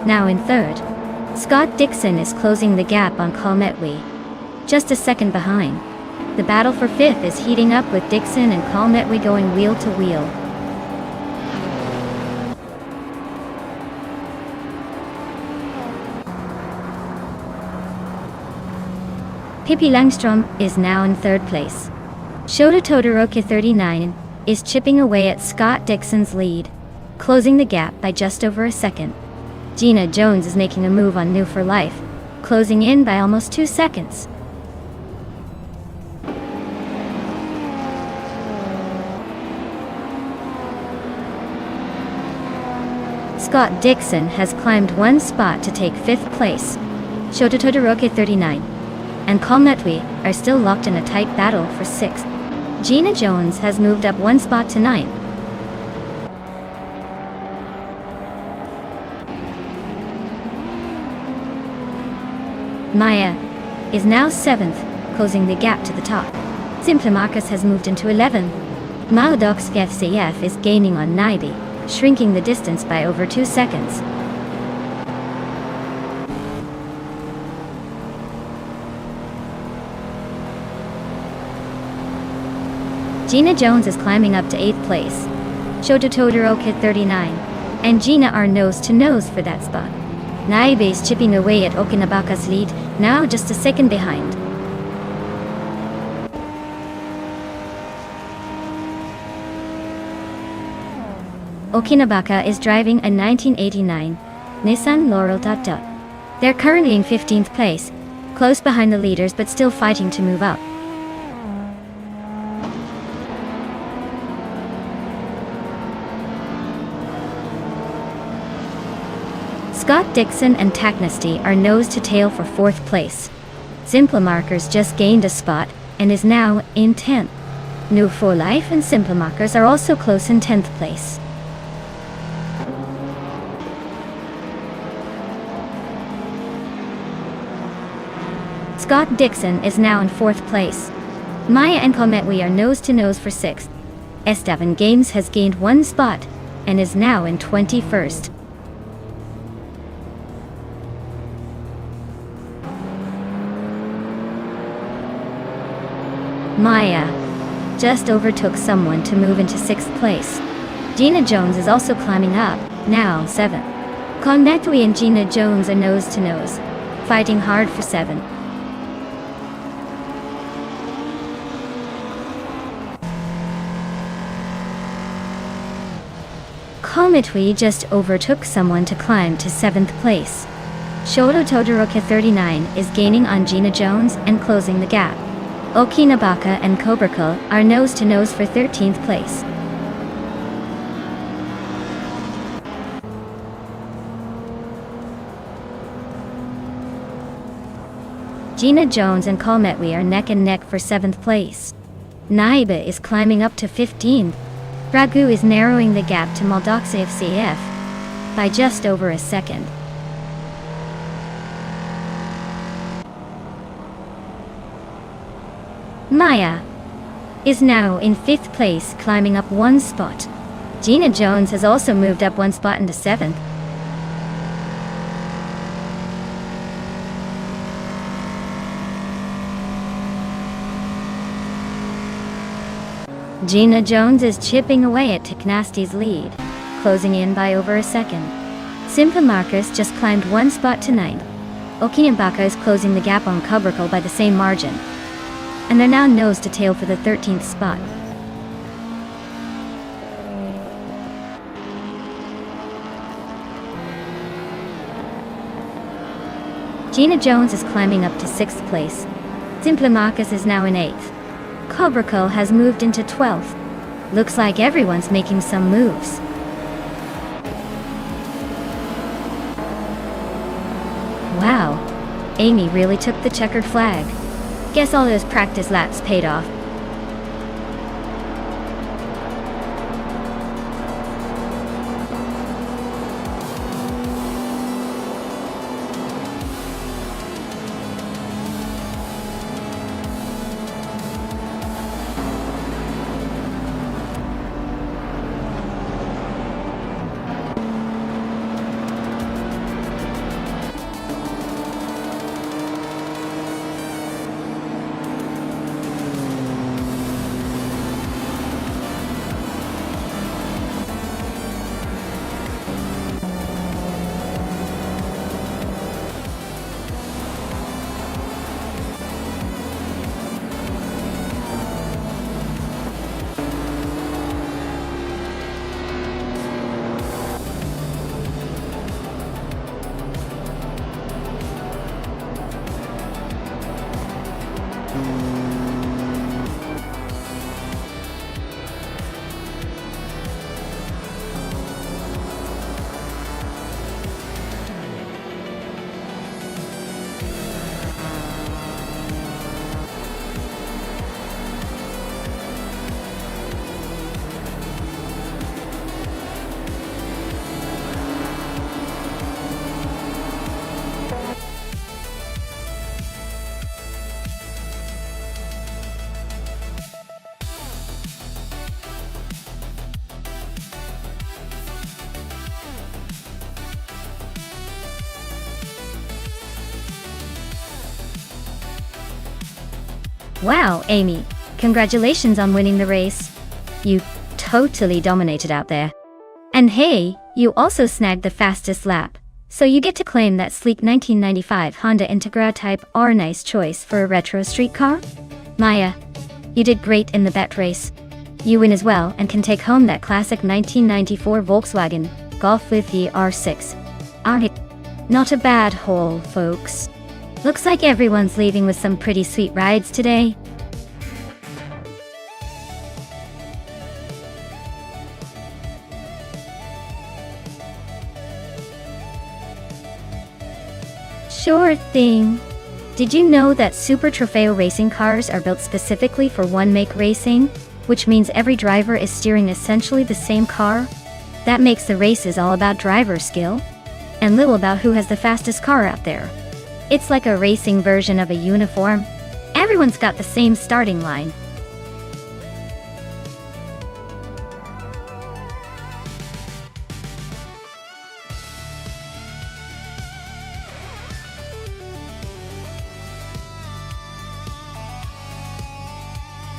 now in 3rd. Scott Dixon is closing the gap on Calmetui, just a 2nd behind. The battle for 5th is heating up with Dixon and Calmetui going wheel to wheel. Pippi Langstrumpf is now in 3rd place. Shoto Todoroki 39 is chipping away at Scott Dixon's lead, closing the gap by just over a 2nd. Gina Jones is making a move on New for Life, closing in by almost 2 seconds. Scott Dixon has climbed 1 spot to take 5th place. Shoto Todoroki 39 and Calmetui are still locked in a tight battle for 6th. Gina Jones has moved up 1 spot to 9th. Maya is now 7th, closing the gap to the top. Simple Marcus has moved into 11th. Maldox FCF is gaining on Naibi, shrinking the distance by over 2 seconds. Gina Jones is climbing up to 8th place. Shoto Todoroki 39 and Gina are nose-to-nose for that spot. Naibe is chipping away at Okinabaka's lead, now just a 2nd behind. Okinabaka is driving a 1989 Nissan Laurel Tata. They're currently in 15th place, close behind the leaders but still fighting to move up. Scott Dixon and Taknasty are nose-to-tail for 4th place. Simple Markers just gained a spot and is now in 10th. New for Life and Simple Markers are also close in 10th place. Scott Dixon is now in 4th place. Maya and Calmetui are nose-to-nose for 6th. Estevan Games has gained 1 spot and is now in 21st. Maya just overtook someone to move into 6th place. Gina Jones is also climbing up, now 7th. Calmetui and Gina Jones are nose-to-nose, fighting hard for 7th. Komitwi just overtook someone to climb to 7th place. Shoto Todoroki 39 is gaining on Gina Jones and closing the gap. Okinabaka and Kobraka are nose-to-nose for 13th place. Gina Jones and Kometwi are neck and neck for 7th place. Naiba is climbing up to 15th. Ragu is narrowing the gap to Moldoxa FCF by just over a second. Maya is now in 5th place, climbing up 1 spot. Gina Jones has also moved up 1 spot into 7th. Gina Jones is chipping away at Tiknasty's lead, closing in by over a second. Simpa Marcus just climbed 1 spot to 9th. Okinabaka is closing the gap on Kubrikal by the same margin, and they're now nose to tail for the 13th spot. Gina Jones is climbing up to 6th place. Simpa Marcus is now in 8th. Kubrikal has moved into 12th. Looks like everyone's making some moves. Wow, Amy really took the checkered flag. Guess all those practice laps paid off. Wow, Amy, congratulations on winning the race. You totally dominated out there. And hey, you also snagged the fastest lap, so you get to claim that sleek 1995 Honda Integra Type R. Nice choice for a retro street car. Maya, you did great in the bet race. You win as well and can take home that classic 1994 Volkswagen Golf with the R6. Not a bad haul, folks. Looks like everyone's leaving with some pretty sweet rides today. Sure thing. Did you know that Super Trofeo racing cars are built specifically for one-make racing, which means every driver is steering essentially the same car? That makes the races all about driver skill, and little about who has the fastest car out there. It's like a racing version of a uniform. Everyone's got the same starting line.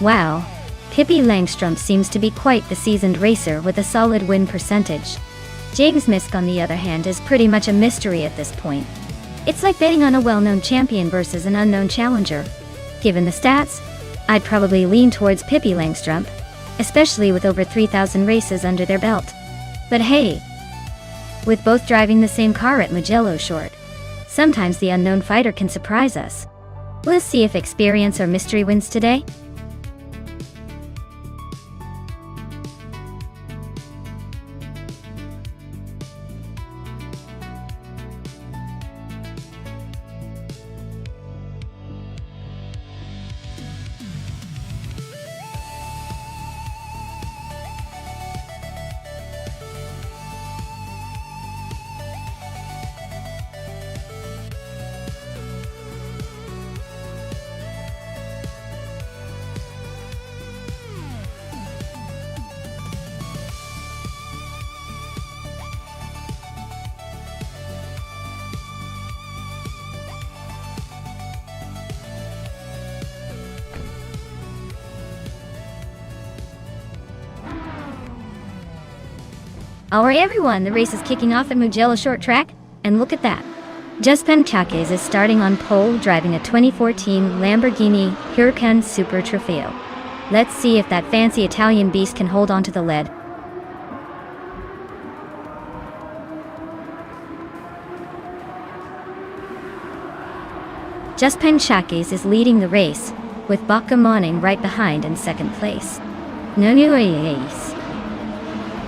Wow, Pippi Langstrom seems to be quite the seasoned racer with a solid win percentage. James Misk, on the other hand, is pretty much a mystery at this point. It's like betting on a well-known champion versus an unknown challenger. Given the stats, I'd probably lean towards Pippi Langstrom, especially with over 3,000 races under their belt. But hey, with both driving the same car at Mugello Short, sometimes the unknown fighter can surprise us. We'll see if experience or mystery wins today. Alright everyone, the race is kicking off at Mugello Short Track, and look at that. Justin Chaques is starting on pole driving a 2014 Lamborghini Huracan Super Trofeo. Let's see if that fancy Italian beast can hold on to the lead. Justin Chaques is leading the race, with Bocca Moning right behind in second place. Nunes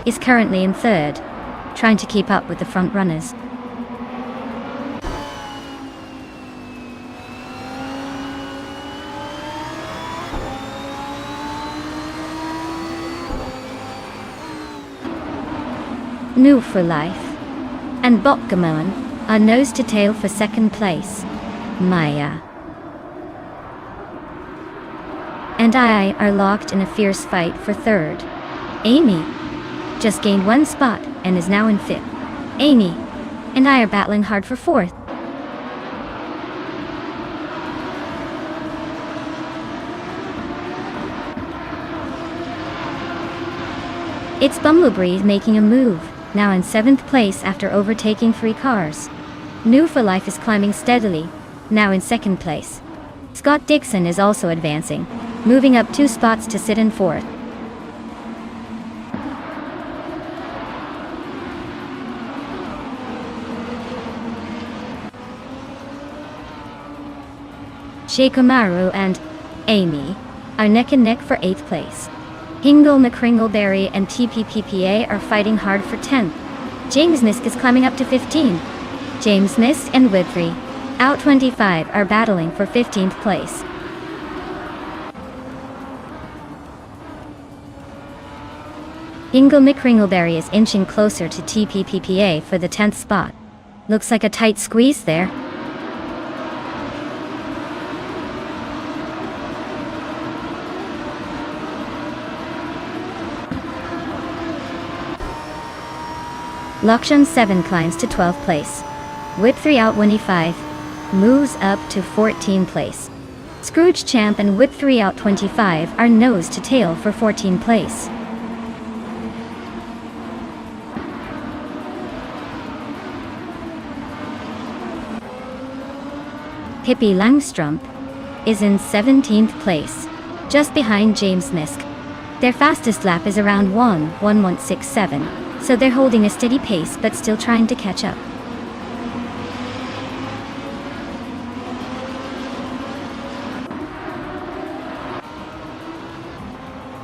is currently in third, trying to keep up with the front runners. New for Life and Bocamon are nose to tail for second place. Maya and I are locked in a fierce fight for third. Amy just gained one spot and is now in fifth. Amy and I are battling hard for fourth. It's Bumblebee making a move, now in seventh place after overtaking 3 cars. New for Life is climbing steadily, now in second place. Scott Dixon is also advancing, moving up 2 spots to sit in fourth. Sheikamaru and Amy are neck and neck for 8th place. Hingle McCringleberry and TPPPA are fighting hard for 10th. James Misk is climbing up to 15. James Misk and Widthree, out 25, are battling for 15th place. Hingle McCringleberry is inching closer to TPPPA for the 10th spot. Looks like a tight squeeze there. Lakshan 7 climbs to 12th place. Widthree out 25, moves up to 14th place. Scrooge Champ and Widthree out 25 are nose to tail for 14th place. Pippi Langstrump is in 17th place, just behind James Misk. Their fastest lap is around 1:11.67. So they're holding a steady pace but still trying to catch up.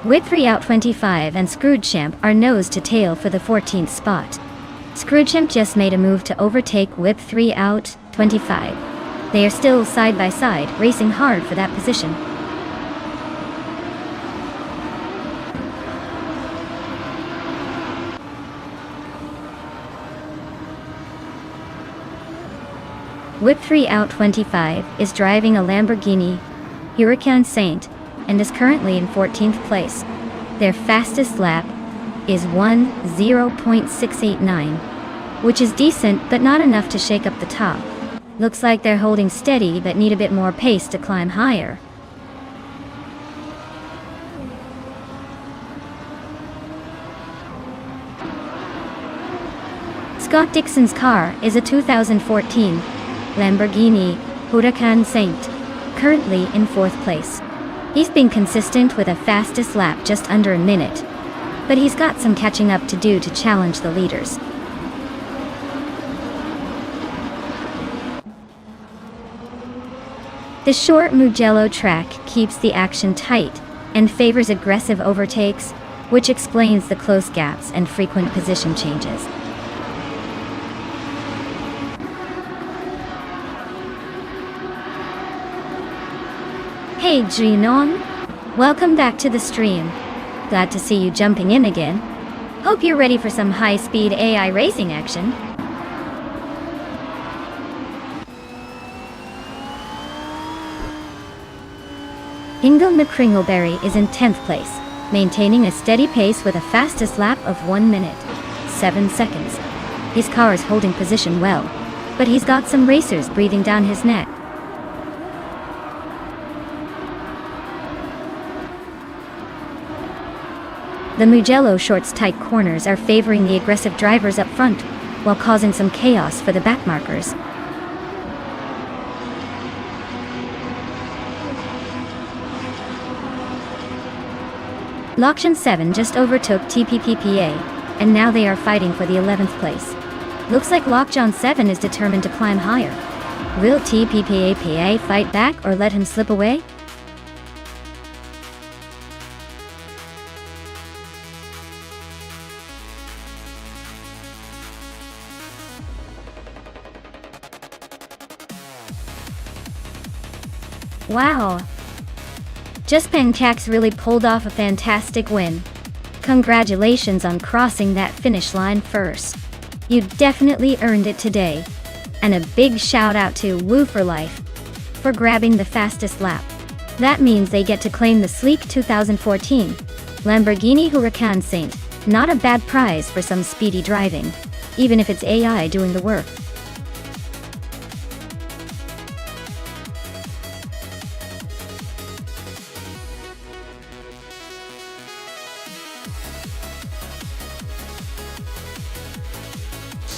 Widthree out 25 and Scroogechamp are nose to tail for the 14th spot. Scroogechamp just made a move to overtake Widthree out 25. They are still side by side, racing hard for that position. Widthree out 25 is driving a Lamborghini Huracan Saint and is currently in 14th place. Their fastest lap is 1:0.689, which is decent but not enough to shake up the top. Looks like they're holding steady but need a bit more pace to climb higher. Scott Dixon's car is a 2014 Lamborghini Huracan Saint, currently in 4th place. He's been consistent with a fastest lap just under a minute, but he's got some catching up to do to challenge the leaders. The short Mugello track keeps the action tight and favors aggressive overtakes, which explains the close gaps and frequent position changes. Hey Jinon, welcome back to the stream. Glad to see you jumping in again. Hope you're ready for some high-speed AI racing action. Ingle McCringleberry is in 10th place, maintaining a steady pace with a fastest lap of 1 minute, 7 seconds. His car is holding position well, but he's got some racers breathing down his neck. The Mugello short's tight corners are favoring the aggressive drivers up front, while causing some chaos for the backmarkers. Lockjan 7 just overtook TPPPA, and now they are fighting for the 11th place. Looks like Lockjan 7 is determined to climb higher. Will TPPAPA fight back or let him slip away? Wow! Just Pengtax really pulled off a fantastic win. Congratulations on crossing that finish line first. You definitely earned it today. And a big shout out to Woo for Life for grabbing the fastest lap. That means they get to claim the sleek 2014 Lamborghini Huracan Saint. Not a bad prize for some speedy driving, even if it's AI doing the work.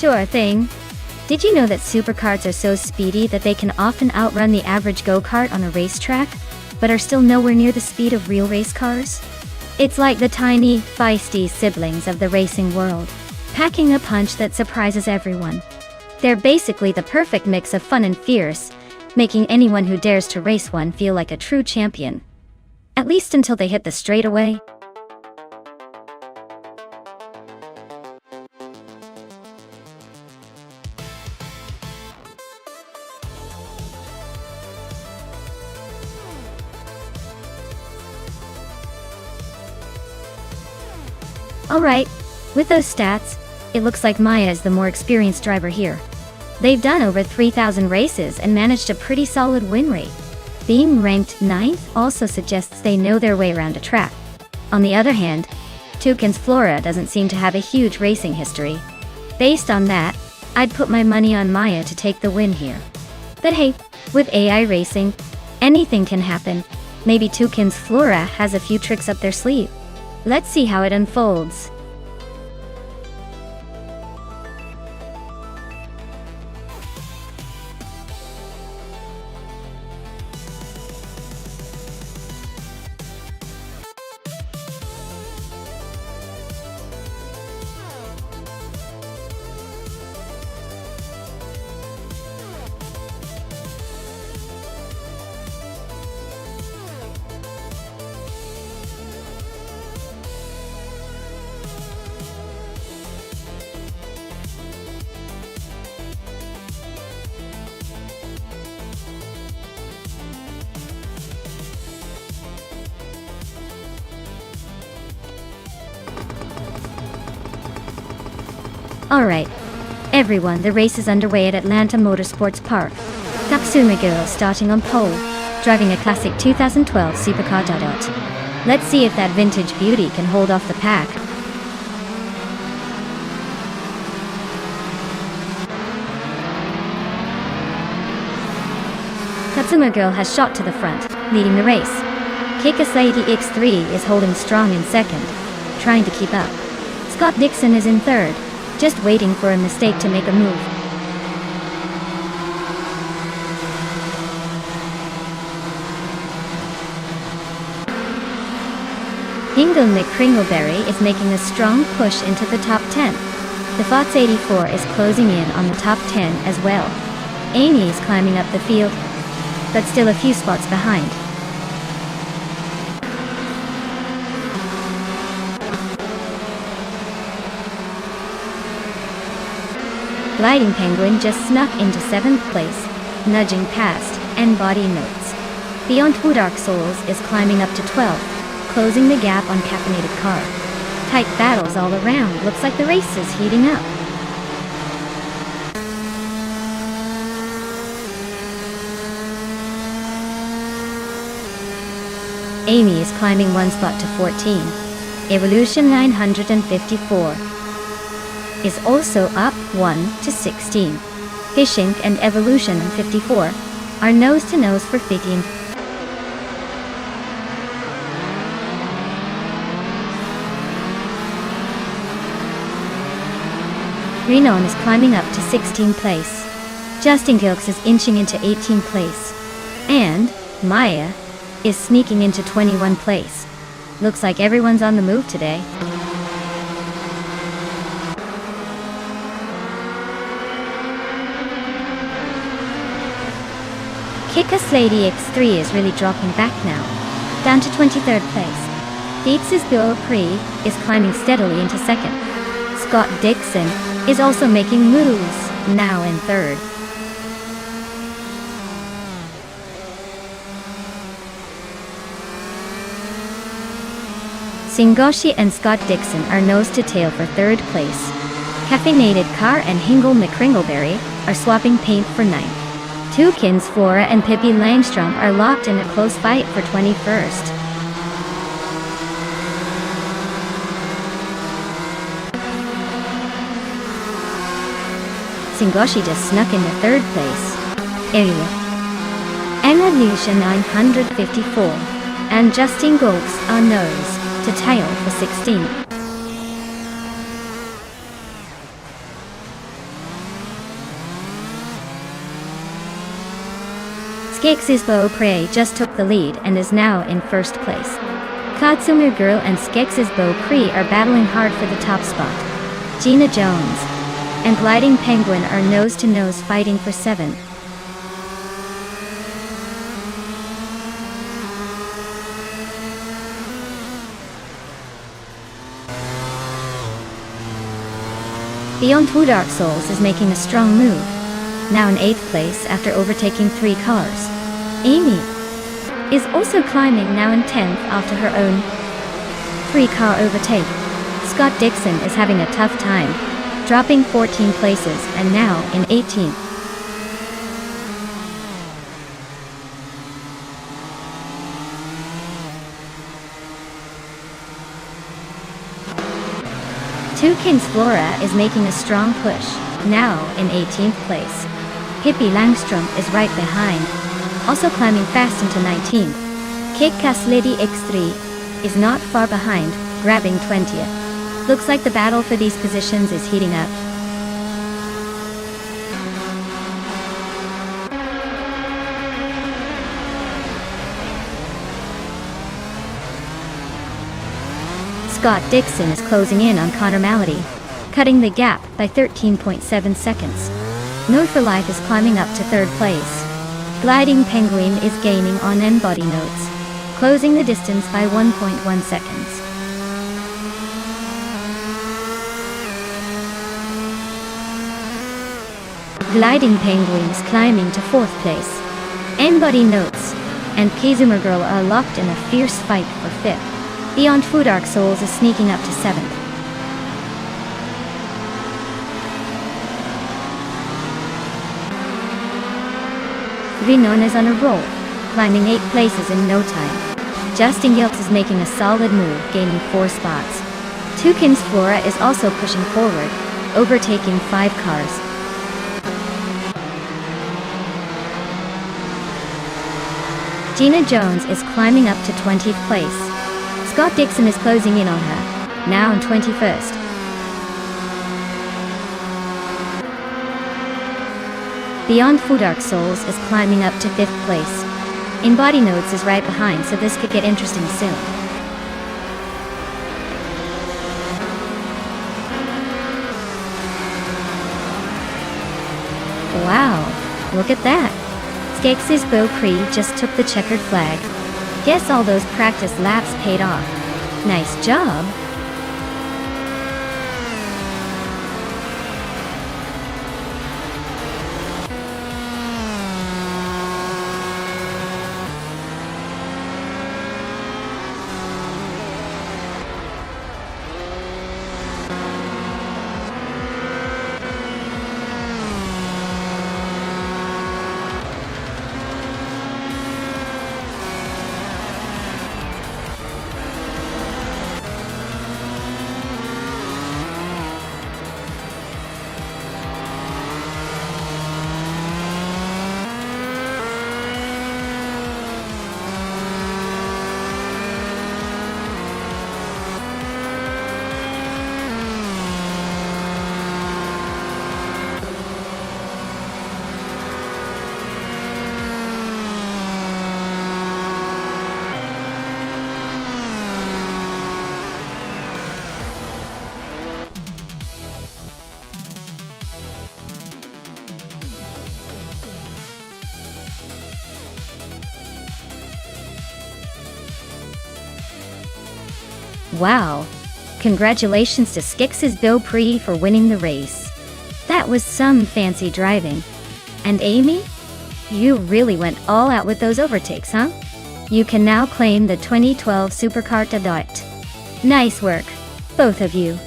Sure thing. Did you know that supercarts are so speedy that they can often outrun the average go-kart on a racetrack, but are still nowhere near the speed of real race cars? It's like the tiny, feisty siblings of the racing world, packing a punch that surprises everyone. They're basically the perfect mix of fun and fierce, making anyone who dares to race one feel like a true champion. At least until they hit the straightaway. Alright, with those stats, it looks like Maya is the more experienced driver here. They've done over 3,000 races and managed a pretty solid win rate. Being ranked 9th also suggests they know their way around a track. On the other hand, Toucan's Flora doesn't seem to have a huge racing history. Based on that, I'd put my money on Maya to take the win here. But hey, with AI racing, anything can happen. Maybe Toucan's Flora has a few tricks up their sleeve. Let's see how it unfolds. Alright, everyone, the race is underway at Atlanta Motorsports Park. Tatsumaguro starting on pole, driving a classic 2012 supercar Dodot. Let's see if that vintage beauty can hold off the pack. Tatsumaguro has shot to the front, leading the race. Kikaslady X3 is holding strong in second, trying to keep up. Scott Dixon is in third, just waiting for a mistake to make a move. Hingle McCringleberry is making a strong push into the top 10. The Fox 84 is closing in on the top 10 as well. Amy is climbing up the field, but still a few spots behind. Gliding Penguin just snuck into 7th place, nudging past and Body Notes. Beyond Two Dark Souls is climbing up to 12th, closing the gap on Caffeinated Car. Tight battles all around, looks like the race is heating up. Amy is climbing 1 spot to 14. Evolution 954 is also up 1 to 16. Fishing and Evolution 54 are nose to nose for 15. Renon is climbing up to 16th place. Justin Gilks is inching into 18th place. And Maya is sneaking into 21st place. Looks like everyone's on the move today. Kick-Ass Lady X3 is really dropping back now, down to 23rd place. Deets' Bill Pre is climbing steadily into 2nd. Scott Dixon is also making moves, now in 3rd. Singoshi and Scott Dixon are nose to tail for 3rd place. Caffeinated Car and Hingle McCringleberry are swapping paint for 9th. Tukins Flora and Pippi Langstrom are locked in a close fight for 21st. Singoshi just snuck into 3rd place. Evolution 954 and Justin Golks are nose to tail for 16th. Skex's Bow Prey just took the lead and is now in 1st place. Katsumu Girl and Skex's Bow Prey are battling hard for the top spot. Gina Jones and Gliding Penguin are nose to nose fighting for 7th. Beyond Two Dark Souls is making a strong move, now in 8th place after overtaking 3 cars. Amy is also climbing, now in 10th after her own 3-car overtake. Scott Dixon is having a tough time, dropping 14 places and now in 18th. Tukins Flora is making a strong push, now in 18th place. Pippi Langstrom is right behind, also climbing fast into 19th. Kick-Ass Lady X3 is not far behind, grabbing 20th. Looks like the battle for these positions is heating up. Scott Dixon is closing in on Connor Malady, cutting the gap by 13.7 seconds. Note for Life is climbing up to 3rd place. Gliding Penguin is gaining on N-Body Notes, closing the distance by 1.1 seconds. Gliding Penguin is climbing to 4th place. N-Body Notes and Kizuma Girl are locked in a fierce fight for 5th. Beyond Two Dark Souls is sneaking up to 7th. Vinon is on a roll, climbing 8 places in no time. Justin Gilks is making a solid move, gaining 4 spots. Tukins Flora is also pushing forward, overtaking 5 cars. Gina Jones is climbing up to 20th place. Scott Dixon is closing in on her, now in 21st. Beyond Two Dark Souls is climbing up to 5th place. In Body Notes is right behind, so this could get interesting soon. Wow, look at that. Skeksis Beau Prix just took the checkered flag. Guess all those practice laps paid off. Nice job. Wow. Congratulations to Skeksis Beau Prix for winning the race. That was some fancy driving. And Amy? You really went all out with those overtakes, huh? You can now claim the 2012 Supercarte d'Art. Nice work, both of you.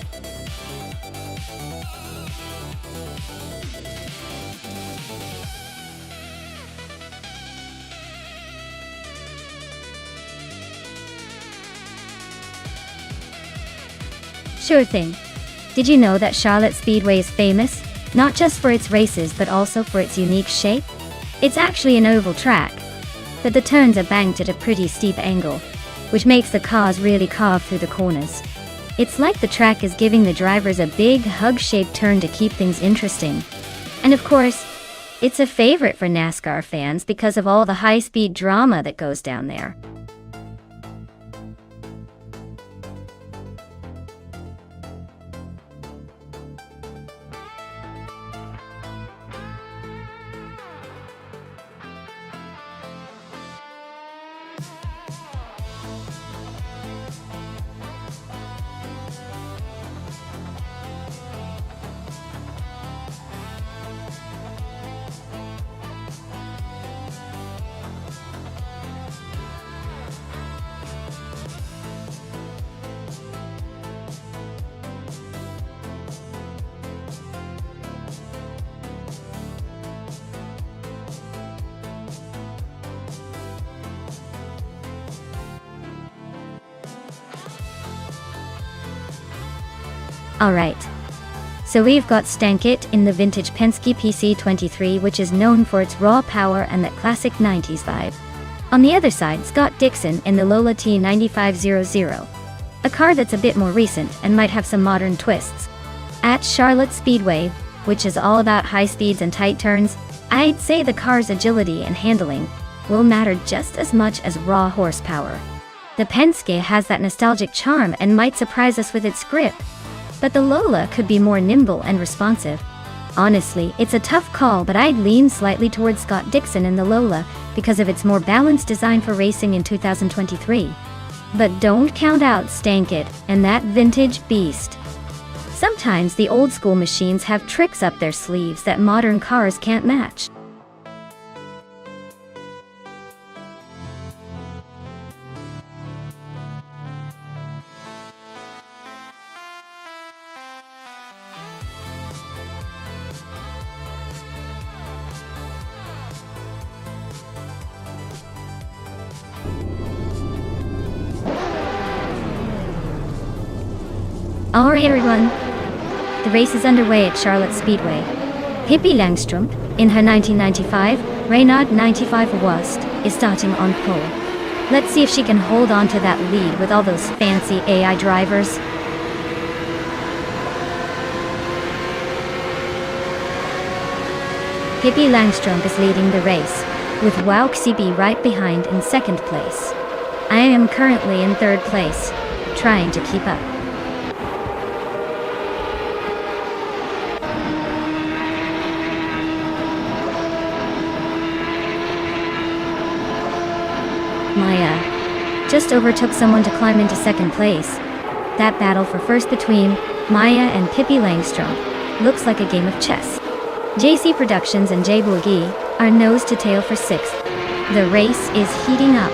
Sure thing. Did you know that Charlotte Speedway is famous, not just for its races but also for its unique shape? It's actually an oval track, but the turns are banked at a pretty steep angle, which makes the cars really carve through the corners. It's like the track is giving the drivers a big hug-shaped turn to keep things interesting. And of course, it's a favorite for NASCAR fans because of all the high-speed drama that goes down there. Alright. So we've got Stankit in the vintage Penske PC23, which is known for its raw power and that classic 90s vibe. On the other side, Scott Dixon in the Lola T9500, a car that's a bit more recent and might have some modern twists. At Charlotte Speedway, which is all about high speeds and tight turns, I'd say the car's agility and handling will matter just as much as raw horsepower. The Penske has that nostalgic charm and might surprise us with its grip, but the Lola could be more nimble and responsive. Honestly, it's a tough call, but I'd lean slightly towards Scott Dixon in the Lola because of its more balanced design for racing in 2023. But don't count out Stankit and that vintage beast. Sometimes the old school machines have tricks up their sleeves that modern cars can't match. Alright everyone, the race is underway at Charlotte Speedway. Pippi Langstrup, in her 1995 Renault 95 Wurst, is starting on pole. Let's see if she can hold on to that lead with all those fancy AI drivers. Pippi Langstrup is leading the race, with Wow Xibi right behind in second place. I am currently in third place, trying to keep up. Maya just overtook someone to climb into second place. That battle for first between Maya and Pippi Langstrom looks like a game of chess. JC Productions and J Boogie are nose to tail for sixth. The race is heating up.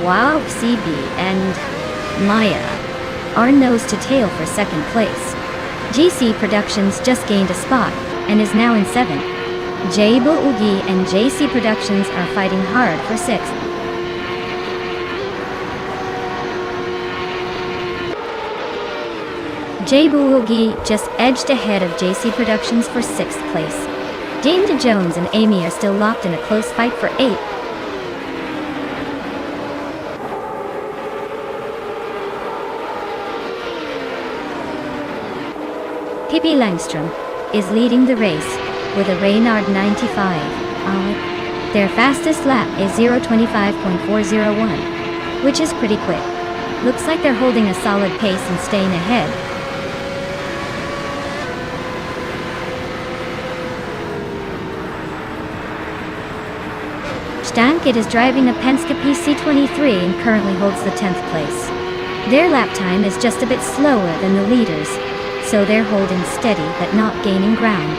Wow, CB and Maya are nose to tail for second place. GC Productions just gained a spot and is now in seventh. J Boogie and JC Productions are fighting hard for sixth. J Boogie just edged ahead of JC Productions for sixth place. Gina Jones and Amy are still locked in a close fight for eighth. Pippi Langstrom is leading the race with a Reynard 95. Their fastest lap is 0:25.401, which is pretty quick. Looks like they're holding a solid pace and staying ahead. Stankit is driving a Penske PC23 and currently holds the 10th place. Their lap time is just a bit slower than the leaders, so they're holding steady but not gaining ground.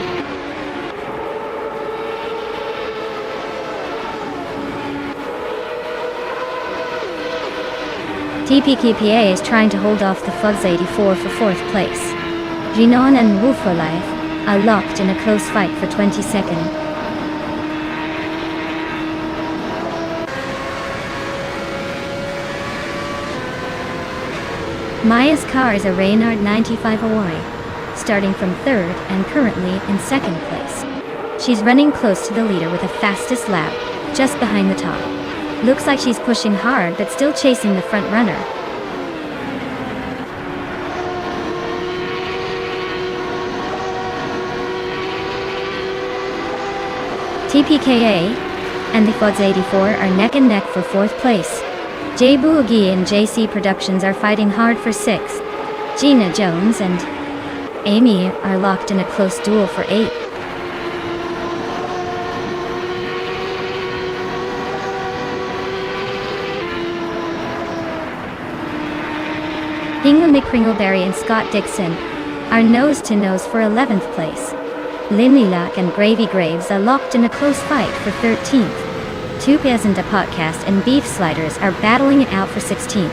TPKPA is trying to hold off the Fuzz 84 for fourth place. Jinon and Wu for Life are locked in a close fight for 22nd. Maya's car is a Reynard 95 Hawaii, starting from third and currently in second place. She's running close to the leader with a fastest lap, just behind the top. Looks like she's pushing hard but still chasing the front runner. TPKA and the Fuzz 84 are neck and neck for fourth place. J Boogie and JC Productions are fighting hard for sixth. Gina Jones and Amy are locked in a close duel for eighth. Hingham McCringleberry and Scott Dixon are nose to nose for 11th place. Lynn Lilac and Gravy Graves are locked in a close fight for 13th. Two Peasant Podcast and Beef Sliders are battling it out for 16th.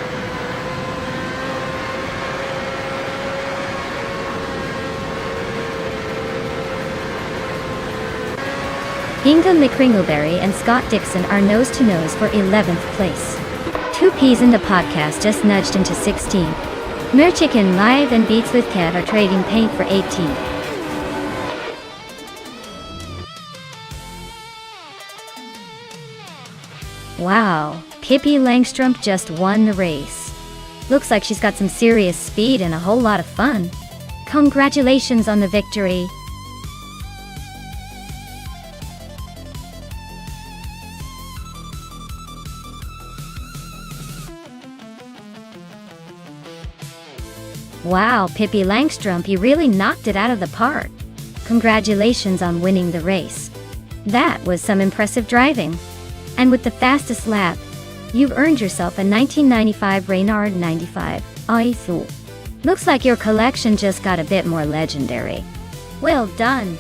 Hingham McCringleberry and Scott Dixon are nose to nose for 11th place. Two Peas in the Podcast just nudged into 16th. Merchicken Live and Beats with Kev are trading paint for 18th. Wow, Pippi Langstrom just won the race. Looks like she's got some serious speed and a whole lot of fun. Congratulations on the victory. Wow, Pippi Langstrom, you really knocked it out of the park. Congratulations on winning the race. That was some impressive driving. And with the fastest lap, you've earned yourself a 1995 Reynard 95. Aisu. Looks like your collection just got a bit more legendary. Well done.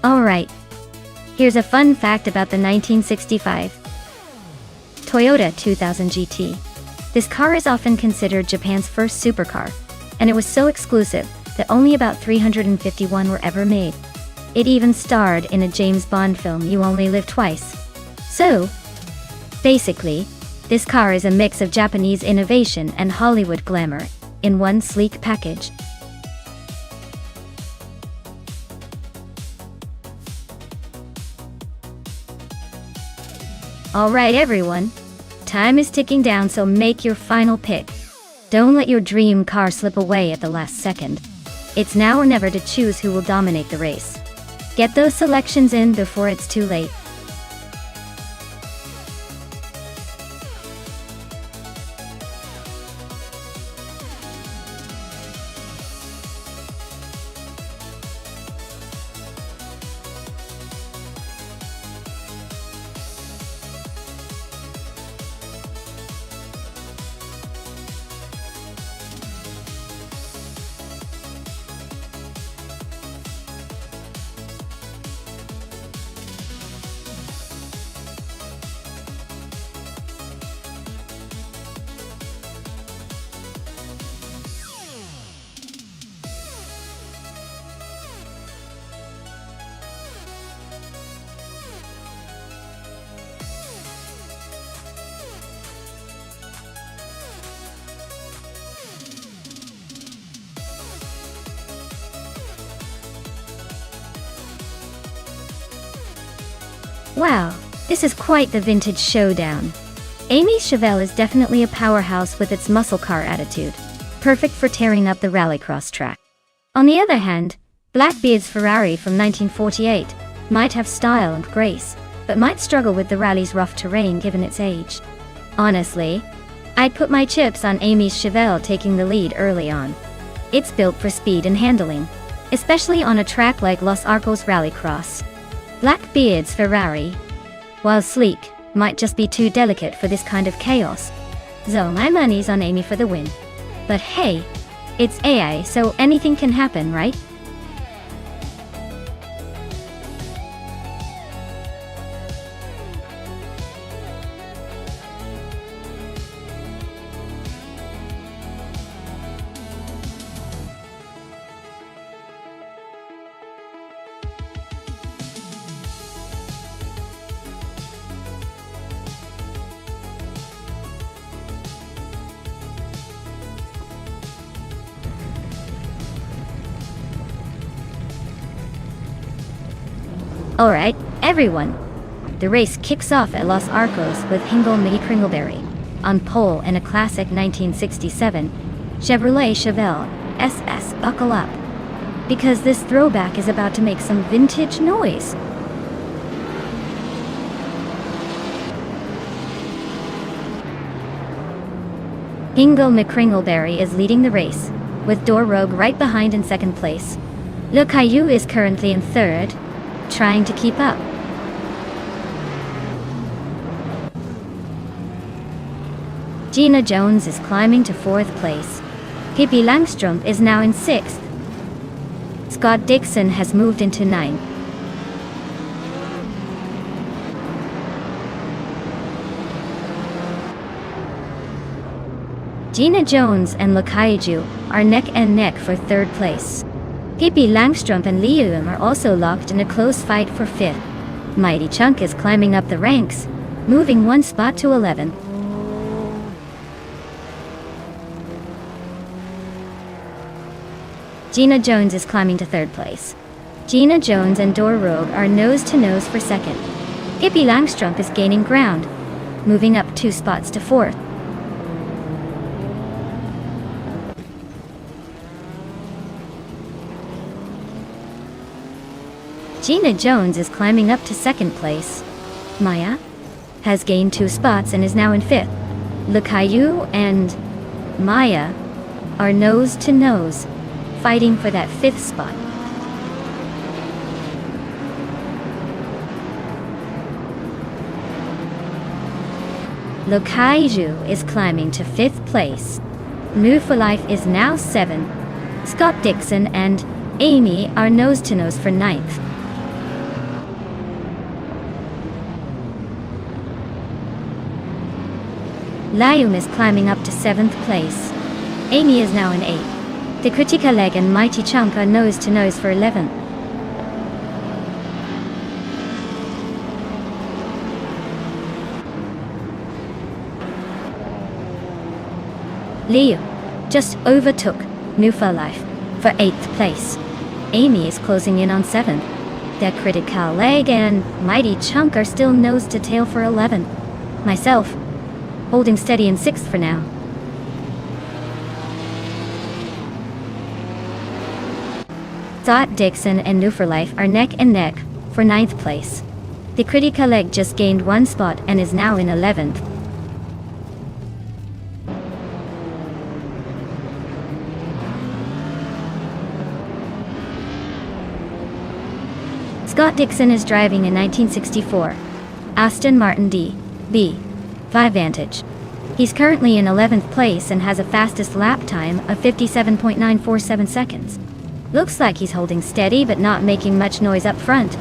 Alright. Here's a fun fact about the 1965 Toyota 2000 GT. This car is often considered Japan's first supercar, and it was so exclusive that only about 351 were ever made. It even starred in a James Bond film, You Only Live Twice. So, basically, this car is a mix of Japanese innovation and Hollywood glamour in one sleek package. Alright everyone, time is ticking down, so make your final pick. Don't let your dream car slip away at the last second. It's now or never to choose who will dominate the race. Get those selections in before it's too late. Wow, this is quite the vintage showdown. Amy Chevelle is definitely a powerhouse with its muscle car attitude, perfect for tearing up the rallycross track. On the other hand, Blackbeard's Ferrari from 1948 might have style and grace, but might struggle with the rally's rough terrain given its age. Honestly, I'd put my chips on Amy's Chevelle taking the lead early on. It's built for speed and handling, especially on a track like Los Arcos Rallycross. Blackbeard's Ferrari, while sleek, might just be too delicate for this kind of chaos. So my money's on Amy for the win. But hey, it's AI, so anything can happen, right? Alright, everyone. The race kicks off at Los Arcos with Hingle McCringleberry on pole in a classic 1967 Chevrolet Chevelle SS. Buckle up, because this throwback is about to make some vintage noise. Hingle McCringleberry is leading the race, with Door Rogue right behind in second place. Le Caillou is currently in third, trying to keep up. Gina Jones is climbing to fourth place. Pippi Langstrup is now in sixth. Scott Dixon has moved into ninth. Gina Jones and Le Caillou are neck and neck for third place. Pippi Langstrup and Liam are also locked in a close fight for fifth. Mighty Chunk is climbing up the ranks, moving one spot to 11. Gina Jones is climbing to third place. Gina Jones and Door Rogue are nose to nose for second. Pippi Langstrup is gaining ground, moving up 2 spots to fourth. Gina Jones is climbing up to second place. Maya has gained 2 spots and is now in fifth. Le Caillou and Maya are nose to nose, fighting for that 5th spot. Le Caillou is climbing to 5th place. Move for Life is now 7. Scott Dixon and Amy are nose to nose for 9th. Liam is climbing up to 7th place. Amy is now in 8th. The Critica Leg and Mighty Chunk are nose to nose for 11th. Leo just overtook Nufa Life for 8th place. Amy is closing in on 7th. The Critical Leg and Mighty Chunk are still nose to tail for 11th. Myself, holding steady in 6th for now. Scott Dixon and New for Life are neck and neck for 9th place. The critical leg just gained 1 spot and is now in 11th. Scott Dixon is driving a 1964 Aston Martin DB 5 Vantage. He's currently in 11th place and has a fastest lap time of 57.947 seconds. Looks like he's holding steady but not making much noise up front.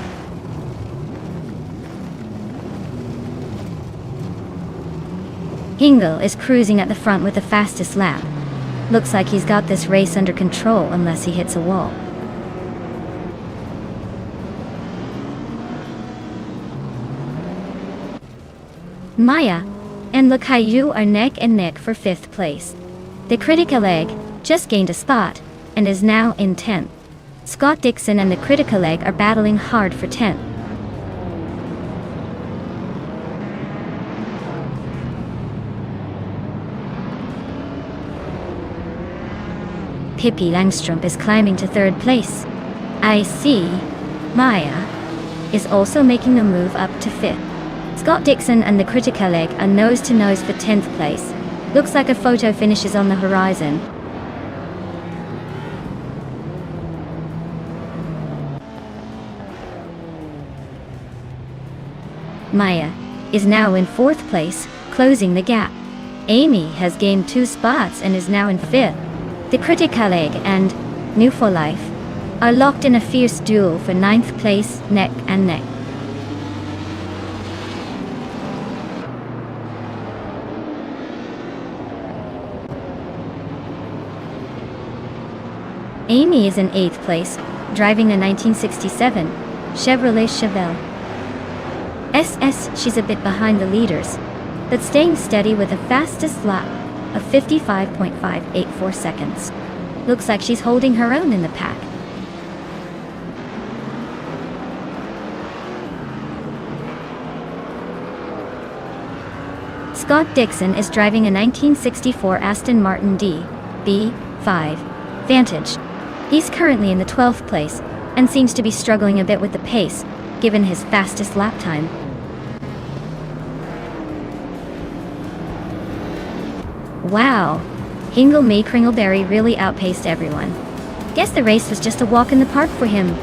Hingle is cruising at the front with the fastest lap. Looks like he's got this race under control unless he hits a wall. Maya and Look Caillou are neck and neck for 5th place. The critical leg just gained a spot and is now in 10th. Scott Dixon and the critical leg are battling hard for 10th. Pippi Langstrup is climbing to 3rd place. I see Maya is also making a move up to 5th. Scott Dixon and the critical leg are nose to nose for 10th place. Looks like a photo finishes on the horizon. Maya is now in 4th place, closing the gap. Amy has gained 2 spots and is now in 5th. The critical leg and New for Life are locked in a fierce duel for 9th place, neck and neck. Amy is in 8th place, driving a 1967 Chevrolet Chevelle SS. She's a bit behind the leaders, but staying steady with the fastest lap of 55.584 seconds. Looks like she's holding her own in the pack. Scott Dixon is driving a 1964 Aston Martin DB5 Vantage. He's currently in the 12th place and seems to be struggling a bit with the pace, given his fastest lap time. Wow, Hingle May Kringleberry really outpaced everyone. Guess the race was just a walk in the park for him.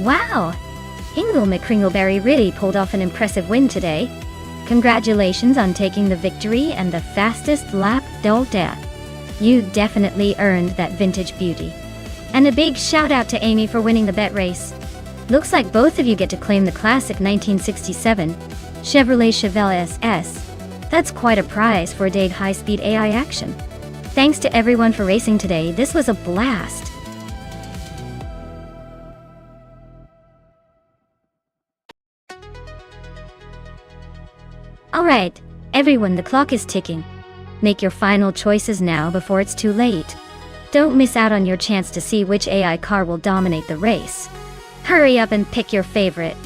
Wow! Hingle McCringleberry really pulled off an impressive win today. Congratulations on taking the victory and the fastest lap del day. You definitely earned that vintage beauty. And a big shout out to Amy for winning the bet race. Looks like both of you get to claim the classic 1967 Chevrolet Chevelle SS. That's quite a prize for a day of high-speed AI action. Thanks to everyone for racing today. This was a blast. Alright, everyone, the clock is ticking. Make your final choices now before it's too late. Don't miss out on your chance to see which AI car will dominate the race. Hurry up and pick your favorite.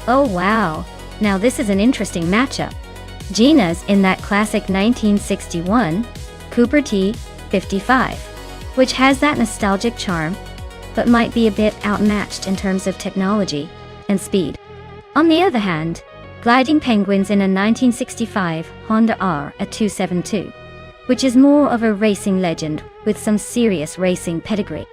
Oh wow, now this is an interesting matchup. Gina's in that classic 1961 Cooper T55, which has that nostalgic charm, but might be a bit outmatched in terms of technology and speed. On the other hand, Gliding Penguin's in a 1965 Honda R at 272, which is more of a racing legend with some serious racing pedigree.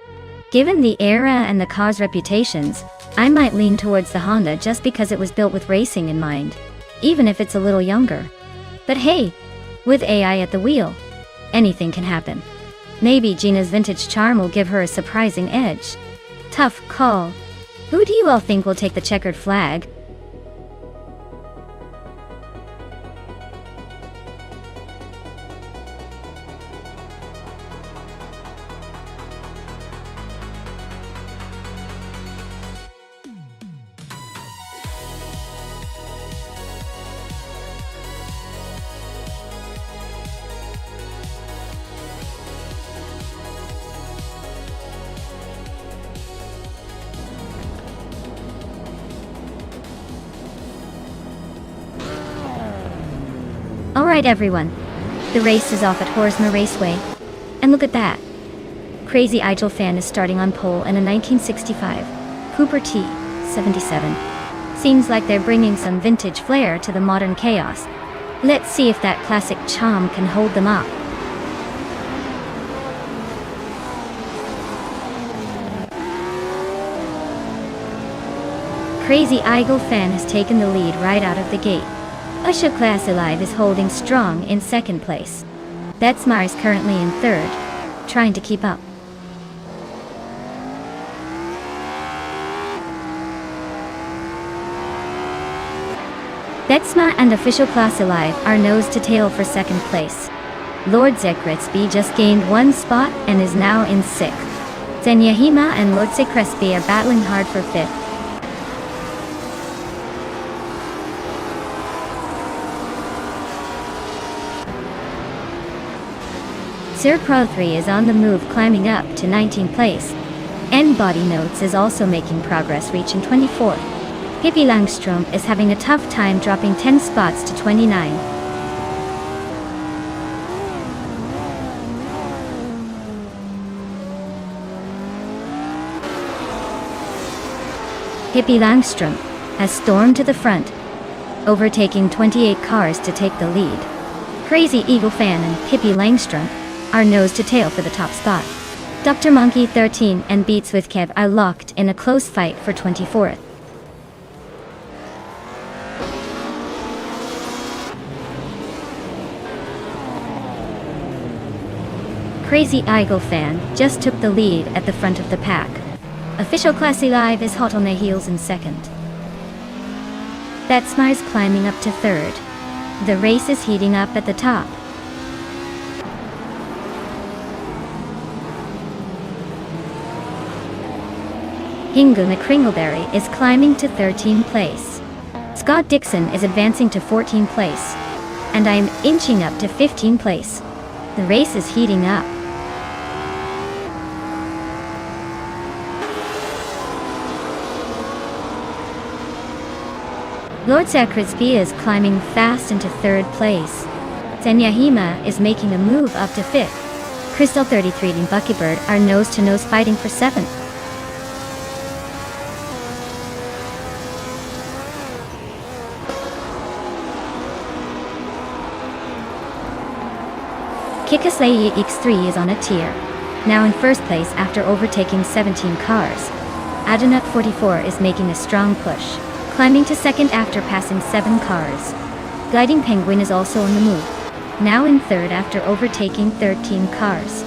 Given the era and the car's reputations, I might lean towards the Honda just because it was built with racing in mind, even if it's a little younger. But hey, with AI at the wheel, anything can happen. Maybe Gina's vintage charm will give her a surprising edge. Tough call. Who do you all think will take the checkered flag? Alright everyone, the race is off at Horsma Raceway, and look at that. Crazy Igel fan is starting on pole in a 1965 Cooper T77. Seems like they're bringing some vintage flair to the modern chaos. Let's see if that classic charm can hold them up. Crazy Igel fan has taken the lead right out of the gate. Usher Class Alive is holding strong in second place. Betsmar is currently in third, trying to keep up. Betsma and Official Class Alive are nose to tail for second place. Lord Zekretsby just gained one spot and is now in sixth. Zenyahima and Lord Sekrespi are battling hard for fifth. Sir Pro 3 is on the move, climbing up to 19th place. And Body Notes is also making progress, reaching 24th. Pippi Langstrom is having a tough time, dropping 10 spots to 29. Pippi Langstrom has stormed to the front, overtaking 28 cars to take the lead. Crazy Eagle Fan and Pippi Langstrom are nose to tail for the top spot. Dr. Monkey 13 and Beats with Kev are locked in a close fight for 24th. Crazy Eagle Fan just took the lead at the front of the pack. Official Classy Live is hot on their heels in second. Betsmar's climbing up to third. The race is heating up at the top. Hingle McCringleberry is climbing to 13th place. Scott Dixon is advancing to 14th place. And I am inching up to 15th place. The race is heating up. Lord Sakrispi is climbing fast into third place. Zenyahima is making a move up to fifth. Crystal 33 and Buckybird are nose-to-nose fighting for seventh. Kikaslay X3 is on a tier, now in first place after overtaking 17 cars. Adanuk 44 is making a strong push, climbing to second after passing 7 cars. Gliding Penguin is also on the move, now in third after overtaking 13 cars.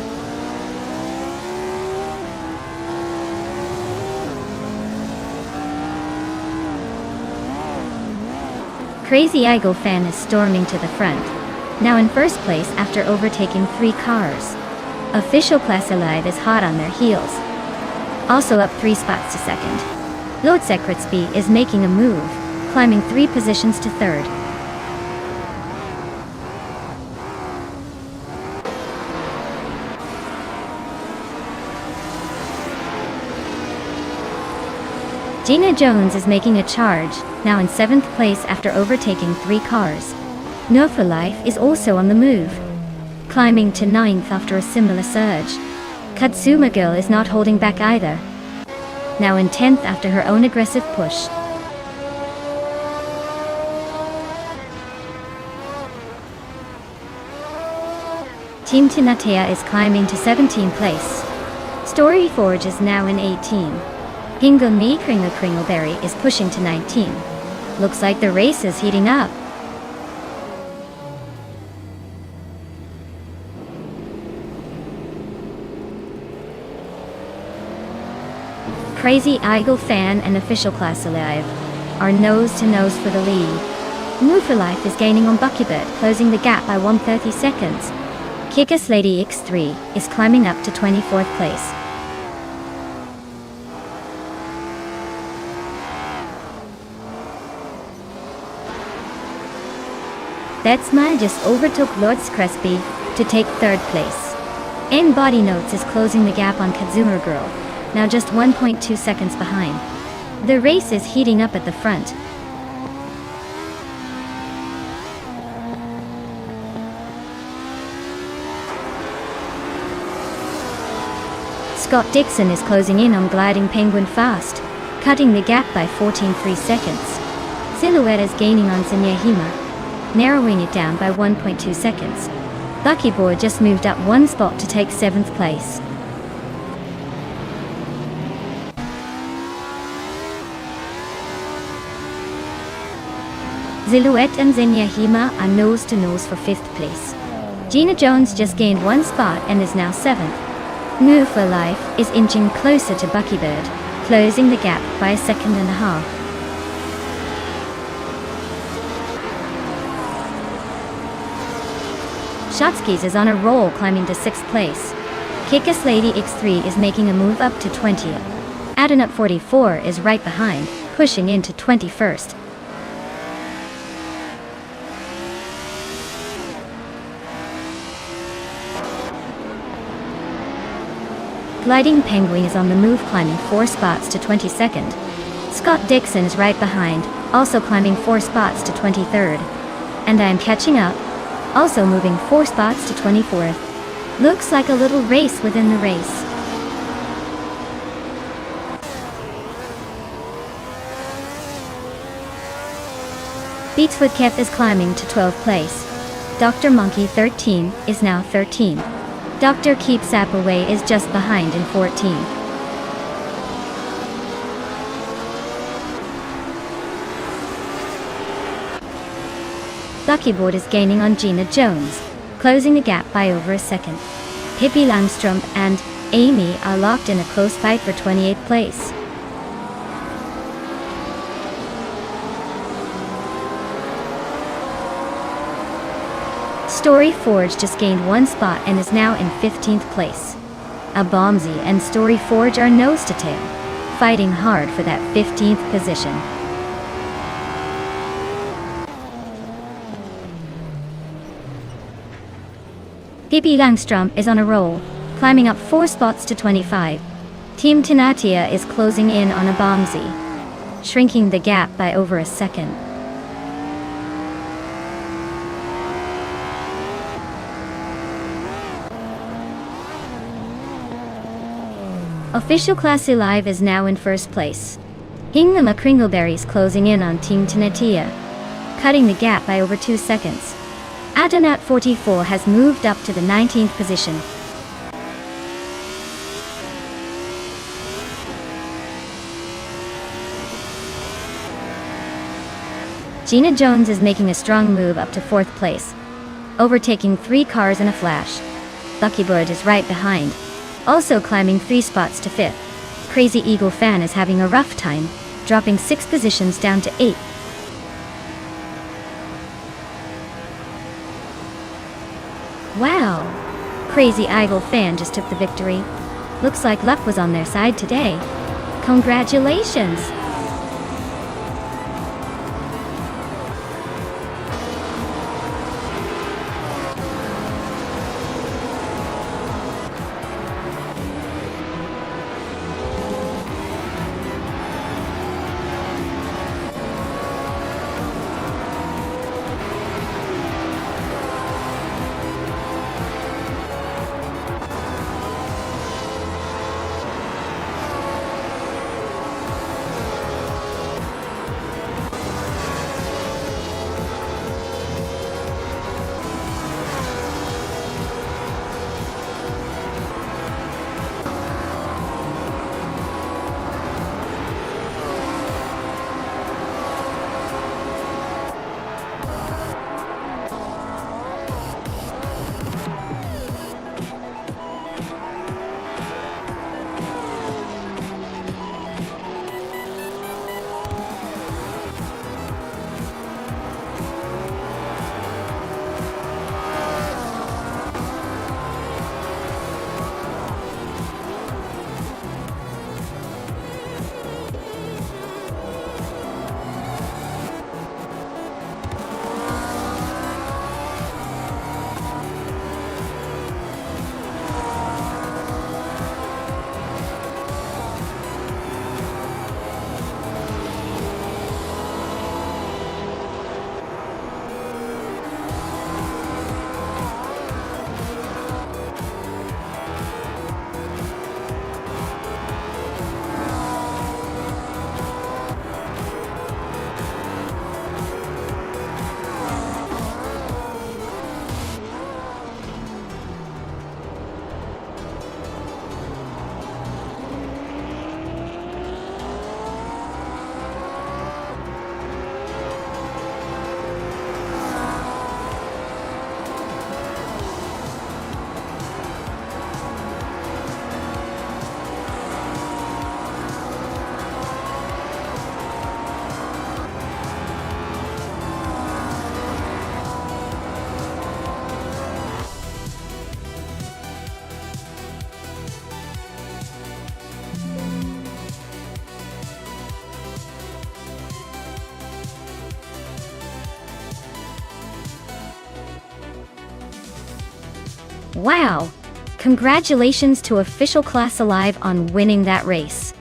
Crazy Eagle Fan is storming to the front, now in first place after overtaking 3 cars. Official Class Alive is hot on their heels, also up 3 spots to second. Lord Secretsby is making a move, climbing 3 positions to third. Gina Jones is making a charge, now in 7th place after overtaking 3 cars. No for Life is also on the move, climbing to 9th after a similar surge. Katsuma Girl is not holding back either, now in 10th after her own aggressive push. Team Tinatea is climbing to 17th place. Story Forge is now in 18. Hingle Me Kringleberry is pushing to 19. Looks like the race is heating up. Crazy Eagle Fan and Official Class Alive are nose to nose for the lead. Move for Life is gaining on Buckybird, closing the gap by 130 seconds. Kick-Ass Lady X3 is climbing up to 24th place. That Smile just overtook Lord's Crespi to take 3rd place. N Body Notes is closing the gap on Katsuma Girl, now just 1.2 seconds behind. The race is heating up at the front. Scott Dixon is closing in on Gliding Penguin fast, cutting the gap by 14.3 seconds. Silhouette is gaining on Senyahima, narrowing it down by 1.2 seconds. Lucky Boy just moved up 1 spot to take 7th place. Silhouette and Zenyahima are nose to nose for 5th place. Gina Jones just gained 1 spot and is now 7th. Move for Life is inching closer to Buckybird, closing the gap by 1.5 seconds. Shotskis is on a roll, climbing to 6th place. Kick-Ass Lady X3 is making a move up to 20th. Adenut 44 is right behind, pushing into 21st. Gliding Penguin is on the move, climbing 4 spots to 22nd. Scott Dixon is right behind, also climbing 4 spots to 23rd. And I am catching up, also moving 4 spots to 24th. Looks like a little race within the race. Beatsfoot Kev is climbing to 12th place. Dr. Monkey 13 is now 13. Dr. Keep Sap Away is just behind in 14. Buckyboard is gaining on Gina Jones, closing the gap by over a second. Pippi Langstrom and Amy are locked in a close fight for 28th place. Story Forge just gained 1 spot and is now in 15th place. Abomzi and Story Forge are nose to tail, fighting hard for that 15th position. Pippi Langstrom is on a roll, climbing up 4 spots to 25. Team Tinatea is closing in on Abomzi, shrinking the gap by over a second. Official Classy Live is now in 1st place. Hinglema Kringleberries closing in on Team Tinatea, cutting the gap by over 2 seconds. Adenat 44 has moved up to the 19th position. Gina Jones is making a strong move up to 4th place, overtaking 3 cars in a flash. Buckybird is right behind, also climbing 3 spots to 5th. Crazy Eagle Fan is having a rough time, dropping 6 positions down to 8th. Wow! Crazy Eagle Fan just took the victory. Looks like luck was on their side today. Congratulations! Wow! Congratulations to official class alive on winning that race.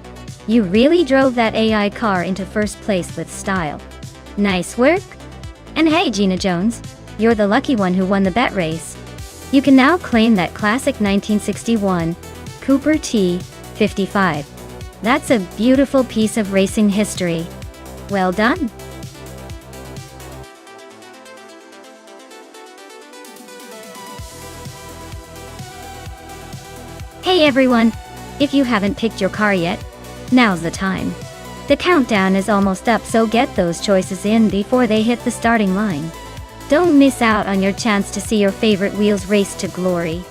You really drove that AI car into first place with style. Nice work! And hey, Gina Jones, you're the lucky one who won the bet race. You can now claim that classic 1961 Cooper T55. That's a beautiful piece of racing history. Well done! Hey everyone! If you haven't picked your car yet, now's the time. The countdown is almost up, so get those choices in before they hit the starting line. Don't miss out on your chance to see your favorite wheels race to glory.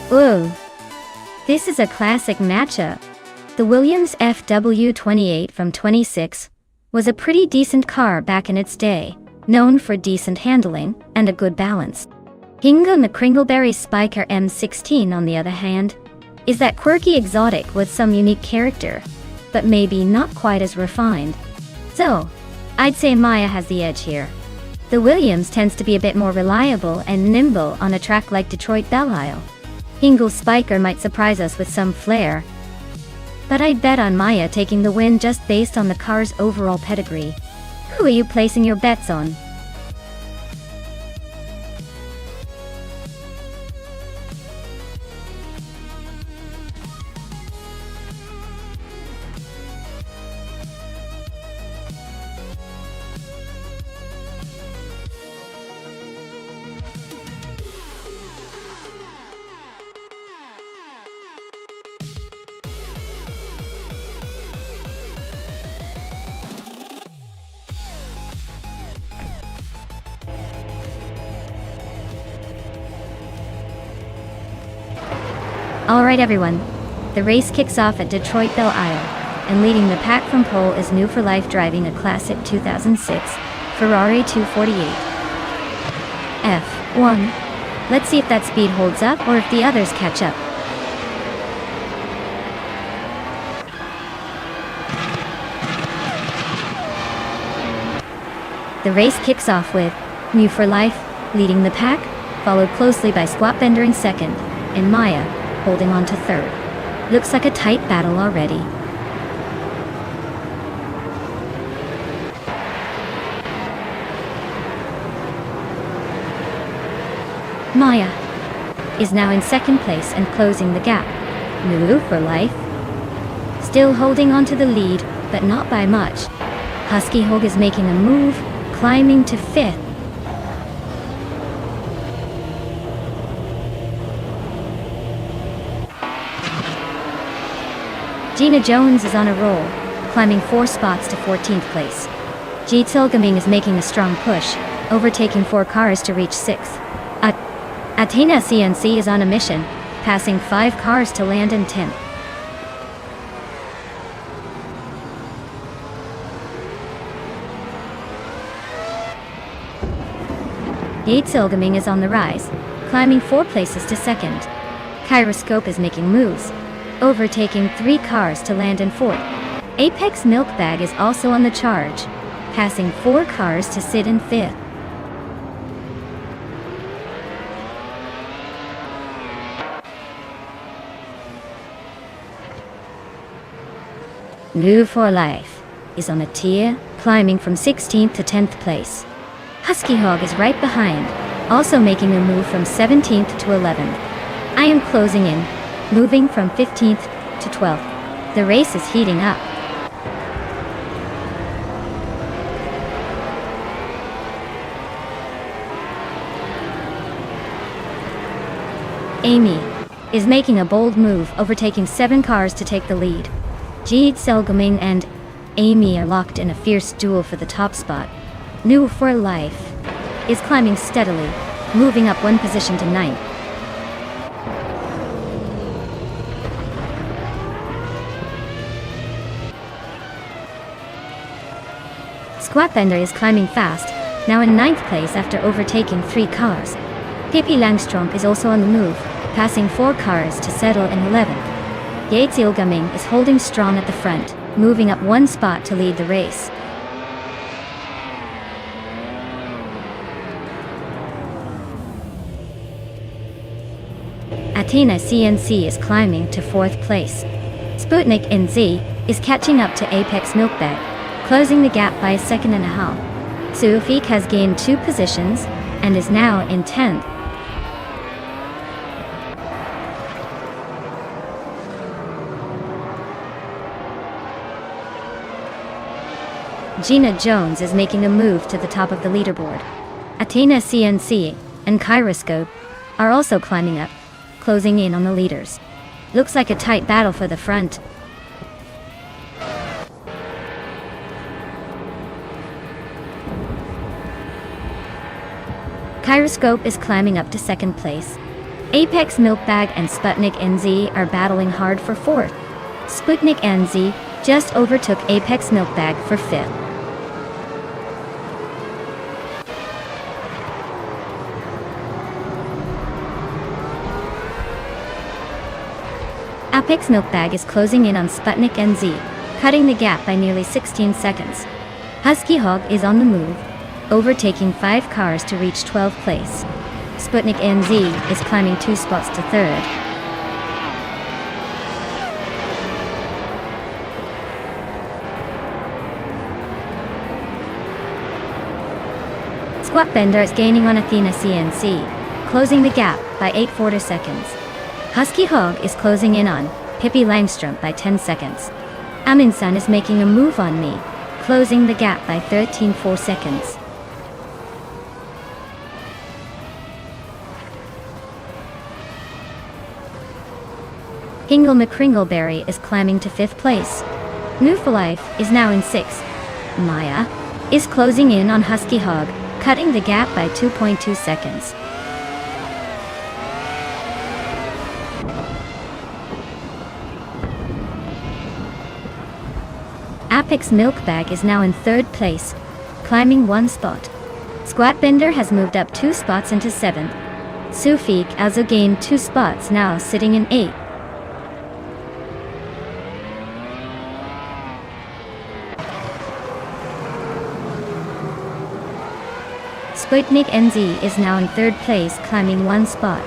Ooh, this is a classic matchup. The Williams FW28 from 26 was a pretty decent car back in its day, known for decent handling and a good balance. Hingo McCringleberry's Spiker M16, on the other hand, is that quirky exotic with some unique character, but maybe not quite as refined. So, I'd say Maya has the edge here. The Williams tends to be a bit more reliable and nimble on a track like Detroit Belle Isle. Hingel's Spiker might surprise us with some flair, but I'd bet on Maya taking the win just based on the car's overall pedigree. Who are you placing your bets on? Alright everyone, the race kicks off at Detroit Belle Isle, and leading the pack from pole is New for Life driving a classic 2006 Ferrari 248 F1. Let's see if that speed holds up or if the others catch up. The race kicks off with New for Life leading the pack, followed closely by Squat Bender in second, and Maya holding on to third. Looks like a tight battle already. Maya is now in second place and closing the gap. New for Life still holding on to the lead, but not by much. Husky Hog is making a move, climbing to fifth. Gina Jones is on a roll, climbing 4 spots to 14th place. Ji Tilgaming is making a strong push, overtaking 4 cars to reach 6th. Athena CNC is on a mission, passing 5 cars to land in 10th. Yates Ilgaming is on the rise, climbing 4 places to 2nd. Kyroscope is making moves, overtaking 3 cars to land in 4th. Apex Milkbag is also on the charge, passing 4 cars to sit in 5th. Move for Life is on a tier, climbing from 16th to 10th place. Husky Hog is right behind, also making a move from 17th to 11th. I am closing in, moving from 15th to 12th. The race is heating up. Amy is making a bold move, overtaking 7 cars to take the lead. Jade Selgaming and Amy are locked in a fierce duel for the top spot. New for Life is climbing steadily, moving up 1 position to 9th. Squatbender is climbing fast, now in 9th place after overtaking 3 cars. Pippi Langström is also on the move, passing 4 cars to settle in 11th. Yates Ilgaming is holding strong at the front, moving up 1 spot to lead the race. Athena CNC is climbing to 4th place. Sputnik NZ is catching up to Apex Milkbag, closing the gap by 1.5 seconds. Sufik has gained 2 positions and is now in 10th. Gina Jones is making a move to the top of the leaderboard. Athena CNC and Kyroscope are also climbing up, closing in on the leaders. Looks like a tight battle for the front. Kyroscope is climbing up to 2nd place. Apex Milkbag and Sputnik NZ are battling hard for 4th. Sputnik NZ just overtook Apex Milkbag for 5th. Apex Milkbag is closing in on Sputnik NZ, cutting the gap by nearly 16 seconds. Husky Hog is on the move, overtaking 5 cars to reach 12th place. Sputnik NZ is climbing 2 spots to 3rd. Squatbender is gaining on Athena CNC, closing the gap by 8.4 seconds. Husky Hog is closing in on Pippi Langström by 10 seconds. Amundsen is making a move on me, closing the gap by 13.4 seconds. Hingle McCringleberry is climbing to 5th place. New for Life is now in 6th. Maya is closing in on Husky Hog, cutting the gap by 2.2 seconds. Apex Milkbag is now in 3rd place, climbing 1 spot. Squatbender has moved up 2 spots into 7th. Sufik also gained 2 spots, now sitting in 8th. Sputnik NZ is now in 3rd place, climbing 1 spot.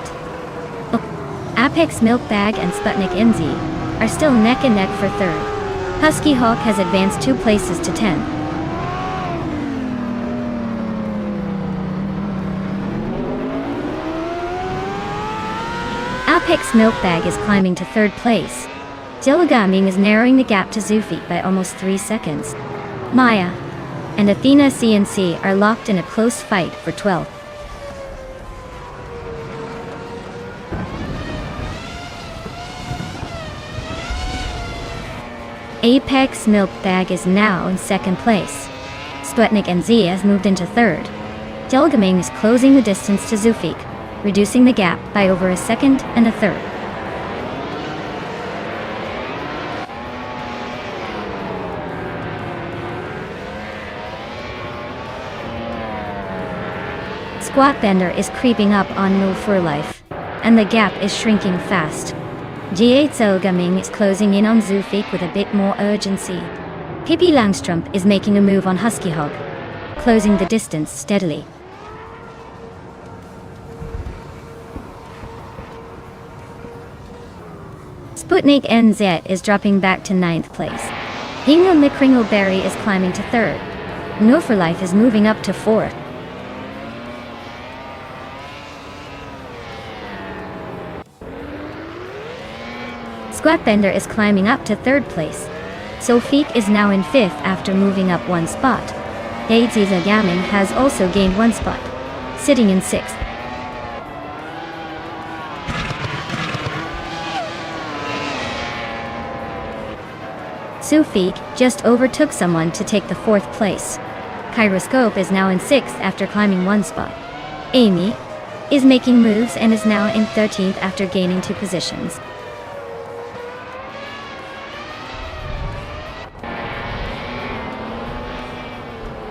Apex Milkbag and Sputnik NZ are still neck and neck for 3rd. Husky Hawk has advanced 2 places to 10th. Apex Milkbag is climbing to 3rd place. Jilagaming is narrowing the gap to Zufik by almost 3 seconds. Maya and Athena CNC are locked in a close fight for 12th. Apex Milkbag is now in 2nd place. Sputnik NZ has moved into 3rd. Jelgaming is closing the distance to Zufik, reducing the gap by over a 2nd and a 3rd. Squatbender is creeping up on Move for Life, and the gap is shrinking fast. G8 Selgaming is closing in on Zufik with a bit more urgency. Pippi Langström is making a move on Husky Hog, closing the distance steadily. Sputnik NZ is dropping back to 9th place. Hingle McCringleberry is climbing to 3rd. No for Life is moving up to 4th. Squatbender is climbing up to 3rd place. Sofik is now in 5th after moving up 1 spot. Daisiza Gaming has also gained 1 spot, sitting in 6th. Sufik just overtook someone to take the 4th place. Kyroscope is now in 6th after climbing 1 spot. Amy is making moves and is now in 13th after gaining 2 positions.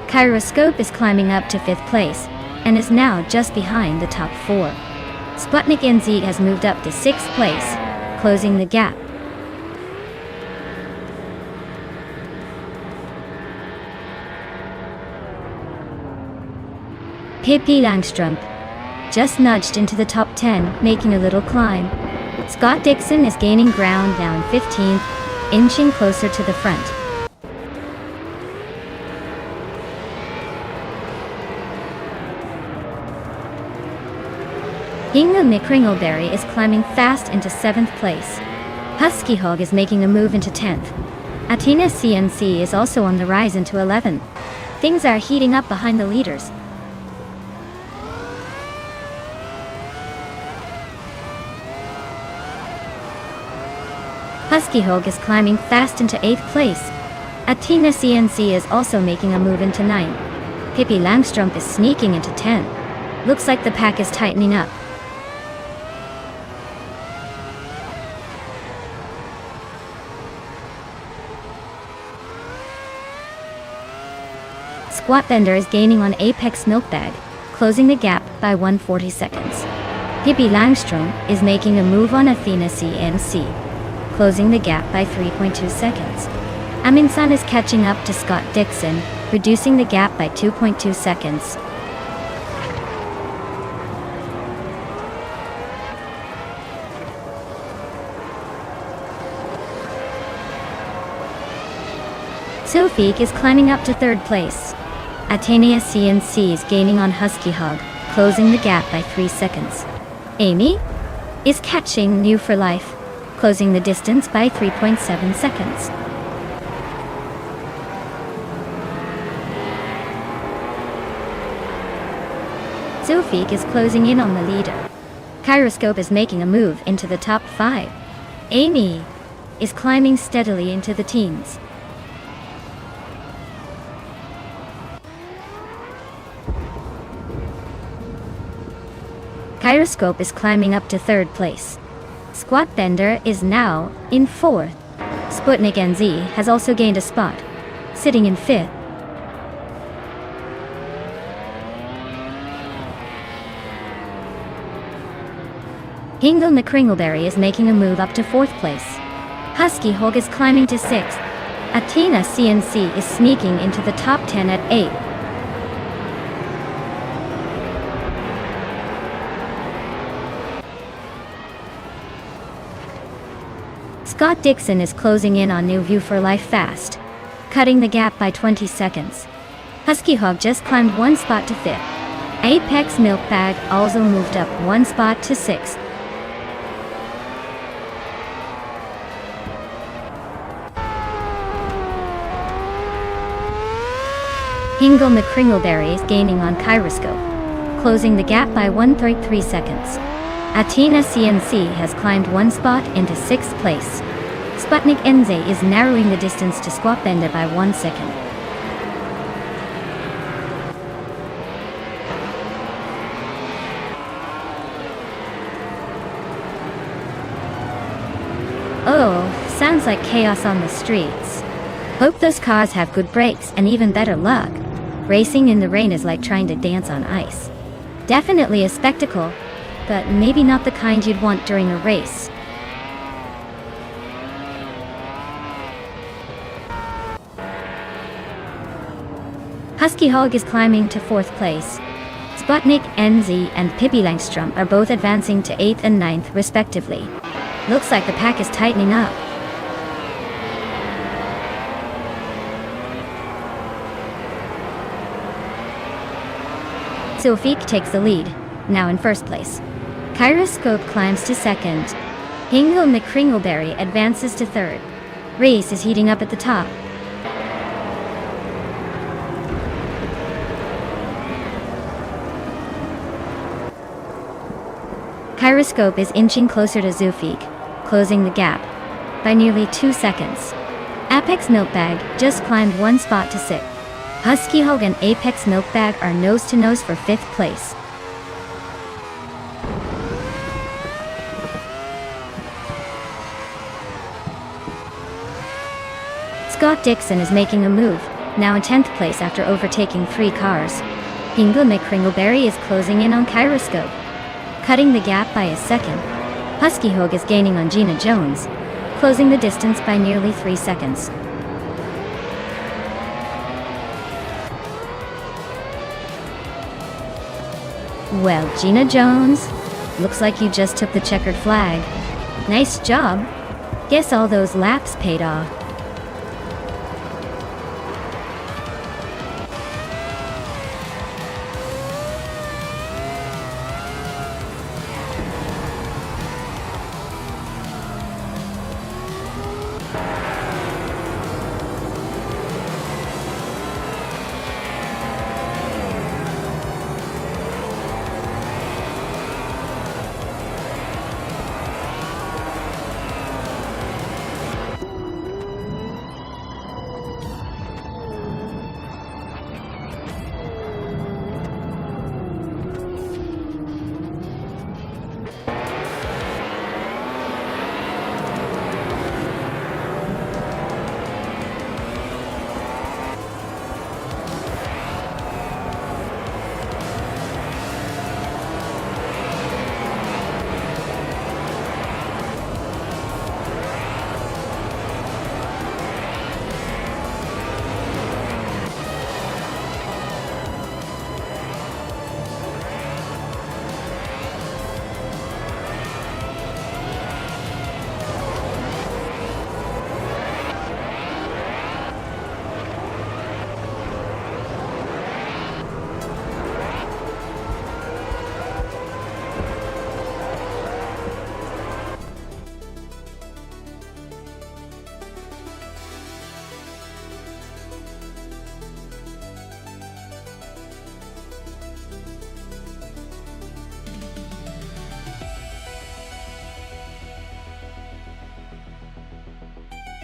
Kyroscope is climbing up to 5th place and is now just behind the top 4. Sputnik NZ has moved up to 6th place, closing the gap. Pippi Langstrom just nudged into the top 10, making a little climb. Scott Dixon is gaining ground now in 15th, inching closer to the front. Hingle McCringleberry is climbing fast into 7th place. Husky Hog is making a move into 10th. Athena CNC is also on the rise into 11th. Things are heating up behind the leaders. Husky Hog is climbing fast into 8th place. Athena CNC is also making a move into 9th. Pippi Langstrom is sneaking into 10th. Looks like the pack is tightening up. Squatbender is gaining on Apex Milkbag, closing the gap by 140 seconds. Pippi Langstrom is making a move on Athena CNC, closing the gap by 3.2 seconds. Aminsan is catching up to Scott Dixon, reducing the gap by 2.2 seconds. Sofik is climbing up to 3rd place. Athenia CNC is gaining on Husky Hog, closing the gap by 3 seconds. Amy is catching New for Life, closing the distance by 3.7 seconds. Sofik is closing in on the leader. Kyroscope is making a move into the top 5. Amy is climbing steadily into the teens. Kyroscope is climbing up to 3rd place. Squatbender is now in 4th. Sputnik NZ has also gained a spot, sitting in 5th. Hingle McCringleberry is making a move up to 4th place. Husky Hog is climbing to 6th. Athena CNC is sneaking into the top 10 at 8th. Scott Dixon is closing in on New View for Life fast, cutting the gap by 20 seconds. Husky Hog just climbed 1 spot to 5th. Apex Milkbag also moved up 1 spot to 6th. Hingle McCringleberry is gaining on Kyroscope, closing the gap by 1.3 seconds. Athena CNC has climbed 1 spot into 6th place. Sputnik NZ is narrowing the distance to Squatbender by 1 second. Oh, sounds like chaos on the streets. Hope those cars have good brakes and even better luck. Racing in the rain is like trying to dance on ice. Definitely a spectacle, but maybe not the kind you'd want during a race. Husky Hog is climbing to 4th place. Sputnik NZ and Pippi Langstrom are both advancing to 8th and 9th respectively. Looks like the pack is tightening up. Sofik takes the lead, now in first place. Kyroscope climbs to second. Hingle McCringleberry advances to third. Race is heating up at the top. Kyroscope is inching closer to Zufik, closing the gap by nearly 2 seconds. Apex Milkbag just climbed 1 spot to 6th. Husky Hog and Apex Milkbag are nose-to-nose for 5th place. Scott Dixon is making a move, now in 10th place after overtaking 3 cars. Hingle McCringleberry is closing in on Kyroscope, cutting the gap by a second. Husky Hog is gaining on Gina Jones, closing the distance by nearly 3 seconds. Well, Gina Jones, looks like you just took the checkered flag. Nice job. Guess all those laps paid off.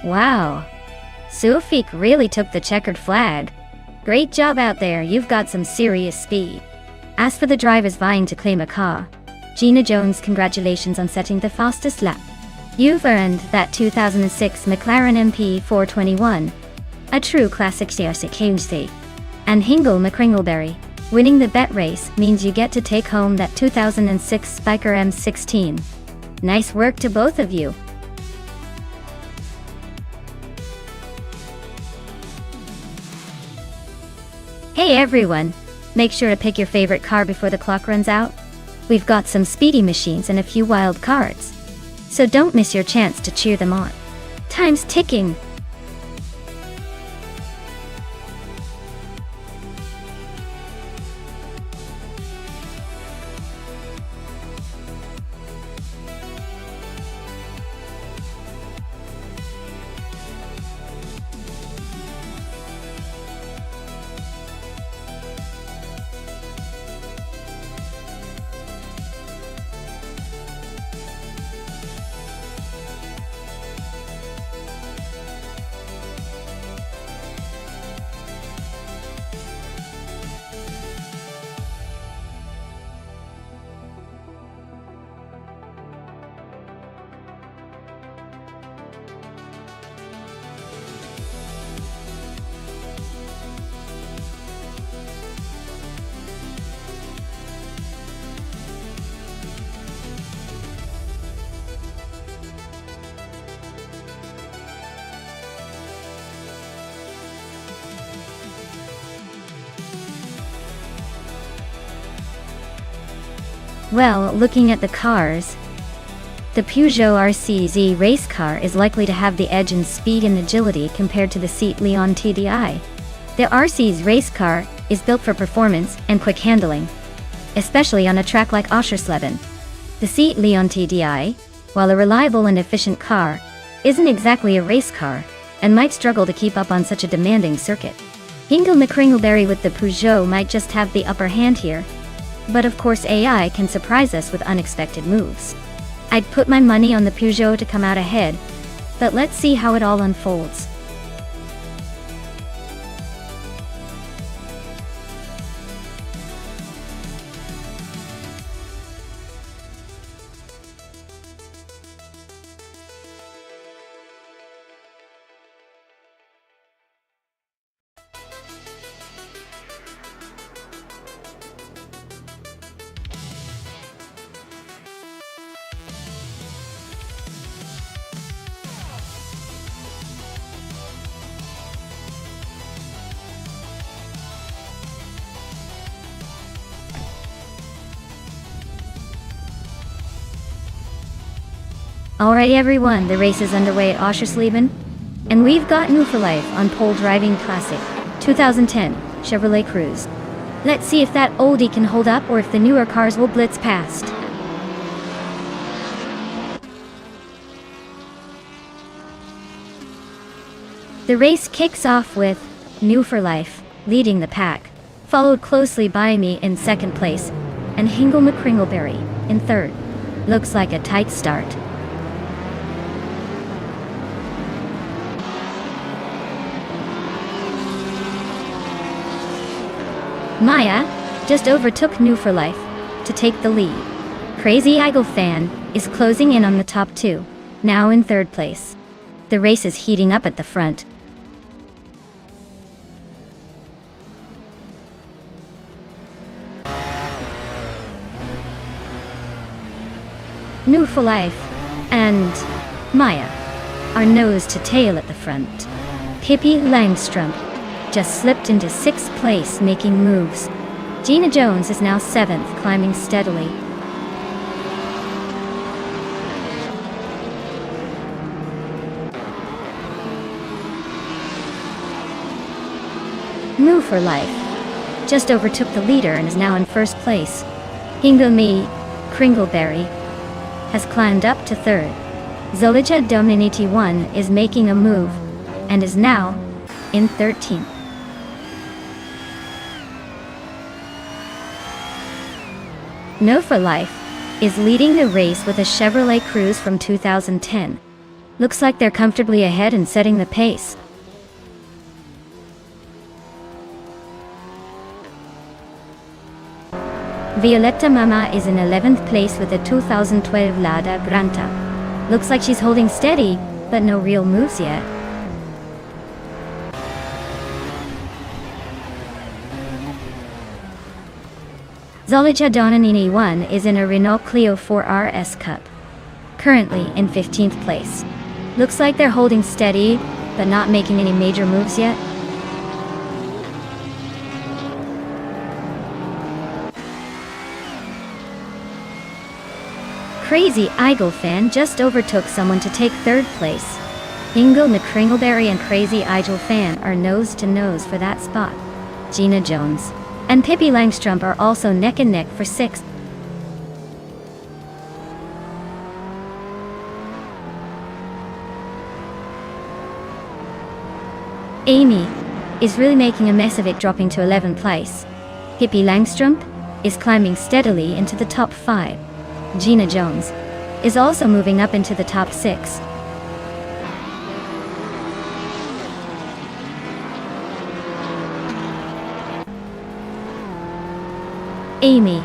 Wow. Sufik really took the checkered flag. Great job out there, you've got some serious speed. As for the drivers vying to claim a car, Gina Jones, congratulations on setting the fastest lap. You've earned that 2006 McLaren MP 421, a true classic CRC. And Hingle McCringleberry, winning the bet race means you get to take home that 2006 Spiker M16. Nice work to both of you. Hey everyone, make sure to pick your favorite car before the clock runs out. We've got some speedy machines and a few wild cards, so don't miss your chance to cheer them on. Time's ticking. Well, looking at the cars, the Peugeot RCZ race car is likely to have the edge in speed and agility compared to the Seat Leon TDI. The RC's race car is built for performance and quick handling, especially on a track like Oschersleben. The Seat Leon TDI, while a reliable and efficient car, isn't exactly a race car, and might struggle to keep up on such a demanding circuit. Hingle McCringleberry with the Peugeot might just have the upper hand here, but of course AI can surprise us with unexpected moves. I'd put my money on the Peugeot to come out ahead, but let's see how it all unfolds. Alright everyone, the race is underway at Oschersleben, and we've got New for Life on pole driving classic 2010 Chevrolet Cruze. Let's see if that oldie can hold up or if the newer cars will blitz past. The race kicks off with New for Life leading the pack, followed closely by me in second place, and Hingle McCringleberry in third. Looks like a tight start. Maya just overtook New for Life to take the lead. Crazy Eagle Fan is closing in on the top two, now in third place. The race is heating up at the front. New for Life and Maya are nose to tail at the front. Pippi Langstrom just slipped into 6th place making moves. Gina Jones is now 7th, climbing steadily. New for Life just overtook the leader and is now in 1st place. Hingle McCringleberry has climbed up to 3rd. Zolija Dominiti 1 is making a move and is now in 13th. No for Life is leading the race with a Chevrolet Cruze from 2010. Looks like they're comfortably ahead and setting the pace. Violetta Mama is in 11th place with a 2012 Lada Granta. Looks like she's holding steady, but no real moves yet. Zolija Donanini 1 is in a Renault Clio 4 RS Cup, currently in 15th place. Looks like they're holding steady, but not making any major moves yet. Crazy Eagle Fan just overtook someone to take 3rd place. Hingle McCringleberry and Crazy Eagle Fan are nose to nose for that spot. Gina Jones and Pippi Langstrom are also neck and neck for 6th. Amy is really making a mess of it, dropping to 11th place. Pippi Langstrom is climbing steadily into the top 5. Gina Jones is also moving up into the top 6. Amy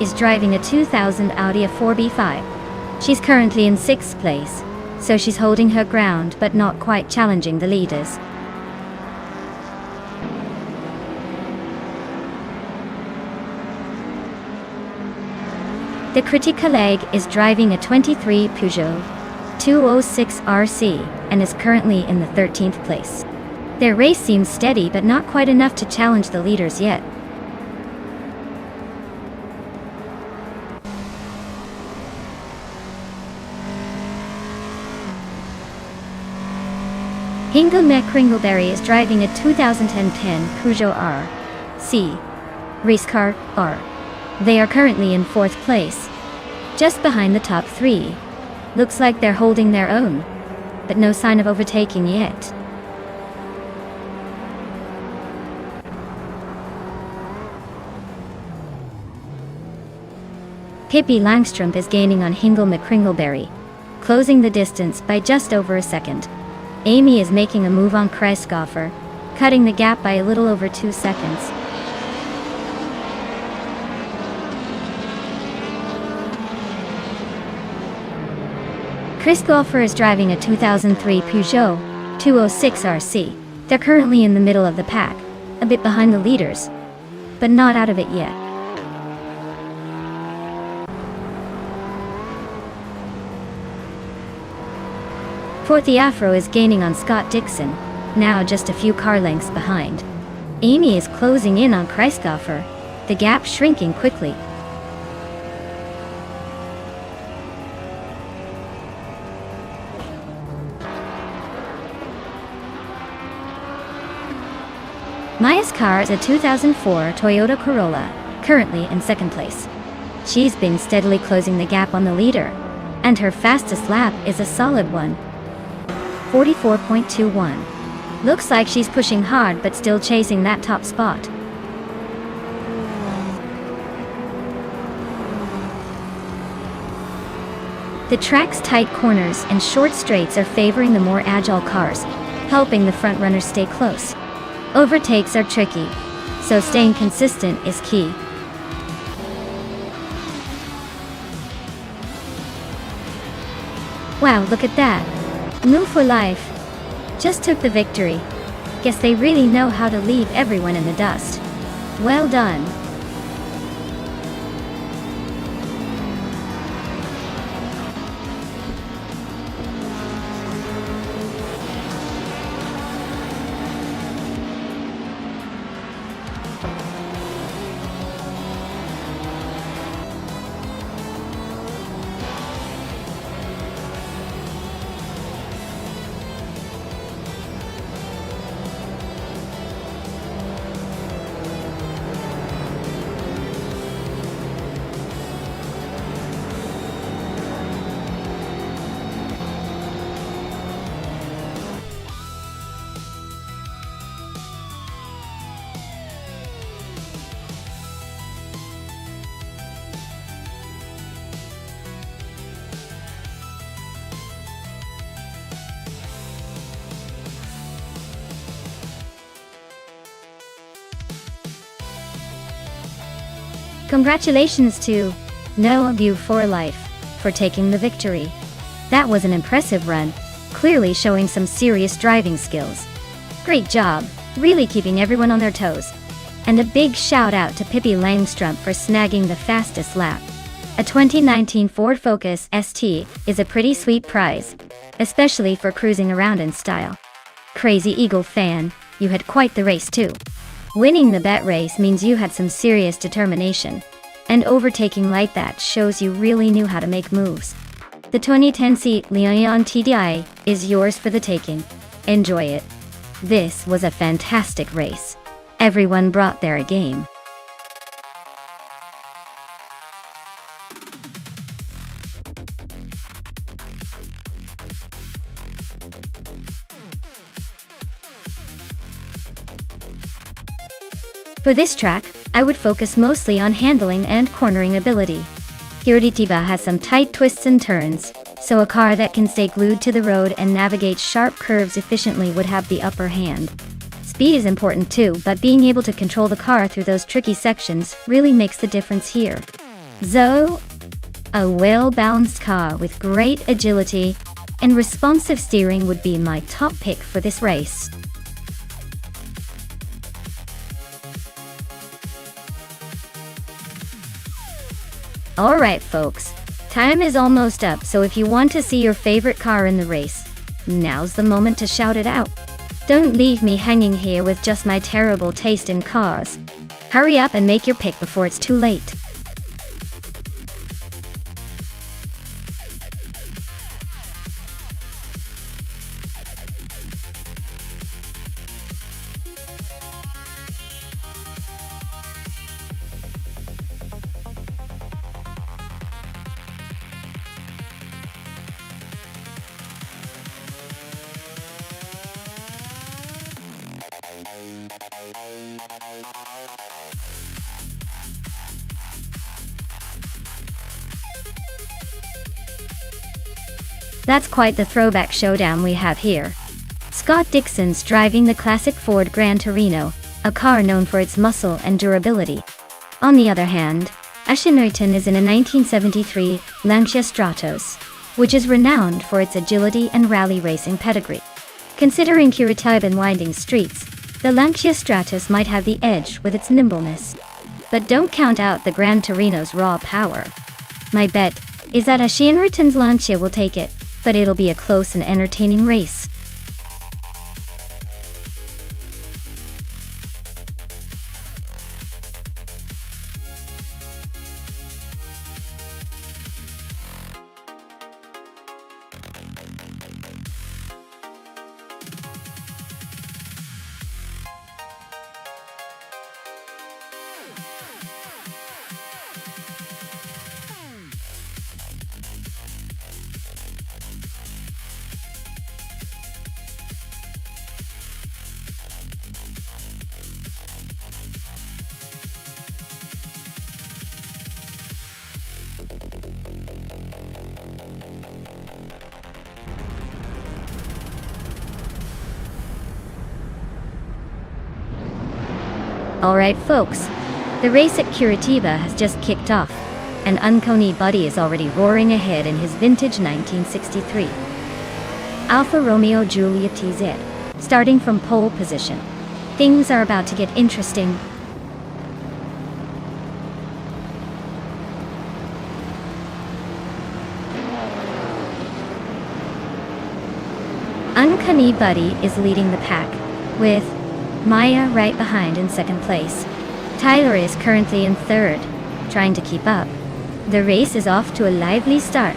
is driving a 2000 Audi A4B5. She's currently in 6th place, so she's holding her ground but not quite challenging the leaders. The Critical Egg is driving a 23 Peugeot 206 RC and is currently in the 13th place. Their race seems steady but not quite enough to challenge the leaders yet. Hingle McCringleberry is driving a 2010 Peugeot RC race car R. They are currently in 4th place, just behind the top 3. Looks like they're holding their own, but no sign of overtaking yet. Pippi Langstrup is gaining on Hingle McCringleberry, closing the distance by just over a second. Amy is making a move on Kreisgoffer, cutting the gap by a little over 2 seconds. Kreisgoffer is driving a 2003 Peugeot 206 RC. They're currently in the middle of the pack, a bit behind the leaders, but not out of it yet. Forty Afro is gaining on Scott Dixon, now just a few car lengths behind. Amy is closing in on Kreisgoffer, the gap shrinking quickly. Maya's car is a 2004 Toyota Corolla, currently in 2nd place. She's been steadily closing the gap on the leader, and her fastest lap is a solid one. 44.21. Looks like she's pushing hard but still chasing that top spot. The track's tight corners and short straights are favoring the more agile cars, helping the front runners stay close. Overtakes are tricky, so staying consistent is key. Wow, look at that. Move for life. Just took the victory. Guess they really know how to leave everyone in the dust. Well done. Congratulations to No View for Life for taking the victory. That was an impressive run, clearly showing some serious driving skills. Great job, really keeping everyone on their toes. And a big shout out to Pippi Langstrup for snagging the fastest lap. A 2019 Ford Focus ST is a pretty sweet prize, especially for cruising around in style. Crazy Eagle fan, you had quite the race too. Winning the bet race means you had some serious determination, and overtaking like that shows you really knew how to make moves. The 2010 Seat Leon TDI is yours for the taking. Enjoy it. This was a fantastic race. Everyone brought their A game. For this track, I would focus mostly on handling and cornering ability. Curitiba has some tight twists and turns, so a car that can stay glued to the road and navigate sharp curves efficiently would have the upper hand. Speed is important too, but being able to control the car through those tricky sections really makes the difference here. Zoe, a well-balanced car with great agility and responsive steering would be my top pick for this race. Alright folks, time is almost up, so if you want to see your favorite car in the race, now's the moment to shout it out. Don't leave me hanging here with just my terrible taste in cars. Hurry up and make your pick before it's too late. That's quite the throwback showdown we have here. Scott Dixon's driving the classic Ford Gran Torino, a car known for its muscle and durability. On the other hand, Ashenriton is in a 1973 Lancia Stratos, which is renowned for its agility and rally racing pedigree. Considering Curitiban winding streets, the Lancia Stratos might have the edge with its nimbleness. But don't count out the Gran Torino's raw power. My bet is that Ashenriton's Lancia will take it, but it'll be a close and entertaining race. Alright folks, the race at Curitiba has just kicked off, and Uncony Buddy is already roaring ahead in his vintage 1963 Alfa Romeo Giulia TZ, starting from pole position. Things are about to get interesting. Uncanny Buddy is leading the pack, with Maya right behind in second place. Tyler is currently in third, trying to keep up. The race is off to a lively start.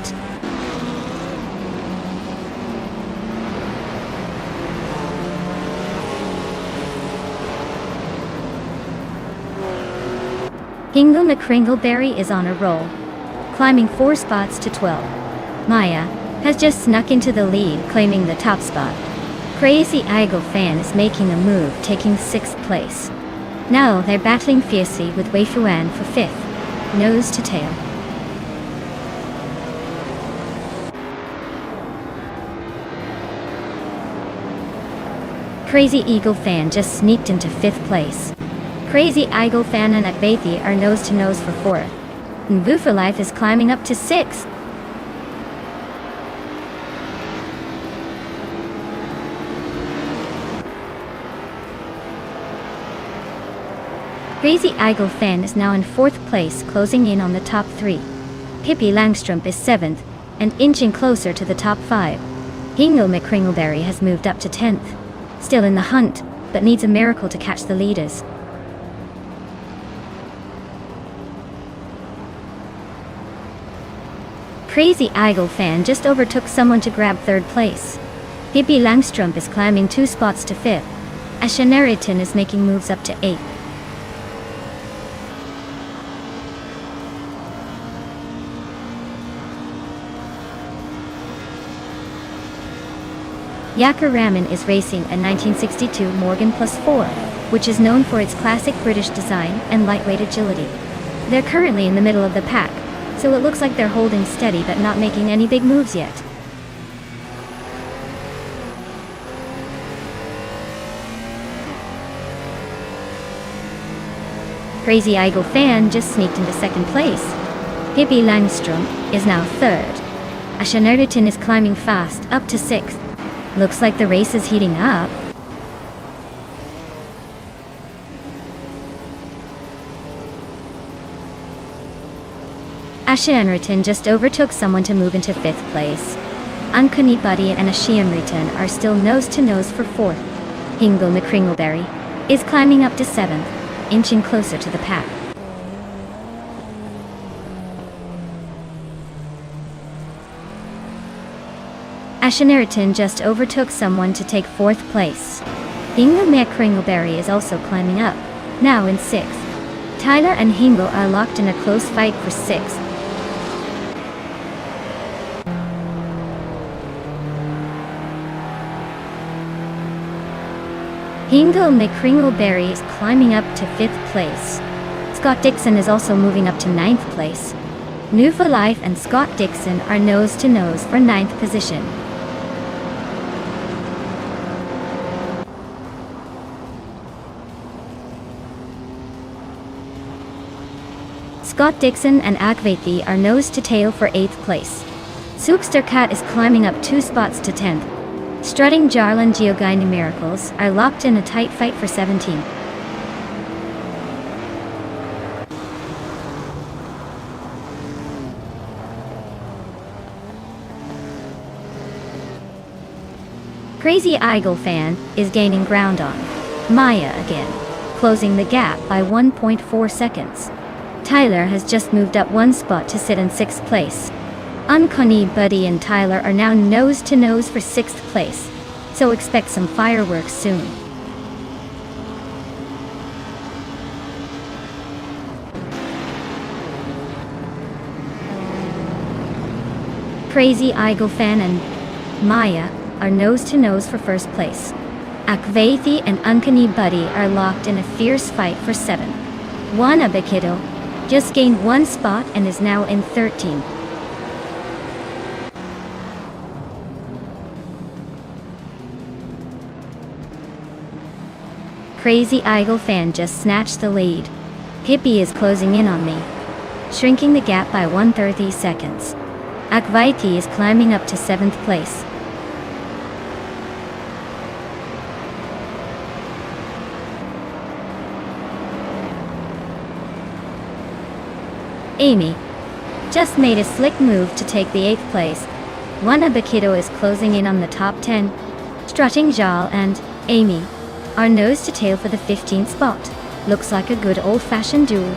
Hingle McCringleberry is on a roll, climbing 4 spots to 12. Maya has just snuck into the lead, claiming the top spot. Crazy Eagle Fan is making a move, taking 6th place. Now they're battling fiercely with Wei Fuan for 5th, nose to tail. Crazy Eagle Fan just sneaked into 5th place. Crazy Eagle Fan and Akbathi are nose to nose for 4th. And Vufa Life is climbing up to 6th. Crazy Eagle Fan is now in 4th place, closing in on the top 3. Pippi Langstrup is 7th, and inching closer to the top 5. Hingle McCringleberry has moved up to 10th, still in the hunt, but needs a miracle to catch the leaders. Crazy Eagle Fan just overtook someone to grab 3rd place. Pippi Langstrup is climbing 2 spots to 5th. Ashenriton is making moves up to 8th. Yakka Raman is racing a 1962 Morgan Plus 4, which is known for its classic British design and lightweight agility. They're currently in the middle of the pack, so it looks like they're holding steady but not making any big moves yet. Crazy Eagle Fan just sneaked into 2nd place. Pippi Langstrup is now 3rd. Ashenriton is climbing fast, up to 6th. Looks like the race is heating up. Ashenriton just overtook someone to move into 5th place. Uncanny Buddy and Ashenriton are still nose to nose for 4th. Hingle McCringleberry is climbing up to 7th, inching closer to the pack. Ashenriton just overtook someone to take 4th place. Hingle McCringleberry is also climbing up, now in 6th. Tyler and Hingle are locked in a close fight for 6th. Hingle McCringleberry is climbing up to 5th place. Scott Dixon is also moving up to 9th place. New for Life and Scott Dixon are nose-to-nose for 9th position. Scott Dixon and Akvethi are nose-to-tail for 8th place. Soupster Cat is climbing up 2 spots to 10th. Strutting Jarl and Geogine Miracles are locked in a tight fight for 17th. Crazy Eagle Fan is gaining ground on Maya again, closing the gap by 1.4 seconds. Tyler has just moved up 1 spot to sit in 6th place. Uncanny Buddy and Tyler are now nose-to-nose for 6th place, so expect some fireworks soon. Crazy Eagle Fan and Maya are nose-to-nose for 1st place. Akvethi and Uncanny Buddy are locked in a fierce fight for 7th. Wannabe just gained 1 spot and is now in 13th. Crazy Eagle Fan just snatched the lead. Hippie is closing in on me, shrinking the gap by 130 seconds. Akvethi is climbing up to 7th place. Amy just made a slick move to take the 8th place. Wannabe is closing in on the top 10. Strutting Jarl and Amy are nose-to-tail for the 15th spot. Looks like a good old-fashioned duel.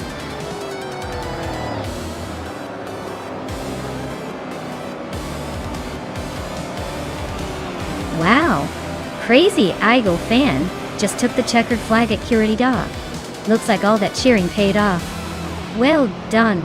Wow! Crazy Eagle Fan just took the checkered flag at Curity Dog. Looks like all that cheering paid off. Well done!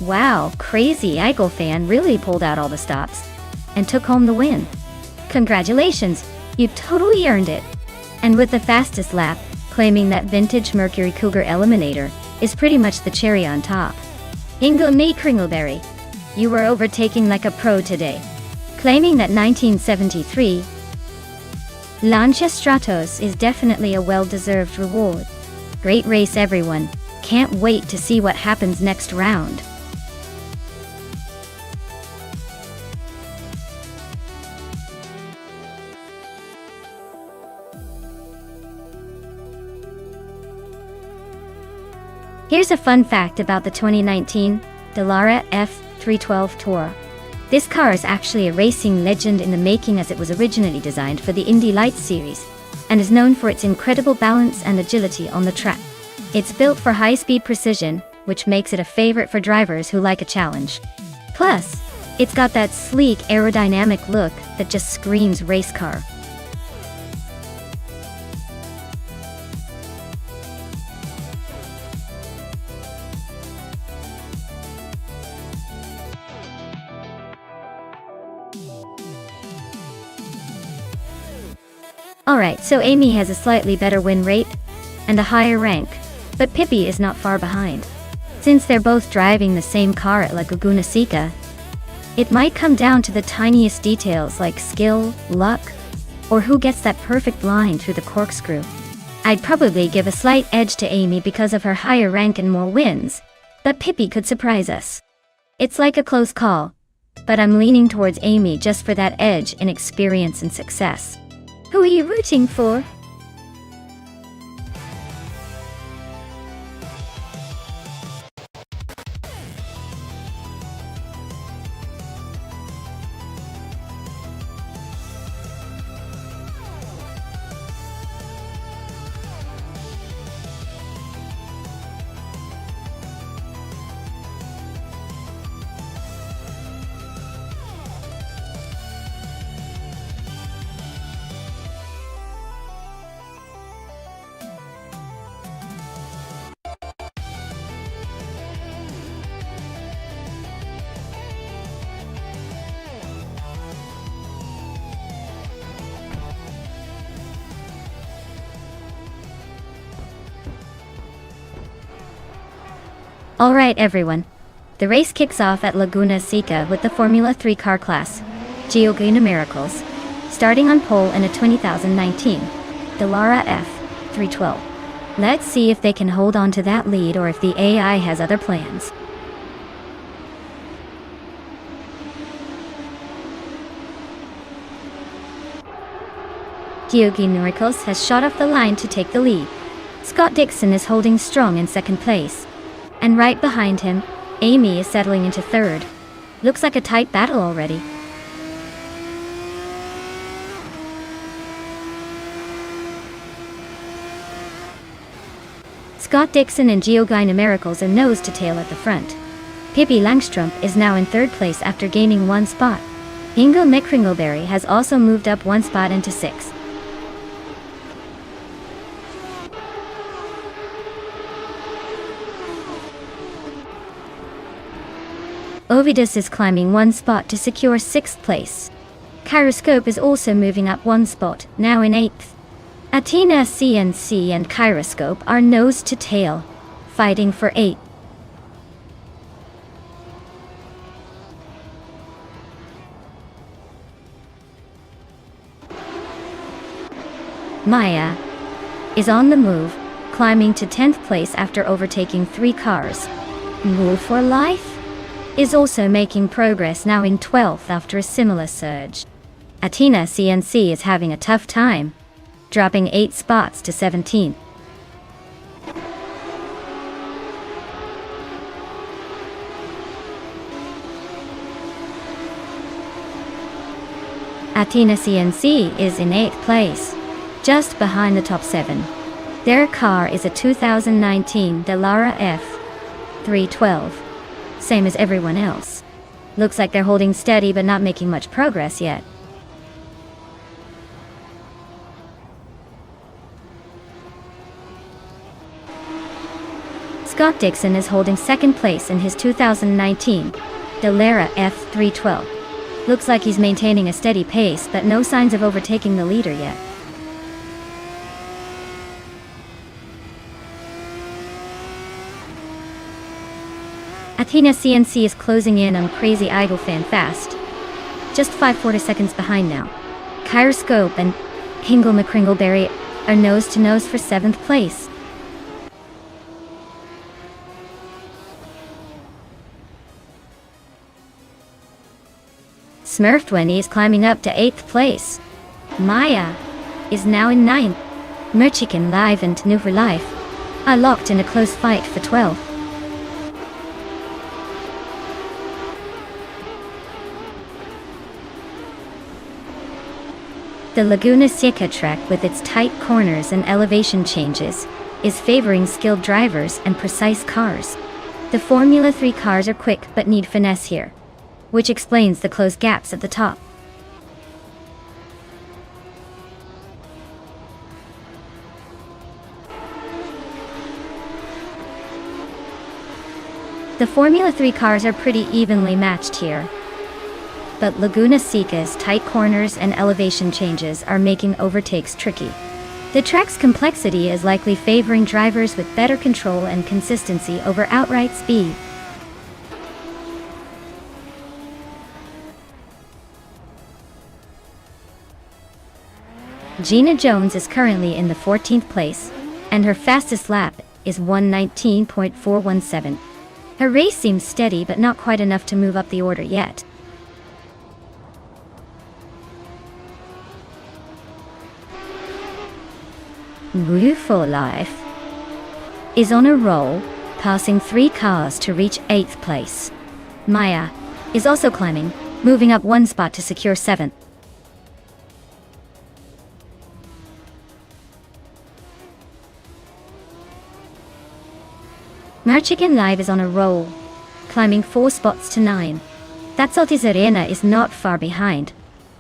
Wow, Crazy Eagle Fan really pulled out all the stops and took home the win. Congratulations, you totally earned it. And with the fastest lap, claiming that vintage Mercury Cougar Eliminator is pretty much the cherry on top. Ingle May Kringleberry, you were overtaking like a pro today. Claiming that 1973 Lancia Stratos is definitely a well-deserved reward. Great race everyone, can't wait to see what happens next round. Here's a fun fact about the 2019 Dallara F312 Tourer. This car is actually a racing legend in the making, as it was originally designed for the Indy Lights series and is known for its incredible balance and agility on the track. It's built for high-speed precision, which makes it a favorite for drivers who like a challenge. Plus, it's got that sleek aerodynamic look that just screams race car. Alright, so Amy has a slightly better win rate and a higher rank, but Pippi is not far behind. Since they're both driving the same car at Laguna Seca, it might come down to the tiniest details like skill, luck, or who gets that perfect line through the corkscrew. I'd probably give a slight edge to Amy because of her higher rank and more wins, but Pippi could surprise us. It's like a close call, but I'm leaning towards Amy just for that edge in experience and success. Who are you rooting for? Alright everyone, the race kicks off at Laguna Seca with the Formula 3 car class, Geogina Miracles, starting on pole in a 2019 Dallara F312. Let's see if they can hold on to that lead or if the AI has other plans. Geogina Miracles has shot off the line to take the lead. Scott Dixon is holding strong in second place. And right behind him, Amy is settling into third. Looks like a tight battle already. Scott Dixon and Geogina Miracles are nose to tail at the front. Pippi Langstrup is now in third place after gaining one spot. Ingo McCringleberry has also moved up one spot into sixth. Ovidus is climbing one spot to secure sixth place. Kyroscope is also moving up one spot, now in eighth. Athena CNC and Kyroscope are nose to tail, fighting for eighth. Maya is on the move, climbing to 10th place after overtaking 3 cars. Rule for Life is also making progress, now in 12th after a similar surge. Athena CNC is having a tough time, dropping 8 spots to 17th. Athena CNC is in 8th place, just behind the top 7. Their car is a 2019 Dallara F312. Same as everyone else. Looks like they're holding steady but not making much progress yet. Scott Dixon is holding second place in his 2019 Dallara F312. Looks like he's maintaining a steady pace, but no signs of overtaking the leader yet. Athena CNC is closing in on Crazy Idol Fan fast. Just 5 seconds behind now. Kyroscope and Ingo McCringleberry are nose to nose for 7th place. Smurfed is climbing up to 8th place. Maya is now in 9th. Merchican Live and New for Life are locked in a close fight for 12th. The Laguna Seca track, with its tight corners and elevation changes, is favoring skilled drivers and precise cars. The Formula 3 cars are quick but need finesse here, which explains the close gaps at the top. The Formula 3 cars are pretty evenly matched here. but Laguna Seca's tight corners and elevation changes are making overtakes tricky. The track's complexity is likely favoring drivers with better control and consistency over outright speed. Gina Jones is currently in the 14th place, and her fastest lap is 1:19.417. Her race seems steady but not quite enough to move up the order yet. Beautiful Life is on a roll, passing 3 cars to reach 8th place. Maya is also climbing, moving up 1 spot to secure 7th. Marchigan Live is on a roll, climbing 4 spots to 9. That's Otis Arena is not far behind,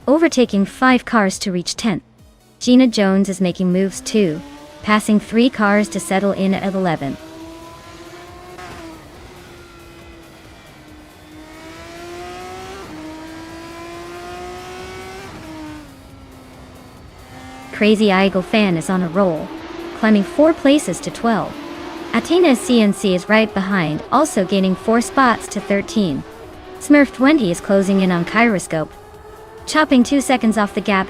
overtaking 5 cars to reach 10th. Gina Jones is making moves too, passing 3 cars to settle in at 11th. Crazy Eagle Fan is on a roll, climbing 4 places to 12. Atena's CNC is right behind, also gaining 4 spots to 13. Smurf 20 is closing in on Kyroscope, chopping 2 seconds off the gap.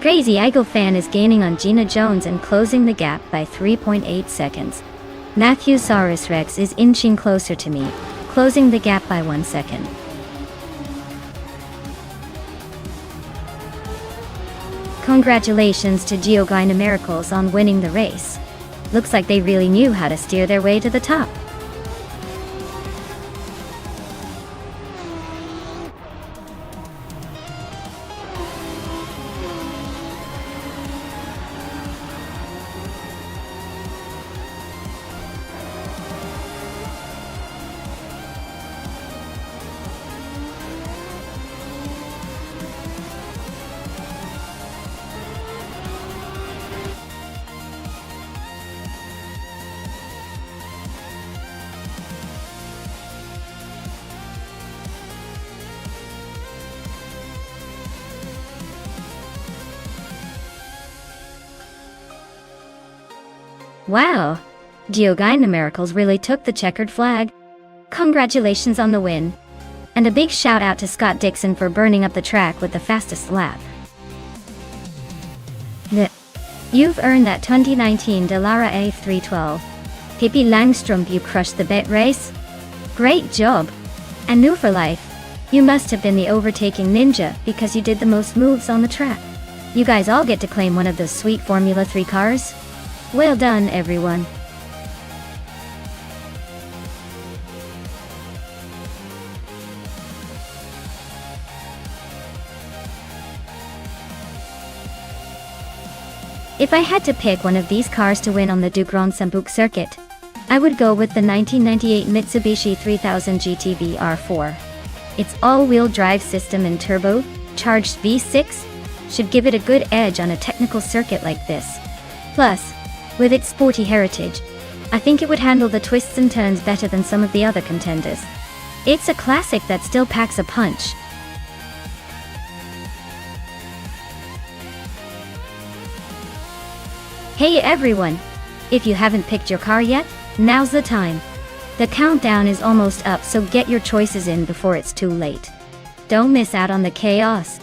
Crazy Eagle Fan is gaining on Gina Jones and closing the gap by 3.8 seconds. Matthewsaurus Rex is inching closer to me, closing the gap by 1 second. Congratulations to Geogyna Miracles on winning the race. Looks like they really knew how to steer their way to the top. Wow! Geogyna Miracles really took the checkered flag. Congratulations on the win. And a big shout out to Scott Dixon for burning up the track with the fastest lap. You've earned that 2019 Dallara A312. Pippi Langström, you crushed the bet race. Great job! And New for Life, you must have been the overtaking ninja because you did the most moves on the track. You guys all get to claim one of those sweet Formula 3 cars. Well done, everyone. If I had to pick one of these cars to win on the Grand Sambuc circuit, I would go with the 1998 Mitsubishi 3000 GT VR4. Its all-wheel drive system and turbo-charged V6 should give it a good edge on a technical circuit like this. Plus, with its sporty heritage, I think it would handle the twists and turns better than some of the other contenders. It's a classic that still packs a punch. Hey everyone! If you haven't picked your car yet, now's the time. The countdown is almost up, so get your choices in before it's too late. Don't miss out on the chaos.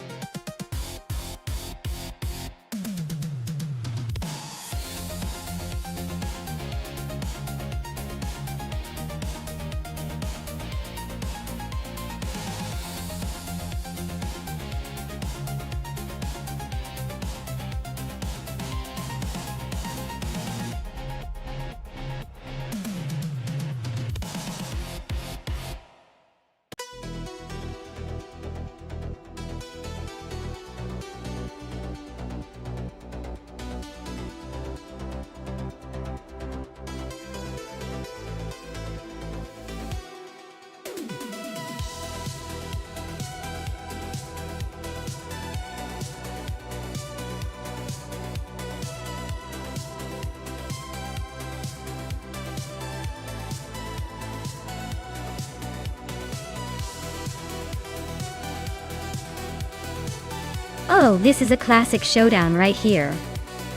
Oh, this is a classic showdown right here.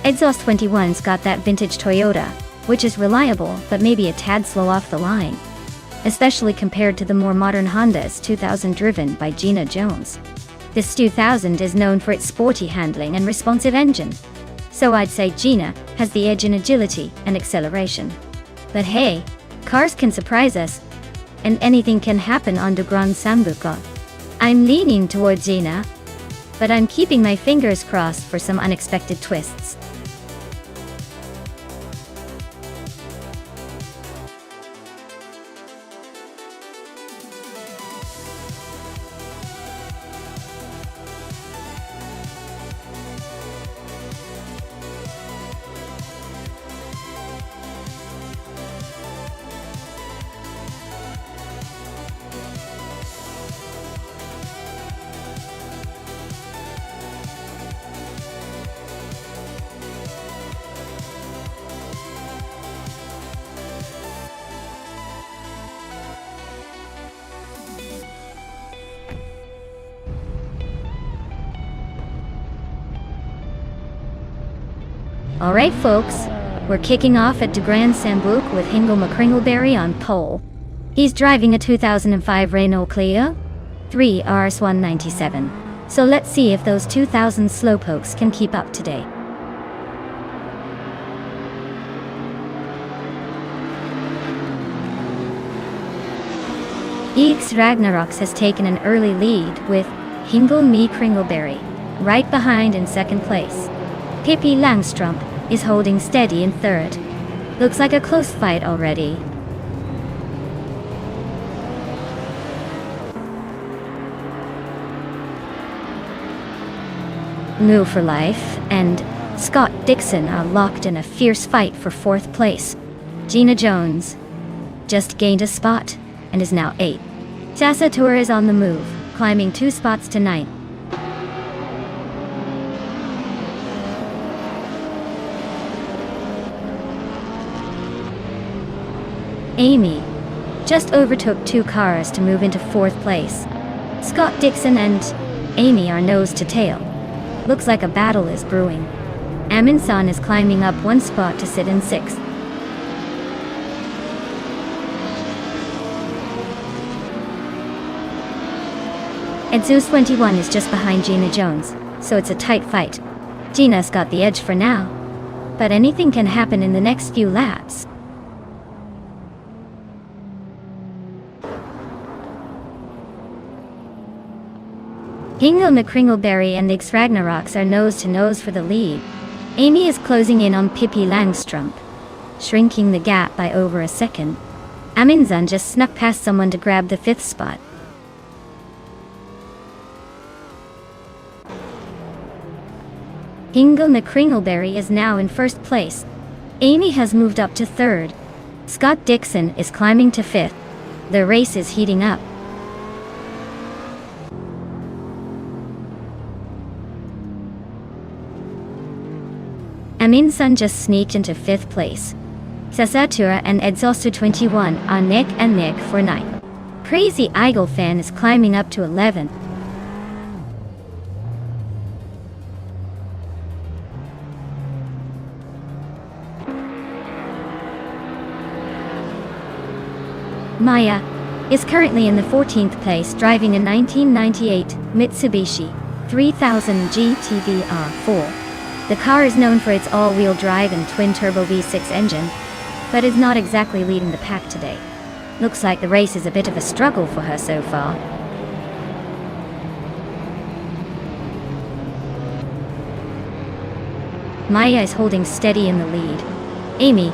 Exhaust 21's got that vintage Toyota, which is reliable but maybe a tad slow off the line, especially compared to the more modern Honda's 2000 driven by Gina Jones. This 2000 is known for its sporty handling and responsive engine, so I'd say Gina has the edge in agility and acceleration. But hey, cars can surprise us, and anything can happen on the Grand Sambuca. I'm leaning towards Gina, but I'm keeping my fingers crossed for some unexpected twists. Alright folks, we're kicking off at the Grand Sambuc with Hingle McCringleberry on pole. He's driving a 2005 Renault Clio 3 RS197. So let's see if those 2000 slowpokes can keep up today. EX Ragnaroks has taken an early lead with Hingle Me Kringleberry right behind in second place. Pippi Langstrump is holding steady in third. Looks like a close fight already. Moo for Life and Scott Dixon are locked in a fierce fight for fourth place. Gina Jones just gained a spot and is now 8th. Sasatur is on the move, climbing 2 spots to 9th. Amy just overtook 2 cars to move into 4th place. Scott Dixon and Amy are nose to tail. Looks like a battle is brewing. Aminsan is climbing up 1 spot to sit in 6th. Exhaust 21 is just behind Gina Jones, so it's a tight fight. Gina's got the edge for now, but anything can happen in the next few laps. Hingle McCringleberry and EX Ragnaroks are nose to nose for the lead. Amy is closing in on Pippi Langstrump, shrinking the gap by over a second. Aminzan just snuck past someone to grab the 5th spot. Hingle McCringleberry is now in 1st place. Amy has moved up to 3rd. Scott Dixon is climbing to 5th. The race is heating up. Aminsan just sneaked into 5th place. Sasatura and Exhauster 21 are neck and neck for 9th. Crazy Eagle fan is climbing up to 11th. Maya is currently in the 14th place driving a 1998 Mitsubishi 3000 GTV R4. The car is known for its all-wheel drive and twin-turbo V6 engine, but is not exactly leading the pack today. Looks like the race is a bit of a struggle for her so far. Maya is holding steady in the lead. Amy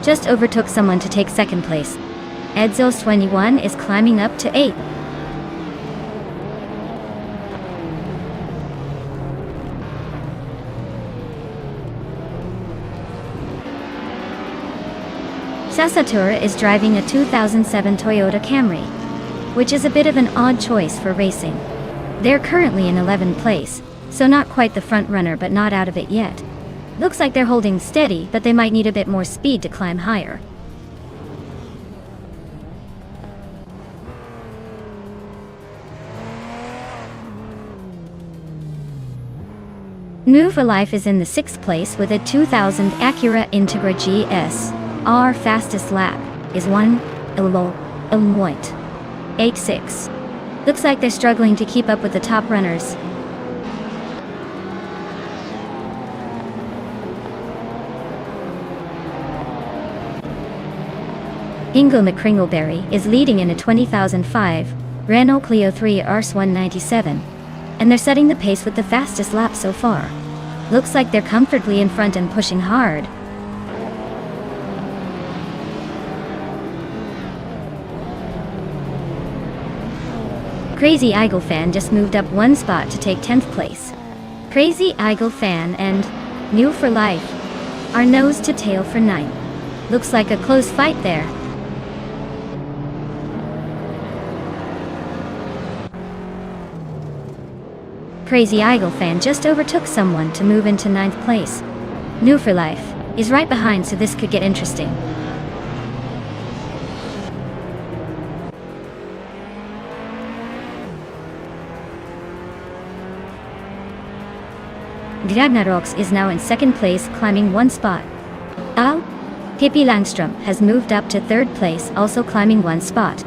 just overtook someone to take 2nd place. Exhaust 21 is climbing up to 8th. Sasatura is driving a 2007 Toyota Camry, which is a bit of an odd choice for racing. They're currently in 11th place, so not quite the front runner but not out of it yet. Looks like they're holding steady, but they might need a bit more speed to climb higher. New for Life is in the 6th place with a 2000 Acura Integra GS. Our fastest lap is 1:86. Looks like they're struggling to keep up with the top runners. Hingle McCringleberry is leading in a 2005 Renault Clio 3 Rs 197, and they're setting the pace with the fastest lap so far. Looks like they're comfortably in front and pushing hard. Crazy Eagle Fan just moved up one spot to take 10th place. Crazy Eagle Fan and New for Life are nose to tail for 9th. Looks like a close fight there. Crazy Eagle Fan just overtook someone to move into 9th place. New for Life is right behind, so this could get interesting. Ragnaroks is now in 2nd place, climbing one spot. Pippi Langstrom has moved up to 3rd place, also climbing one spot.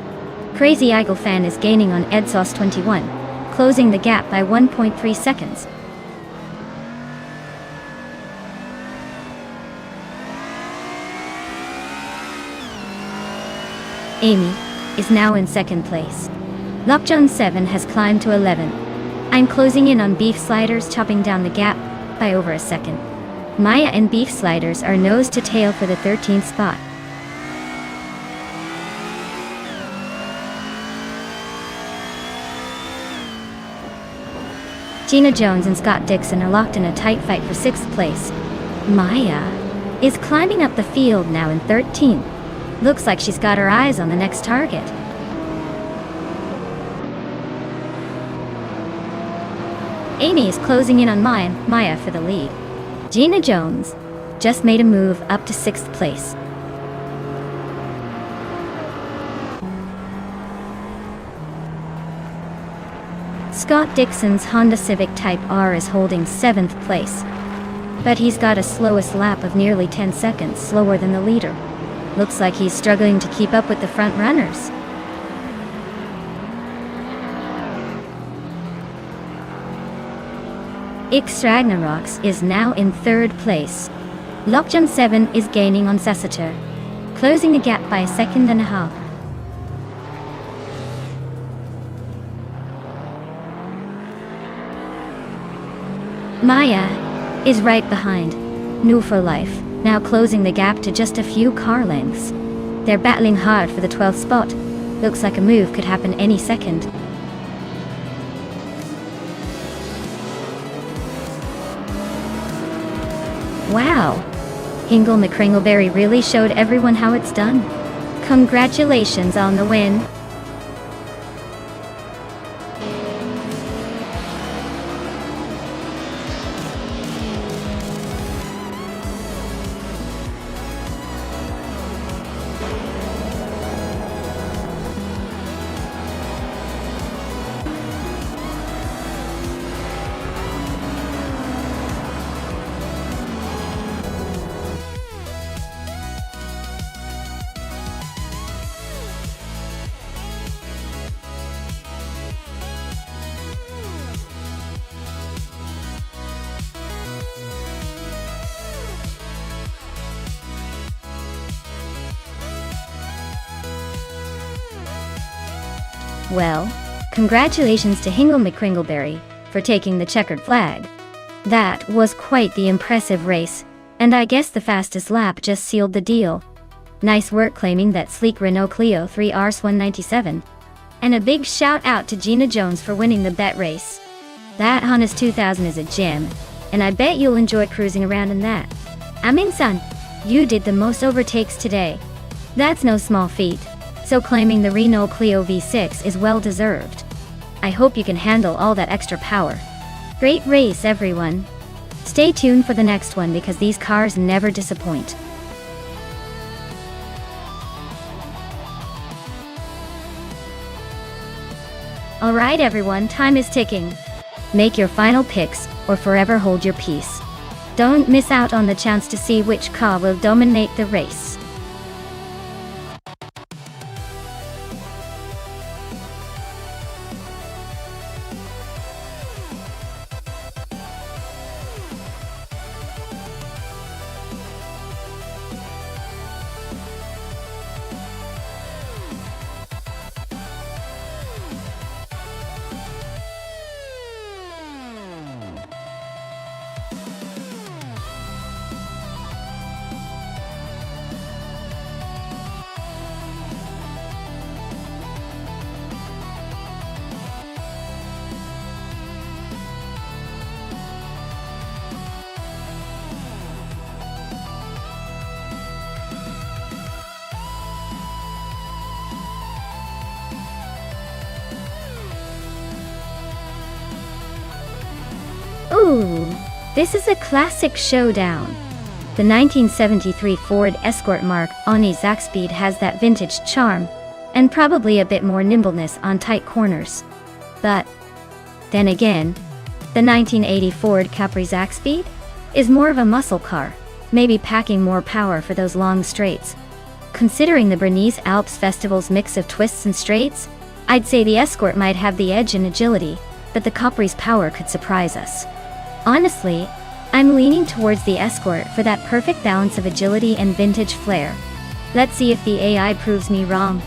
Crazy Eagle Fan is gaining on Edsos 21, closing the gap by 1.3 seconds. Amy is now in 2nd place. Lockjohn 7 has climbed to 11th. I'm closing in on Beef Sliders, chopping down the gap by over a second. Maya and Beef Sliders are nose to tail for the 13th spot. Gina Jones and Scott Dixon are locked in a tight fight for 6th place. Maya is climbing up the field now in 13th. Looks like she's got her eyes on the next target. Amy is closing in on Maya for the lead. Gina Jones just made a move up to 6th place. Scott Dixon's Honda Civic Type R is holding 7th place, but he's got a slowest lap of nearly 10 seconds slower than the leader. Looks like he's struggling to keep up with the front runners. X Ragnaroks is now in 3rd place. Lockjohn 7 is gaining on Sassiter, closing the gap by a second and a half. Maya is right behind New for Life, now closing the gap to just a few car lengths. They're battling hard for the 12th spot. Looks like a move could happen any second. Wow! Hingle McCringleberry really showed everyone how it's done. Congratulations on the win! Well, congratulations to Hingle McCringleberry for taking the checkered flag. That was quite the impressive race, and I guess the fastest lap just sealed the deal. Nice work claiming that sleek Renault Clio 3 Rs 197. And a big shout out to Gina Jones for winning the bet race. That Honda 2000 is a gem, and I bet you'll enjoy cruising around in that. Amin-san, you did the most overtakes today. That's no small feat. So claiming the Renault Clio V6 is well deserved. I hope you can handle all that extra power. Great race, everyone. Stay tuned for the next one because these cars never disappoint. Alright everyone, time is ticking. Make your final picks or forever hold your peace. Don't miss out on the chance to see which car will dominate the race. Ooh, this is a classic showdown. The 1973 Ford Escort Mark Oni Zaxpeed has that vintage charm, and probably a bit more nimbleness on tight corners. But then again, the 1980 Ford Capri Zaxpeed is more of a muscle car, maybe packing more power for those long straights. Considering the Bernese Alps Festival's mix of twists and straights, I'd say the Escort might have the edge in agility, but the Capri's power could surprise us. Honestly, I'm leaning towards the Escort for that perfect balance of agility and vintage flair. Let's see if the AI proves me wrong.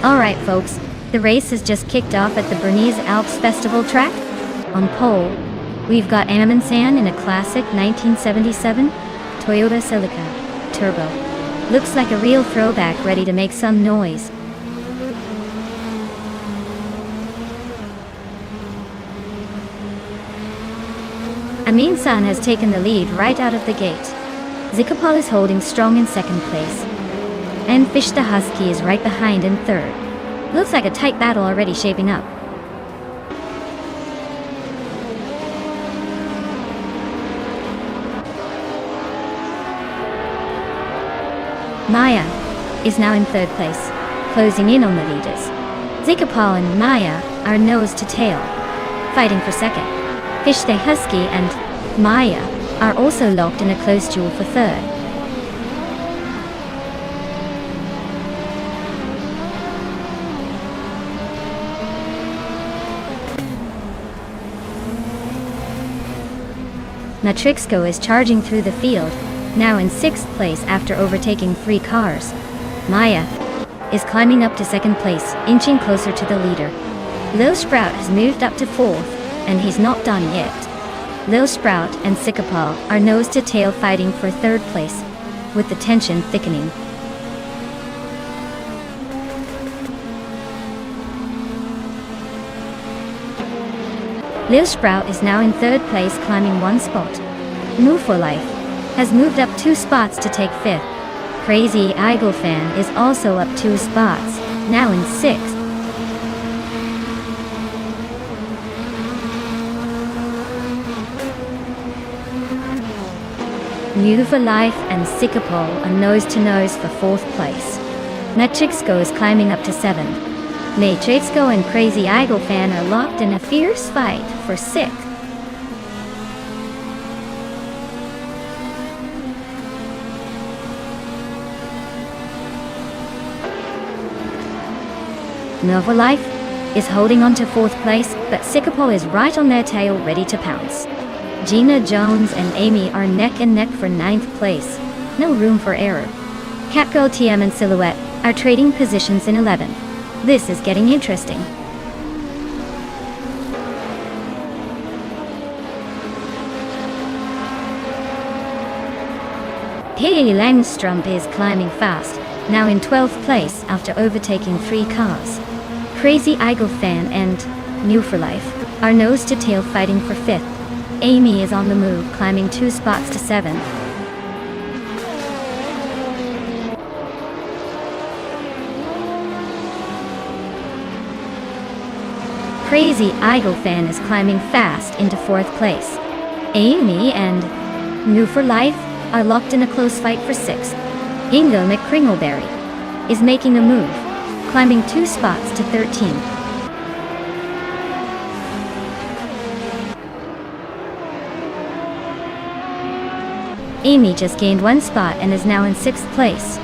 Alright folks, the race has just kicked off at the Bernese Alps Festival track. On pole, we've got Amundsen in a classic 1977 Toyota Celica Turbo. Looks like a real throwback ready to make some noise. Amundsen has taken the lead right out of the gate. Zikopal is holding strong in second place. And Fish the Husky is right behind in third. Looks like a tight battle already shaping up. Maya is now in third place, closing in on the leaders. Zikopal and Maya are nose to tail, fighting for second. Fish the Husky and Maya are also locked in a close duel for third. Matrixco is charging through the field, now in 6th place after overtaking 3 cars. Maya is climbing up to 2nd place, inching closer to the leader. Lil Sprout has moved up to 4th, and he's not done yet. Lil Sprout and Zikopal are nose to tail fighting for 3rd place, with the tension thickening. Lil Sprout is now in 3rd place, climbing 1 spot. Move for Life has moved up 2 spots to take 5th. Crazy Eagle Fan is also up 2 spots, now in 6th. Move for Life and Zikopal are nose to nose for 4th place. Matrixco is climbing up to 7th. Matrixco and Crazy Eagle Fan are locked in a fierce fight for 6th. Nova Life is holding on to 4th place, but Zikopal is right on their tail, ready to pounce. Gina Jones and Amy are neck and neck for 9th place. No room for error. Catgirl TM and Silhouette are trading positions in 11th. This is getting interesting. Pippi Langstrumpf is climbing fast, now in 12th place after overtaking 3 cars. Crazy Eagle Fan and New for Life are nose to tail fighting for 5th. Amy is on the move, climbing 2 spots to 7th. Crazy Eagle Fan is climbing fast into 4th place. Amy and New for Life are locked in a close fight for 6th. Ingo McCringleberry is making a move, climbing 2 spots to 13th. Amy just gained 1 spot and is now in 6th place.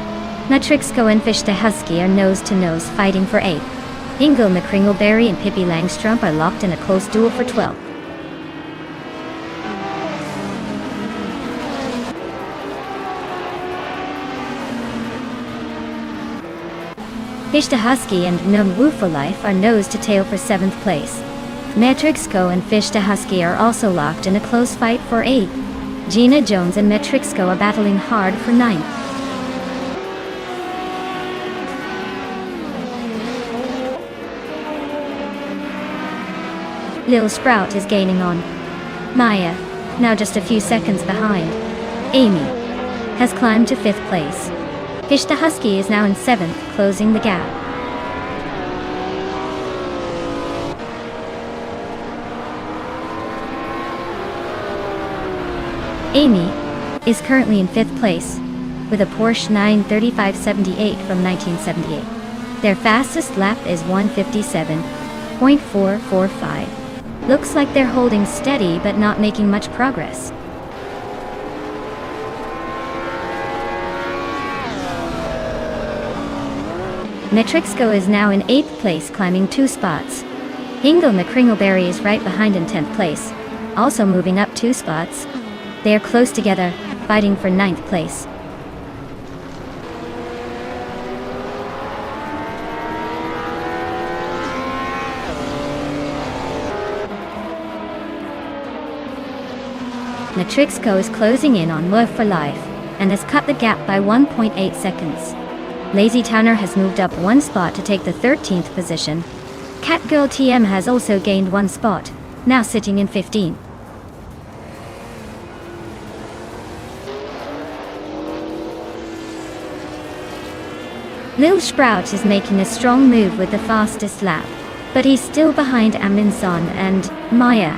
Matrixco and Fish the Husky are nose-to-nose fighting for 8th. Ingo McCringleberry and Pippi Langstrumpf are locked in a close duel for 12th. Fish the Husky and Numwoo for Life are nose-to-tail for 7th place. Matrixco and Fish the Husky are also locked in a close fight for 8th. Gina Jones and Matrixco are battling hard for 9th. Lil Sprout is gaining on Maya, now just a few seconds behind. Amy has climbed to 5th place. Fish the Husky is now in 7th, closing the gap. Amy is currently in 5th place, with a Porsche 935/78 from 1978. Their fastest lap is 1:57.445. Looks like they're holding steady but not making much progress. Matrixco is now in 8th place, climbing 2 spots. Ingo McCringleberry is right behind in 10th place, also moving up 2 spots. They are close together, fighting for 9th place. Matrixco is closing in on Love for Life, and has cut the gap by 1.8 seconds. Lazy Towner has moved up 1 spot to take the 13th position. Catgirl TM has also gained 1 spot, now sitting in 15th. Lil Sprout is making a strong move with the fastest lap, but he's still behind Aminson and Maya,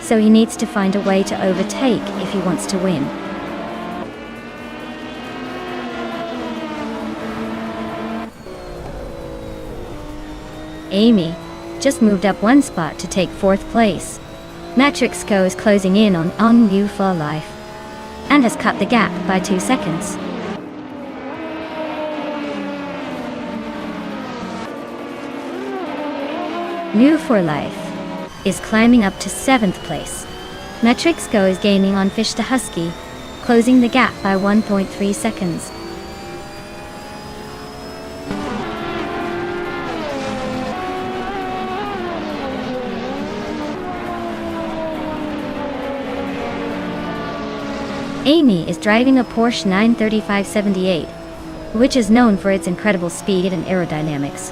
so he needs to find a way to overtake if he wants to win. Amy just moved up 1 spot to take 4th place. Matrixco is closing in on New for Life, and has cut the gap by 2 seconds. New for Life is climbing up to 7th place. Matrixco is gaining on Fish the Husky, closing the gap by 1.3 seconds. Amy is driving a Porsche 935/78, which is known for its incredible speed and aerodynamics.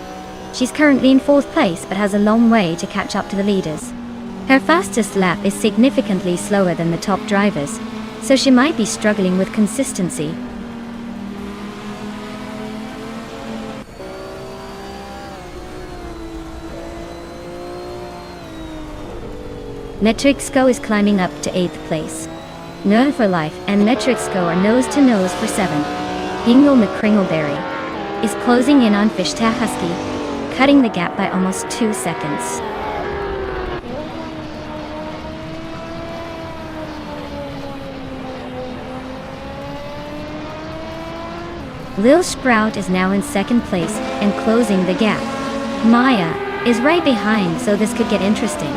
She's currently in 4th place but has a long way to catch up to the leaders. Her fastest lap is significantly slower than the top drivers, so she might be struggling with consistency. Matrixco is climbing up to 8th place. Nerve for Life and Matrixco are nose-to-nose for 7th. Ingo McCringleberry is closing in on Fish the Husky, cutting the gap by almost 2 seconds. Lil Sprout is now in 2nd place and closing the gap. Maya is right behind, so this could get interesting.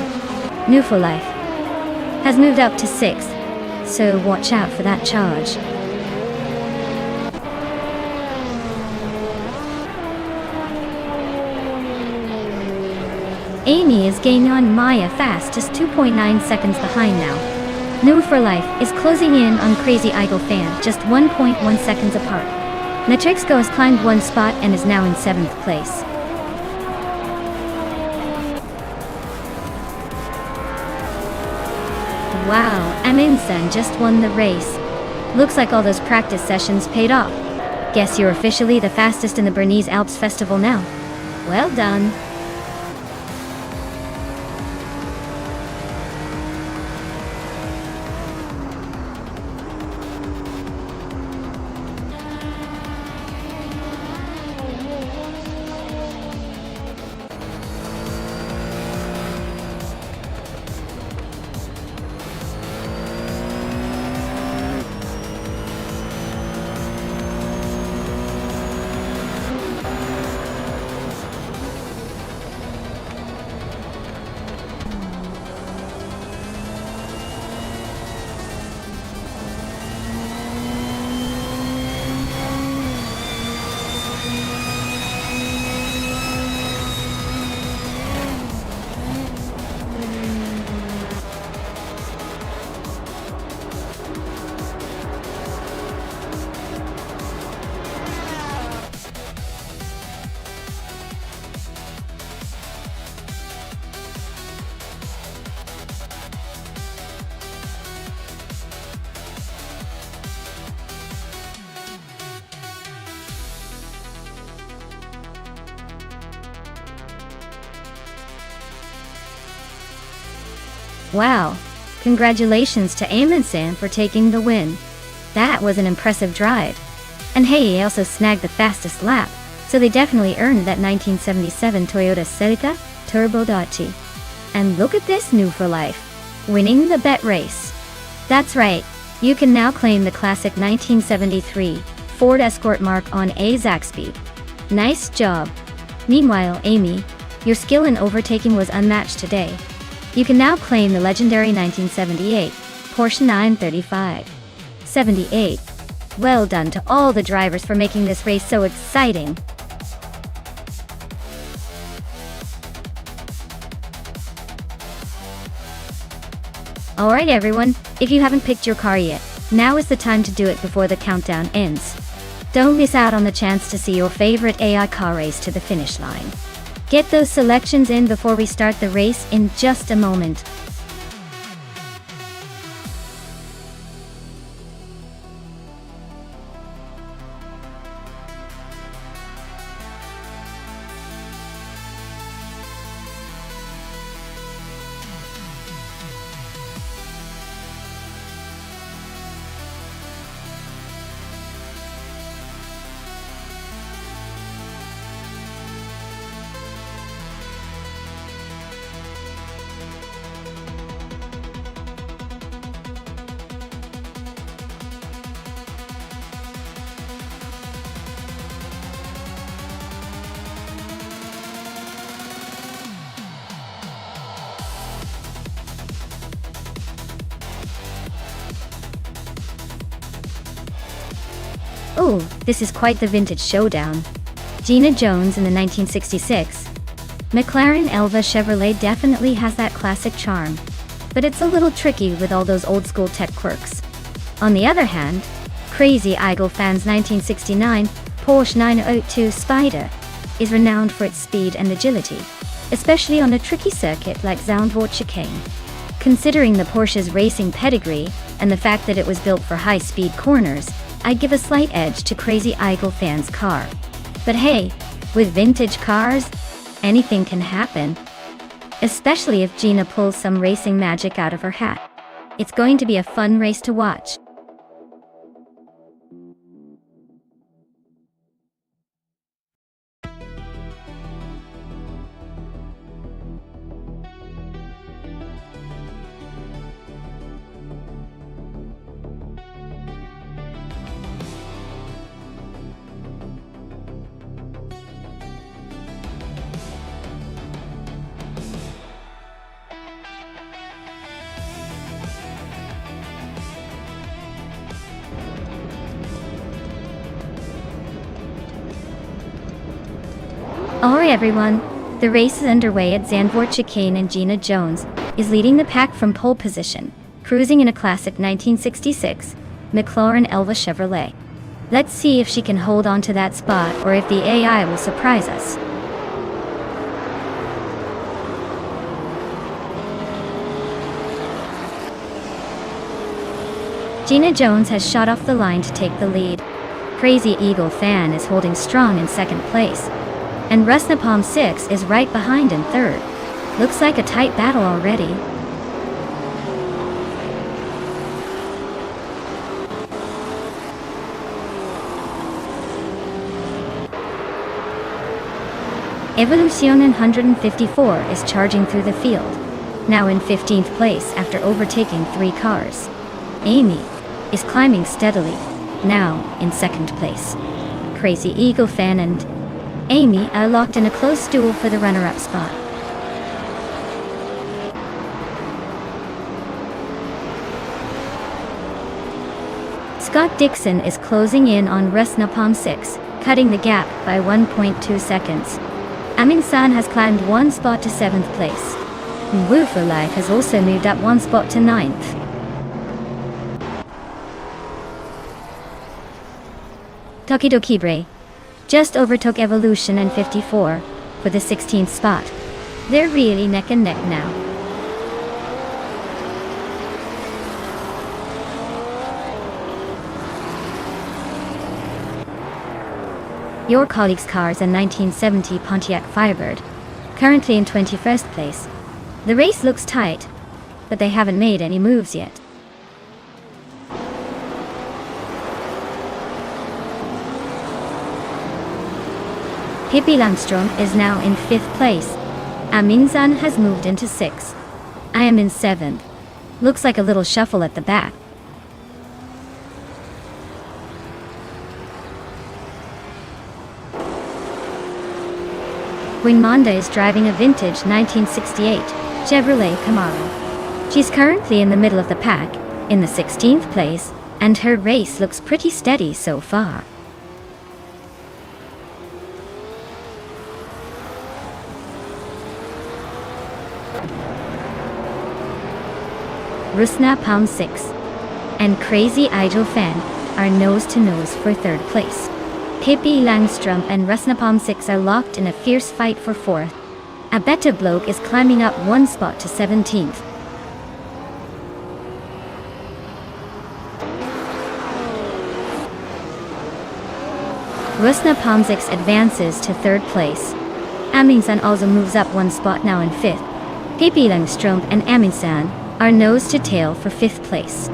New for Life has moved up to 6th, so watch out for that charge. Amy is gaining on Maya fast, just 2.9 seconds behind now. New for Life is closing in on Crazy Idol fan just 1.1 seconds apart. Natrixco has climbed one spot and is now in 7th place. Wow, Amundsen just won the race. Looks like all those practice sessions paid off. Guess you're officially the fastest in the Bernese Alps Festival now. Well done. Wow, congratulations to Amundsen for taking the win. That was an impressive drive. And hey, he also snagged the fastest lap, so they definitely earned that 1977 Toyota Celica Turbo Dodge. And look at this New for Life, winning the bet race. That's right, you can now claim the classic 1973 Ford Escort Mark on A Zaxby. Nice job. Meanwhile, Amy, your skill in overtaking was unmatched today. You can now claim the legendary 1978 Porsche 935. 78. Well done to all the drivers for making this race so exciting. Alright everyone, if you haven't picked your car yet, now is the time to do it before the countdown ends. Don't miss out on the chance to see your favorite AI car race to the finish line. Get those selections in before we start the race in just a moment. Oh, this is quite the vintage showdown. Gina Jones in the 1966. McLaren Elva Chevrolet definitely has that classic charm, but it's a little tricky with all those old school tech quirks. On the other hand, Crazy Idol fans' 1969 Porsche 902 Spider is renowned for its speed and agility, especially on a tricky circuit like Zandvoort Chicane. Considering the Porsche's racing pedigree and the fact that it was built for high-speed corners, I'd give a slight edge to Crazy Idol fans' car. But hey, with vintage cars, anything can happen. Especially if Gina pulls some racing magic out of her hat. It's going to be a fun race to watch. Alright everyone, the race is underway at Zandvoort Chicane and Gina Jones is leading the pack from pole position, cruising in a classic 1966 McLaren Elva Chevrolet. Let's see if she can hold on to that spot or if the AI will surprise us. Gina Jones has shot off the line to take the lead. Crazy Eagle Fan is holding strong in second place. And Rusnapalm 6 is right behind in third. Looks like a tight battle already. Evolucion 154 is charging through the field, now in 15th place after overtaking 3 cars. Amy is climbing steadily, now in second place. Crazy Eagle Fan and Amy are locked in a close duel for the runner-up spot. Scott Dixon is closing in on Rusnapalm 6, cutting the gap by 1.2 seconds. Amin San has climbed 1 spot to 7th place. Woofer Life has also moved up 1 spot to 9th. Tokidokibre just overtook Evolution and 54 for the 16th spot. They're really neck and neck now. Your colleague's car is a 1970 Pontiac Firebird, currently in 21st place. The race looks tight, but they haven't made any moves yet. Pippi Langstrom is now in 5th place. Aminzan has moved into 6th. I am in 7th. Looks like a little shuffle at the back. Winmonda is driving a vintage 1968 Chevrolet Camaro. She's currently in the middle of the pack, in the 16th place, and her race looks pretty steady so far. Rusnapalm 6 and Crazy Idol Fan are nose-to-nose for 3rd place. Pippi Langstrom and Rusnapalm 6 are locked in a fierce fight for 4th. A Beta Bloke is climbing up 1 spot to 17th. Rusnapalm 6 advances to 3rd place. Aminsan also moves up 1 spot now in 5th. Pippi Langstrom and Aminsan are nose to tail for 5th place.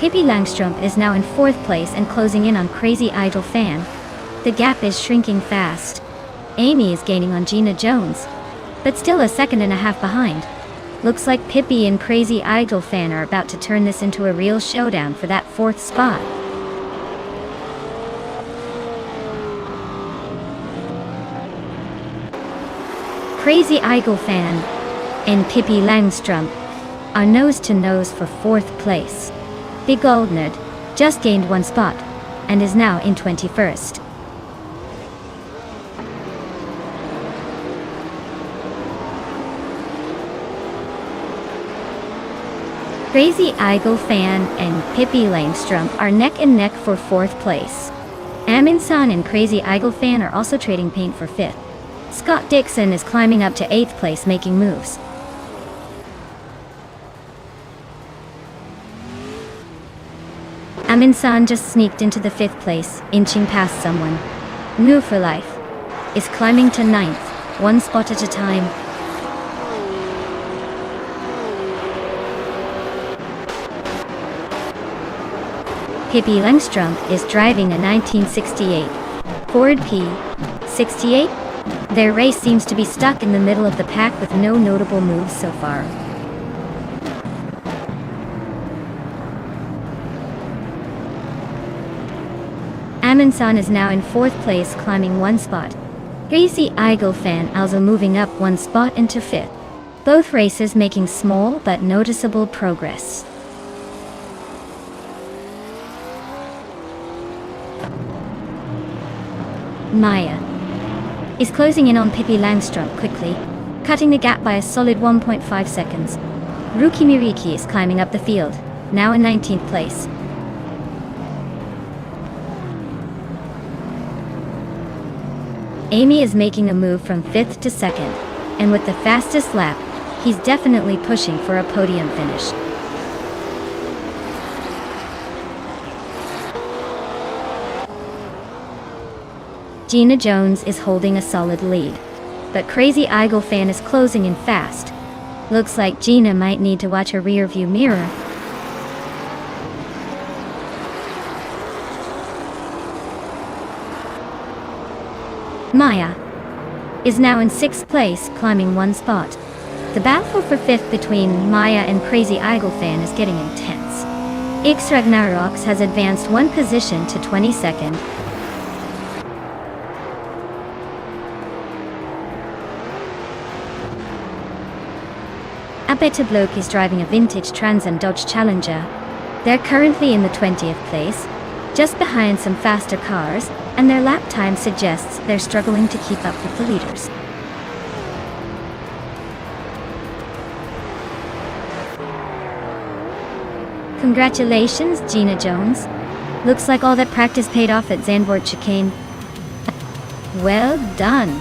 Pippi Langstrom is now in 4th place and closing in on Crazy Idol Fan. The gap is shrinking fast. Amy is gaining on Gina Jones, but still a 1.5 behind. Looks like Pippi and Crazy Idol Fan are about to turn this into a real showdown for that 4th spot. Crazy Idol Fan and Pippi Langstrom are nose-to-nose for 4th place. Big Goldnerd just gained 1 spot and is now in 21st. Crazy Idol Fan and Pippi Langstrom are neck and neck for 4th place. Aminsan and Crazy Idol Fan are also trading paint for 5th. Scott Dixon is climbing up to 8th place making moves. Aminsan just sneaked into the 5th place, inching past someone. New for Life is climbing to 9th, 1 spot at a time. Pippi Langstrom is driving a 1968 Ford P68. Their race seems to be stuck in the middle of the pack with no notable moves so far. Aminsan is now in 4th place, climbing 1 spot. Crazy Idol Fan also moving up 1 spot into 5th. Both races making small but noticeable progress. Maya is closing in on Pippi Langstrup quickly, cutting the gap by a solid 1.5 seconds. Ruki Miriki is climbing up the field, now in 19th place. Amy is making a move from 5th to 2nd, and with the fastest lap, he's definitely pushing for a podium finish. Gina Jones is holding a solid lead, but Crazy Eagle fan is closing in fast. Looks like Gina might need to watch her rear-view mirror. Maya is now in 6th place, climbing 1 spot. The battle for 5th between Maya and Crazy Eagle fan is getting intense. X Ragnaroks has advanced 1 position to 22nd. Abeta Bloke is driving a vintage Trans Am Dodge Challenger. They're currently in the 20th place, just behind some faster cars, and their lap time suggests they're struggling to keep up with the leaders. Congratulations, Gina Jones. Looks like all that practice paid off at Zandvoort chicane. Well done.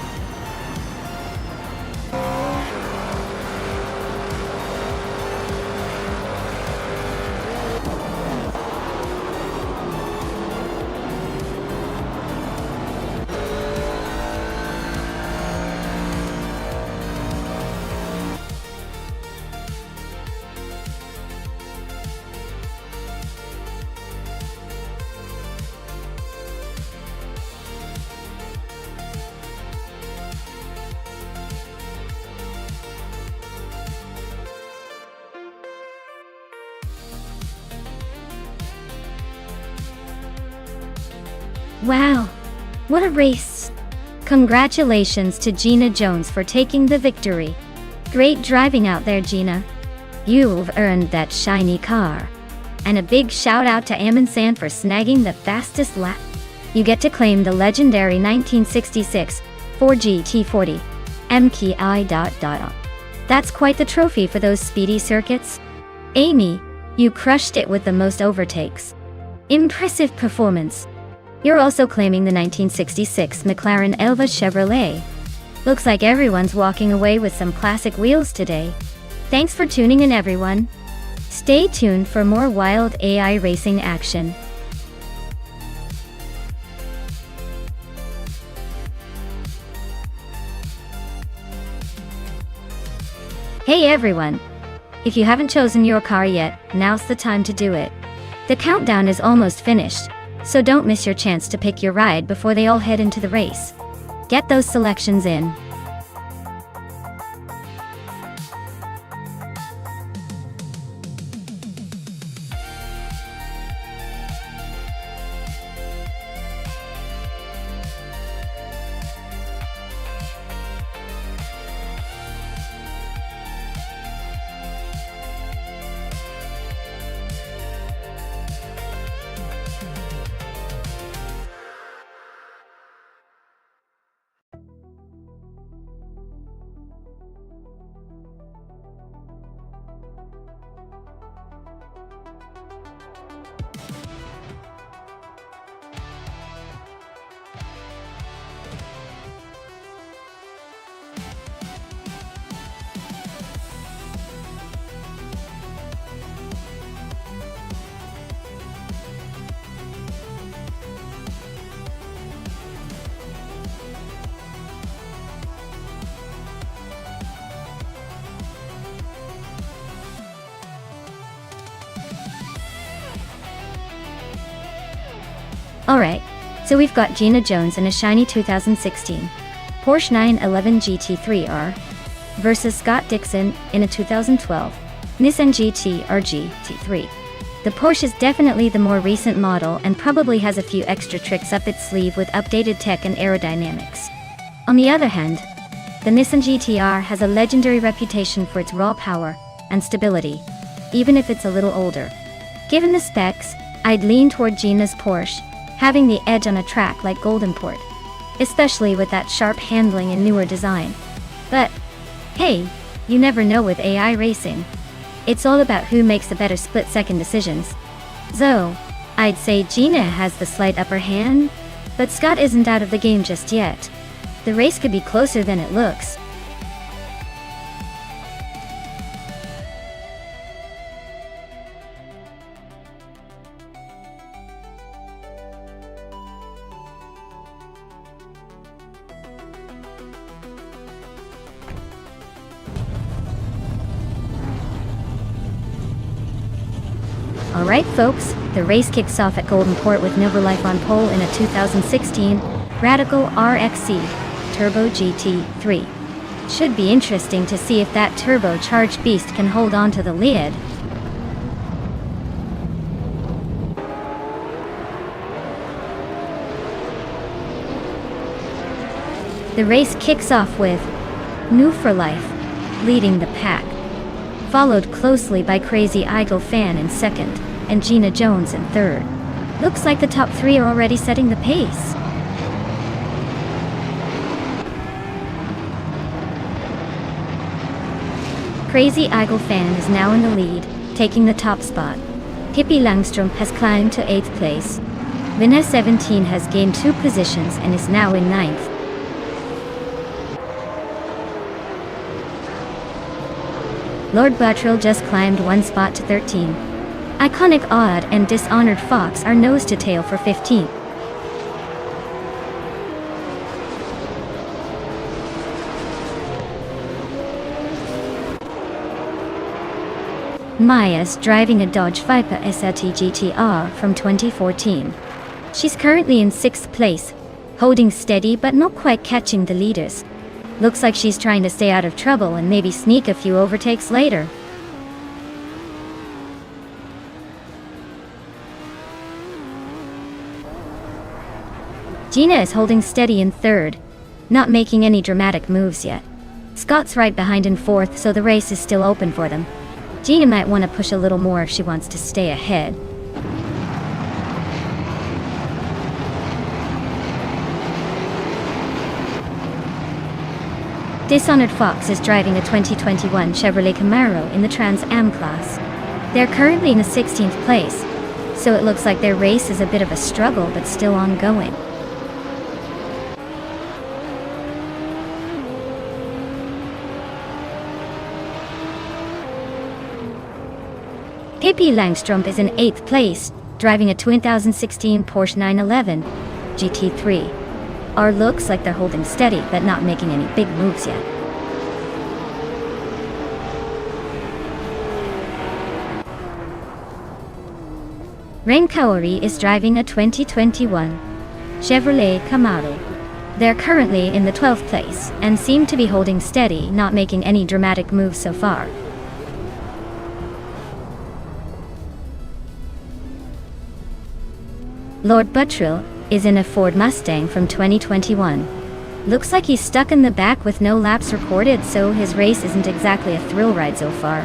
Wow, what a race! Congratulations to Gina Jones for taking the victory. Great driving out there, Gina. You've earned that shiny car. And a big shout out to Amundsen for snagging the fastest lap. You get to claim the legendary 1966 Ford GT40 MKI. That's quite the trophy for those speedy circuits. Amy, you crushed it with the most overtakes. Impressive performance. You're also claiming the 1966 McLaren Elva Chevrolet. Looks like everyone's walking away with some classic wheels today. Thanks for tuning in, everyone. Stay tuned for more wild AI racing action. Hey everyone! If you haven't chosen your car yet, now's the time to do it. The countdown is almost finished, so don't miss your chance to pick your ride before they all head into the race. Get those selections in. Alright, so we've got Gina Jones in a shiny 2016 Porsche 911 GT3R versus Scott Dixon in a 2012 Nissan GT-R GT3. The Porsche is definitely the more recent model and probably has a few extra tricks up its sleeve with updated tech and aerodynamics. On the other hand, the Nissan GT-R has a legendary reputation for its raw power and stability, even if it's a little older. Given the specs, I'd lean toward Gina's Porsche, having the edge on a track like Goldenport. especially with that sharp handling and newer design. But, hey, you never know with AI racing. It's all about who makes the better split-second decisions. So, I'd say Gina has the slight upper hand, but Scott isn't out of the game just yet. The race could be closer than it looks. Alright folks, the race kicks off at Golden Port with Life on pole in a 2016 Radical RXC Turbo GT3. Should be interesting to see if that turbocharged beast can hold on to the lead. The race kicks off with New for Life leading the pack, followed closely by Crazy Idol Fan in second, and Gina Jones in third. Looks like the top three are already setting the pace. Crazy Idol Fan is now in the lead, taking the top spot. Pippi Langstrom has climbed to 8th place. Vinna 17 has gained 2 positions and is now in 9th. Lord Buttrill just climbed 1 spot to 13. Iconic Odd and Dishonored Fox are nose to tail for 15th. Maya's driving a Dodge Viper SRT GTR from 2014. She's currently in 6th place, holding steady but not quite catching the leaders. Looks like she's trying to stay out of trouble and maybe sneak a few overtakes later. Gina is holding steady in 3rd, not making any dramatic moves yet. Scott's right behind in 4th, so the race is still open for them. Gina might want to push a little more if she wants to stay ahead. Dishonored Fox is driving a 2021 Chevrolet Camaro in the Trans Am class. They're currently in the 16th place, so it looks like their race is a bit of a struggle but still ongoing. Pippi Langstrom is in 8th place, driving a 2016 Porsche 911 GT3. R looks like they're holding steady but not making any big moves yet. Rain Kaori is driving a 2021 Chevrolet Camaro. They're currently in the 12th place and seem to be holding steady, not making any dramatic moves so far. Lord Buttrill is in a Ford Mustang from 2021. Looks like he's stuck in the back with no laps recorded, so his race isn't exactly a thrill ride so far.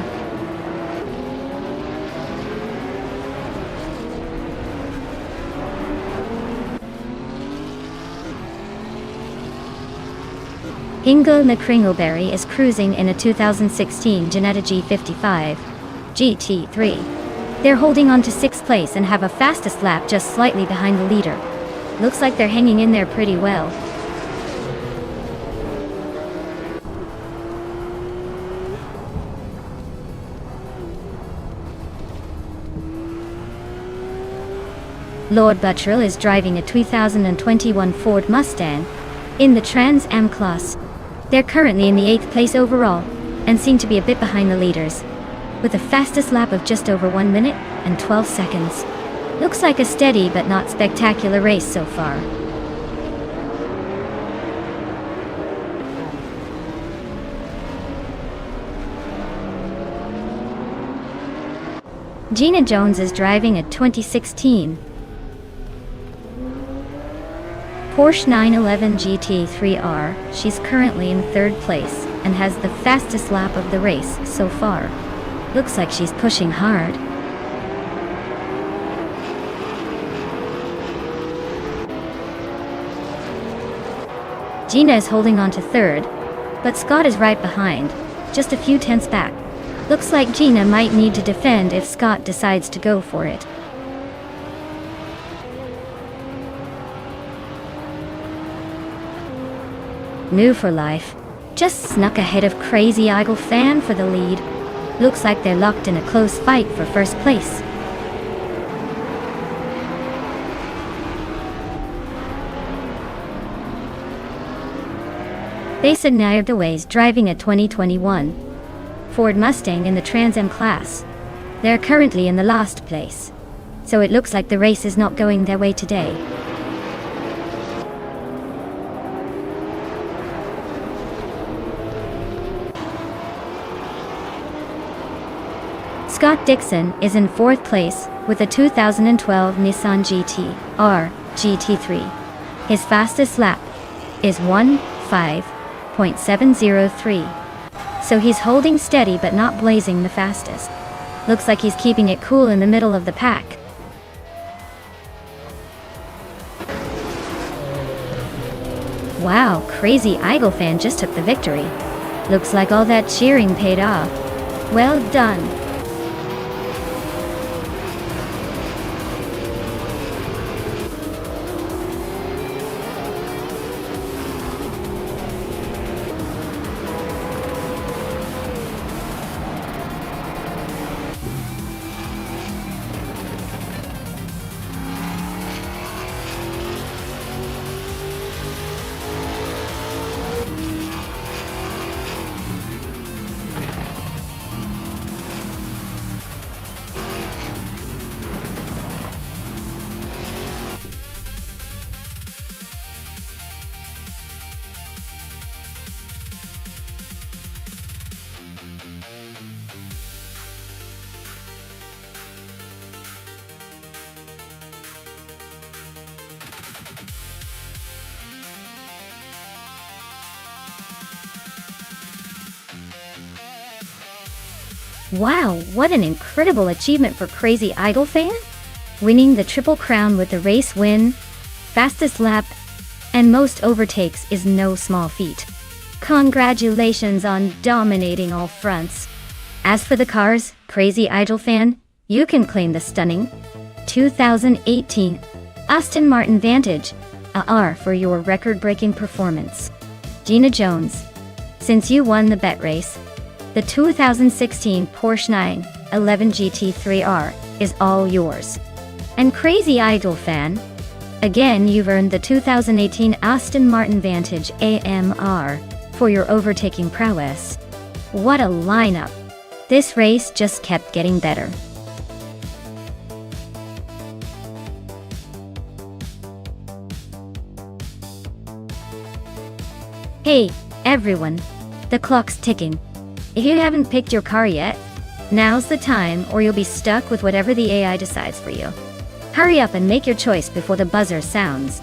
Ingo Kringleberry is cruising in a 2016 Ginetta G55 GT3. They're holding on to 6th place and have a fastest lap just slightly behind the leader. Looks like they're hanging in there pretty well. Lord Buttrill is driving a 2021 Ford Mustang in the Trans Am class. They're currently in the 8th place overall and seem to be a bit behind the leaders, with the fastest lap of just over 1 minute and 12 seconds. Looks like a steady but not spectacular race so far. Gina Jones is driving a 2016 Porsche 911 GT3R. She's currently in 3rd place and has the fastest lap of the race so far. Looks like she's pushing hard. Gina is holding on to third, but Scott is right behind, just a few tenths back. Looks like Gina might need to defend if Scott decides to go for it. New for life. Just snuck ahead of Crazy Eagle Fan for the lead. Looks like they're locked in a close fight for first place. They admired the ways driving a 2021 Ford Mustang in the Trans Am class. They're currently in the last place, so it looks like the race is not going their way today. Scott Dixon is in fourth place with a 2012 Nissan GT-R GT3. His fastest lap is 1:5.703. So he's holding steady but not blazing the fastest. Looks like he's keeping it cool in the middle of the pack. Wow, Crazy Eagle Fan just took the victory. Looks like all that cheering paid off. Well done. Wow, what an incredible achievement for Crazy Eagle Fan! Winning the Triple Crown with the race win, fastest lap, and most overtakes is no small feat. Congratulations on dominating all fronts. As for the cars, Crazy Eagle Fan, you can claim the stunning 2018 Aston Martin Vantage AR for your record-breaking performance. Gina Jones, since you won the bet race, the 2016 Porsche 911 GT3R is all yours. And Crazy Eagle Fan, again you've earned the 2018 Aston Martin Vantage AMR for your overtaking prowess. What a lineup! This race just kept getting better. Hey, everyone, the clock's ticking. If you haven't picked your car yet, now's the time or you'll be stuck with whatever the AI decides for you. Hurry up and make your choice before the buzzer sounds.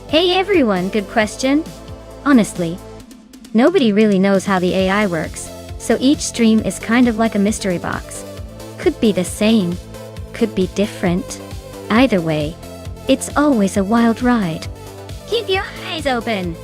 Hey everyone, good question. Honestly, nobody really knows how the AI works, so each stream is kind of like a mystery box. Could be the same, could be different. Either way, it's always a wild ride. Keep your eyes open!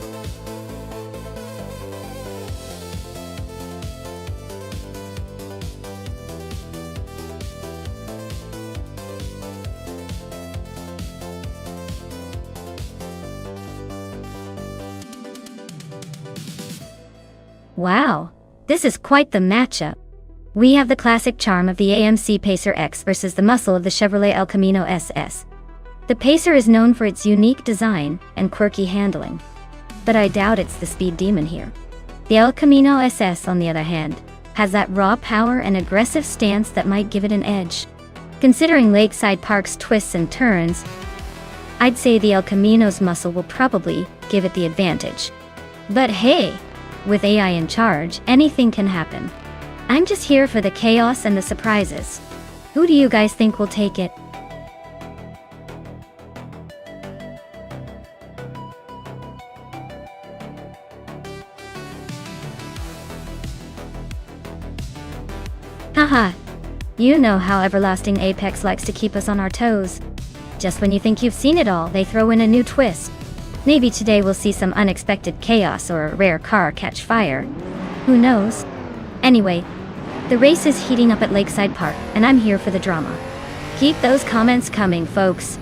Wow, this is quite the matchup. We have the classic charm of the AMC Pacer X versus the muscle of the Chevrolet El Camino SS. The Pacer is known for its unique design and quirky handling, but I doubt it's the speed demon here. The El Camino SS, on the other hand, has that raw power and aggressive stance that might give it an edge. Considering Lakeside Park's twists and turns, I'd say the El Camino's muscle will probably give it the advantage. But hey, with AI in charge, anything can happen. I'm just here for the chaos and the surprises. Who do you guys think will take it? Haha. You know how Everlasting Apex likes to keep us on our toes. Just when you think you've seen it all, they throw in a new twist. Maybe today we'll see some unexpected chaos or a rare car catch fire. Who knows? Anyway, the race is heating up at Lakeside Park, and I'm here for the drama. Keep those comments coming, folks.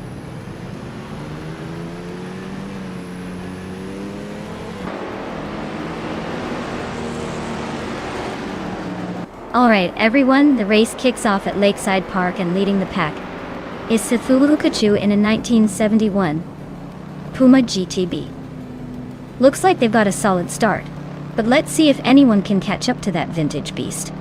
Alright everyone, the race kicks off at Lakeside Park, and leading the pack is Sithulukachu in a 1971 Puma GTB. Looks like they've got a solid start, but let's see if anyone can catch up to that vintage beast.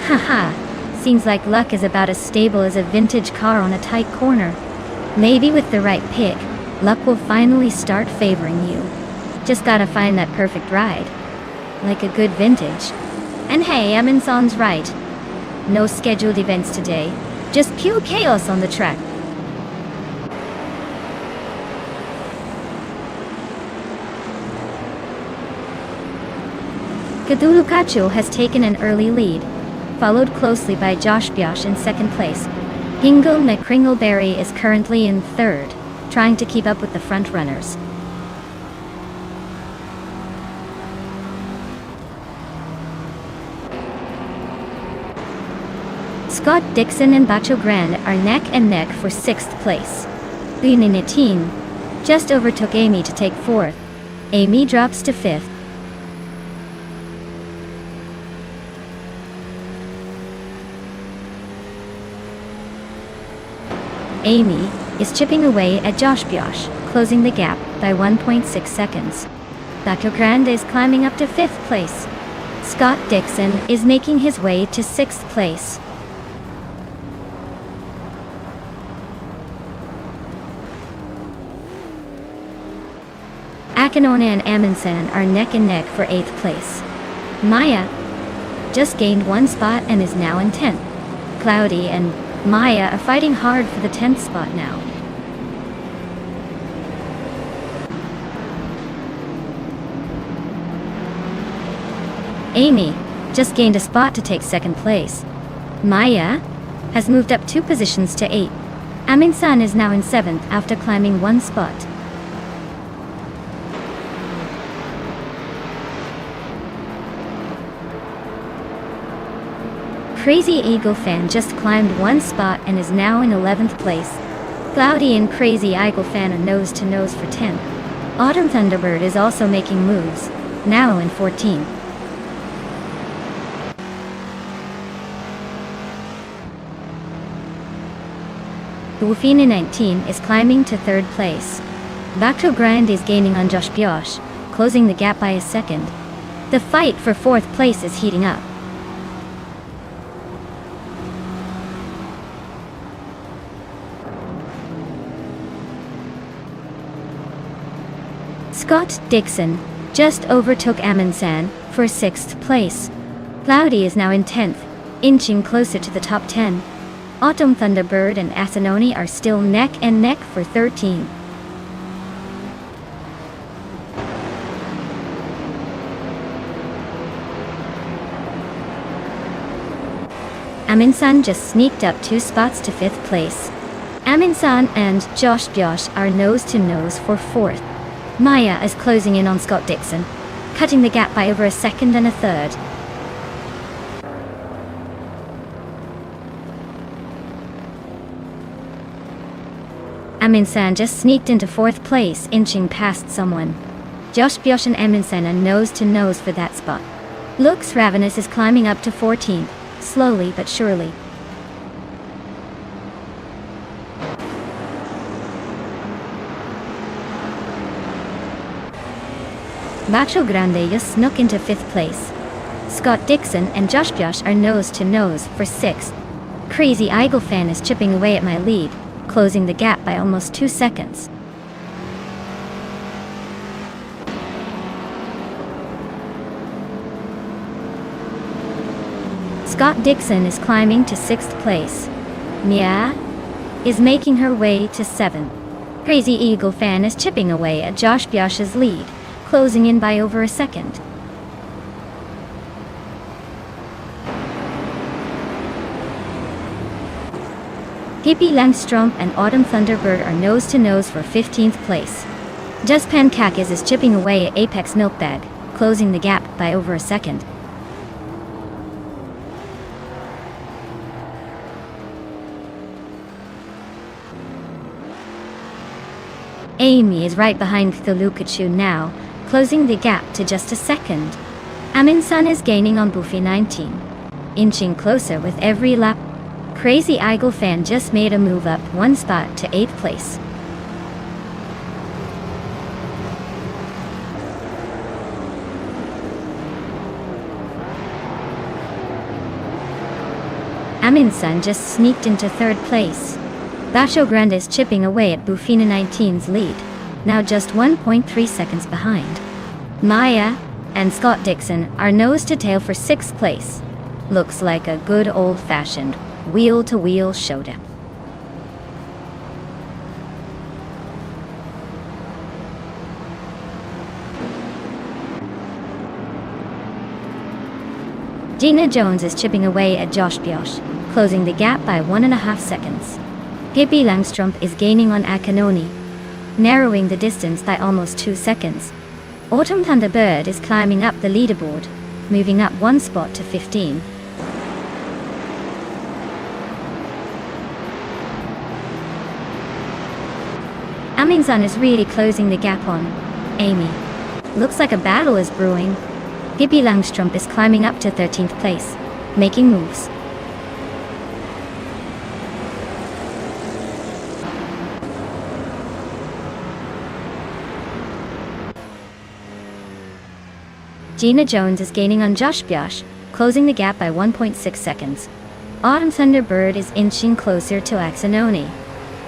Haha, seems like luck is about as stable as a vintage car on a tight corner. Maybe with the right pick, luck will finally start favoring you. Just gotta find that perfect ride. Like a good vintage. And hey, Aminsan's right. No scheduled events today. Just pure chaos on the track. Cthulhukachu has taken an early lead, followed closely by Josh Biosh in second place. Hingle McCringleberry is currently in third, trying to keep up with the front runners. Scott Dixon and Bacho Grand are neck and neck for sixth place. Luninitin just overtook Amy to take fourth. Amy drops to fifth. Amy is chipping away at Josh Biosh, closing the gap by 1.6 seconds. Bacho Grand is climbing up to fifth place. Scott Dixon is making his way to sixth place. Akinona and Amundsen are neck and neck for 8th place. Maya just gained one spot and is now in 10th. Cloudy and Maya are fighting hard for the 10th spot now. Amy just gained a spot to take 2nd place. Maya has moved up 2 positions to 8. Amundsen is now in 7th after climbing 1 spot. Crazy Eagle Fan just climbed 1 spot and is now in 11th place. Cloudy and Crazy Eagle Fan are nose to nose for 10th. Autumn Thunderbird is also making moves, now in 14th. Wufina 19 is climbing to 3rd place. Bacho Grand is gaining on Josh Biosh, closing the gap by a second. The fight for 4th place is heating up. Scott Dixon just overtook Amundsen for 6th place. Cloudy is now in 10th, inching closer to the top 10. Autumn Thunderbird and Asinoni are still neck and neck for 13. Amundsen just sneaked up 2 spots to 5th place. Amundsen and Josh Biosh are nose to nose for 4th. Maya is closing in on Scott Dixon. cutting the gap by over a second and a third. Amundsen just sneaked into 4th place, inching past someone. Josh Bjosh and Amundsen are nose to nose for that spot. Looks Ravenous is climbing up to 14th, slowly but surely. Bacho Grande just snuck into 5th place. Scott Dixon and Josh Bjosh are nose to nose for 6th. Crazy Eagle fan is chipping away at my lead, closing the gap by almost 2 seconds. Scott Dixon is climbing to 6th place. Mia is making her way to 7th. Crazy Eagle fan is chipping away at Josh Bjosh's lead, closing in by over a second. Hippie Langstrom and Autumn Thunderbird are nose to nose for 15th place. Just Pancakis is chipping away at Apex Milkbag, closing the gap by over a second. Amy is right behind Cthulhukachu now, closing the gap to just a second. Amundsen is gaining on Buffy 19, inching closer with every lap. Crazy Eagle fan just made a move up 1 spot to 8th place. Amundsen just sneaked into 3rd place. Bacho Grande is chipping away at Bufina 19's lead, now just 1.3 seconds behind. Maya and Scott Dixon are nose to tail for 6th place. Looks like a good old-fashioned wheel-to-wheel showdown. Gina Jones is chipping away at Josh Bjosh, closing the gap by 1.5 seconds. Hippie Langstrom is gaining on Akanoni, narrowing the distance by almost 2 seconds. Autumn Thunderbird is climbing up the leaderboard, moving up 1 spot to 15. Amundsen is really closing the gap on Amy. Looks like a battle is brewing. Hippie Langstrom is climbing up to 13th place, making moves. Gina Jones is gaining on Josh Bjosh, closing the gap by 1.6 seconds. Autumn Thunderbird is inching closer to Axononi,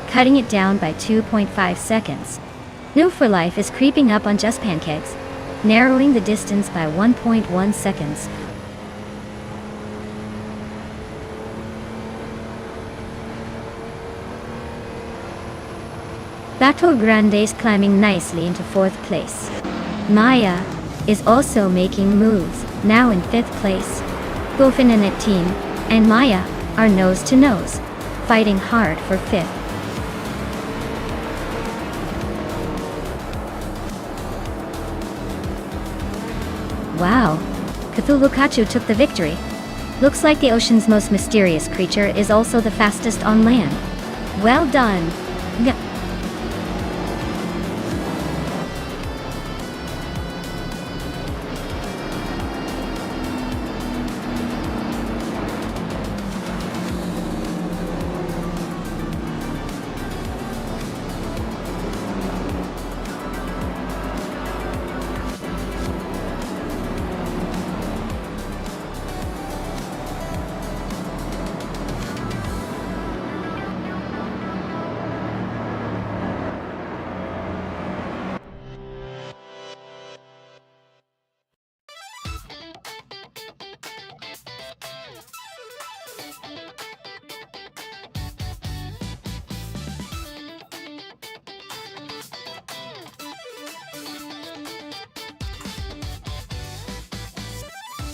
cutting it down by 2.5 seconds. New for Life is creeping up on Just Pancakes, narrowing the distance by 1.1 seconds. Bato Grande is climbing nicely into 4th place. Maya is also making moves, now in 5th place. Gofin and Team and Maya are nose to nose, fighting hard for 5th. Wow, Cthulhukachu took the victory. Looks like the ocean's most mysterious creature is also the fastest on land. Well done.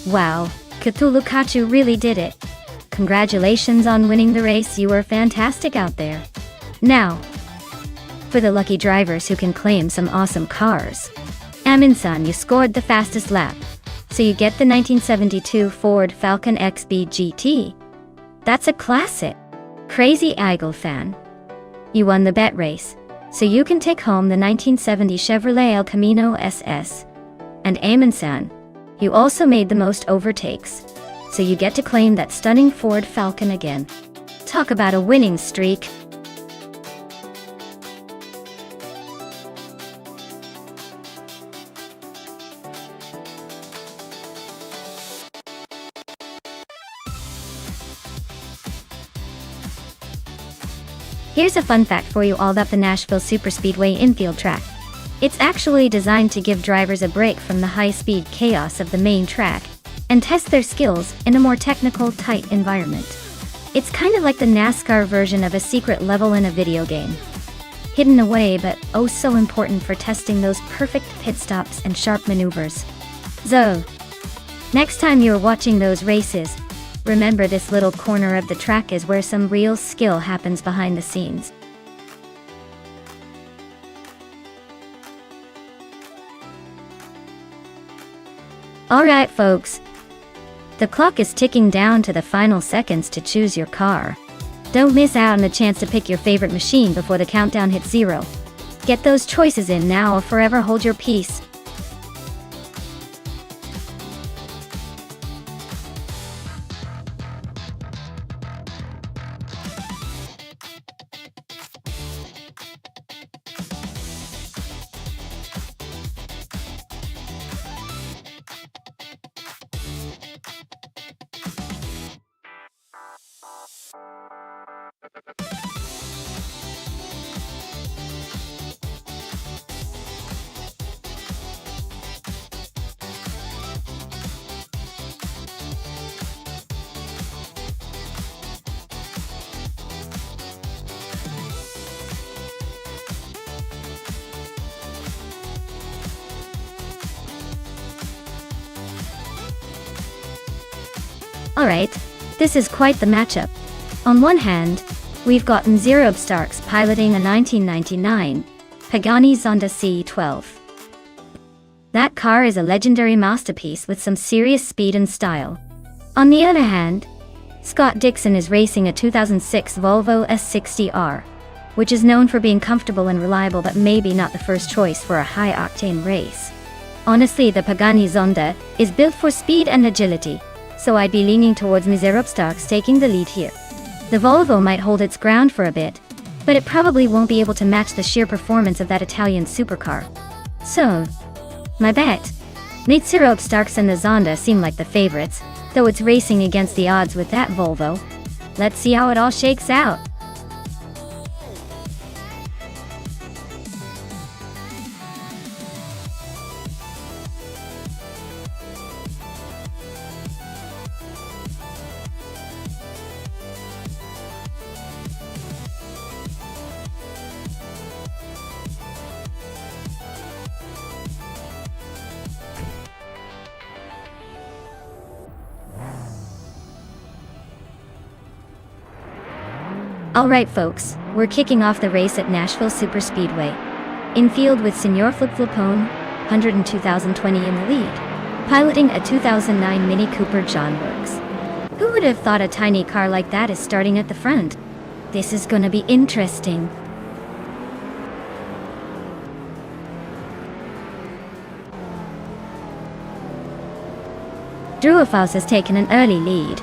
Wow, Cthulhukachu really did it. Congratulations on winning the race, you were fantastic out there. Now, for the lucky drivers who can claim some awesome cars. Amundsen, you scored the fastest lap. So you get the 1972 Ford Falcon XB GT. That's a classic. Crazy Eagle fan. You won the bet race, so you can take home the 1970 Chevrolet El Camino SS. And Amundsen, you also made the most overtakes, so you get to claim that stunning Ford Falcon again. Talk about a winning streak. Here's a fun fact for you all about the Nashville Superspeedway infield track. It's actually designed to give drivers a break from the high-speed chaos of the main track and test their skills in a more technical, tight environment. It's kind of like the NASCAR version of a secret level in a video game. Hidden away, but oh so important for testing those perfect pit stops and sharp maneuvers. So, next time you're watching those races, remember this little corner of the track is where some real skill happens behind the scenes. Alright folks, the clock is ticking down to the final seconds to choose your car. Don't miss out on the chance to pick your favorite machine before the countdown hits 0. Get those choices in now or forever hold your peace. Alright, this is quite the matchup. On one hand, we've got Nonstop Starks piloting a 1999 Pagani Zonda C12. That car is a legendary masterpiece with some serious speed and style. On the other hand, Scott Dixon is racing a 2006 Volvo S60R, which is known for being comfortable and reliable but maybe not the first choice for a high-octane race. Honestly, the Pagani Zonda is built for speed and agility, so I'd be leaning towards Nonstop Starks taking the lead here. The Volvo might hold its ground for a bit, but it probably won't be able to match the sheer performance of that Italian supercar. So, my bet. Nonstop Starks and the Zonda seem like the favorites, though it's racing against the odds with that Volvo. Let's see how it all shakes out. Alright folks, we're kicking off the race at Nashville Superspeedway. Infield with Senor Flip Flipone, 102,020 in the lead, piloting a 2009 Mini Cooper John Works. Who would have thought a tiny car like that is starting at the front? This is gonna be interesting. Druafaus has taken an early lead.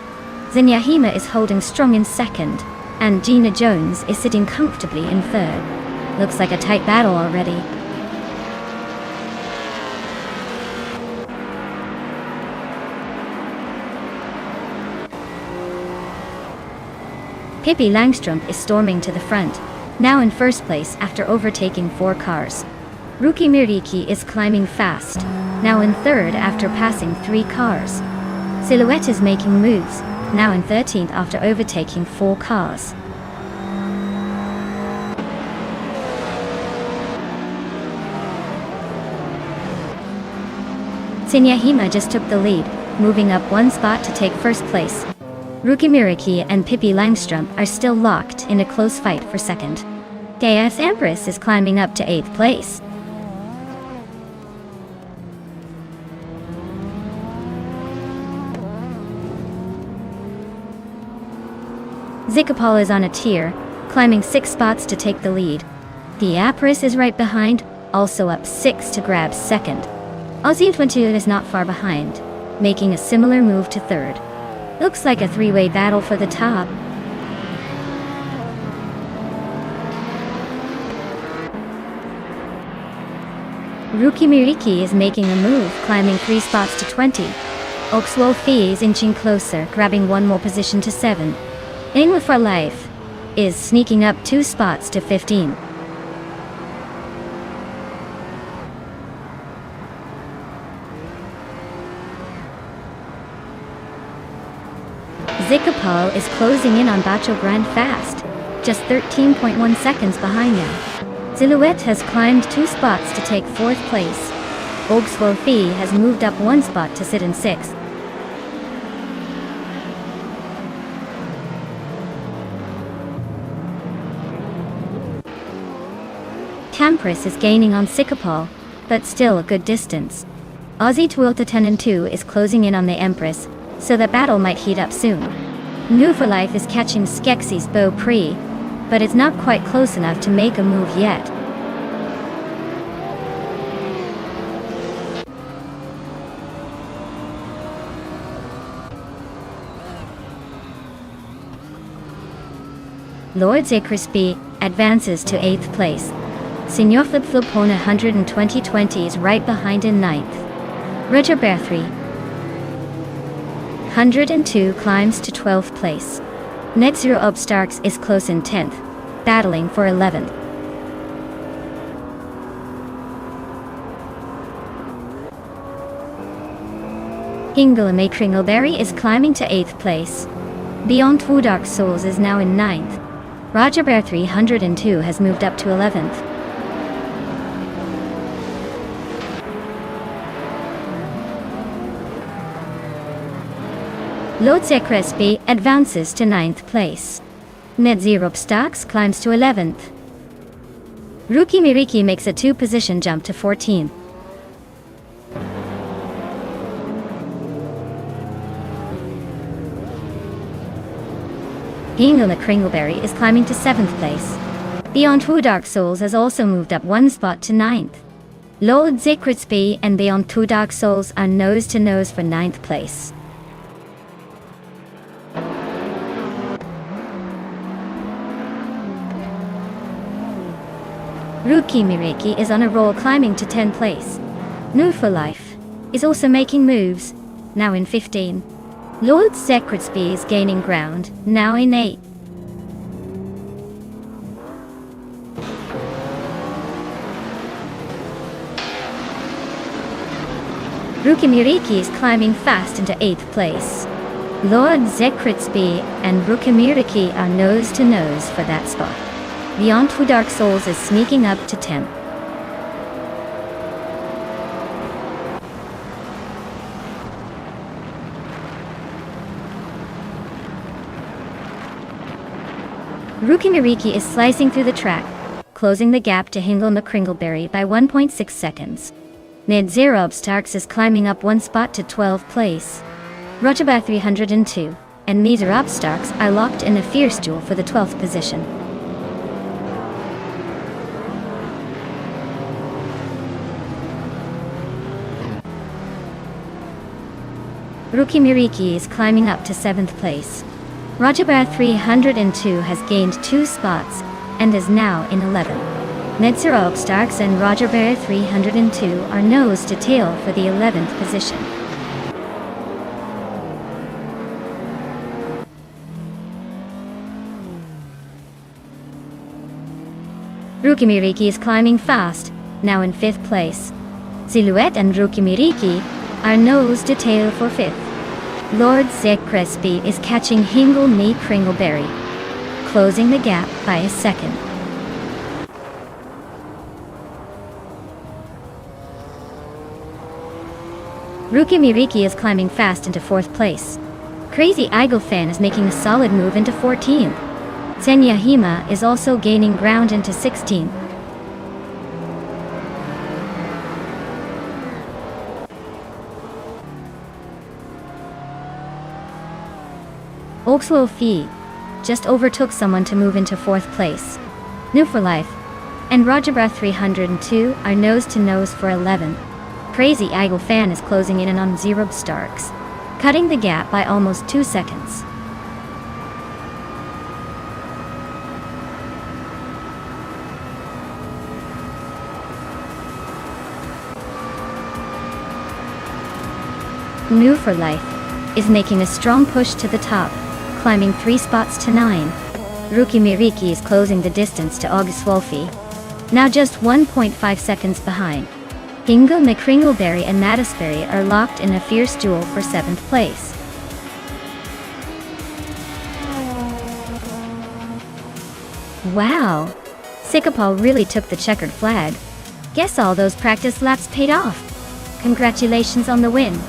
Zenyahima is holding strong in second, and Gina Jones is sitting comfortably in third. Looks like a tight battle already. Pippi Langström is storming to the front, now in first place after overtaking 4 cars. Ruki Miriki is climbing fast, now in third after passing 3 cars. Silhouette is making moves, now in 13th after overtaking 4 cars. Zenyahima just took the lead, moving up 1 spot to take first place. Ruki Miriki and Pippi Langström are still locked in a close fight for second. Deus Empress is climbing up to 8th place. Zikapal is on a tier, climbing 6 spots to take the lead. The Apris is right behind, also up 6 to grab second. Aussie 22 is not far behind, making a similar move to third. Looks like a three-way battle for the top. Rukimiriki is making a move, climbing 3 spots to 20. Oxwolfi is inching closer, grabbing 1 more position to 7. Aim for Life is sneaking up 2 spots to 15. Zikapal is closing in on Bacho Grand fast, just 13.1 seconds behind him. Silhouette has climbed 2 spots to take 4th place. Oxwolfi has moved up 1 spot to sit in 6th. Tampris is gaining on Zikapal, but still a good distance. Aussie Twilta 10 and 2 is closing in on the Empress, so the battle might heat up soon. New for Life is catching Skeksis Beau Prix, but it's not quite close enough to make a move yet. Lord Zekrisby advances to 8th place. Senior Flip Flipona 120 is right behind in 9th. Roger Berthry 102 climbs to 12th place. Net Zero Upstarks is close in 10th, battling for 11th. Hingalame Kringleberry is climbing to 8th place. Beyond Two Dark Souls is now in 9th. Roger Bear 302 has moved up to 11th. Lotse Crespi advances to 9th place. Net Zero Stocks climbs to 11th. Ruki Miriki makes a 2-position jump to 14th. Ingela Kringleberry is climbing to 7th place. Beyond Two Dark Souls has also moved up 1 spot to 9th. Lord Zekritsby and Beyond Two Dark Souls are nose to nose for 9th place. Ruki Miriki is on a roll, climbing to 10th place. New for Life is also making moves, now in 15. Lord Zekritsby is gaining ground, now in 8. Ruki Miriki is climbing fast into 8th place. Lord Zekritsby and Ruki Miriki are nose to nose for that spot. Beyond Two Dark Souls is sneaking up to 10th. Ruki Miriki is slicing through the track, closing the gap to Hingle McCringleberry by 1.6 seconds. Ned Zerob Starks is climbing up 1 spot to 12th place. Rojaba 302 and Miserab Starks are locked in a fierce duel for the 12th position. Ruki Miriki is climbing up to 7th place. Rajabara 302 has gained 2 spots and is now in 11th. Nedzero Starks and Rajabara 302 are nose to tail for the 11th position. Ruki Miriki is climbing fast, now in 5th place. Silhouette and Ruki Miriki are nose to tail for 5th. Lord Zekrespi is catching Hingle Me Kringleberry, closing the gap by a second. Ruki Miriki is climbing fast into 4th place. Crazy Fan is making a solid move into 14th. Senya Hima is also gaining ground into 16th. Oxwell Fee just overtook someone to move into 4th place. New for life. And Rajabra 302 are nose to nose for 11th. Crazy Eagle fan is closing in on 0 Starks, cutting the gap by almost 2 seconds. New for life is making a strong push to the top, climbing 3 spots to 9. Ruki Miriki is closing the distance to August Wolfie, now just 1.5 seconds behind. Hingo McCringleberry and Mattisberry are locked in a fierce duel for 7th place. Wow! Sikapal really took the checkered flag. Guess all those practice laps paid off. Congratulations on the win.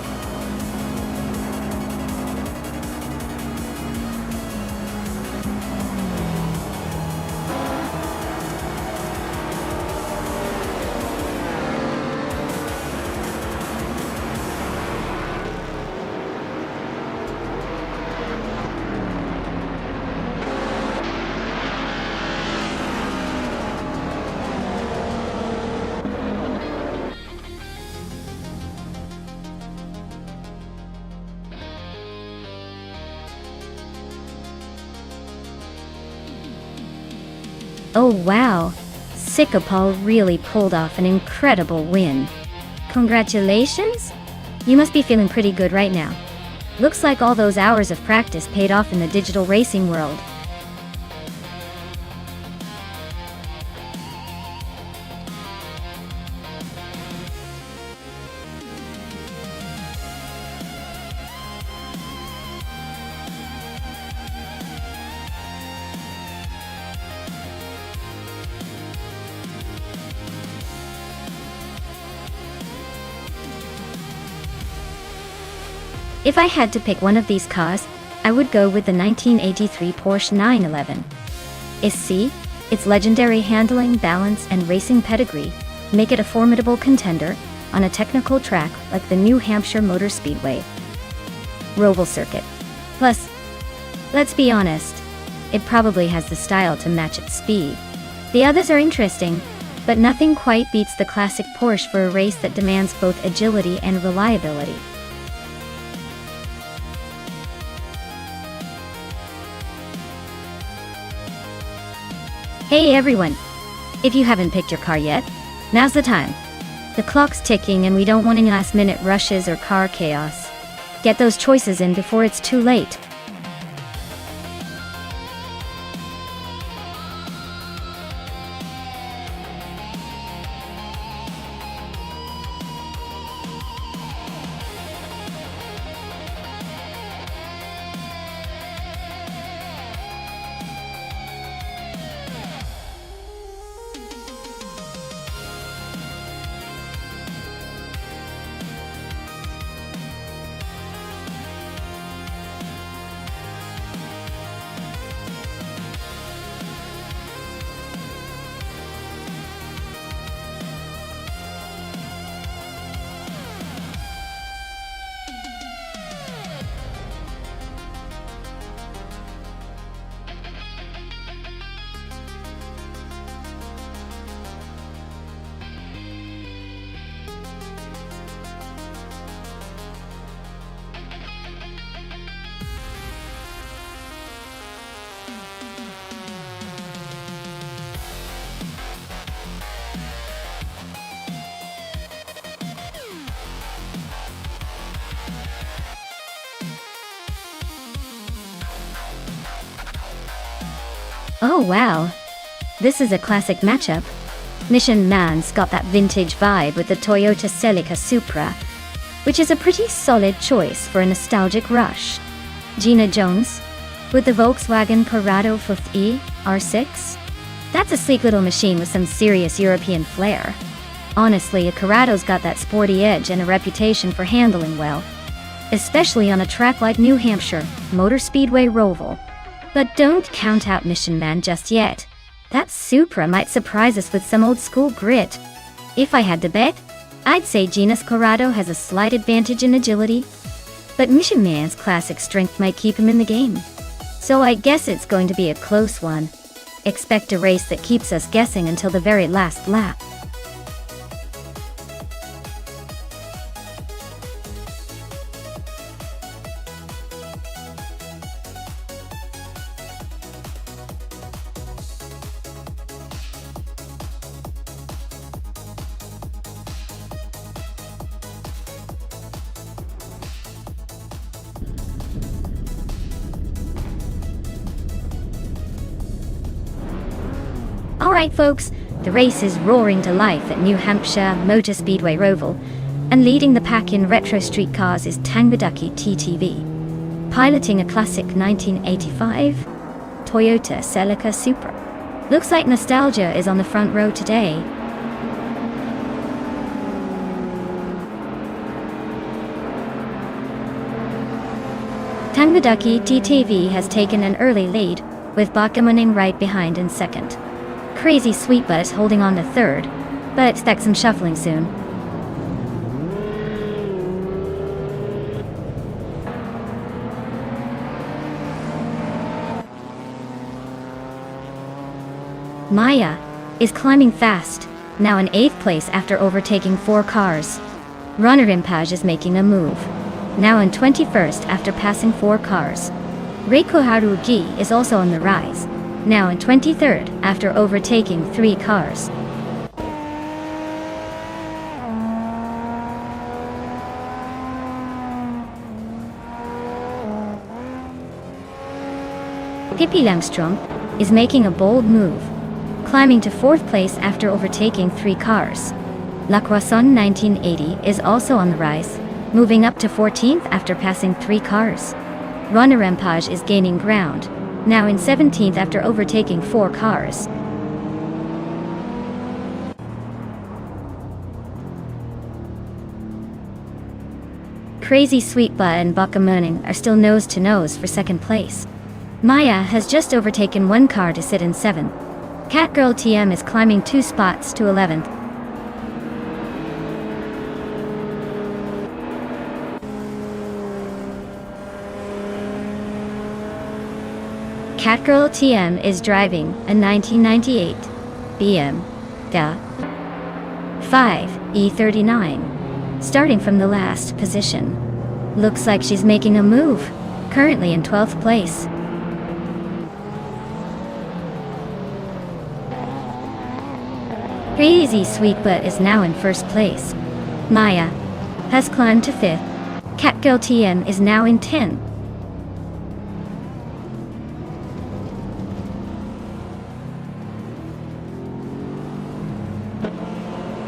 Oh wow! Sikapal really pulled off an incredible win. Congratulations? You must be feeling pretty good right now. Looks like all those hours of practice paid off in the digital racing world. If I had to pick one of these cars, I would go with the 1983 Porsche 911. Its legendary handling, balance, and racing pedigree make it a formidable contender on a technical track like the New Hampshire Motor Speedway Roval Circuit. Plus, let's be honest, it probably has the style to match its speed. The others are interesting, but nothing quite beats the classic Porsche for a race that demands both agility and reliability. Hey everyone! If you haven't picked your car yet, now's the time. The clock's ticking and we don't want any last-minute rushes or car chaos. Get those choices in before it's too late. Oh wow! This is a classic matchup. Mission Man's got that vintage vibe with the Toyota Celica Supra, which is a pretty solid choice for a nostalgic rush. Gina Jones, with the Volkswagen Corrado 50e R6? That's a sleek little machine with some serious European flair. Honestly, a Corrado's got that sporty edge and a reputation for handling well, especially on a track like New Hampshire Motor Speedway Roval. But don't count out Mission Man just yet. That Supra might surprise us with some old-school grit. If I had to bet, I'd say Gina's Corrado has a slight advantage in agility, but Mission Man's classic strength might keep him in the game. So I guess it's going to be a close one. Expect a race that keeps us guessing until the very last lap. Alright folks, the race is roaring to life at New Hampshire Motor Speedway Roval, and leading the pack in retro street cars is Tangbadaki TTV, piloting a classic 1985 Toyota Celica Supra. Looks like nostalgia is on the front row today. Tangbadaki TTV has taken an early lead, with Bakamuning right behind in second. Crazy Sweetbutt is holding on to third, but expect some shuffling soon. Maya is climbing fast, now in 8th place after overtaking 4 cars. Runner Impage is making a move, now in 21st after passing 4 cars. Reiko Harugi is also on the rise, now in 23rd after overtaking 3 cars. Pippi Langstrom is making a bold move, climbing to 4th place after overtaking 3 cars. La Croissant 1980 is also on the rise, moving up to 14th after passing 3 cars. Runner Empage is gaining ground, now in 17th after overtaking 4 cars. Crazy Sweetbutt and Bakamuning are still nose to nose for 2nd place. Maya has just overtaken 1 car to sit in 7th. Catgirl TM is climbing 2 spots to 11th. Catgirl TM is driving a 1998 BMW 5 E39, starting from the last position. Looks like she's making a move, currently in 12th place. Crazy Sweetbutt is now in 1st place. Maya has climbed to 5th. Catgirl TM is now in 10th.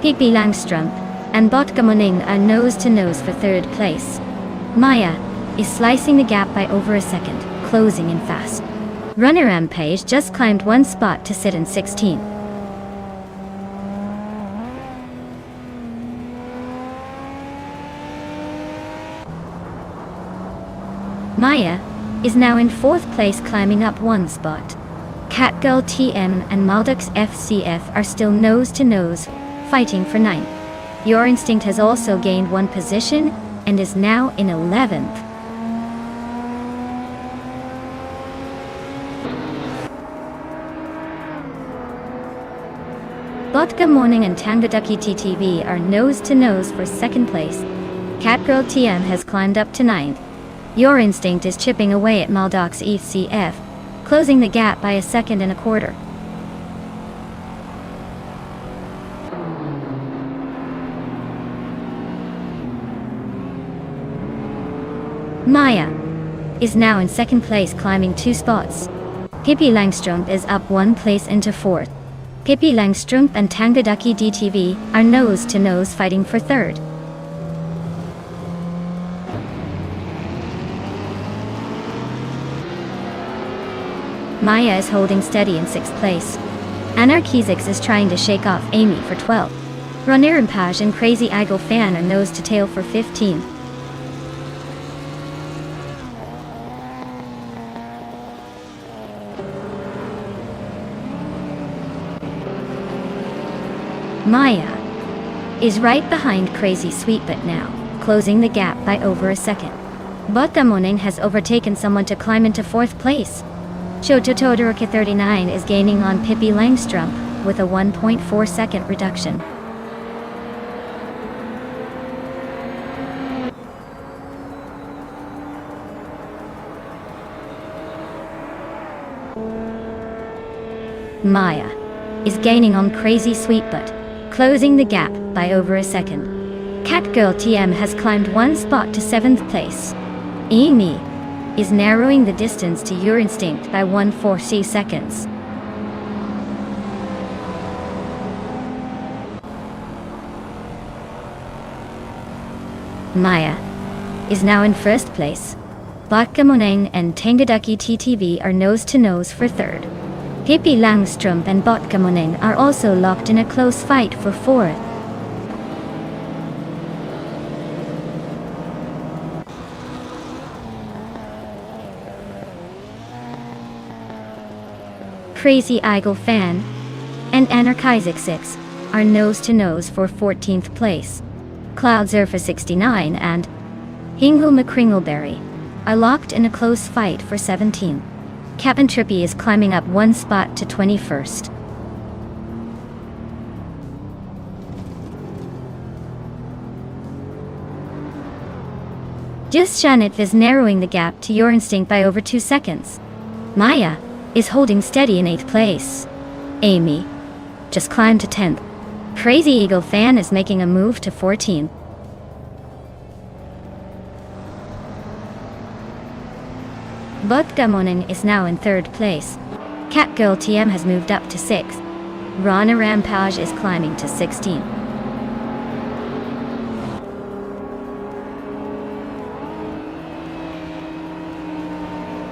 Pippi Langstrom and Bakamuning are nose to nose for 3rd place. Maya is slicing the gap by over a second, closing in fast. Runner Empage just climbed 1 spot to sit in 16th. Maya is now in 4th place, climbing up 1 spot. Catgirl TM and Maldux FCF are still nose to nose, fighting for 9th. Your Instinct has also gained 1 position and is now in 11th. Bakamuning and Tangbadaki TTV are nose to nose for 2nd place. Catgirl TM has climbed up to 9th. Your Instinct is chipping away at Maldux ECF, closing the gap by 1.25 seconds. Maya is now in 2nd place, climbing 2 spots. Pippi Langstrom is up 1 place into 4th. Pippi Langstrom and Tangbadaki DTV are nose to nose, fighting for 3rd. Maya is holding steady in 6th place. Anarchizix is trying to shake off Amy for 12th. Runner Empage and Crazy Eagle Fan are nose to tail for 15th. Maya is right behind Crazy Sweetbutt now, closing the gap by over a second. Botkamonen has overtaken someone to climb into 4th place. Shoto Todoroki 39 is gaining on Pippi Langstrumpf with a 1.4 second reduction. Maya is gaining on Crazy Sweetbutt, closing the gap by over a second. Catgirl TM has climbed 1 spot to 7th place. Amy is narrowing the distance to Your Instinct by 1/4 seconds. Maya is now in 1st place. Botkamonen and Tengadaki TTV are nose to nose for 3rd. Pippi Langstrumpf and Botkamonen are also locked in a close fight for 4th. Crazy Eagle Fan and Anarchizik 6 are nose to nose for 14th place. Cloud Zerfa 69 and Hingle McCringleberry are locked in a close fight for 17th. Captain Trippy is climbing up 1 spot to 21st. Just Shanit is narrowing the gap to Your Instinct by over 2 seconds. Maya is holding steady in 8th place. Amy just climbed to 10th. Crazy Eagle Fan is making a move to 14th. Botkamonen is now in 3rd place. Catgirl TM has moved up to 6th. Rana Rampage is climbing to 16th.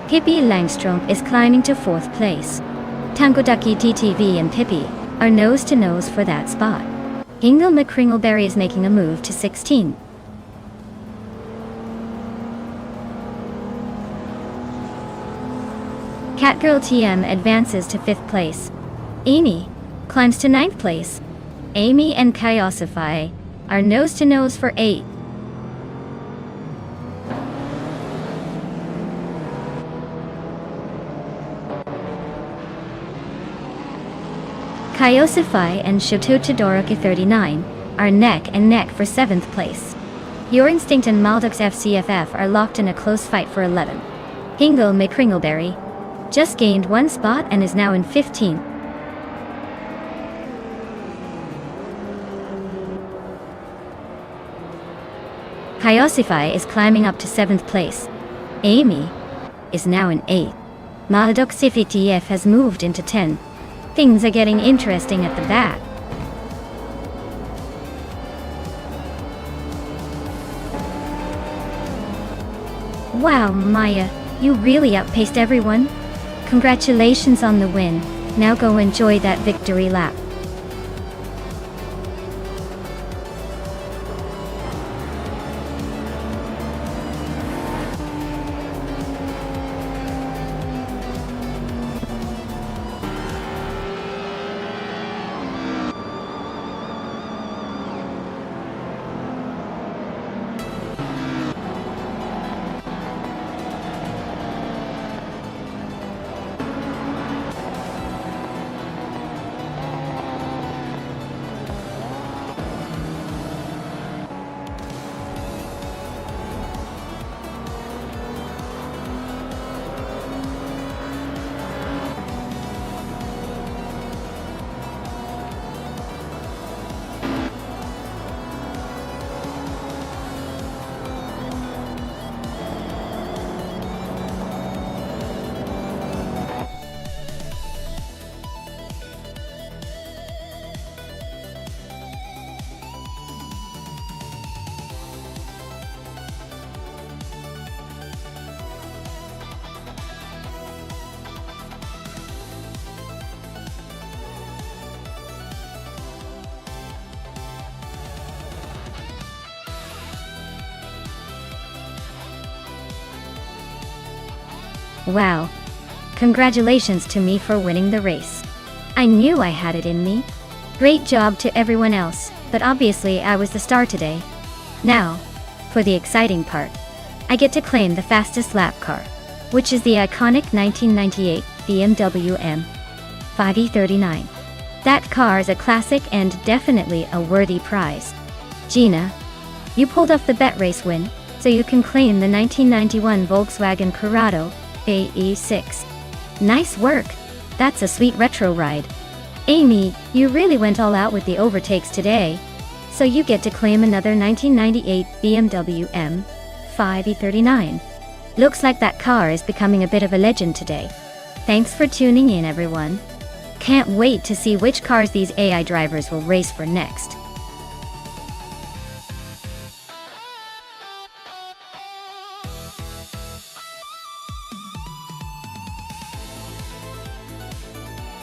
Pippi Langstrumpf is climbing to 4th place. Tangodaki TTV and Pippi are nose to nose for that spot. Hingle McCringleberry is making a move to 16. Catgirl TM advances to 5th place. Amy climbs to 9th place. Amy and Kaiosify are nose to nose for 8. Kaiosify and Shoto Todoroki 39 are neck and neck for 7th place. Your Instinct and Maldux FCFF are locked in a close fight for 11. Hingle McCringleberry just gained 1 spot and is now in 15th. Kaiosify is climbing up to 7th place. Amy is now in 8th. Mahadok TF has moved into 10th. Things are getting interesting at the back. Wow, Maya, you really outpaced everyone. Congratulations on the win. Now go enjoy that victory lap. Wow. Congratulations to me for winning the race. I knew I had it in me. Great job to everyone else, but obviously I was the star today. Now, for the exciting part. I get to claim the fastest lap car, which is the iconic 1998 BMW M5E39. That car is a classic and definitely a worthy prize. Gina, you pulled off the bet race win, so you can claim the 1991 Volkswagen Corrado AE6. Nice work! That's a sweet retro ride. Amy, you really went all out with the overtakes today, so you get to claim another 1998 BMW M5E39. Looks like that car is becoming a bit of a legend today. Thanks for tuning in, everyone. Can't wait to see which cars these AI drivers will race for next.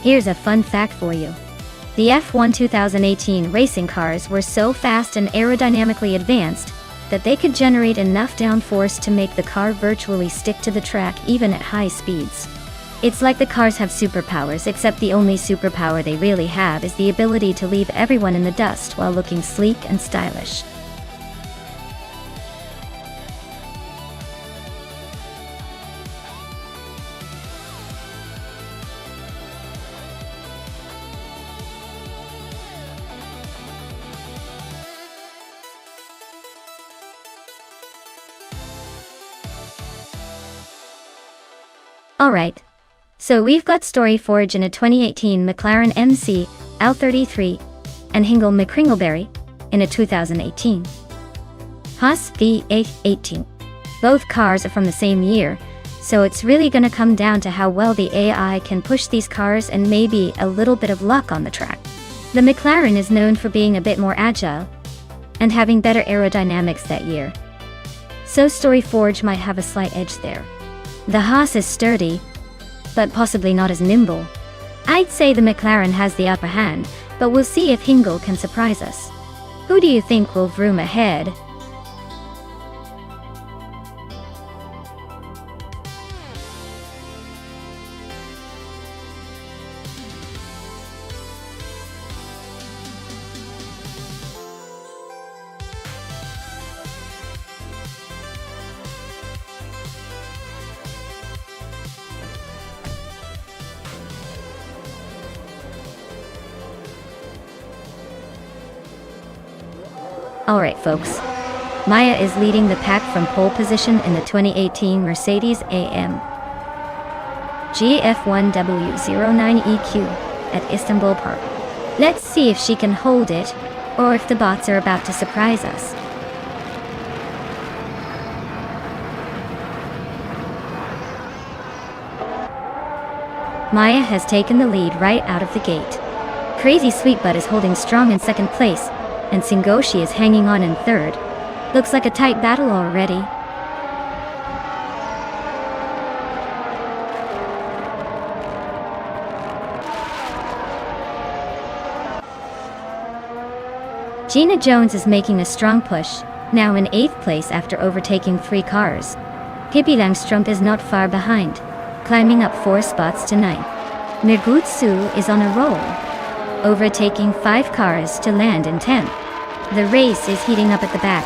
Here's a fun fact for you. The F1 2018 racing cars were so fast and aerodynamically advanced that they could generate enough downforce to make the car virtually stick to the track even at high speeds. It's like the cars have superpowers, except the only superpower they really have is the ability to leave everyone in the dust while looking sleek and stylish. Alright, so we've got Storyforge in a 2018 McLaren MC L33 and Hingle McCringleberry in a 2018 Haas V818. Both cars are from the same year, so it's really gonna come down to how well the AI can push these cars and maybe a little bit of luck on the track. The McLaren is known for being a bit more agile and having better aerodynamics that year, so Storyforge might have a slight edge there. The Haas is sturdy, but possibly not as nimble. I'd say the McLaren has the upper hand, but we'll see if Hingle can surprise us. Who do you think will vroom ahead? Alright folks, Maya is leading the pack from pole position in the 2018 Mercedes-AMG F1W09EQ at Istanbul Park. Let's see if she can hold it, or if the bots are about to surprise us. Maya has taken the lead right out of the gate. Crazy Sweetbutt is holding strong in second place, and Singoshi is hanging on in third. Looks like a tight battle already. Gina Jones is making a strong push, now in 8th place after overtaking 3 cars. Pippi Langstrup is not far behind, climbing up 4 spots to 9. Megutsu is on a roll, overtaking 5 cars to land in 10th. The race is heating up at the back.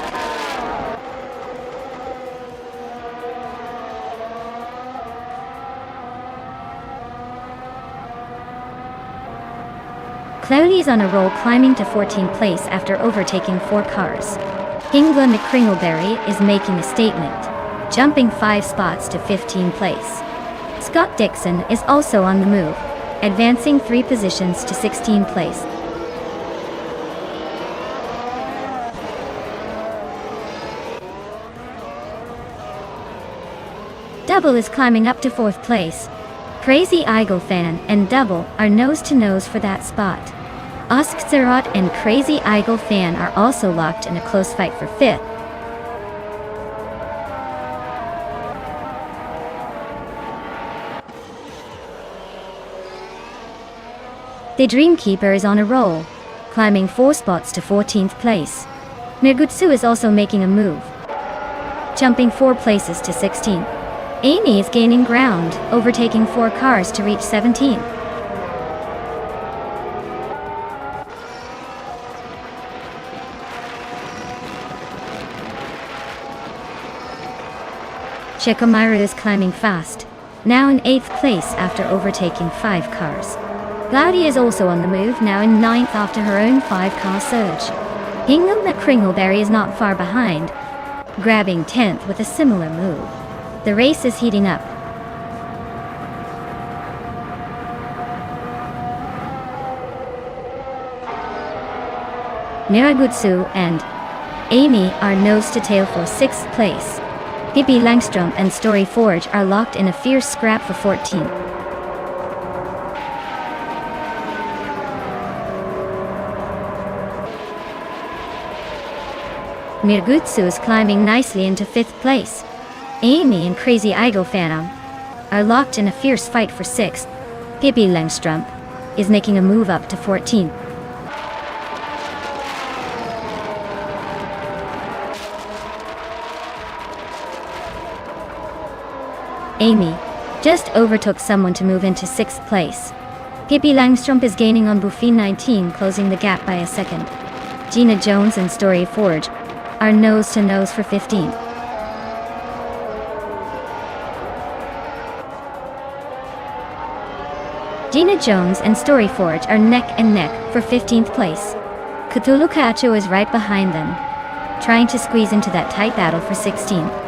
Cloudy's on a roll, climbing to 14th place after overtaking 4 cars. Hingle McCringleberry is making a statement, jumping 5 spots to 15th place. Scott Dixon is also on the move, advancing 3 positions to 16th place. Double is climbing up to 4th place. Crazy Eagle Fan and Double are nose-to-nose for that spot. Oskzerot and Crazy Eagle Fan are also locked in a close fight for 5th. The Dreamkeeper is on a roll, climbing 4 spots to 14th place. Megutsu is also making a move, jumping 4 places to 16th. Amy is gaining ground, overtaking 4 cars to reach 17th. Shikamaru is climbing fast, now in 8th place after overtaking 5 cars. Cloudy is also on the move, now in 9th after her own 5-car surge. Hingle McCringleberry is not far behind, grabbing 10th with a similar move. The race is heating up. Miragutsu and Amy are nose to tail for 6th place. Pippi Langström and Story Forge are locked in a fierce scrap for 14th. Miragutsu is climbing nicely into 5th place. Amy and Crazy Idol Phantom are locked in a fierce fight for 6th. Pippi Langström is making a move up to 14th. Amy just overtook someone to move into 6th place. Pippi Langström is gaining on Buffy 19, closing the gap by a second. Gina Jones and Story Forge are nose to nose for 15th. Gina Jones and Story Forge are neck and neck for 15th place. Cthulhu Kacho is right behind them, trying to squeeze into that tight battle for 16th.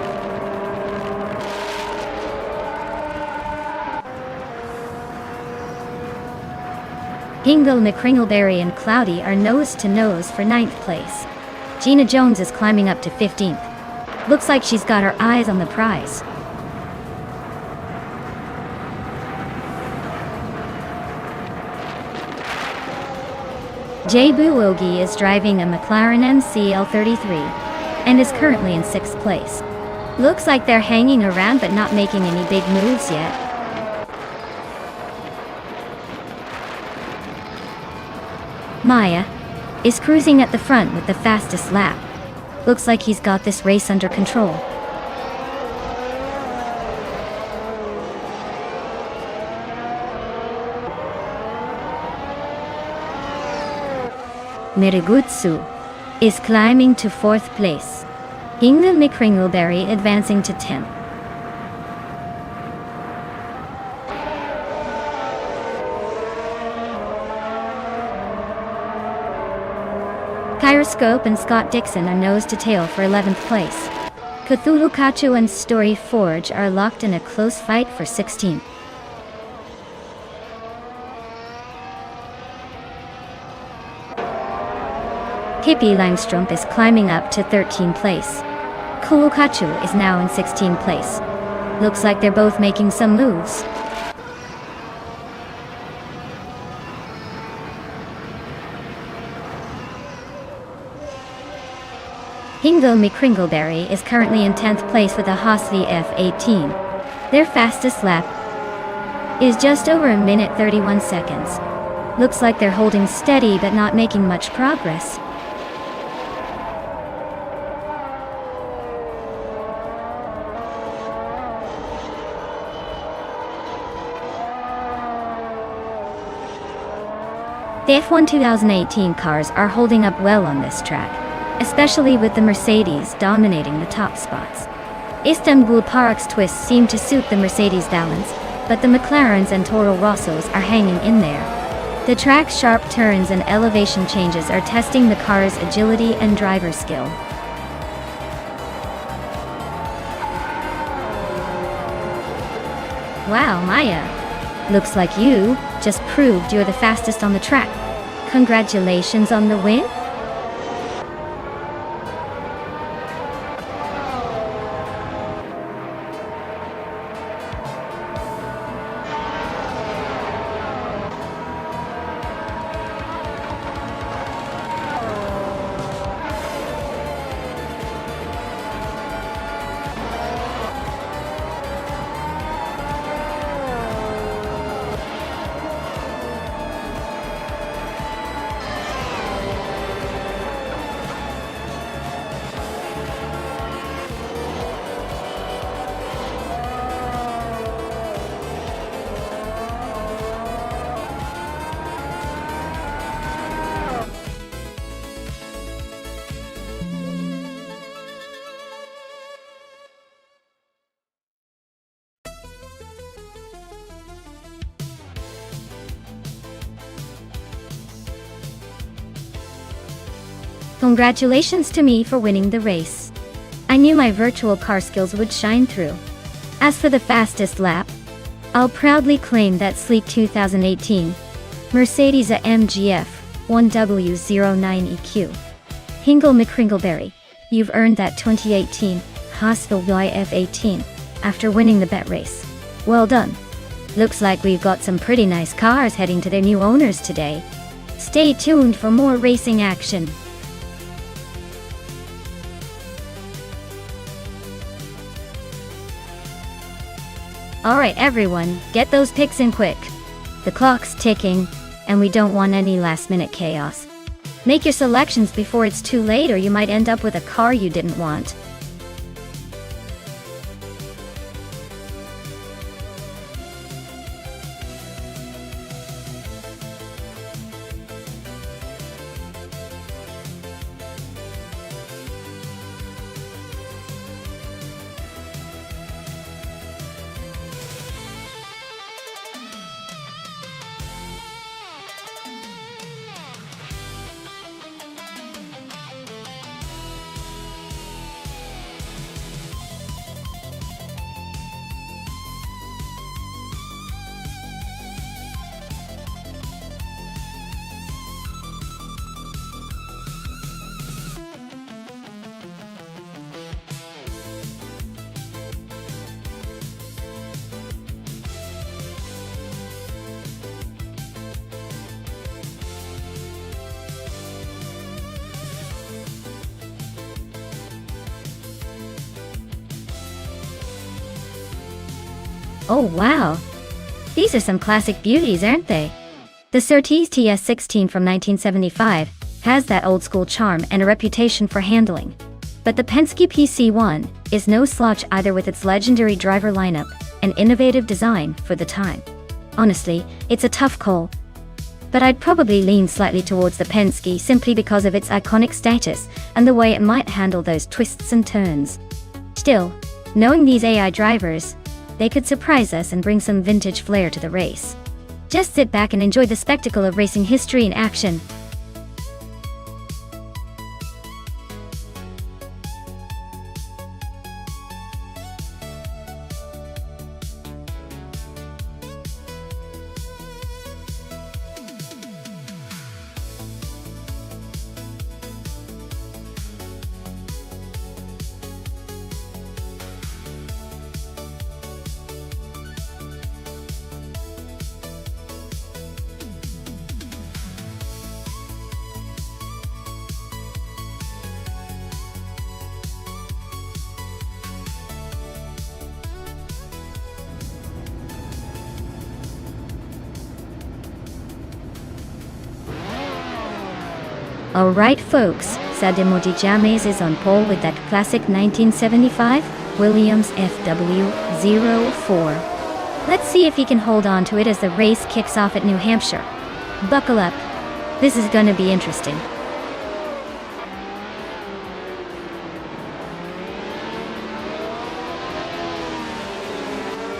Hingle McCringleberry and Cloudy are nose to nose for 9th place. Gina Jones is climbing up to 15th. Looks like she's got her eyes on the prize. Jay Buogi is driving a McLaren MCL33 and is currently in 6th place. Looks like they're hanging around but not making any big moves yet. Maya is cruising at the front with the fastest lap. Looks like he's got this race under control. Miragutsu is climbing to 4th place. Hingle McCringleberry advancing to 10th. Kyroscope and Scott Dixon are nose to tail for 11th place. Cthulhu Kachu and Story Forge are locked in a close fight for 16th. Pippi Langström is climbing up to 13th place. Cthulhu Kachu is now in 16th place. Looks like they're both making some moves. Hingle McCringleberry is currently in 10th place with a Hosli F18. Their fastest lap is just over a minute 31 seconds. Looks like they're holding steady but not making much progress. The F1 2018 cars are holding up well on this track, especially with the Mercedes dominating the top spots. Istanbul Park's twists seem to suit the Mercedes balance, but the McLarens and Toro Rossos are hanging in there. The track's sharp turns and elevation changes are testing the car's agility and driver skill. Wow, Maya. Looks like you just proved you're the fastest on the track. Congratulations on the win. Congratulations to me for winning the race. I knew my virtual car skills would shine through. As for the fastest lap, I'll proudly claim that sleek 2018 Mercedes-AMG F1W09EQ. Hingle McCringleberry, you've earned that 2018 Haasville YF18 after winning the bet race. Well done. Looks like we've got some pretty nice cars heading to their new owners today. Stay tuned for more racing action. Alright everyone, get those picks in quick. The clock's ticking, and we don't want any last-minute chaos. Make your selections before it's too late, or you might end up with a car you didn't want. Oh wow! These are some classic beauties, aren't they? The Surtees TS16 from 1975 has that old-school charm and a reputation for handling. But the Penske PC1 is no slouch either, with its legendary driver lineup and innovative design for the time. Honestly, it's a tough call. But I'd probably lean slightly towards the Penske simply because of its iconic status and the way it might handle those twists and turns. Still, knowing these AI drivers, they could surprise us and bring some vintage flair to the race. Just sit back and enjoy the spectacle of racing history in action. Alright folks, Sadimoji James is on pole with that classic 1975 Williams FW04. Let's see if he can hold on to it as the race kicks off at New Hampshire. Buckle up. This is gonna be interesting.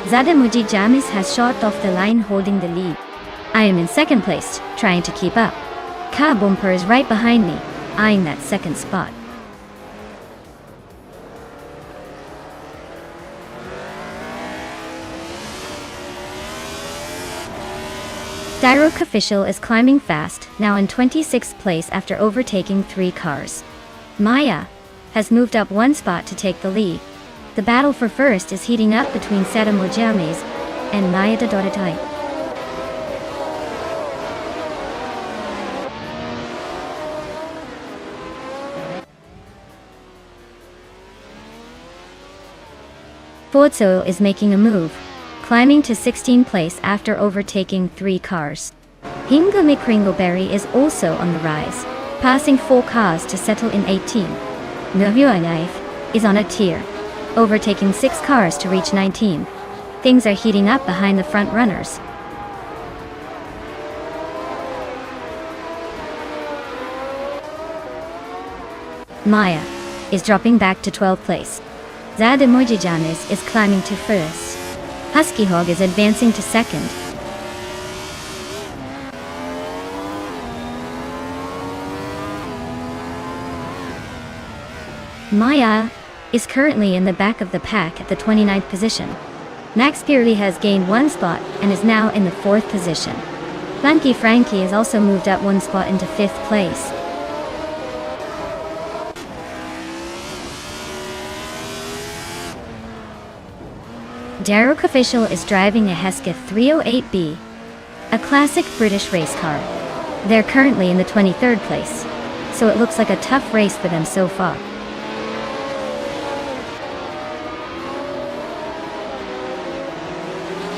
Sadimoji James has shot off the line, holding the lead. I am in second place, trying to keep up. Car Bumper is right behind me, eyeing that second spot. Dirok Official is climbing fast, now in 26th place after overtaking 3 cars. Maya has moved up 1 spot to take the lead. The battle for first is heating up between Sadimoji James and Maya Dodoritai. Forzo is making a move, climbing to 16th place after overtaking 3 cars. Hinga McCringleberry is also on the rise, passing 4 cars to settle in 18. Nuhuanaif is on a tier, overtaking 6 cars to reach 19. Things are heating up behind the front runners. Maya is dropping back to 12th place. Sadimoji James is climbing to first. Husky Hog is advancing to second. Maya is currently in the back of the pack at the 29th position. Max Pirelli has gained 1 spot and is now in the 4th position. Frankie has also moved up 1 spot into 5th place. Darroch Official is driving a Hesketh 308B, a classic British race car. They're currently in the 23rd place, so it looks like a tough race for them so far.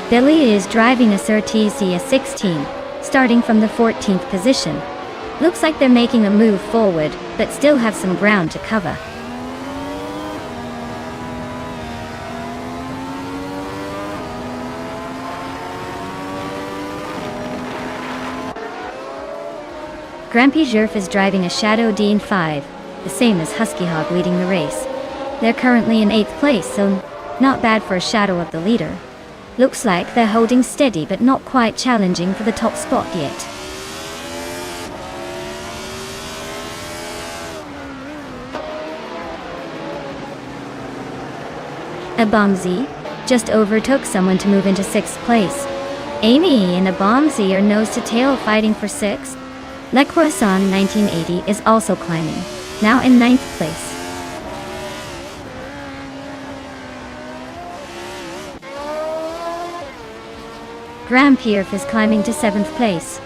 Billy is driving a Surtees CS16, starting from the 14th position. Looks like they're making a move forward, but still have some ground to cover. Grampy Jerf is driving a Shadow Dean 5, the same as Husky Hog leading the race. They're currently in 8th place, so not bad for a shadow of the leader. Looks like they're holding steady but not quite challenging for the top spot yet. Abomzi just overtook someone to move into 6th place. Amy and Abomzi are nose to tail fighting for 6th. Le Croissant 1980 is also climbing, now in 9th place. Graham Pierce is climbing to 7th place.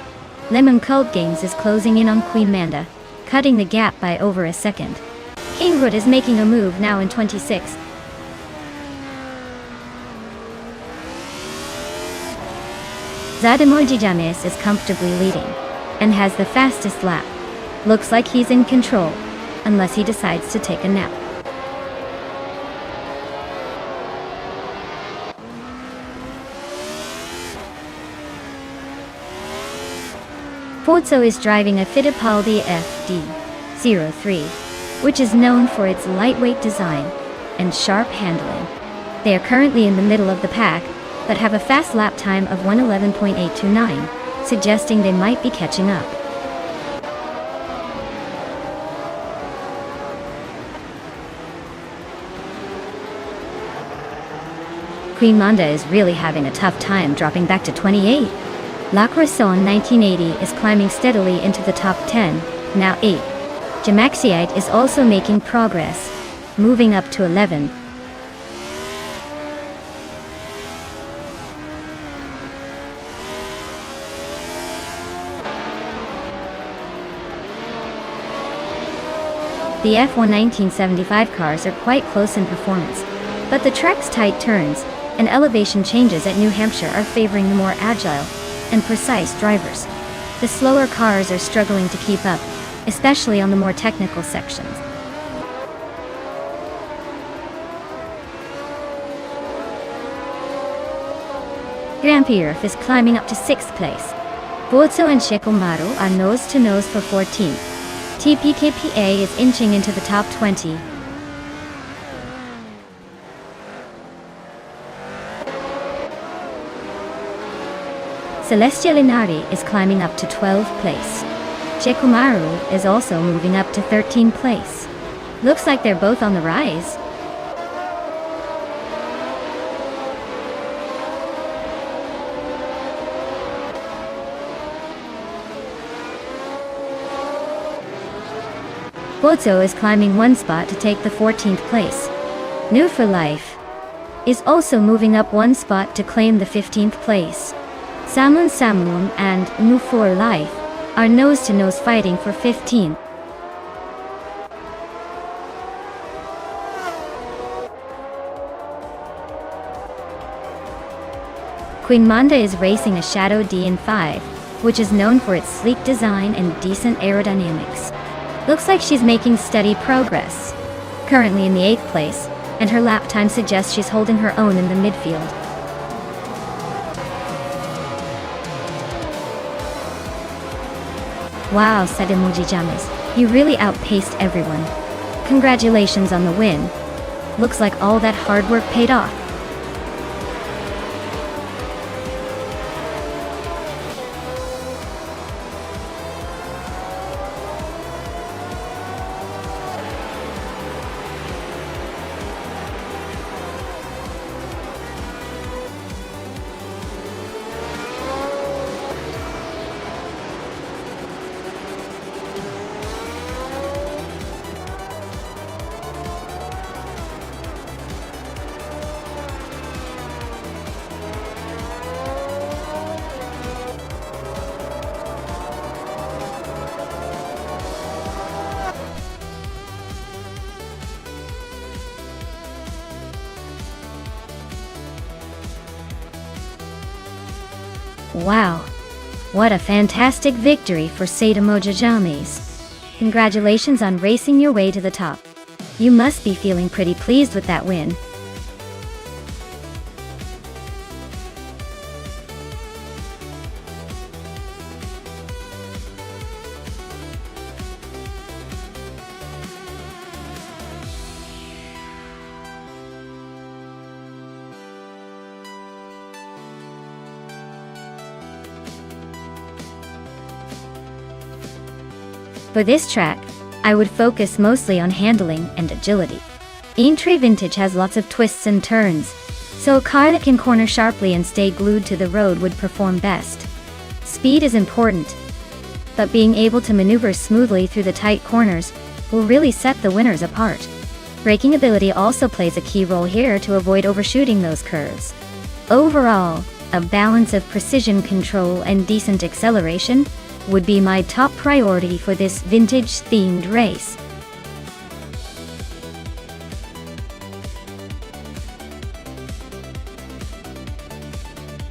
Lemon Cult Games is closing in on Queen Manda, cutting the gap by over a second. Kingwood is making a move now in 26th. Zadamorji Jamis is comfortably leading, and has the fastest lap. Looks like he's in control, unless he decides to take a nap. Forzo is driving a Fittipaldi FD03, which is known for its lightweight design and sharp handling. They are currently in the middle of the pack, but have a fast lap time of 1:11.829, suggesting they might be catching up. Queen Manda is really having a tough time dropping back to 28. La Croissant 1980 is climbing steadily into the top 10, now 8. Jamaxiite is also making progress, moving up to 11. The F1 1975 cars are quite close in performance, but the track's tight turns and elevation changes at New Hampshire are favoring the more agile and precise drivers. The slower cars are struggling to keep up, especially on the more technical sections. Grampierf is climbing up to 6th place. Forzo and Shekomaru are nose-to-nose for 14th. TPKPA is inching into the top 20. Celestia Linari is climbing up to 12th place. Shekomaru is also moving up to 13th place. Looks like they're both on the rise. Forzo is climbing 1 spot to take the 14th place. New for Life is also moving up 1 spot to claim the 15th place. Samun and New for Life are nose-to-nose fighting for 15th. Queen Manda is racing a Shadow DN5, which is known for its sleek design and decent aerodynamics. Looks like she's making steady progress. Currently in the 8th place, and her lap time suggests she's holding her own in the midfield. Wow, said Emoji Jamis, you really outpaced everyone. Congratulations on the win. Looks like all that hard work paid off. Wow, what a fantastic victory for Sadamojajamis. Congratulations on racing your way to the top. You must be feeling pretty pleased with that win. For this track, I would focus mostly on handling and agility. Aintree Vintage has lots of twists and turns, so a car that can corner sharply and stay glued to the road would perform best. Speed is important, but being able to maneuver smoothly through the tight corners will really set the winners apart. Braking ability also plays a key role here to avoid overshooting those curves. Overall, a balance of precision control and decent acceleration would be my top priority for this vintage-themed race.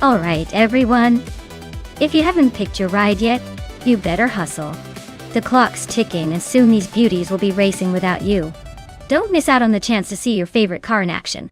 Alright everyone, if you haven't picked your ride yet, you better hustle. The clock's ticking and soon these beauties will be racing without you. Don't miss out on the chance to see your favorite car in action.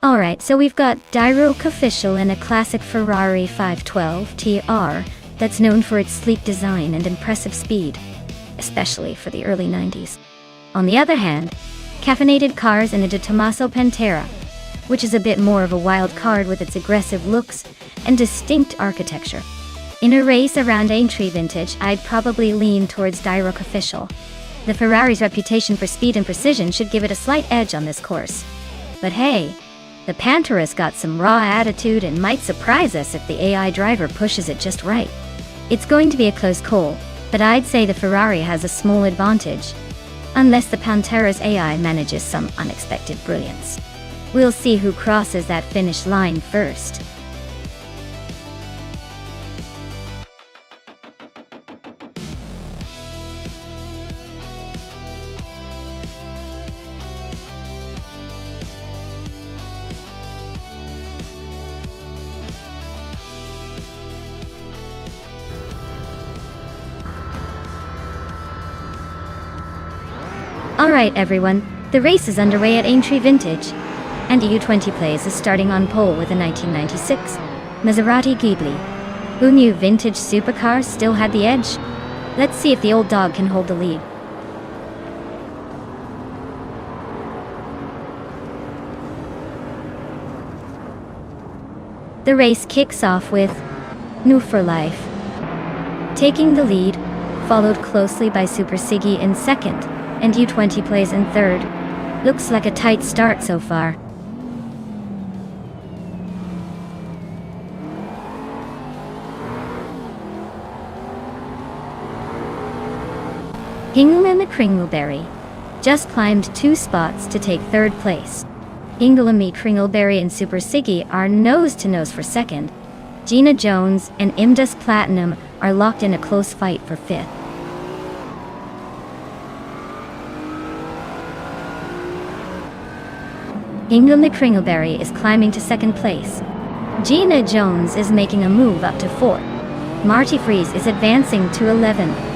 Alright, so we've got Diroc Official and a classic Ferrari 512 TR that's known for its sleek design and impressive speed, especially for the early 90s. On the other hand, caffeinated cars and a De Tomaso Pantera, which is a bit more of a wild card with its aggressive looks and distinct architecture. In a race around Aintree Vintage, I'd probably lean towards Diroc Official. The Ferrari's reputation for speed and precision should give it a slight edge on this course. But hey, the Pantera's got some raw attitude and might surprise us if the AI driver pushes it just right. It's going to be a close call, but I'd say the Ferrari has a small advantage, unless the Pantera's AI manages some unexpected brilliance. We'll see who crosses that finish line first. Alright everyone, the race is underway at Aintree Vintage, and EU20 Plays is starting on pole with a 1996 Maserati Ghibli. Who knew vintage supercars still had the edge? Let's see if the old dog can hold the lead. The race kicks off with New for Life taking the lead, followed closely by Super Siggy in second, and U20 Plays in third. Looks like a tight start so far. Hingle and the Kringleberry just climbed 2 spots to take third place. Hingle and me Kringleberry and Super Siggy are nose-to-nose for second. Gina Jones and Imdus Platinum are locked in a close fight for fifth. Hingle and the Kringleberry is climbing to second place. Gina Jones is making a move up to 4th. Marty Freeze is advancing to 11th.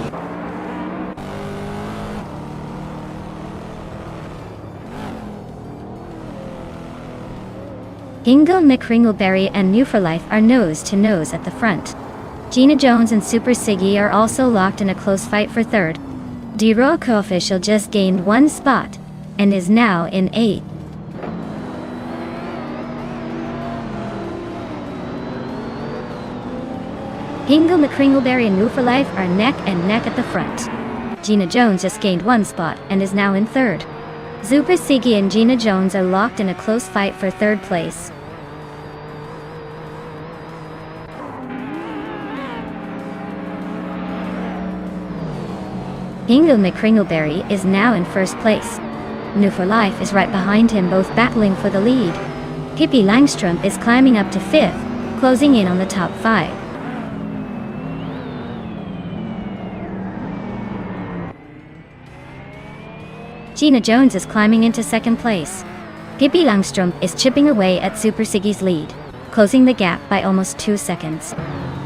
Hingle McCringleberry and New for Life are nose to nose at the front. Gina Jones and Super Siggy are also locked in a close fight for third. Diroco Official just gained 1 spot and is now in 8th. Hingle McCringleberry and New for Life are neck and neck at the front. Gina Jones just gained 1 spot and is now in 3rd. Super Siggy and Gina Jones are locked in a close fight for 3rd place. Hingle McCringleberry is now in 1st place. New for Life is right behind him, both battling for the lead. Pippi Langstrump is climbing up to 5th, closing in on the top 5. Gina Jones is climbing into 2nd place. Pippi Langstrump is chipping away at Super Siggy's lead, closing the gap by almost 2 seconds.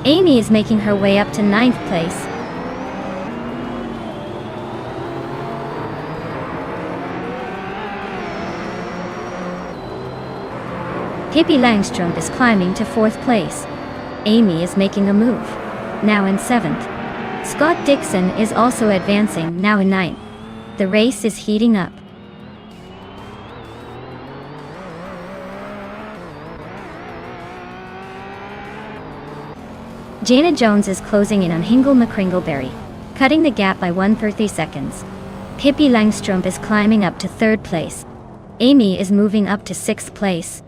Amy is making her way up to 9th place. Pippi Langstrump is climbing to 4th place. Amy is making a move, now in 7th. Scott Dixon is also advancing, now in 9th. The race is heating up. Gina Jones is closing in on Hingle McCringleberry, cutting the gap by 130 seconds. Pippi Langstrump is climbing up to 3rd place. Amy is moving up to 6th place.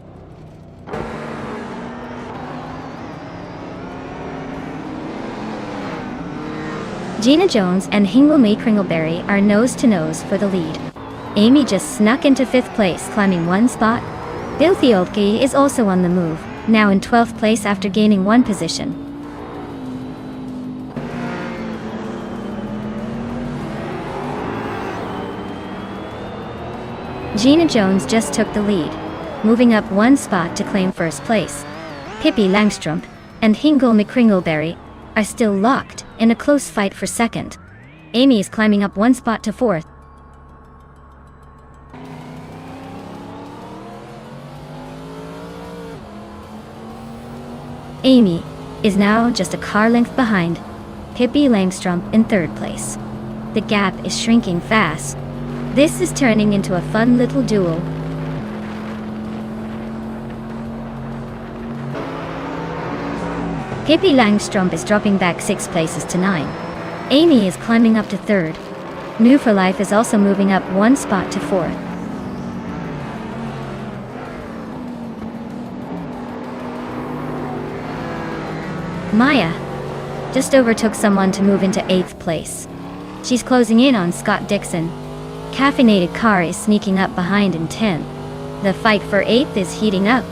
Gina Jones and Hingle McCringleberry are nose to nose for the lead. Amy just snuck into 5th place, climbing 1 spot. Bill Theolke is also on the move, now in 12th place after gaining 1 position. Gina Jones just took the lead, moving up 1 spot to claim 1st place. Pippi Langstrump and Hingle McCringleberry are still locked in a close fight for 2nd. Amy is climbing up 1 spot to 4th. Amy is now just a car length behind Pippi Langstrump in 3rd place. The gap is shrinking fast. This is turning into a fun little duel. Pippi Langstrump is dropping back 6 places to 9. Amy is climbing up to 3rd. New for Life is also moving up 1 spot to 4th. Maya just overtook someone to move into 8th place. She's closing in on Scott Dixon. Caffeinated Car is sneaking up behind in 10th. The fight for 8th is heating up.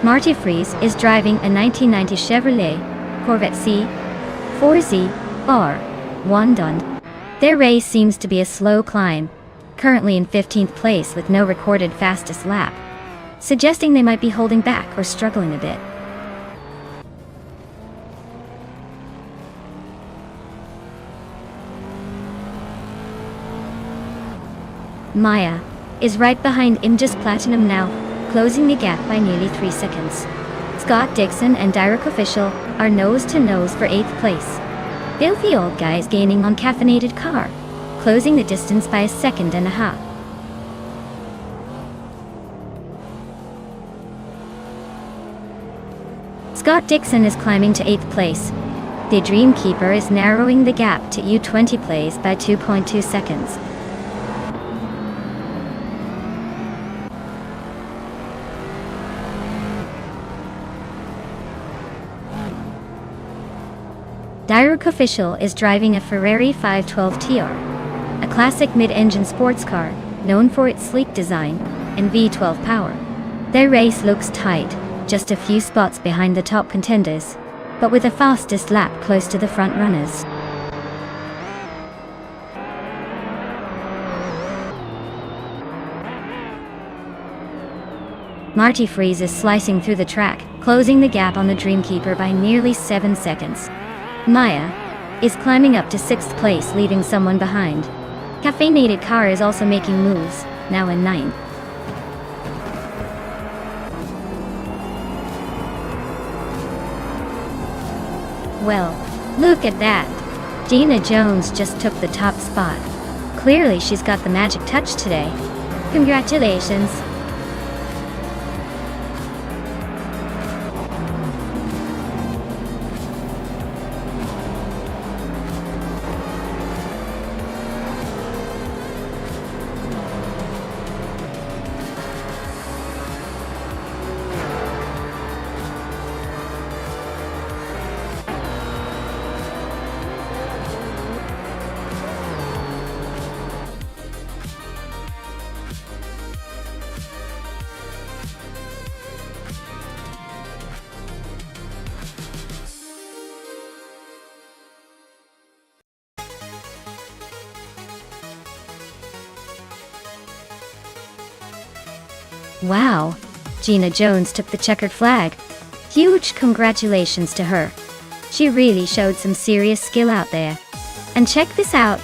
Marty Freeze is driving a 1990 Chevrolet Corvette C4Z R1 Dund. Their race seems to be a slow climb, currently in 15th place with no recorded fastest lap, suggesting they might be holding back or struggling a bit. Maya is right behind Imjas Platinum now, closing the gap by nearly 3 seconds. Scott Dixon and Direct Official are nose to nose for 8th place. Bill the Old Guy is gaining on Caffeinated Car, closing the distance by 1.5 seconds. Scott Dixon is climbing to 8th place. The Dreamkeeper is narrowing the gap to U20 place by 2.2 seconds. Direct Official is driving a Ferrari 512 TR, a classic mid-engine sports car known for its sleek design and V12 power. Their race looks tight, just a few spots behind the top contenders, but with the fastest lap close to the front runners. Marty Freeze is slicing through the track, closing the gap on the Dreamkeeper by nearly 7 seconds. Maya is climbing up to 6th place, leaving someone behind. Caffeinated car is also making moves, now in 9th. Well, look at that. Gina Jones just took the top spot. Clearly she's got the magic touch today. Congratulations. Wow, Gina Jones took the checkered flag. Huge congratulations to her. She really showed some serious skill out there. And check this out.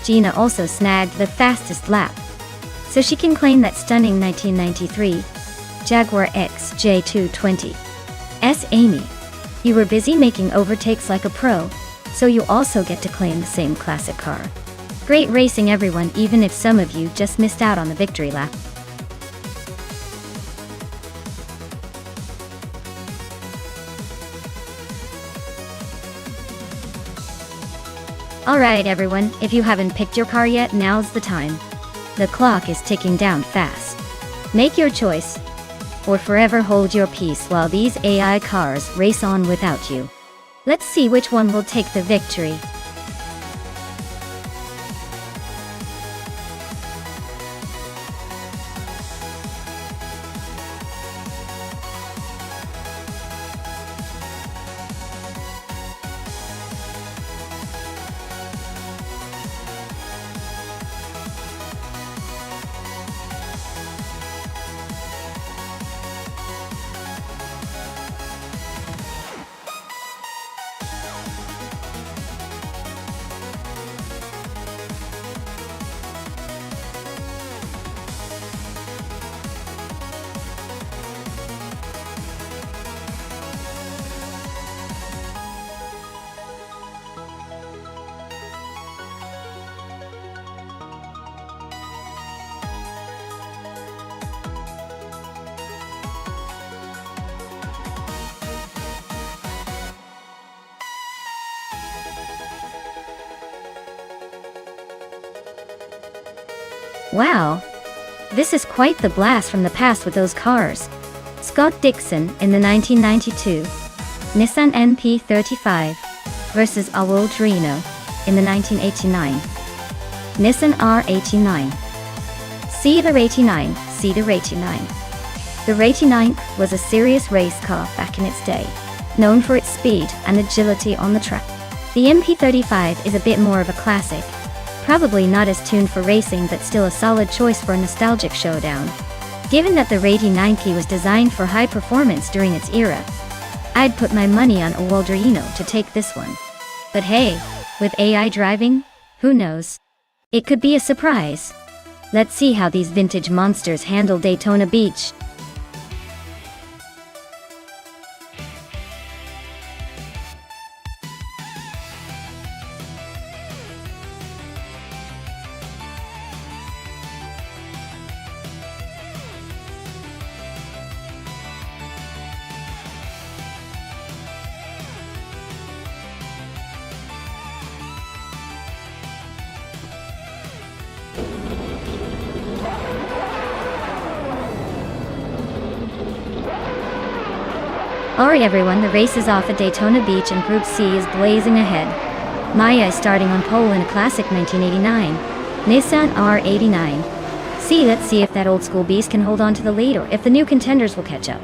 Gina also snagged the fastest lap. So she can claim that stunning 1993 Jaguar XJ220. Amy, you were busy making overtakes like a pro, so you also get to claim the same classic car. Great racing everyone, even if some of you just missed out on the victory lap. Alright everyone, if you haven't picked your car yet, now's the time. The clock is ticking down fast. Make your choice, or forever hold your peace while these AI cars race on without you. Let's see which one will take the victory. Wow, this is quite the blast from the past with those cars. Scott Dixon in the 1992 Nissan NP35 versus Awol Torino in the 1989 Nissan R89. Cedar 89, Cedar 89. The 89 was a serious race car back in its day, known for its speed and agility on the track. The MP35 is a bit more of a classic, probably not as tuned for racing but still a solid choice for a nostalgic showdown. Given that the 89P was designed for high performance during its era, I'd put my money on Awol Torino to take this one. But hey, with AI driving, who knows? It could be a surprise. Let's see how these vintage monsters handle Daytona Beach. Alright everyone, the race is off at Daytona Beach and Group C is blazing ahead. Maya is starting on pole in a classic 1989 Nissan R89. Let's see if that old school beast can hold on to the lead or if the new contenders will catch up.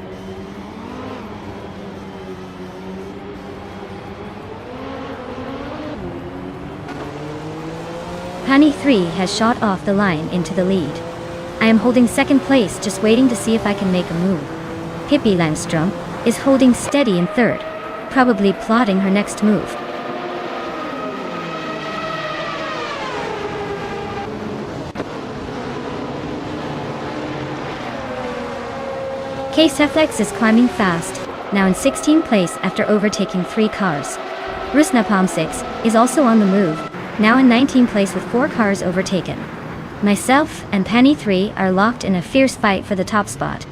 Honey 3 has shot off the line into the lead. I am holding second place, just waiting to see if I can make a move. Pippi Langstrom is holding steady in third, probably plotting her next move. K-Seflex is climbing fast, now in 16th place after overtaking 3 cars. Rusnapalm 6 is also on the move, now in 19th place with 4 cars overtaken. Myself and Penny 3 are locked in a fierce fight for the top spot.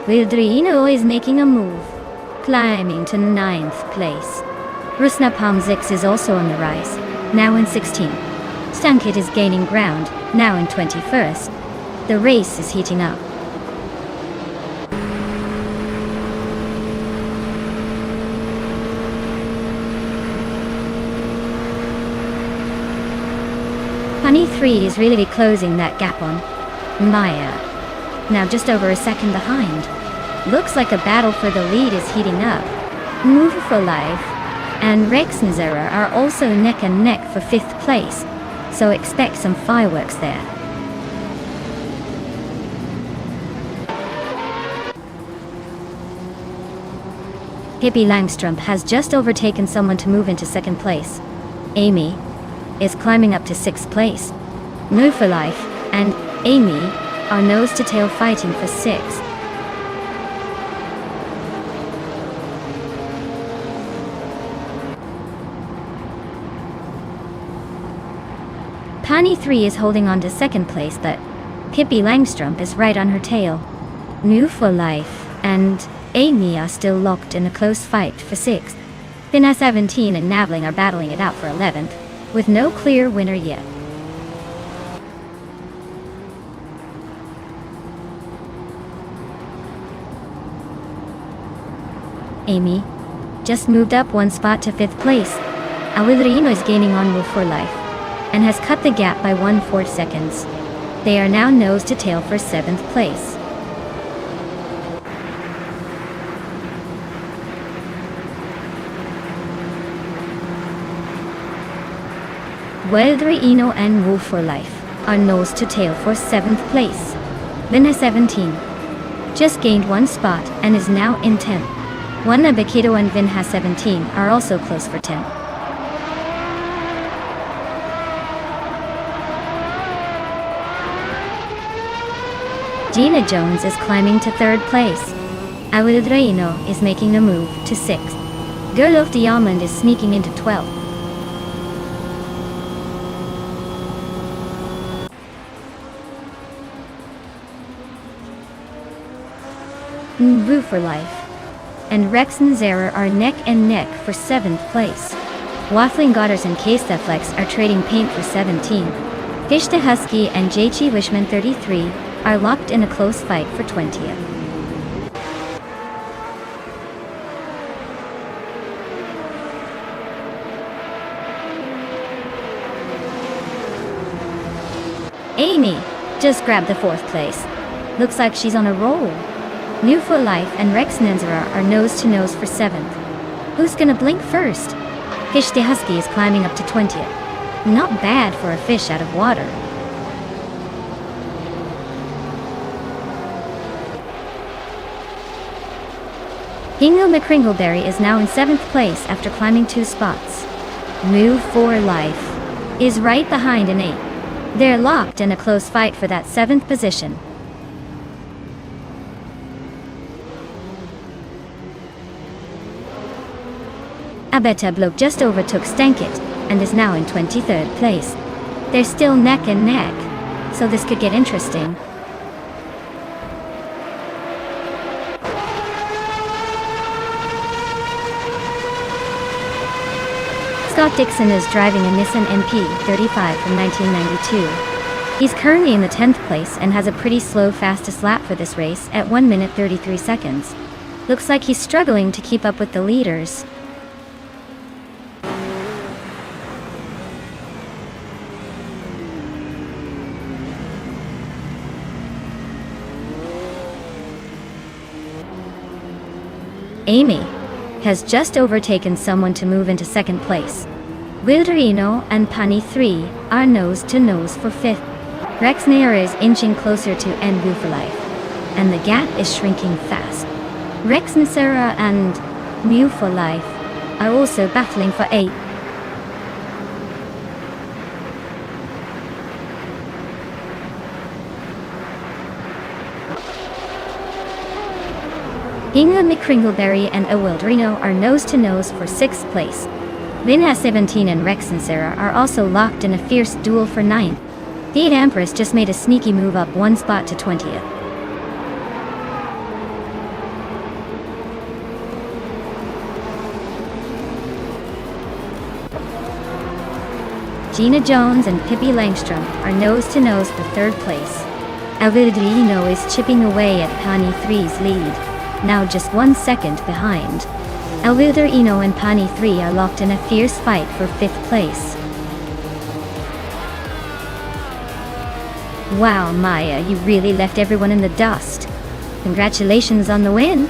Wildrino is making a move, climbing to 9th place. Rusnapalm 6 is also on the rise, now in 16th. Stankit is gaining ground, now in 21st. The race is heating up. Honey 3 is really closing that gap on Maya, now just over a second behind. Looks like a battle for the lead is heating up. Move for Life and Rex and Zera are also neck and neck for 5th place, so expect some fireworks there. Hippie Langstrom has just overtaken someone to move into 2nd place. Amy is climbing up to 6th place. Move for Life and Amy are nose to tail fighting for 6th. Pani 3 is holding on to 2nd place, but Pippi Langstrom is right on her tail. New for Life and Amy are still locked in a close fight for 6th. Fina 17 and Navling are battling it out for 11th, with no clear winner yet. Amy just moved up 1 spot to 5th place. Awilrino is gaining on Move for Life and has cut the gap by 1/4 seconds. They are now nose to tail for 7th place. Wildrino and Move for Life are nose to tail for 7th place. Vinha 17 just gained 1 spot and is now in 10th. Wanna Bakito and Vinha 17 are also close for 10th. Gina Jones is climbing to 3rd place. Awilrino is making a move to 6th. Girl of Diamond is sneaking into 12th. Move for Life and Rex and Zara are neck and neck for 7th place. Waffling Godders and K-Steflex are trading paint for 17. Fish the Husky and JG Wishman 33 are locked in a close fight for 20th. Amy just grabbed the 4th place. Looks like she's on a roll. New for Life and Rex Nenzera are nose to nose for 7th. Who's gonna blink first? Fish the Husky is climbing up to 20th. Not bad for a fish out of water. Hingle McCringleberry is now in 7th place after climbing 2 spots. Move for Life is right behind in 8th. They're locked in a close fight for that 7th position. Abeta Bloke just overtook Stankit and is now in 23rd place. They're still neck and neck, so this could get interesting. Scott Dixon is driving a Nissan MP35 from 1992. He's currently in the 10th place and has a pretty slow fastest lap for this race at 1 minute 33 seconds. Looks like he's struggling to keep up with the leaders. Amy has just overtaken someone to move into 2nd place. Wildrino and Pani 3 are nose to nose for 5th. Rex Nair is inching closer to Move for Life, and the gap is shrinking fast. Rex Nasera and Move for Life are also battling for 8th. Inga McCringleberry and Awildrino are nose-to-nose for 6th place. Vinha 17 and Rex and Sarah are also locked in a fierce duel for 9th. The 8 Empress just made a sneaky move up 1 spot to 20th. Gina Jones and Pippi Langstrom are nose-to-nose for 3rd place. Awildrino is chipping away at Pani 3's lead, now just 1 second behind. Awildrino and Pani 3 are locked in a fierce fight for 5th place. Wow, Maya, you really left everyone in the dust. Congratulations on the win!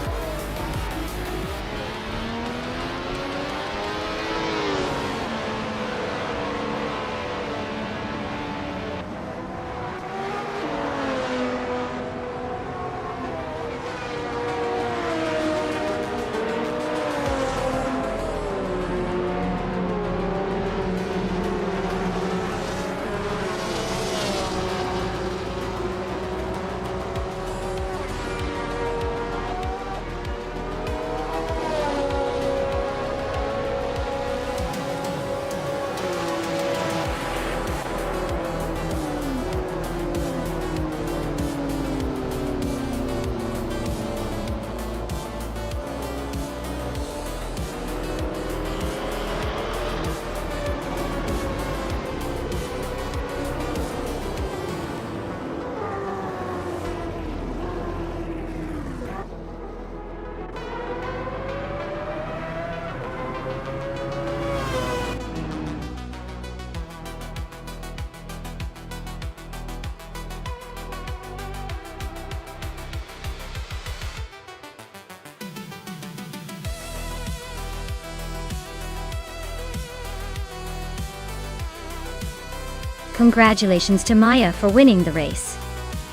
Congratulations to Maya for winning the race.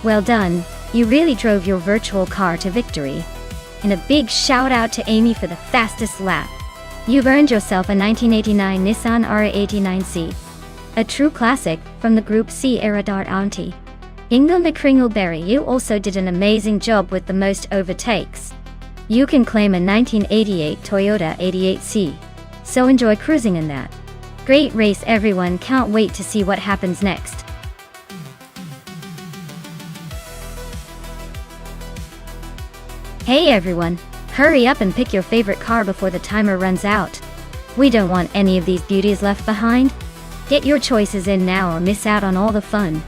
Well done, you really drove your virtual car to victory. And a big shout out to Amy for the fastest lap. You've earned yourself a 1989 Nissan R89C. A true classic from the Group C era. Auntie Inga McCringleberry, you also did an amazing job with the most overtakes. You can claim a 1988 Toyota 88C. So enjoy cruising in that. Great race everyone, can't wait to see what happens next. Hey everyone, hurry up and pick your favorite car before the timer runs out. We don't want any of these beauties left behind. Get your choices in now or miss out on all the fun.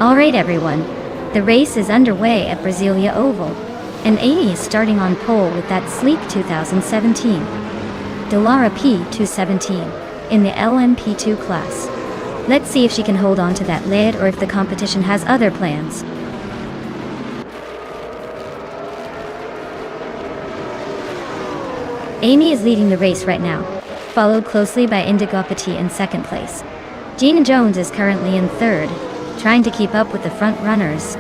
Alright everyone, the race is underway at Brasilia Oval, and Amy is starting on pole with that sleek 2017 Dallara P217 in the LMP2 class. Let's see if she can hold on to that lead or if the competition has other plans. Amy is leading the race right now, followed closely by Indigopati in second place. Gina Jones is currently in third, trying to keep up with the front runners.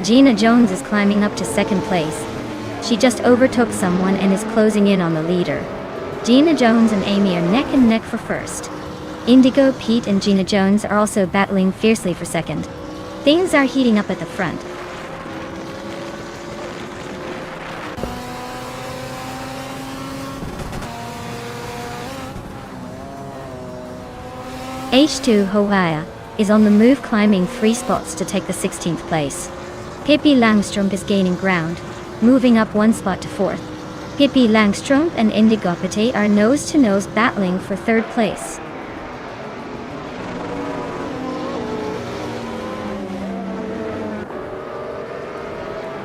Gina Jones is climbing up to second place. She just overtook someone and is closing in on the leader. Gina Jones and Amy are neck and neck for first. Indigo, Pete and Gina Jones are also battling fiercely for second. Things are heating up at the front. H2 Hawaii is on the move, climbing 3 spots to take the 16th place. Pippi Langström is gaining ground, moving up 1 spot to 4th. Pippi Langström and Indigopati are nose-to-nose battling for 3rd place.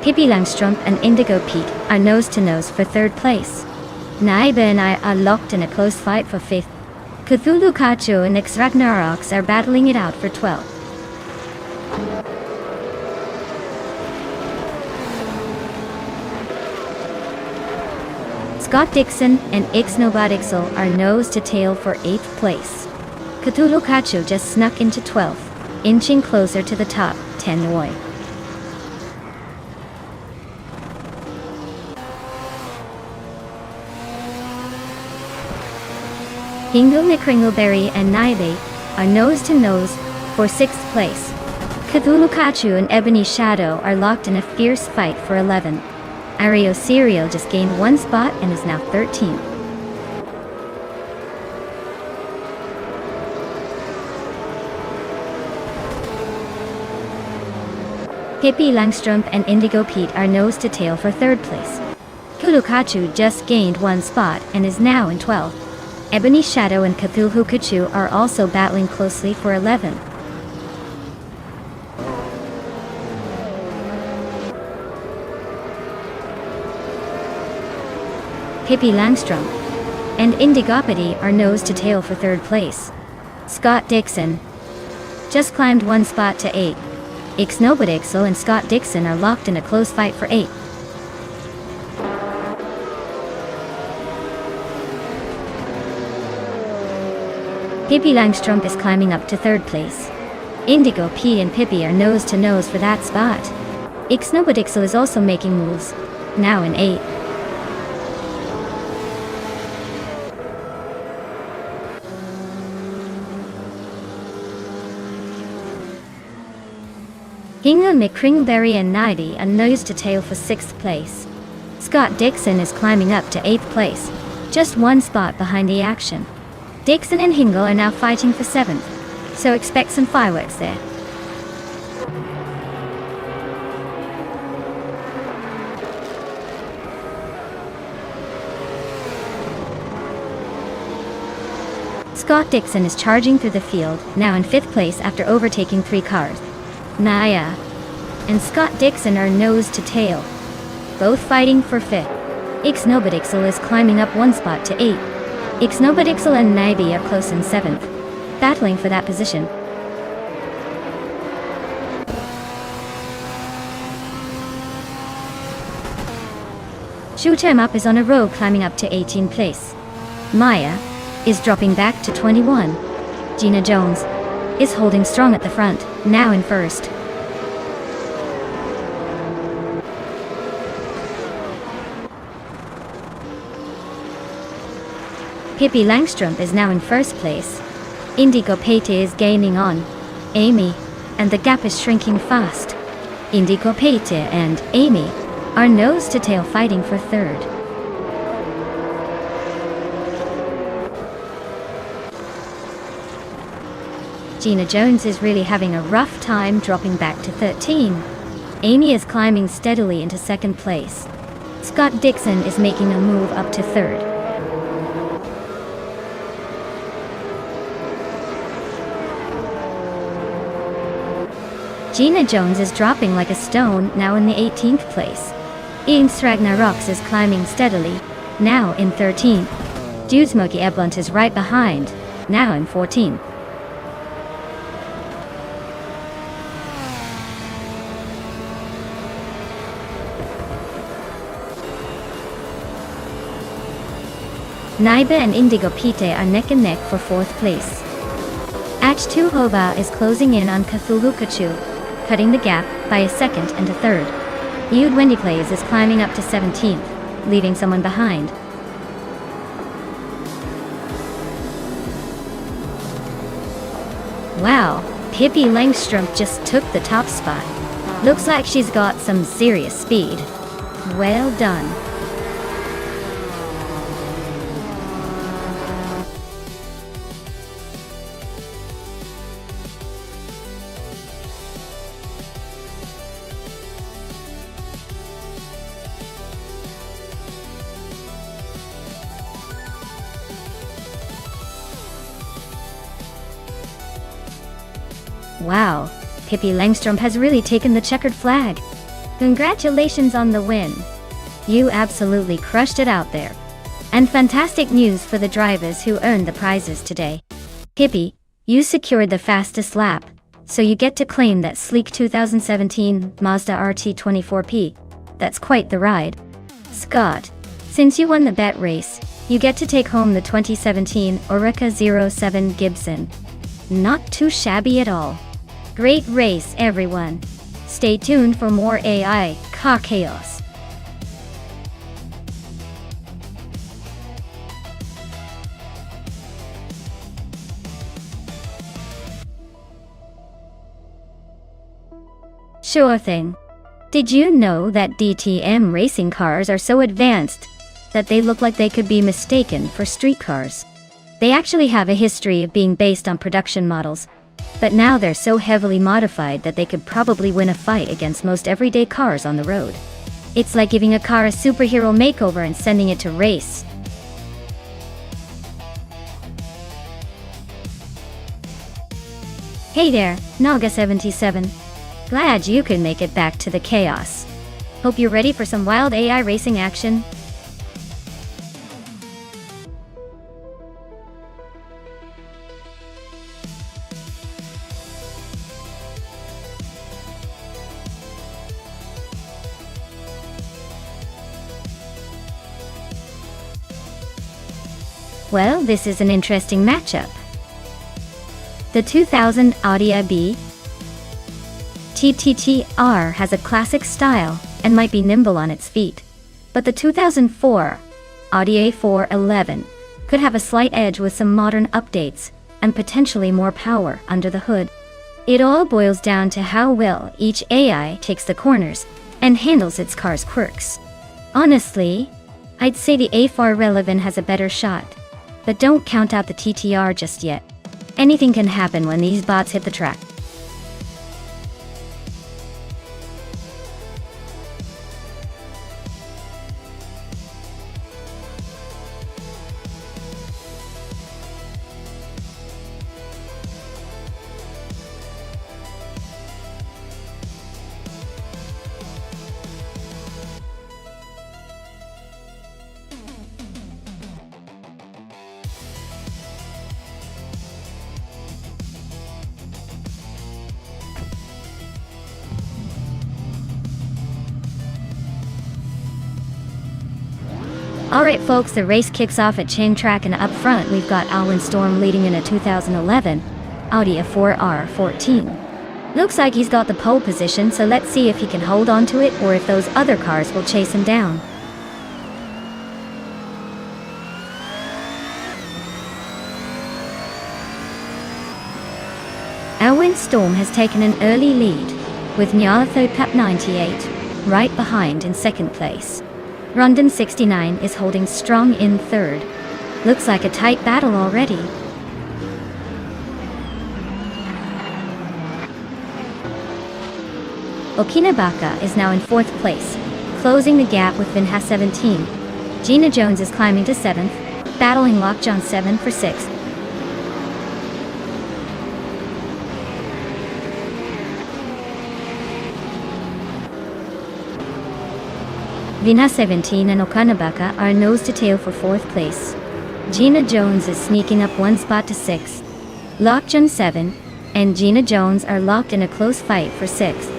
Pippi Langström and Indigo Pete are nose-to-nose for 3rd place. Naiba and I are locked in a close fight for 5th. Cthulhu Kacho and X Ragnaroks are battling it out for 12th. Scott Dixon and X Nobodixel are nose to tail for 8th place. Cthulhu Kacho just snuck into 12th, inching closer to the top 10 Noi. Hingle McCringleberry and Naibe are nose-to-nose for 6th place. Cthulhu Kachu and Ebony Shadow are locked in a fierce fight for 11th. Ario Serial just gained 1 spot and is now 13th. Pippi Langström and Indigo Pete are nose-to-tail for 3rd place. Cthulhu Kachu just gained 1 spot and is now in 12th. Ebony Shadow and Cthulhu Kachu are also battling closely for 11th. Pippi Langström and Indigopati are nose-to-tail for 3rd place. Scott Dixon just climbed 1 spot to 8. Ixnobodixel and Scott Dixon are locked in a close fight for 8th. Pippi Langström is climbing up to 3rd place. Indigo P and Pippi are nose-to-nose for that spot. Ixnobodixel is also making moves, now in 8th. Hingle McCringleberry and Nighty are nose-to-tail for 6th place. Scott Dixon is climbing up to 8th place, just 1 spot behind the action. Dixon and Hingle are now fighting for 7th, so expect some fireworks there. Scott Dixon is charging through the field, now in 5th place after overtaking 3 cars. Naya and Scott Dixon are nose-to-tail, both fighting for 5th. Ixnobodixel is climbing up 1 spot to 8th. Ixnobodixel and Naibi are close in 7th, battling for that position. Shoot 'em Up is on a roll, climbing up to 18th place. Maya is dropping back to 21. Gina Jones is holding strong at the front, now in 1st. Pippi Langström is now in 1st place. Indigo Pate is gaining on Amy, and the gap is shrinking fast. Indigo Pate and Amy are nose-to-tail fighting for 3rd. Gina Jones is really having a rough time, dropping back to 13. Amy is climbing steadily into second place. Scott Dixon is making a move up to third. Gina Jones is dropping like a stone, now in the 18th place. Inks Ragnaroks is climbing steadily, now in 13th. Jude Smokey Eblunt is right behind, now in 14th. Naiba and Indigo Pite are neck and neck for 4th place. H2 Hova is closing in on Cthulhu Kachu, cutting the gap by a second and a third. Eude Wendy Plays is climbing up to 17th, leaving someone behind. Wow, Pippi Langstrom just took the top spot. Looks like she's got some serious speed. Well done. Wow, Pippi Langstrom has really taken the checkered flag. Congratulations on the win. You absolutely crushed it out there. And fantastic news for the drivers who earned the prizes today. Pippi, you secured the fastest lap, so you get to claim that sleek 2017 Mazda RT24P. That's quite the ride. Scott, since you won the bet race, you get to take home the 2017 Oreca 07 Gibson. Not too shabby at all. Great race, everyone. Stay tuned for more AI car chaos. Sure thing. Did you know that DTM racing cars are so advanced that they look like they could be mistaken for street cars? They actually have a history of being based on production models, but now they're so heavily modified that they could probably win a fight against most everyday cars on the road. It's like giving a car a superhero makeover and sending it to race. Hey there, Naga77. Glad you could make it back to the chaos. Hope you're ready for some wild AI racing action. Well, this is an interesting matchup. The 2000 Audi A-B TTTR has a classic style and might be nimble on its feet, but the 2004 Audi A411 could have a slight edge with some modern updates and potentially more power under the hood. It all boils down to how well each AI takes the corners and handles its car's quirks. Honestly, I'd say the A411 has a better shot, but don't count out the TTR just yet. Anything can happen when these bots hit the track. Alright folks, the race kicks off at Chain Track, and up front we've got Alwyn Storm leading in a 2011 Audi A4R14. Looks like he's got the pole position, so let's see if he can hold on to it or if those other cars will chase him down. Alwyn Storm has taken an early lead, with Nyartho Pep 98 right behind in second place. Rondon 69 is holding strong in third. Looks like a tight battle already. Okinabaka is now in 4th place, closing the gap with Vinha 17. Gina Jones is climbing to 7th, battling Lockjaw 7 for 6th. Vinha 17 and Okinabaka are nose to tail for 4th place. Gina Jones is sneaking up 1 spot to 6th. Lockjaw 7 and Gina Jones are locked in a close fight for 6th.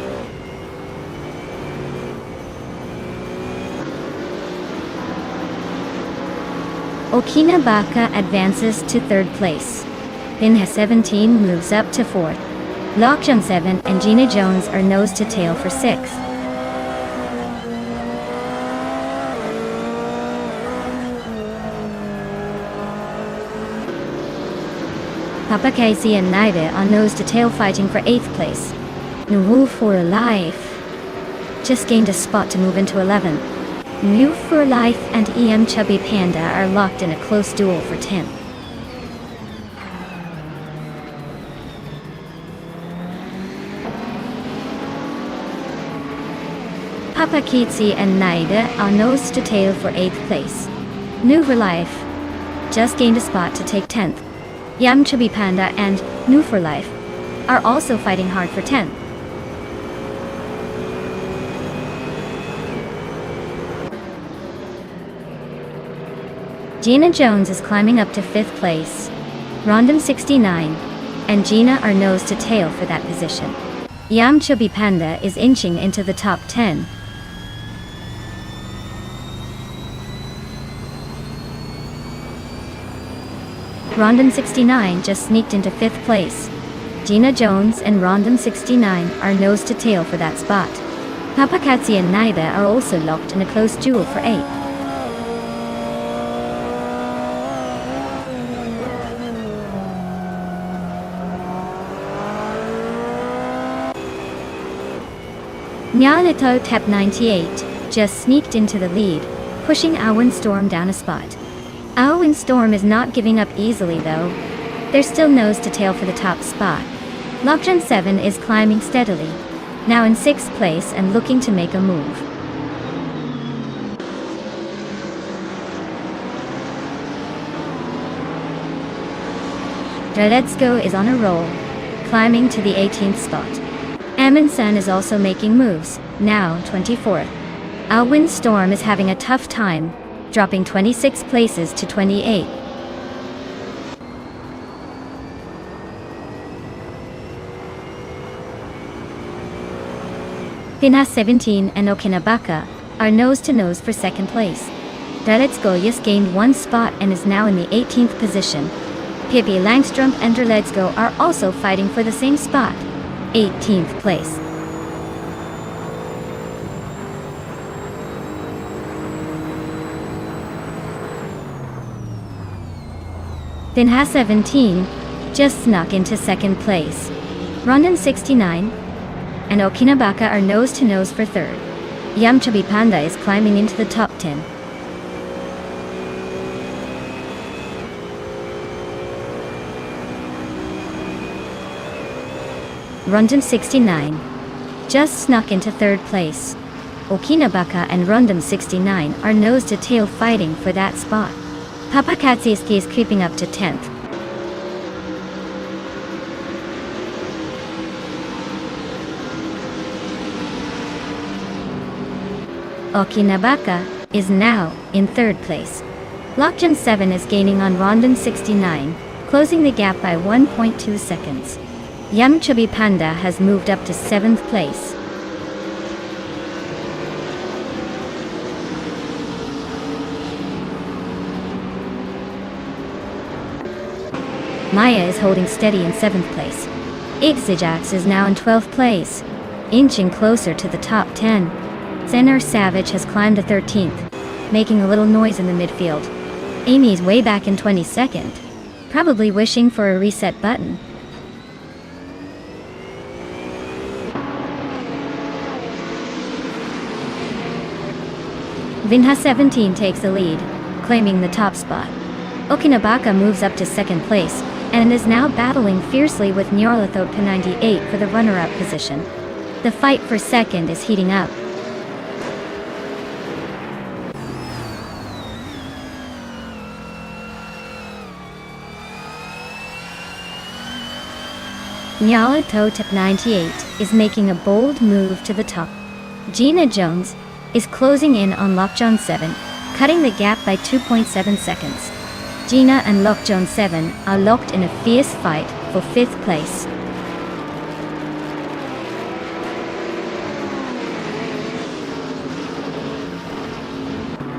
Okinabaka advances to 3rd place. Vinha 17 moves up to 4th. Lockjaw 7 and Gina Jones are nose to tail for 6th. Papakazi and Naida are nose to tail fighting for 8th place. Nuwu for Life just gained a spot to move into 11th. New for Life and EM Chubby Panda are locked in a close duel for 10th. Papakitsi and Naida are nose to tail for 8th place. New for Life just gained a spot to take 10th. Yam Chubby Panda and New for Life are also fighting hard for 10th. Gina Jones is climbing up to 5th place. Rondom 69 and Gina are nose to tail for that position. Yam Chubby Panda is inching into the top 10. Rondom 69 just sneaked into 5th place. Gina Jones and Rondom 69 are nose to tail for that spot. Papakatsi and Naida are also locked in a close duel for 8th. Nyalito Tep 98 just sneaked into the lead, pushing Alwyn Storm down a spot. Alwyn Storm is not giving up easily though. They're still nose to tail for the top spot. Lockjaw 7 is climbing steadily, now in 6th place and looking to make a move. Let's Go is on a roll, climbing to the 18th spot. Amundsen is also making moves, now 24th. Alwyn Storm is having a tough time, dropping 26 places to 28. Vinha 17 and Okinabaka are nose to nose for 2nd place. Let's Go just gained 1 spot and is now in the 18th position. Pippi Langstrom and Let's Go are also fighting for the same spot, 18th place. Vinha 17 just snuck into 2nd place. Rondon 69 and Okinabaka are nose to nose for 3rd. Yam Chubby Panda is climbing into the top 10. Rondon 69 just snuck into 3rd place. Okinabaka and Rondon 69 are nose to tail fighting for that spot. Papakatsiski is creeping up to 10th. Okinabaka is now in 3rd place. Lockjaw 7 is gaining on Rondon 69, closing the gap by 1.2 seconds. Yam Chubby Panda has moved up to 7th place. Maya is holding steady in 7th place. Ixajax is now in 12th place, inching closer to the top 10. Zener Savage has climbed to 13th, making a little noise in the midfield. Amy's way back in 22nd, probably wishing for a reset button. Vinha 17 takes the lead, claiming the top spot. Okinabaka moves up to 2nd place, and is now battling fiercely with Nyarlathotpa 98 for the runner-up position. The fight for second is heating up. Nonstop 98 is making a bold move to the top. Gina Jones is closing in on Lockjaw 7, cutting the gap by 2.7 seconds. Gina and Lockjaw 7 are locked in a fierce fight for 5th place.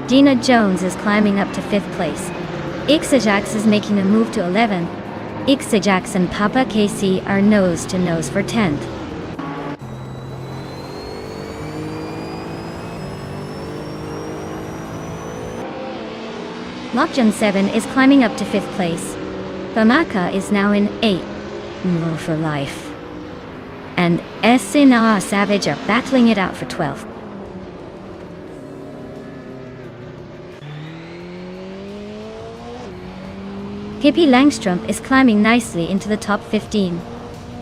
Gina Jones is climbing up to 5th place. Ixajax is making a move to 11th. Ixajax and Papa Casey are nose to nose for 10th. Lockjaw 7 is climbing up to 5th place. Bamaka is now in 8th. Move for life. And SNR Savage are battling it out for 12th. Pippi Langstrup is climbing nicely into the top 15.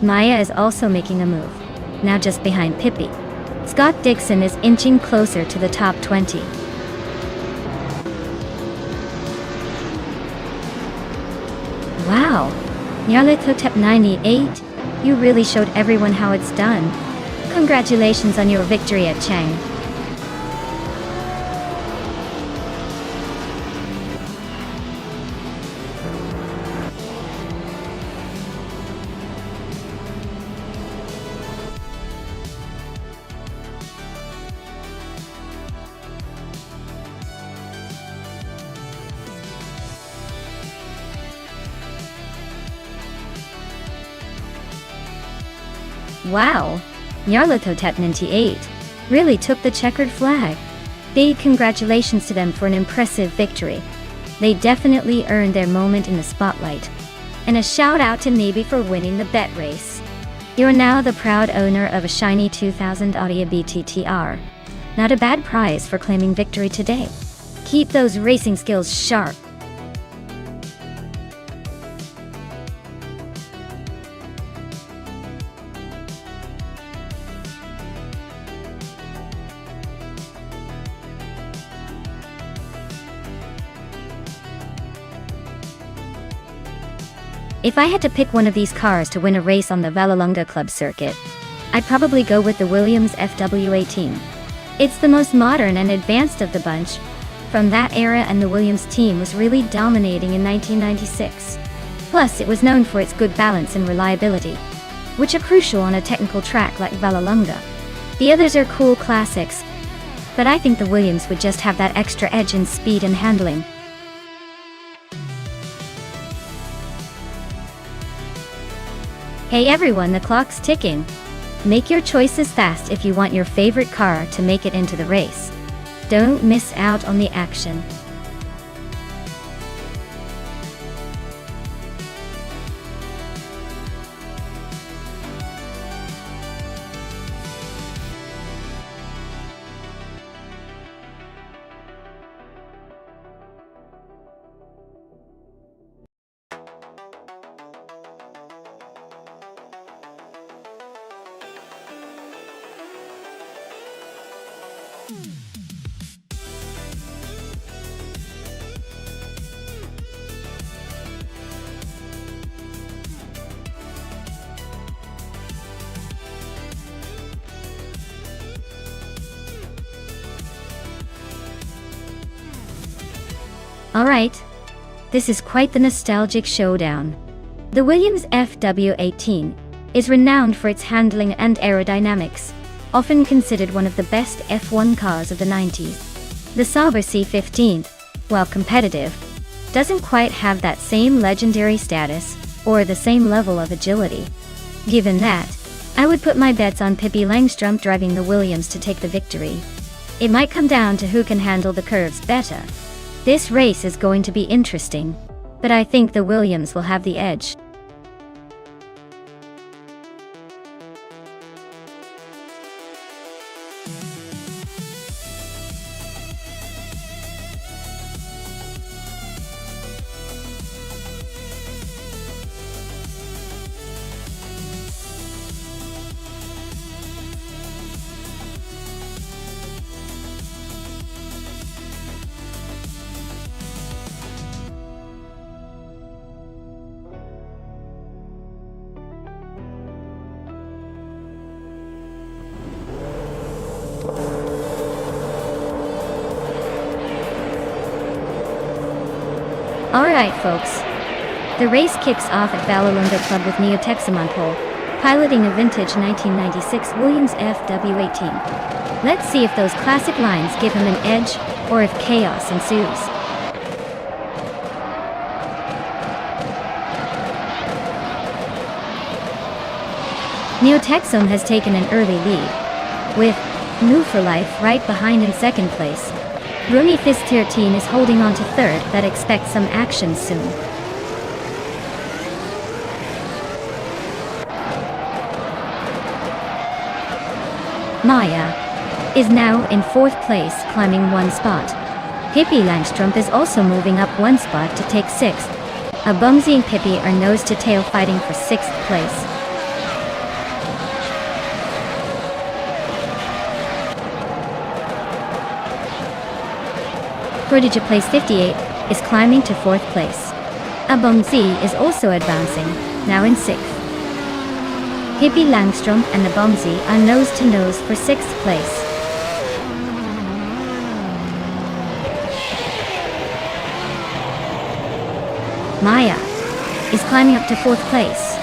Maya is also making a move, now just behind Pippi. Scott Dixon is inching closer to the top 20. Wow, Nonstop 98, you really showed everyone how it's done. Congratulations on your victory at Chang. Wow, Nonstop 98 really took the checkered flag. Big congratulations to them for an impressive victory. They definitely earned their moment in the spotlight. And a shout out to Nabi for winning the bet race. You're now the proud owner of a shiny 2000 Audi BTTR. Not a bad prize for claiming victory today. Keep those racing skills sharp. If I had to pick one of these cars to win a race on the Vallelonga Club circuit, I'd probably go with the Williams FW18. It's the most modern and advanced of the bunch from that era, and the Williams team was really dominating in 1996. Plus, it was known for its good balance and reliability, which are crucial on a technical track like Vallelonga. The others are cool classics, but I think the Williams would just have that extra edge in speed and handling. Hey everyone, the clock's ticking. Make your choices fast if you want your favorite car to make it into the race. Don't miss out on the action. Alright, this is quite the nostalgic showdown. The Williams FW18 is renowned for its handling and aerodynamics, often considered one of the best F1 cars of the 90s. The Sauber C15, while competitive, doesn't quite have that same legendary status or the same level of agility. Given that, I would put my bets on Pippi Langstrup driving the Williams to take the victory. It might come down to who can handle the curves better. This race is going to be interesting, but I think the Williams will have the edge. Alright folks, the race kicks off at Vallelunga Club with Neo Texum on pole, piloting a vintage 1996 Williams FW18. Let's see if those classic lines give him an edge, or if chaos ensues. Neo Texum has taken an early lead, with Move for Life right behind in second place. Rumi Fis13 is holding on to third, but expect some action soon. Maya is now in fourth place, climbing one spot. Pippi Langstrumpf is also moving up one spot to take sixth. Abumzi and Pippi are nose to tail fighting for sixth place. Prodigy place 58 is climbing to fourth place. Abumzi is also advancing, now in sixth. Pippi Langstrumpf and Abumzi are nose to nose for sixth place. Maya is climbing up to fourth place.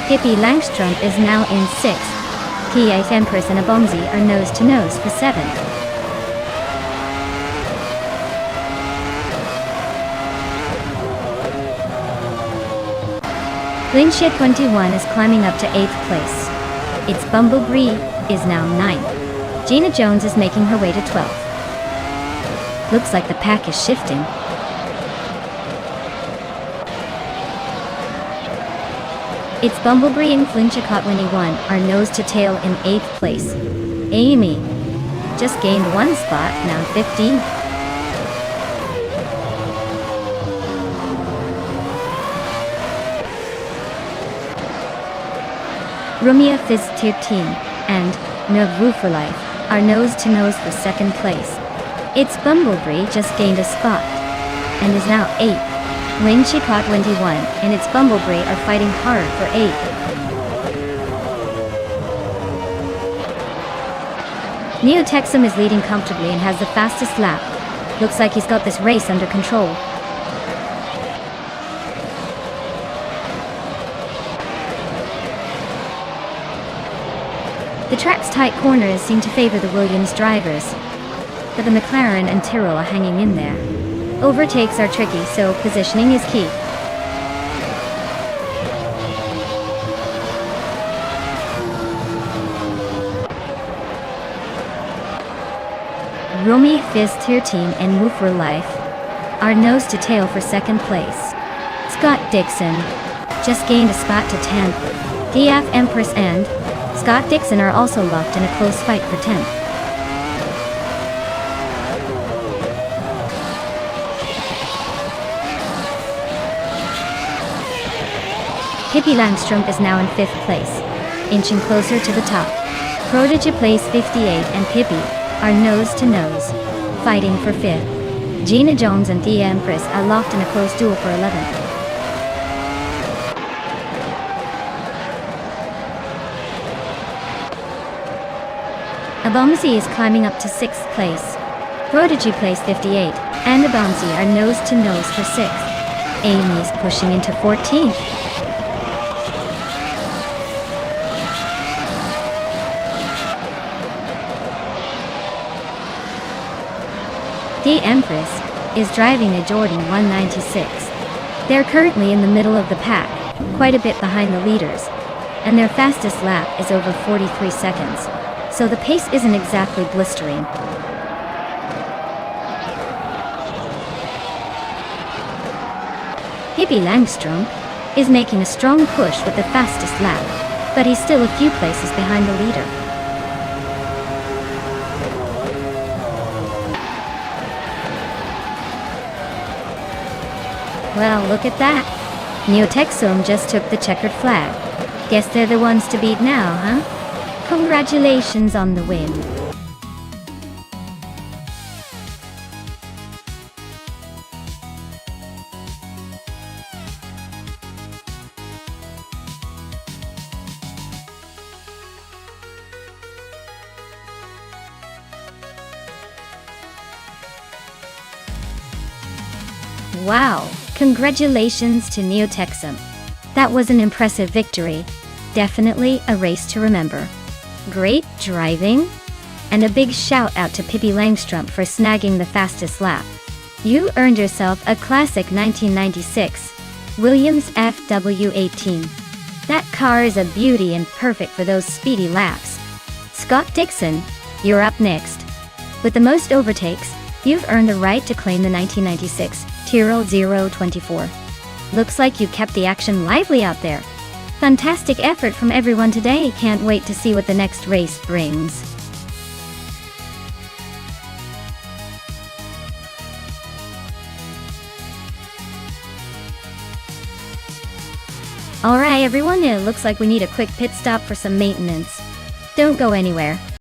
Pippi Langstrumpf is now in sixth. P8 Empress and Abumzi are nose to nose for seventh. Linshia 21 is climbing up to 8th place. Its Bumblebee is now 9th. Gina Jones is making her way to 12th. Looks like the pack is shifting. Its Bumblebee and Linshia 21 are nose to tail in 8th place. Amy just gained one spot, now 15th. Rumia Fis13 and Navu for Life are nose to nose for second place. Its Bumblebee just gained a spot and is now 8th. Linshia 21 and its Bumblebee are fighting hard for 8th. Neo Texum is leading comfortably and has the fastest lap. Looks like he's got this race under control. The track's tight corners seem to favor the Williams drivers, but the McLaren and Tyrrell are hanging in there. Overtakes are tricky, so positioning is key. Rumi Fis13 and Move for Life are nose to tail for second place. Scott Dixon just gained a spot to 10th. DF Empress and Scott Dixon are also locked in a close fight for 10th. Pippi Langstrumpf is now in 5th place, inching closer to the top. Prodigy place 58 and Pippi are nose to nose, fighting for 5th. Gina Jones and The Empress are locked in a close duel for 11th. Abumzi is climbing up to 6th place. Prodigy place 58 and Abumzi are nose to nose for 6th. Amy is pushing into 14th. The Empress is driving a Jordan 196. They're currently in the middle of the pack, quite a bit behind the leaders, and their fastest lap is over 43 seconds. So the pace isn't exactly blistering. Pippi Langstrumpf is making a strong push with the fastest lap, but he's still a few places behind the leader. Well, look at that. Neo Texum just took the checkered flag. Guess they're the ones to beat now, huh? Congratulations on the win. Wow. Congratulations to Neotexum. That was an impressive victory. Definitely a race to remember. Great driving. And a big shout out to Pippi Langstrumpf for snagging the fastest lap. You earned yourself a classic 1996 Williams FW18. That car is a beauty and perfect for those speedy laps. Scott Dixon, you're up next. With the most overtakes, you've earned the right to claim the 1996 Tyrrell 024. Looks like you kept the action lively out there. Fantastic effort from everyone today. Can't wait to see what the next race brings. Alright everyone, it looks like we need a quick pit stop for some maintenance. Don't go anywhere.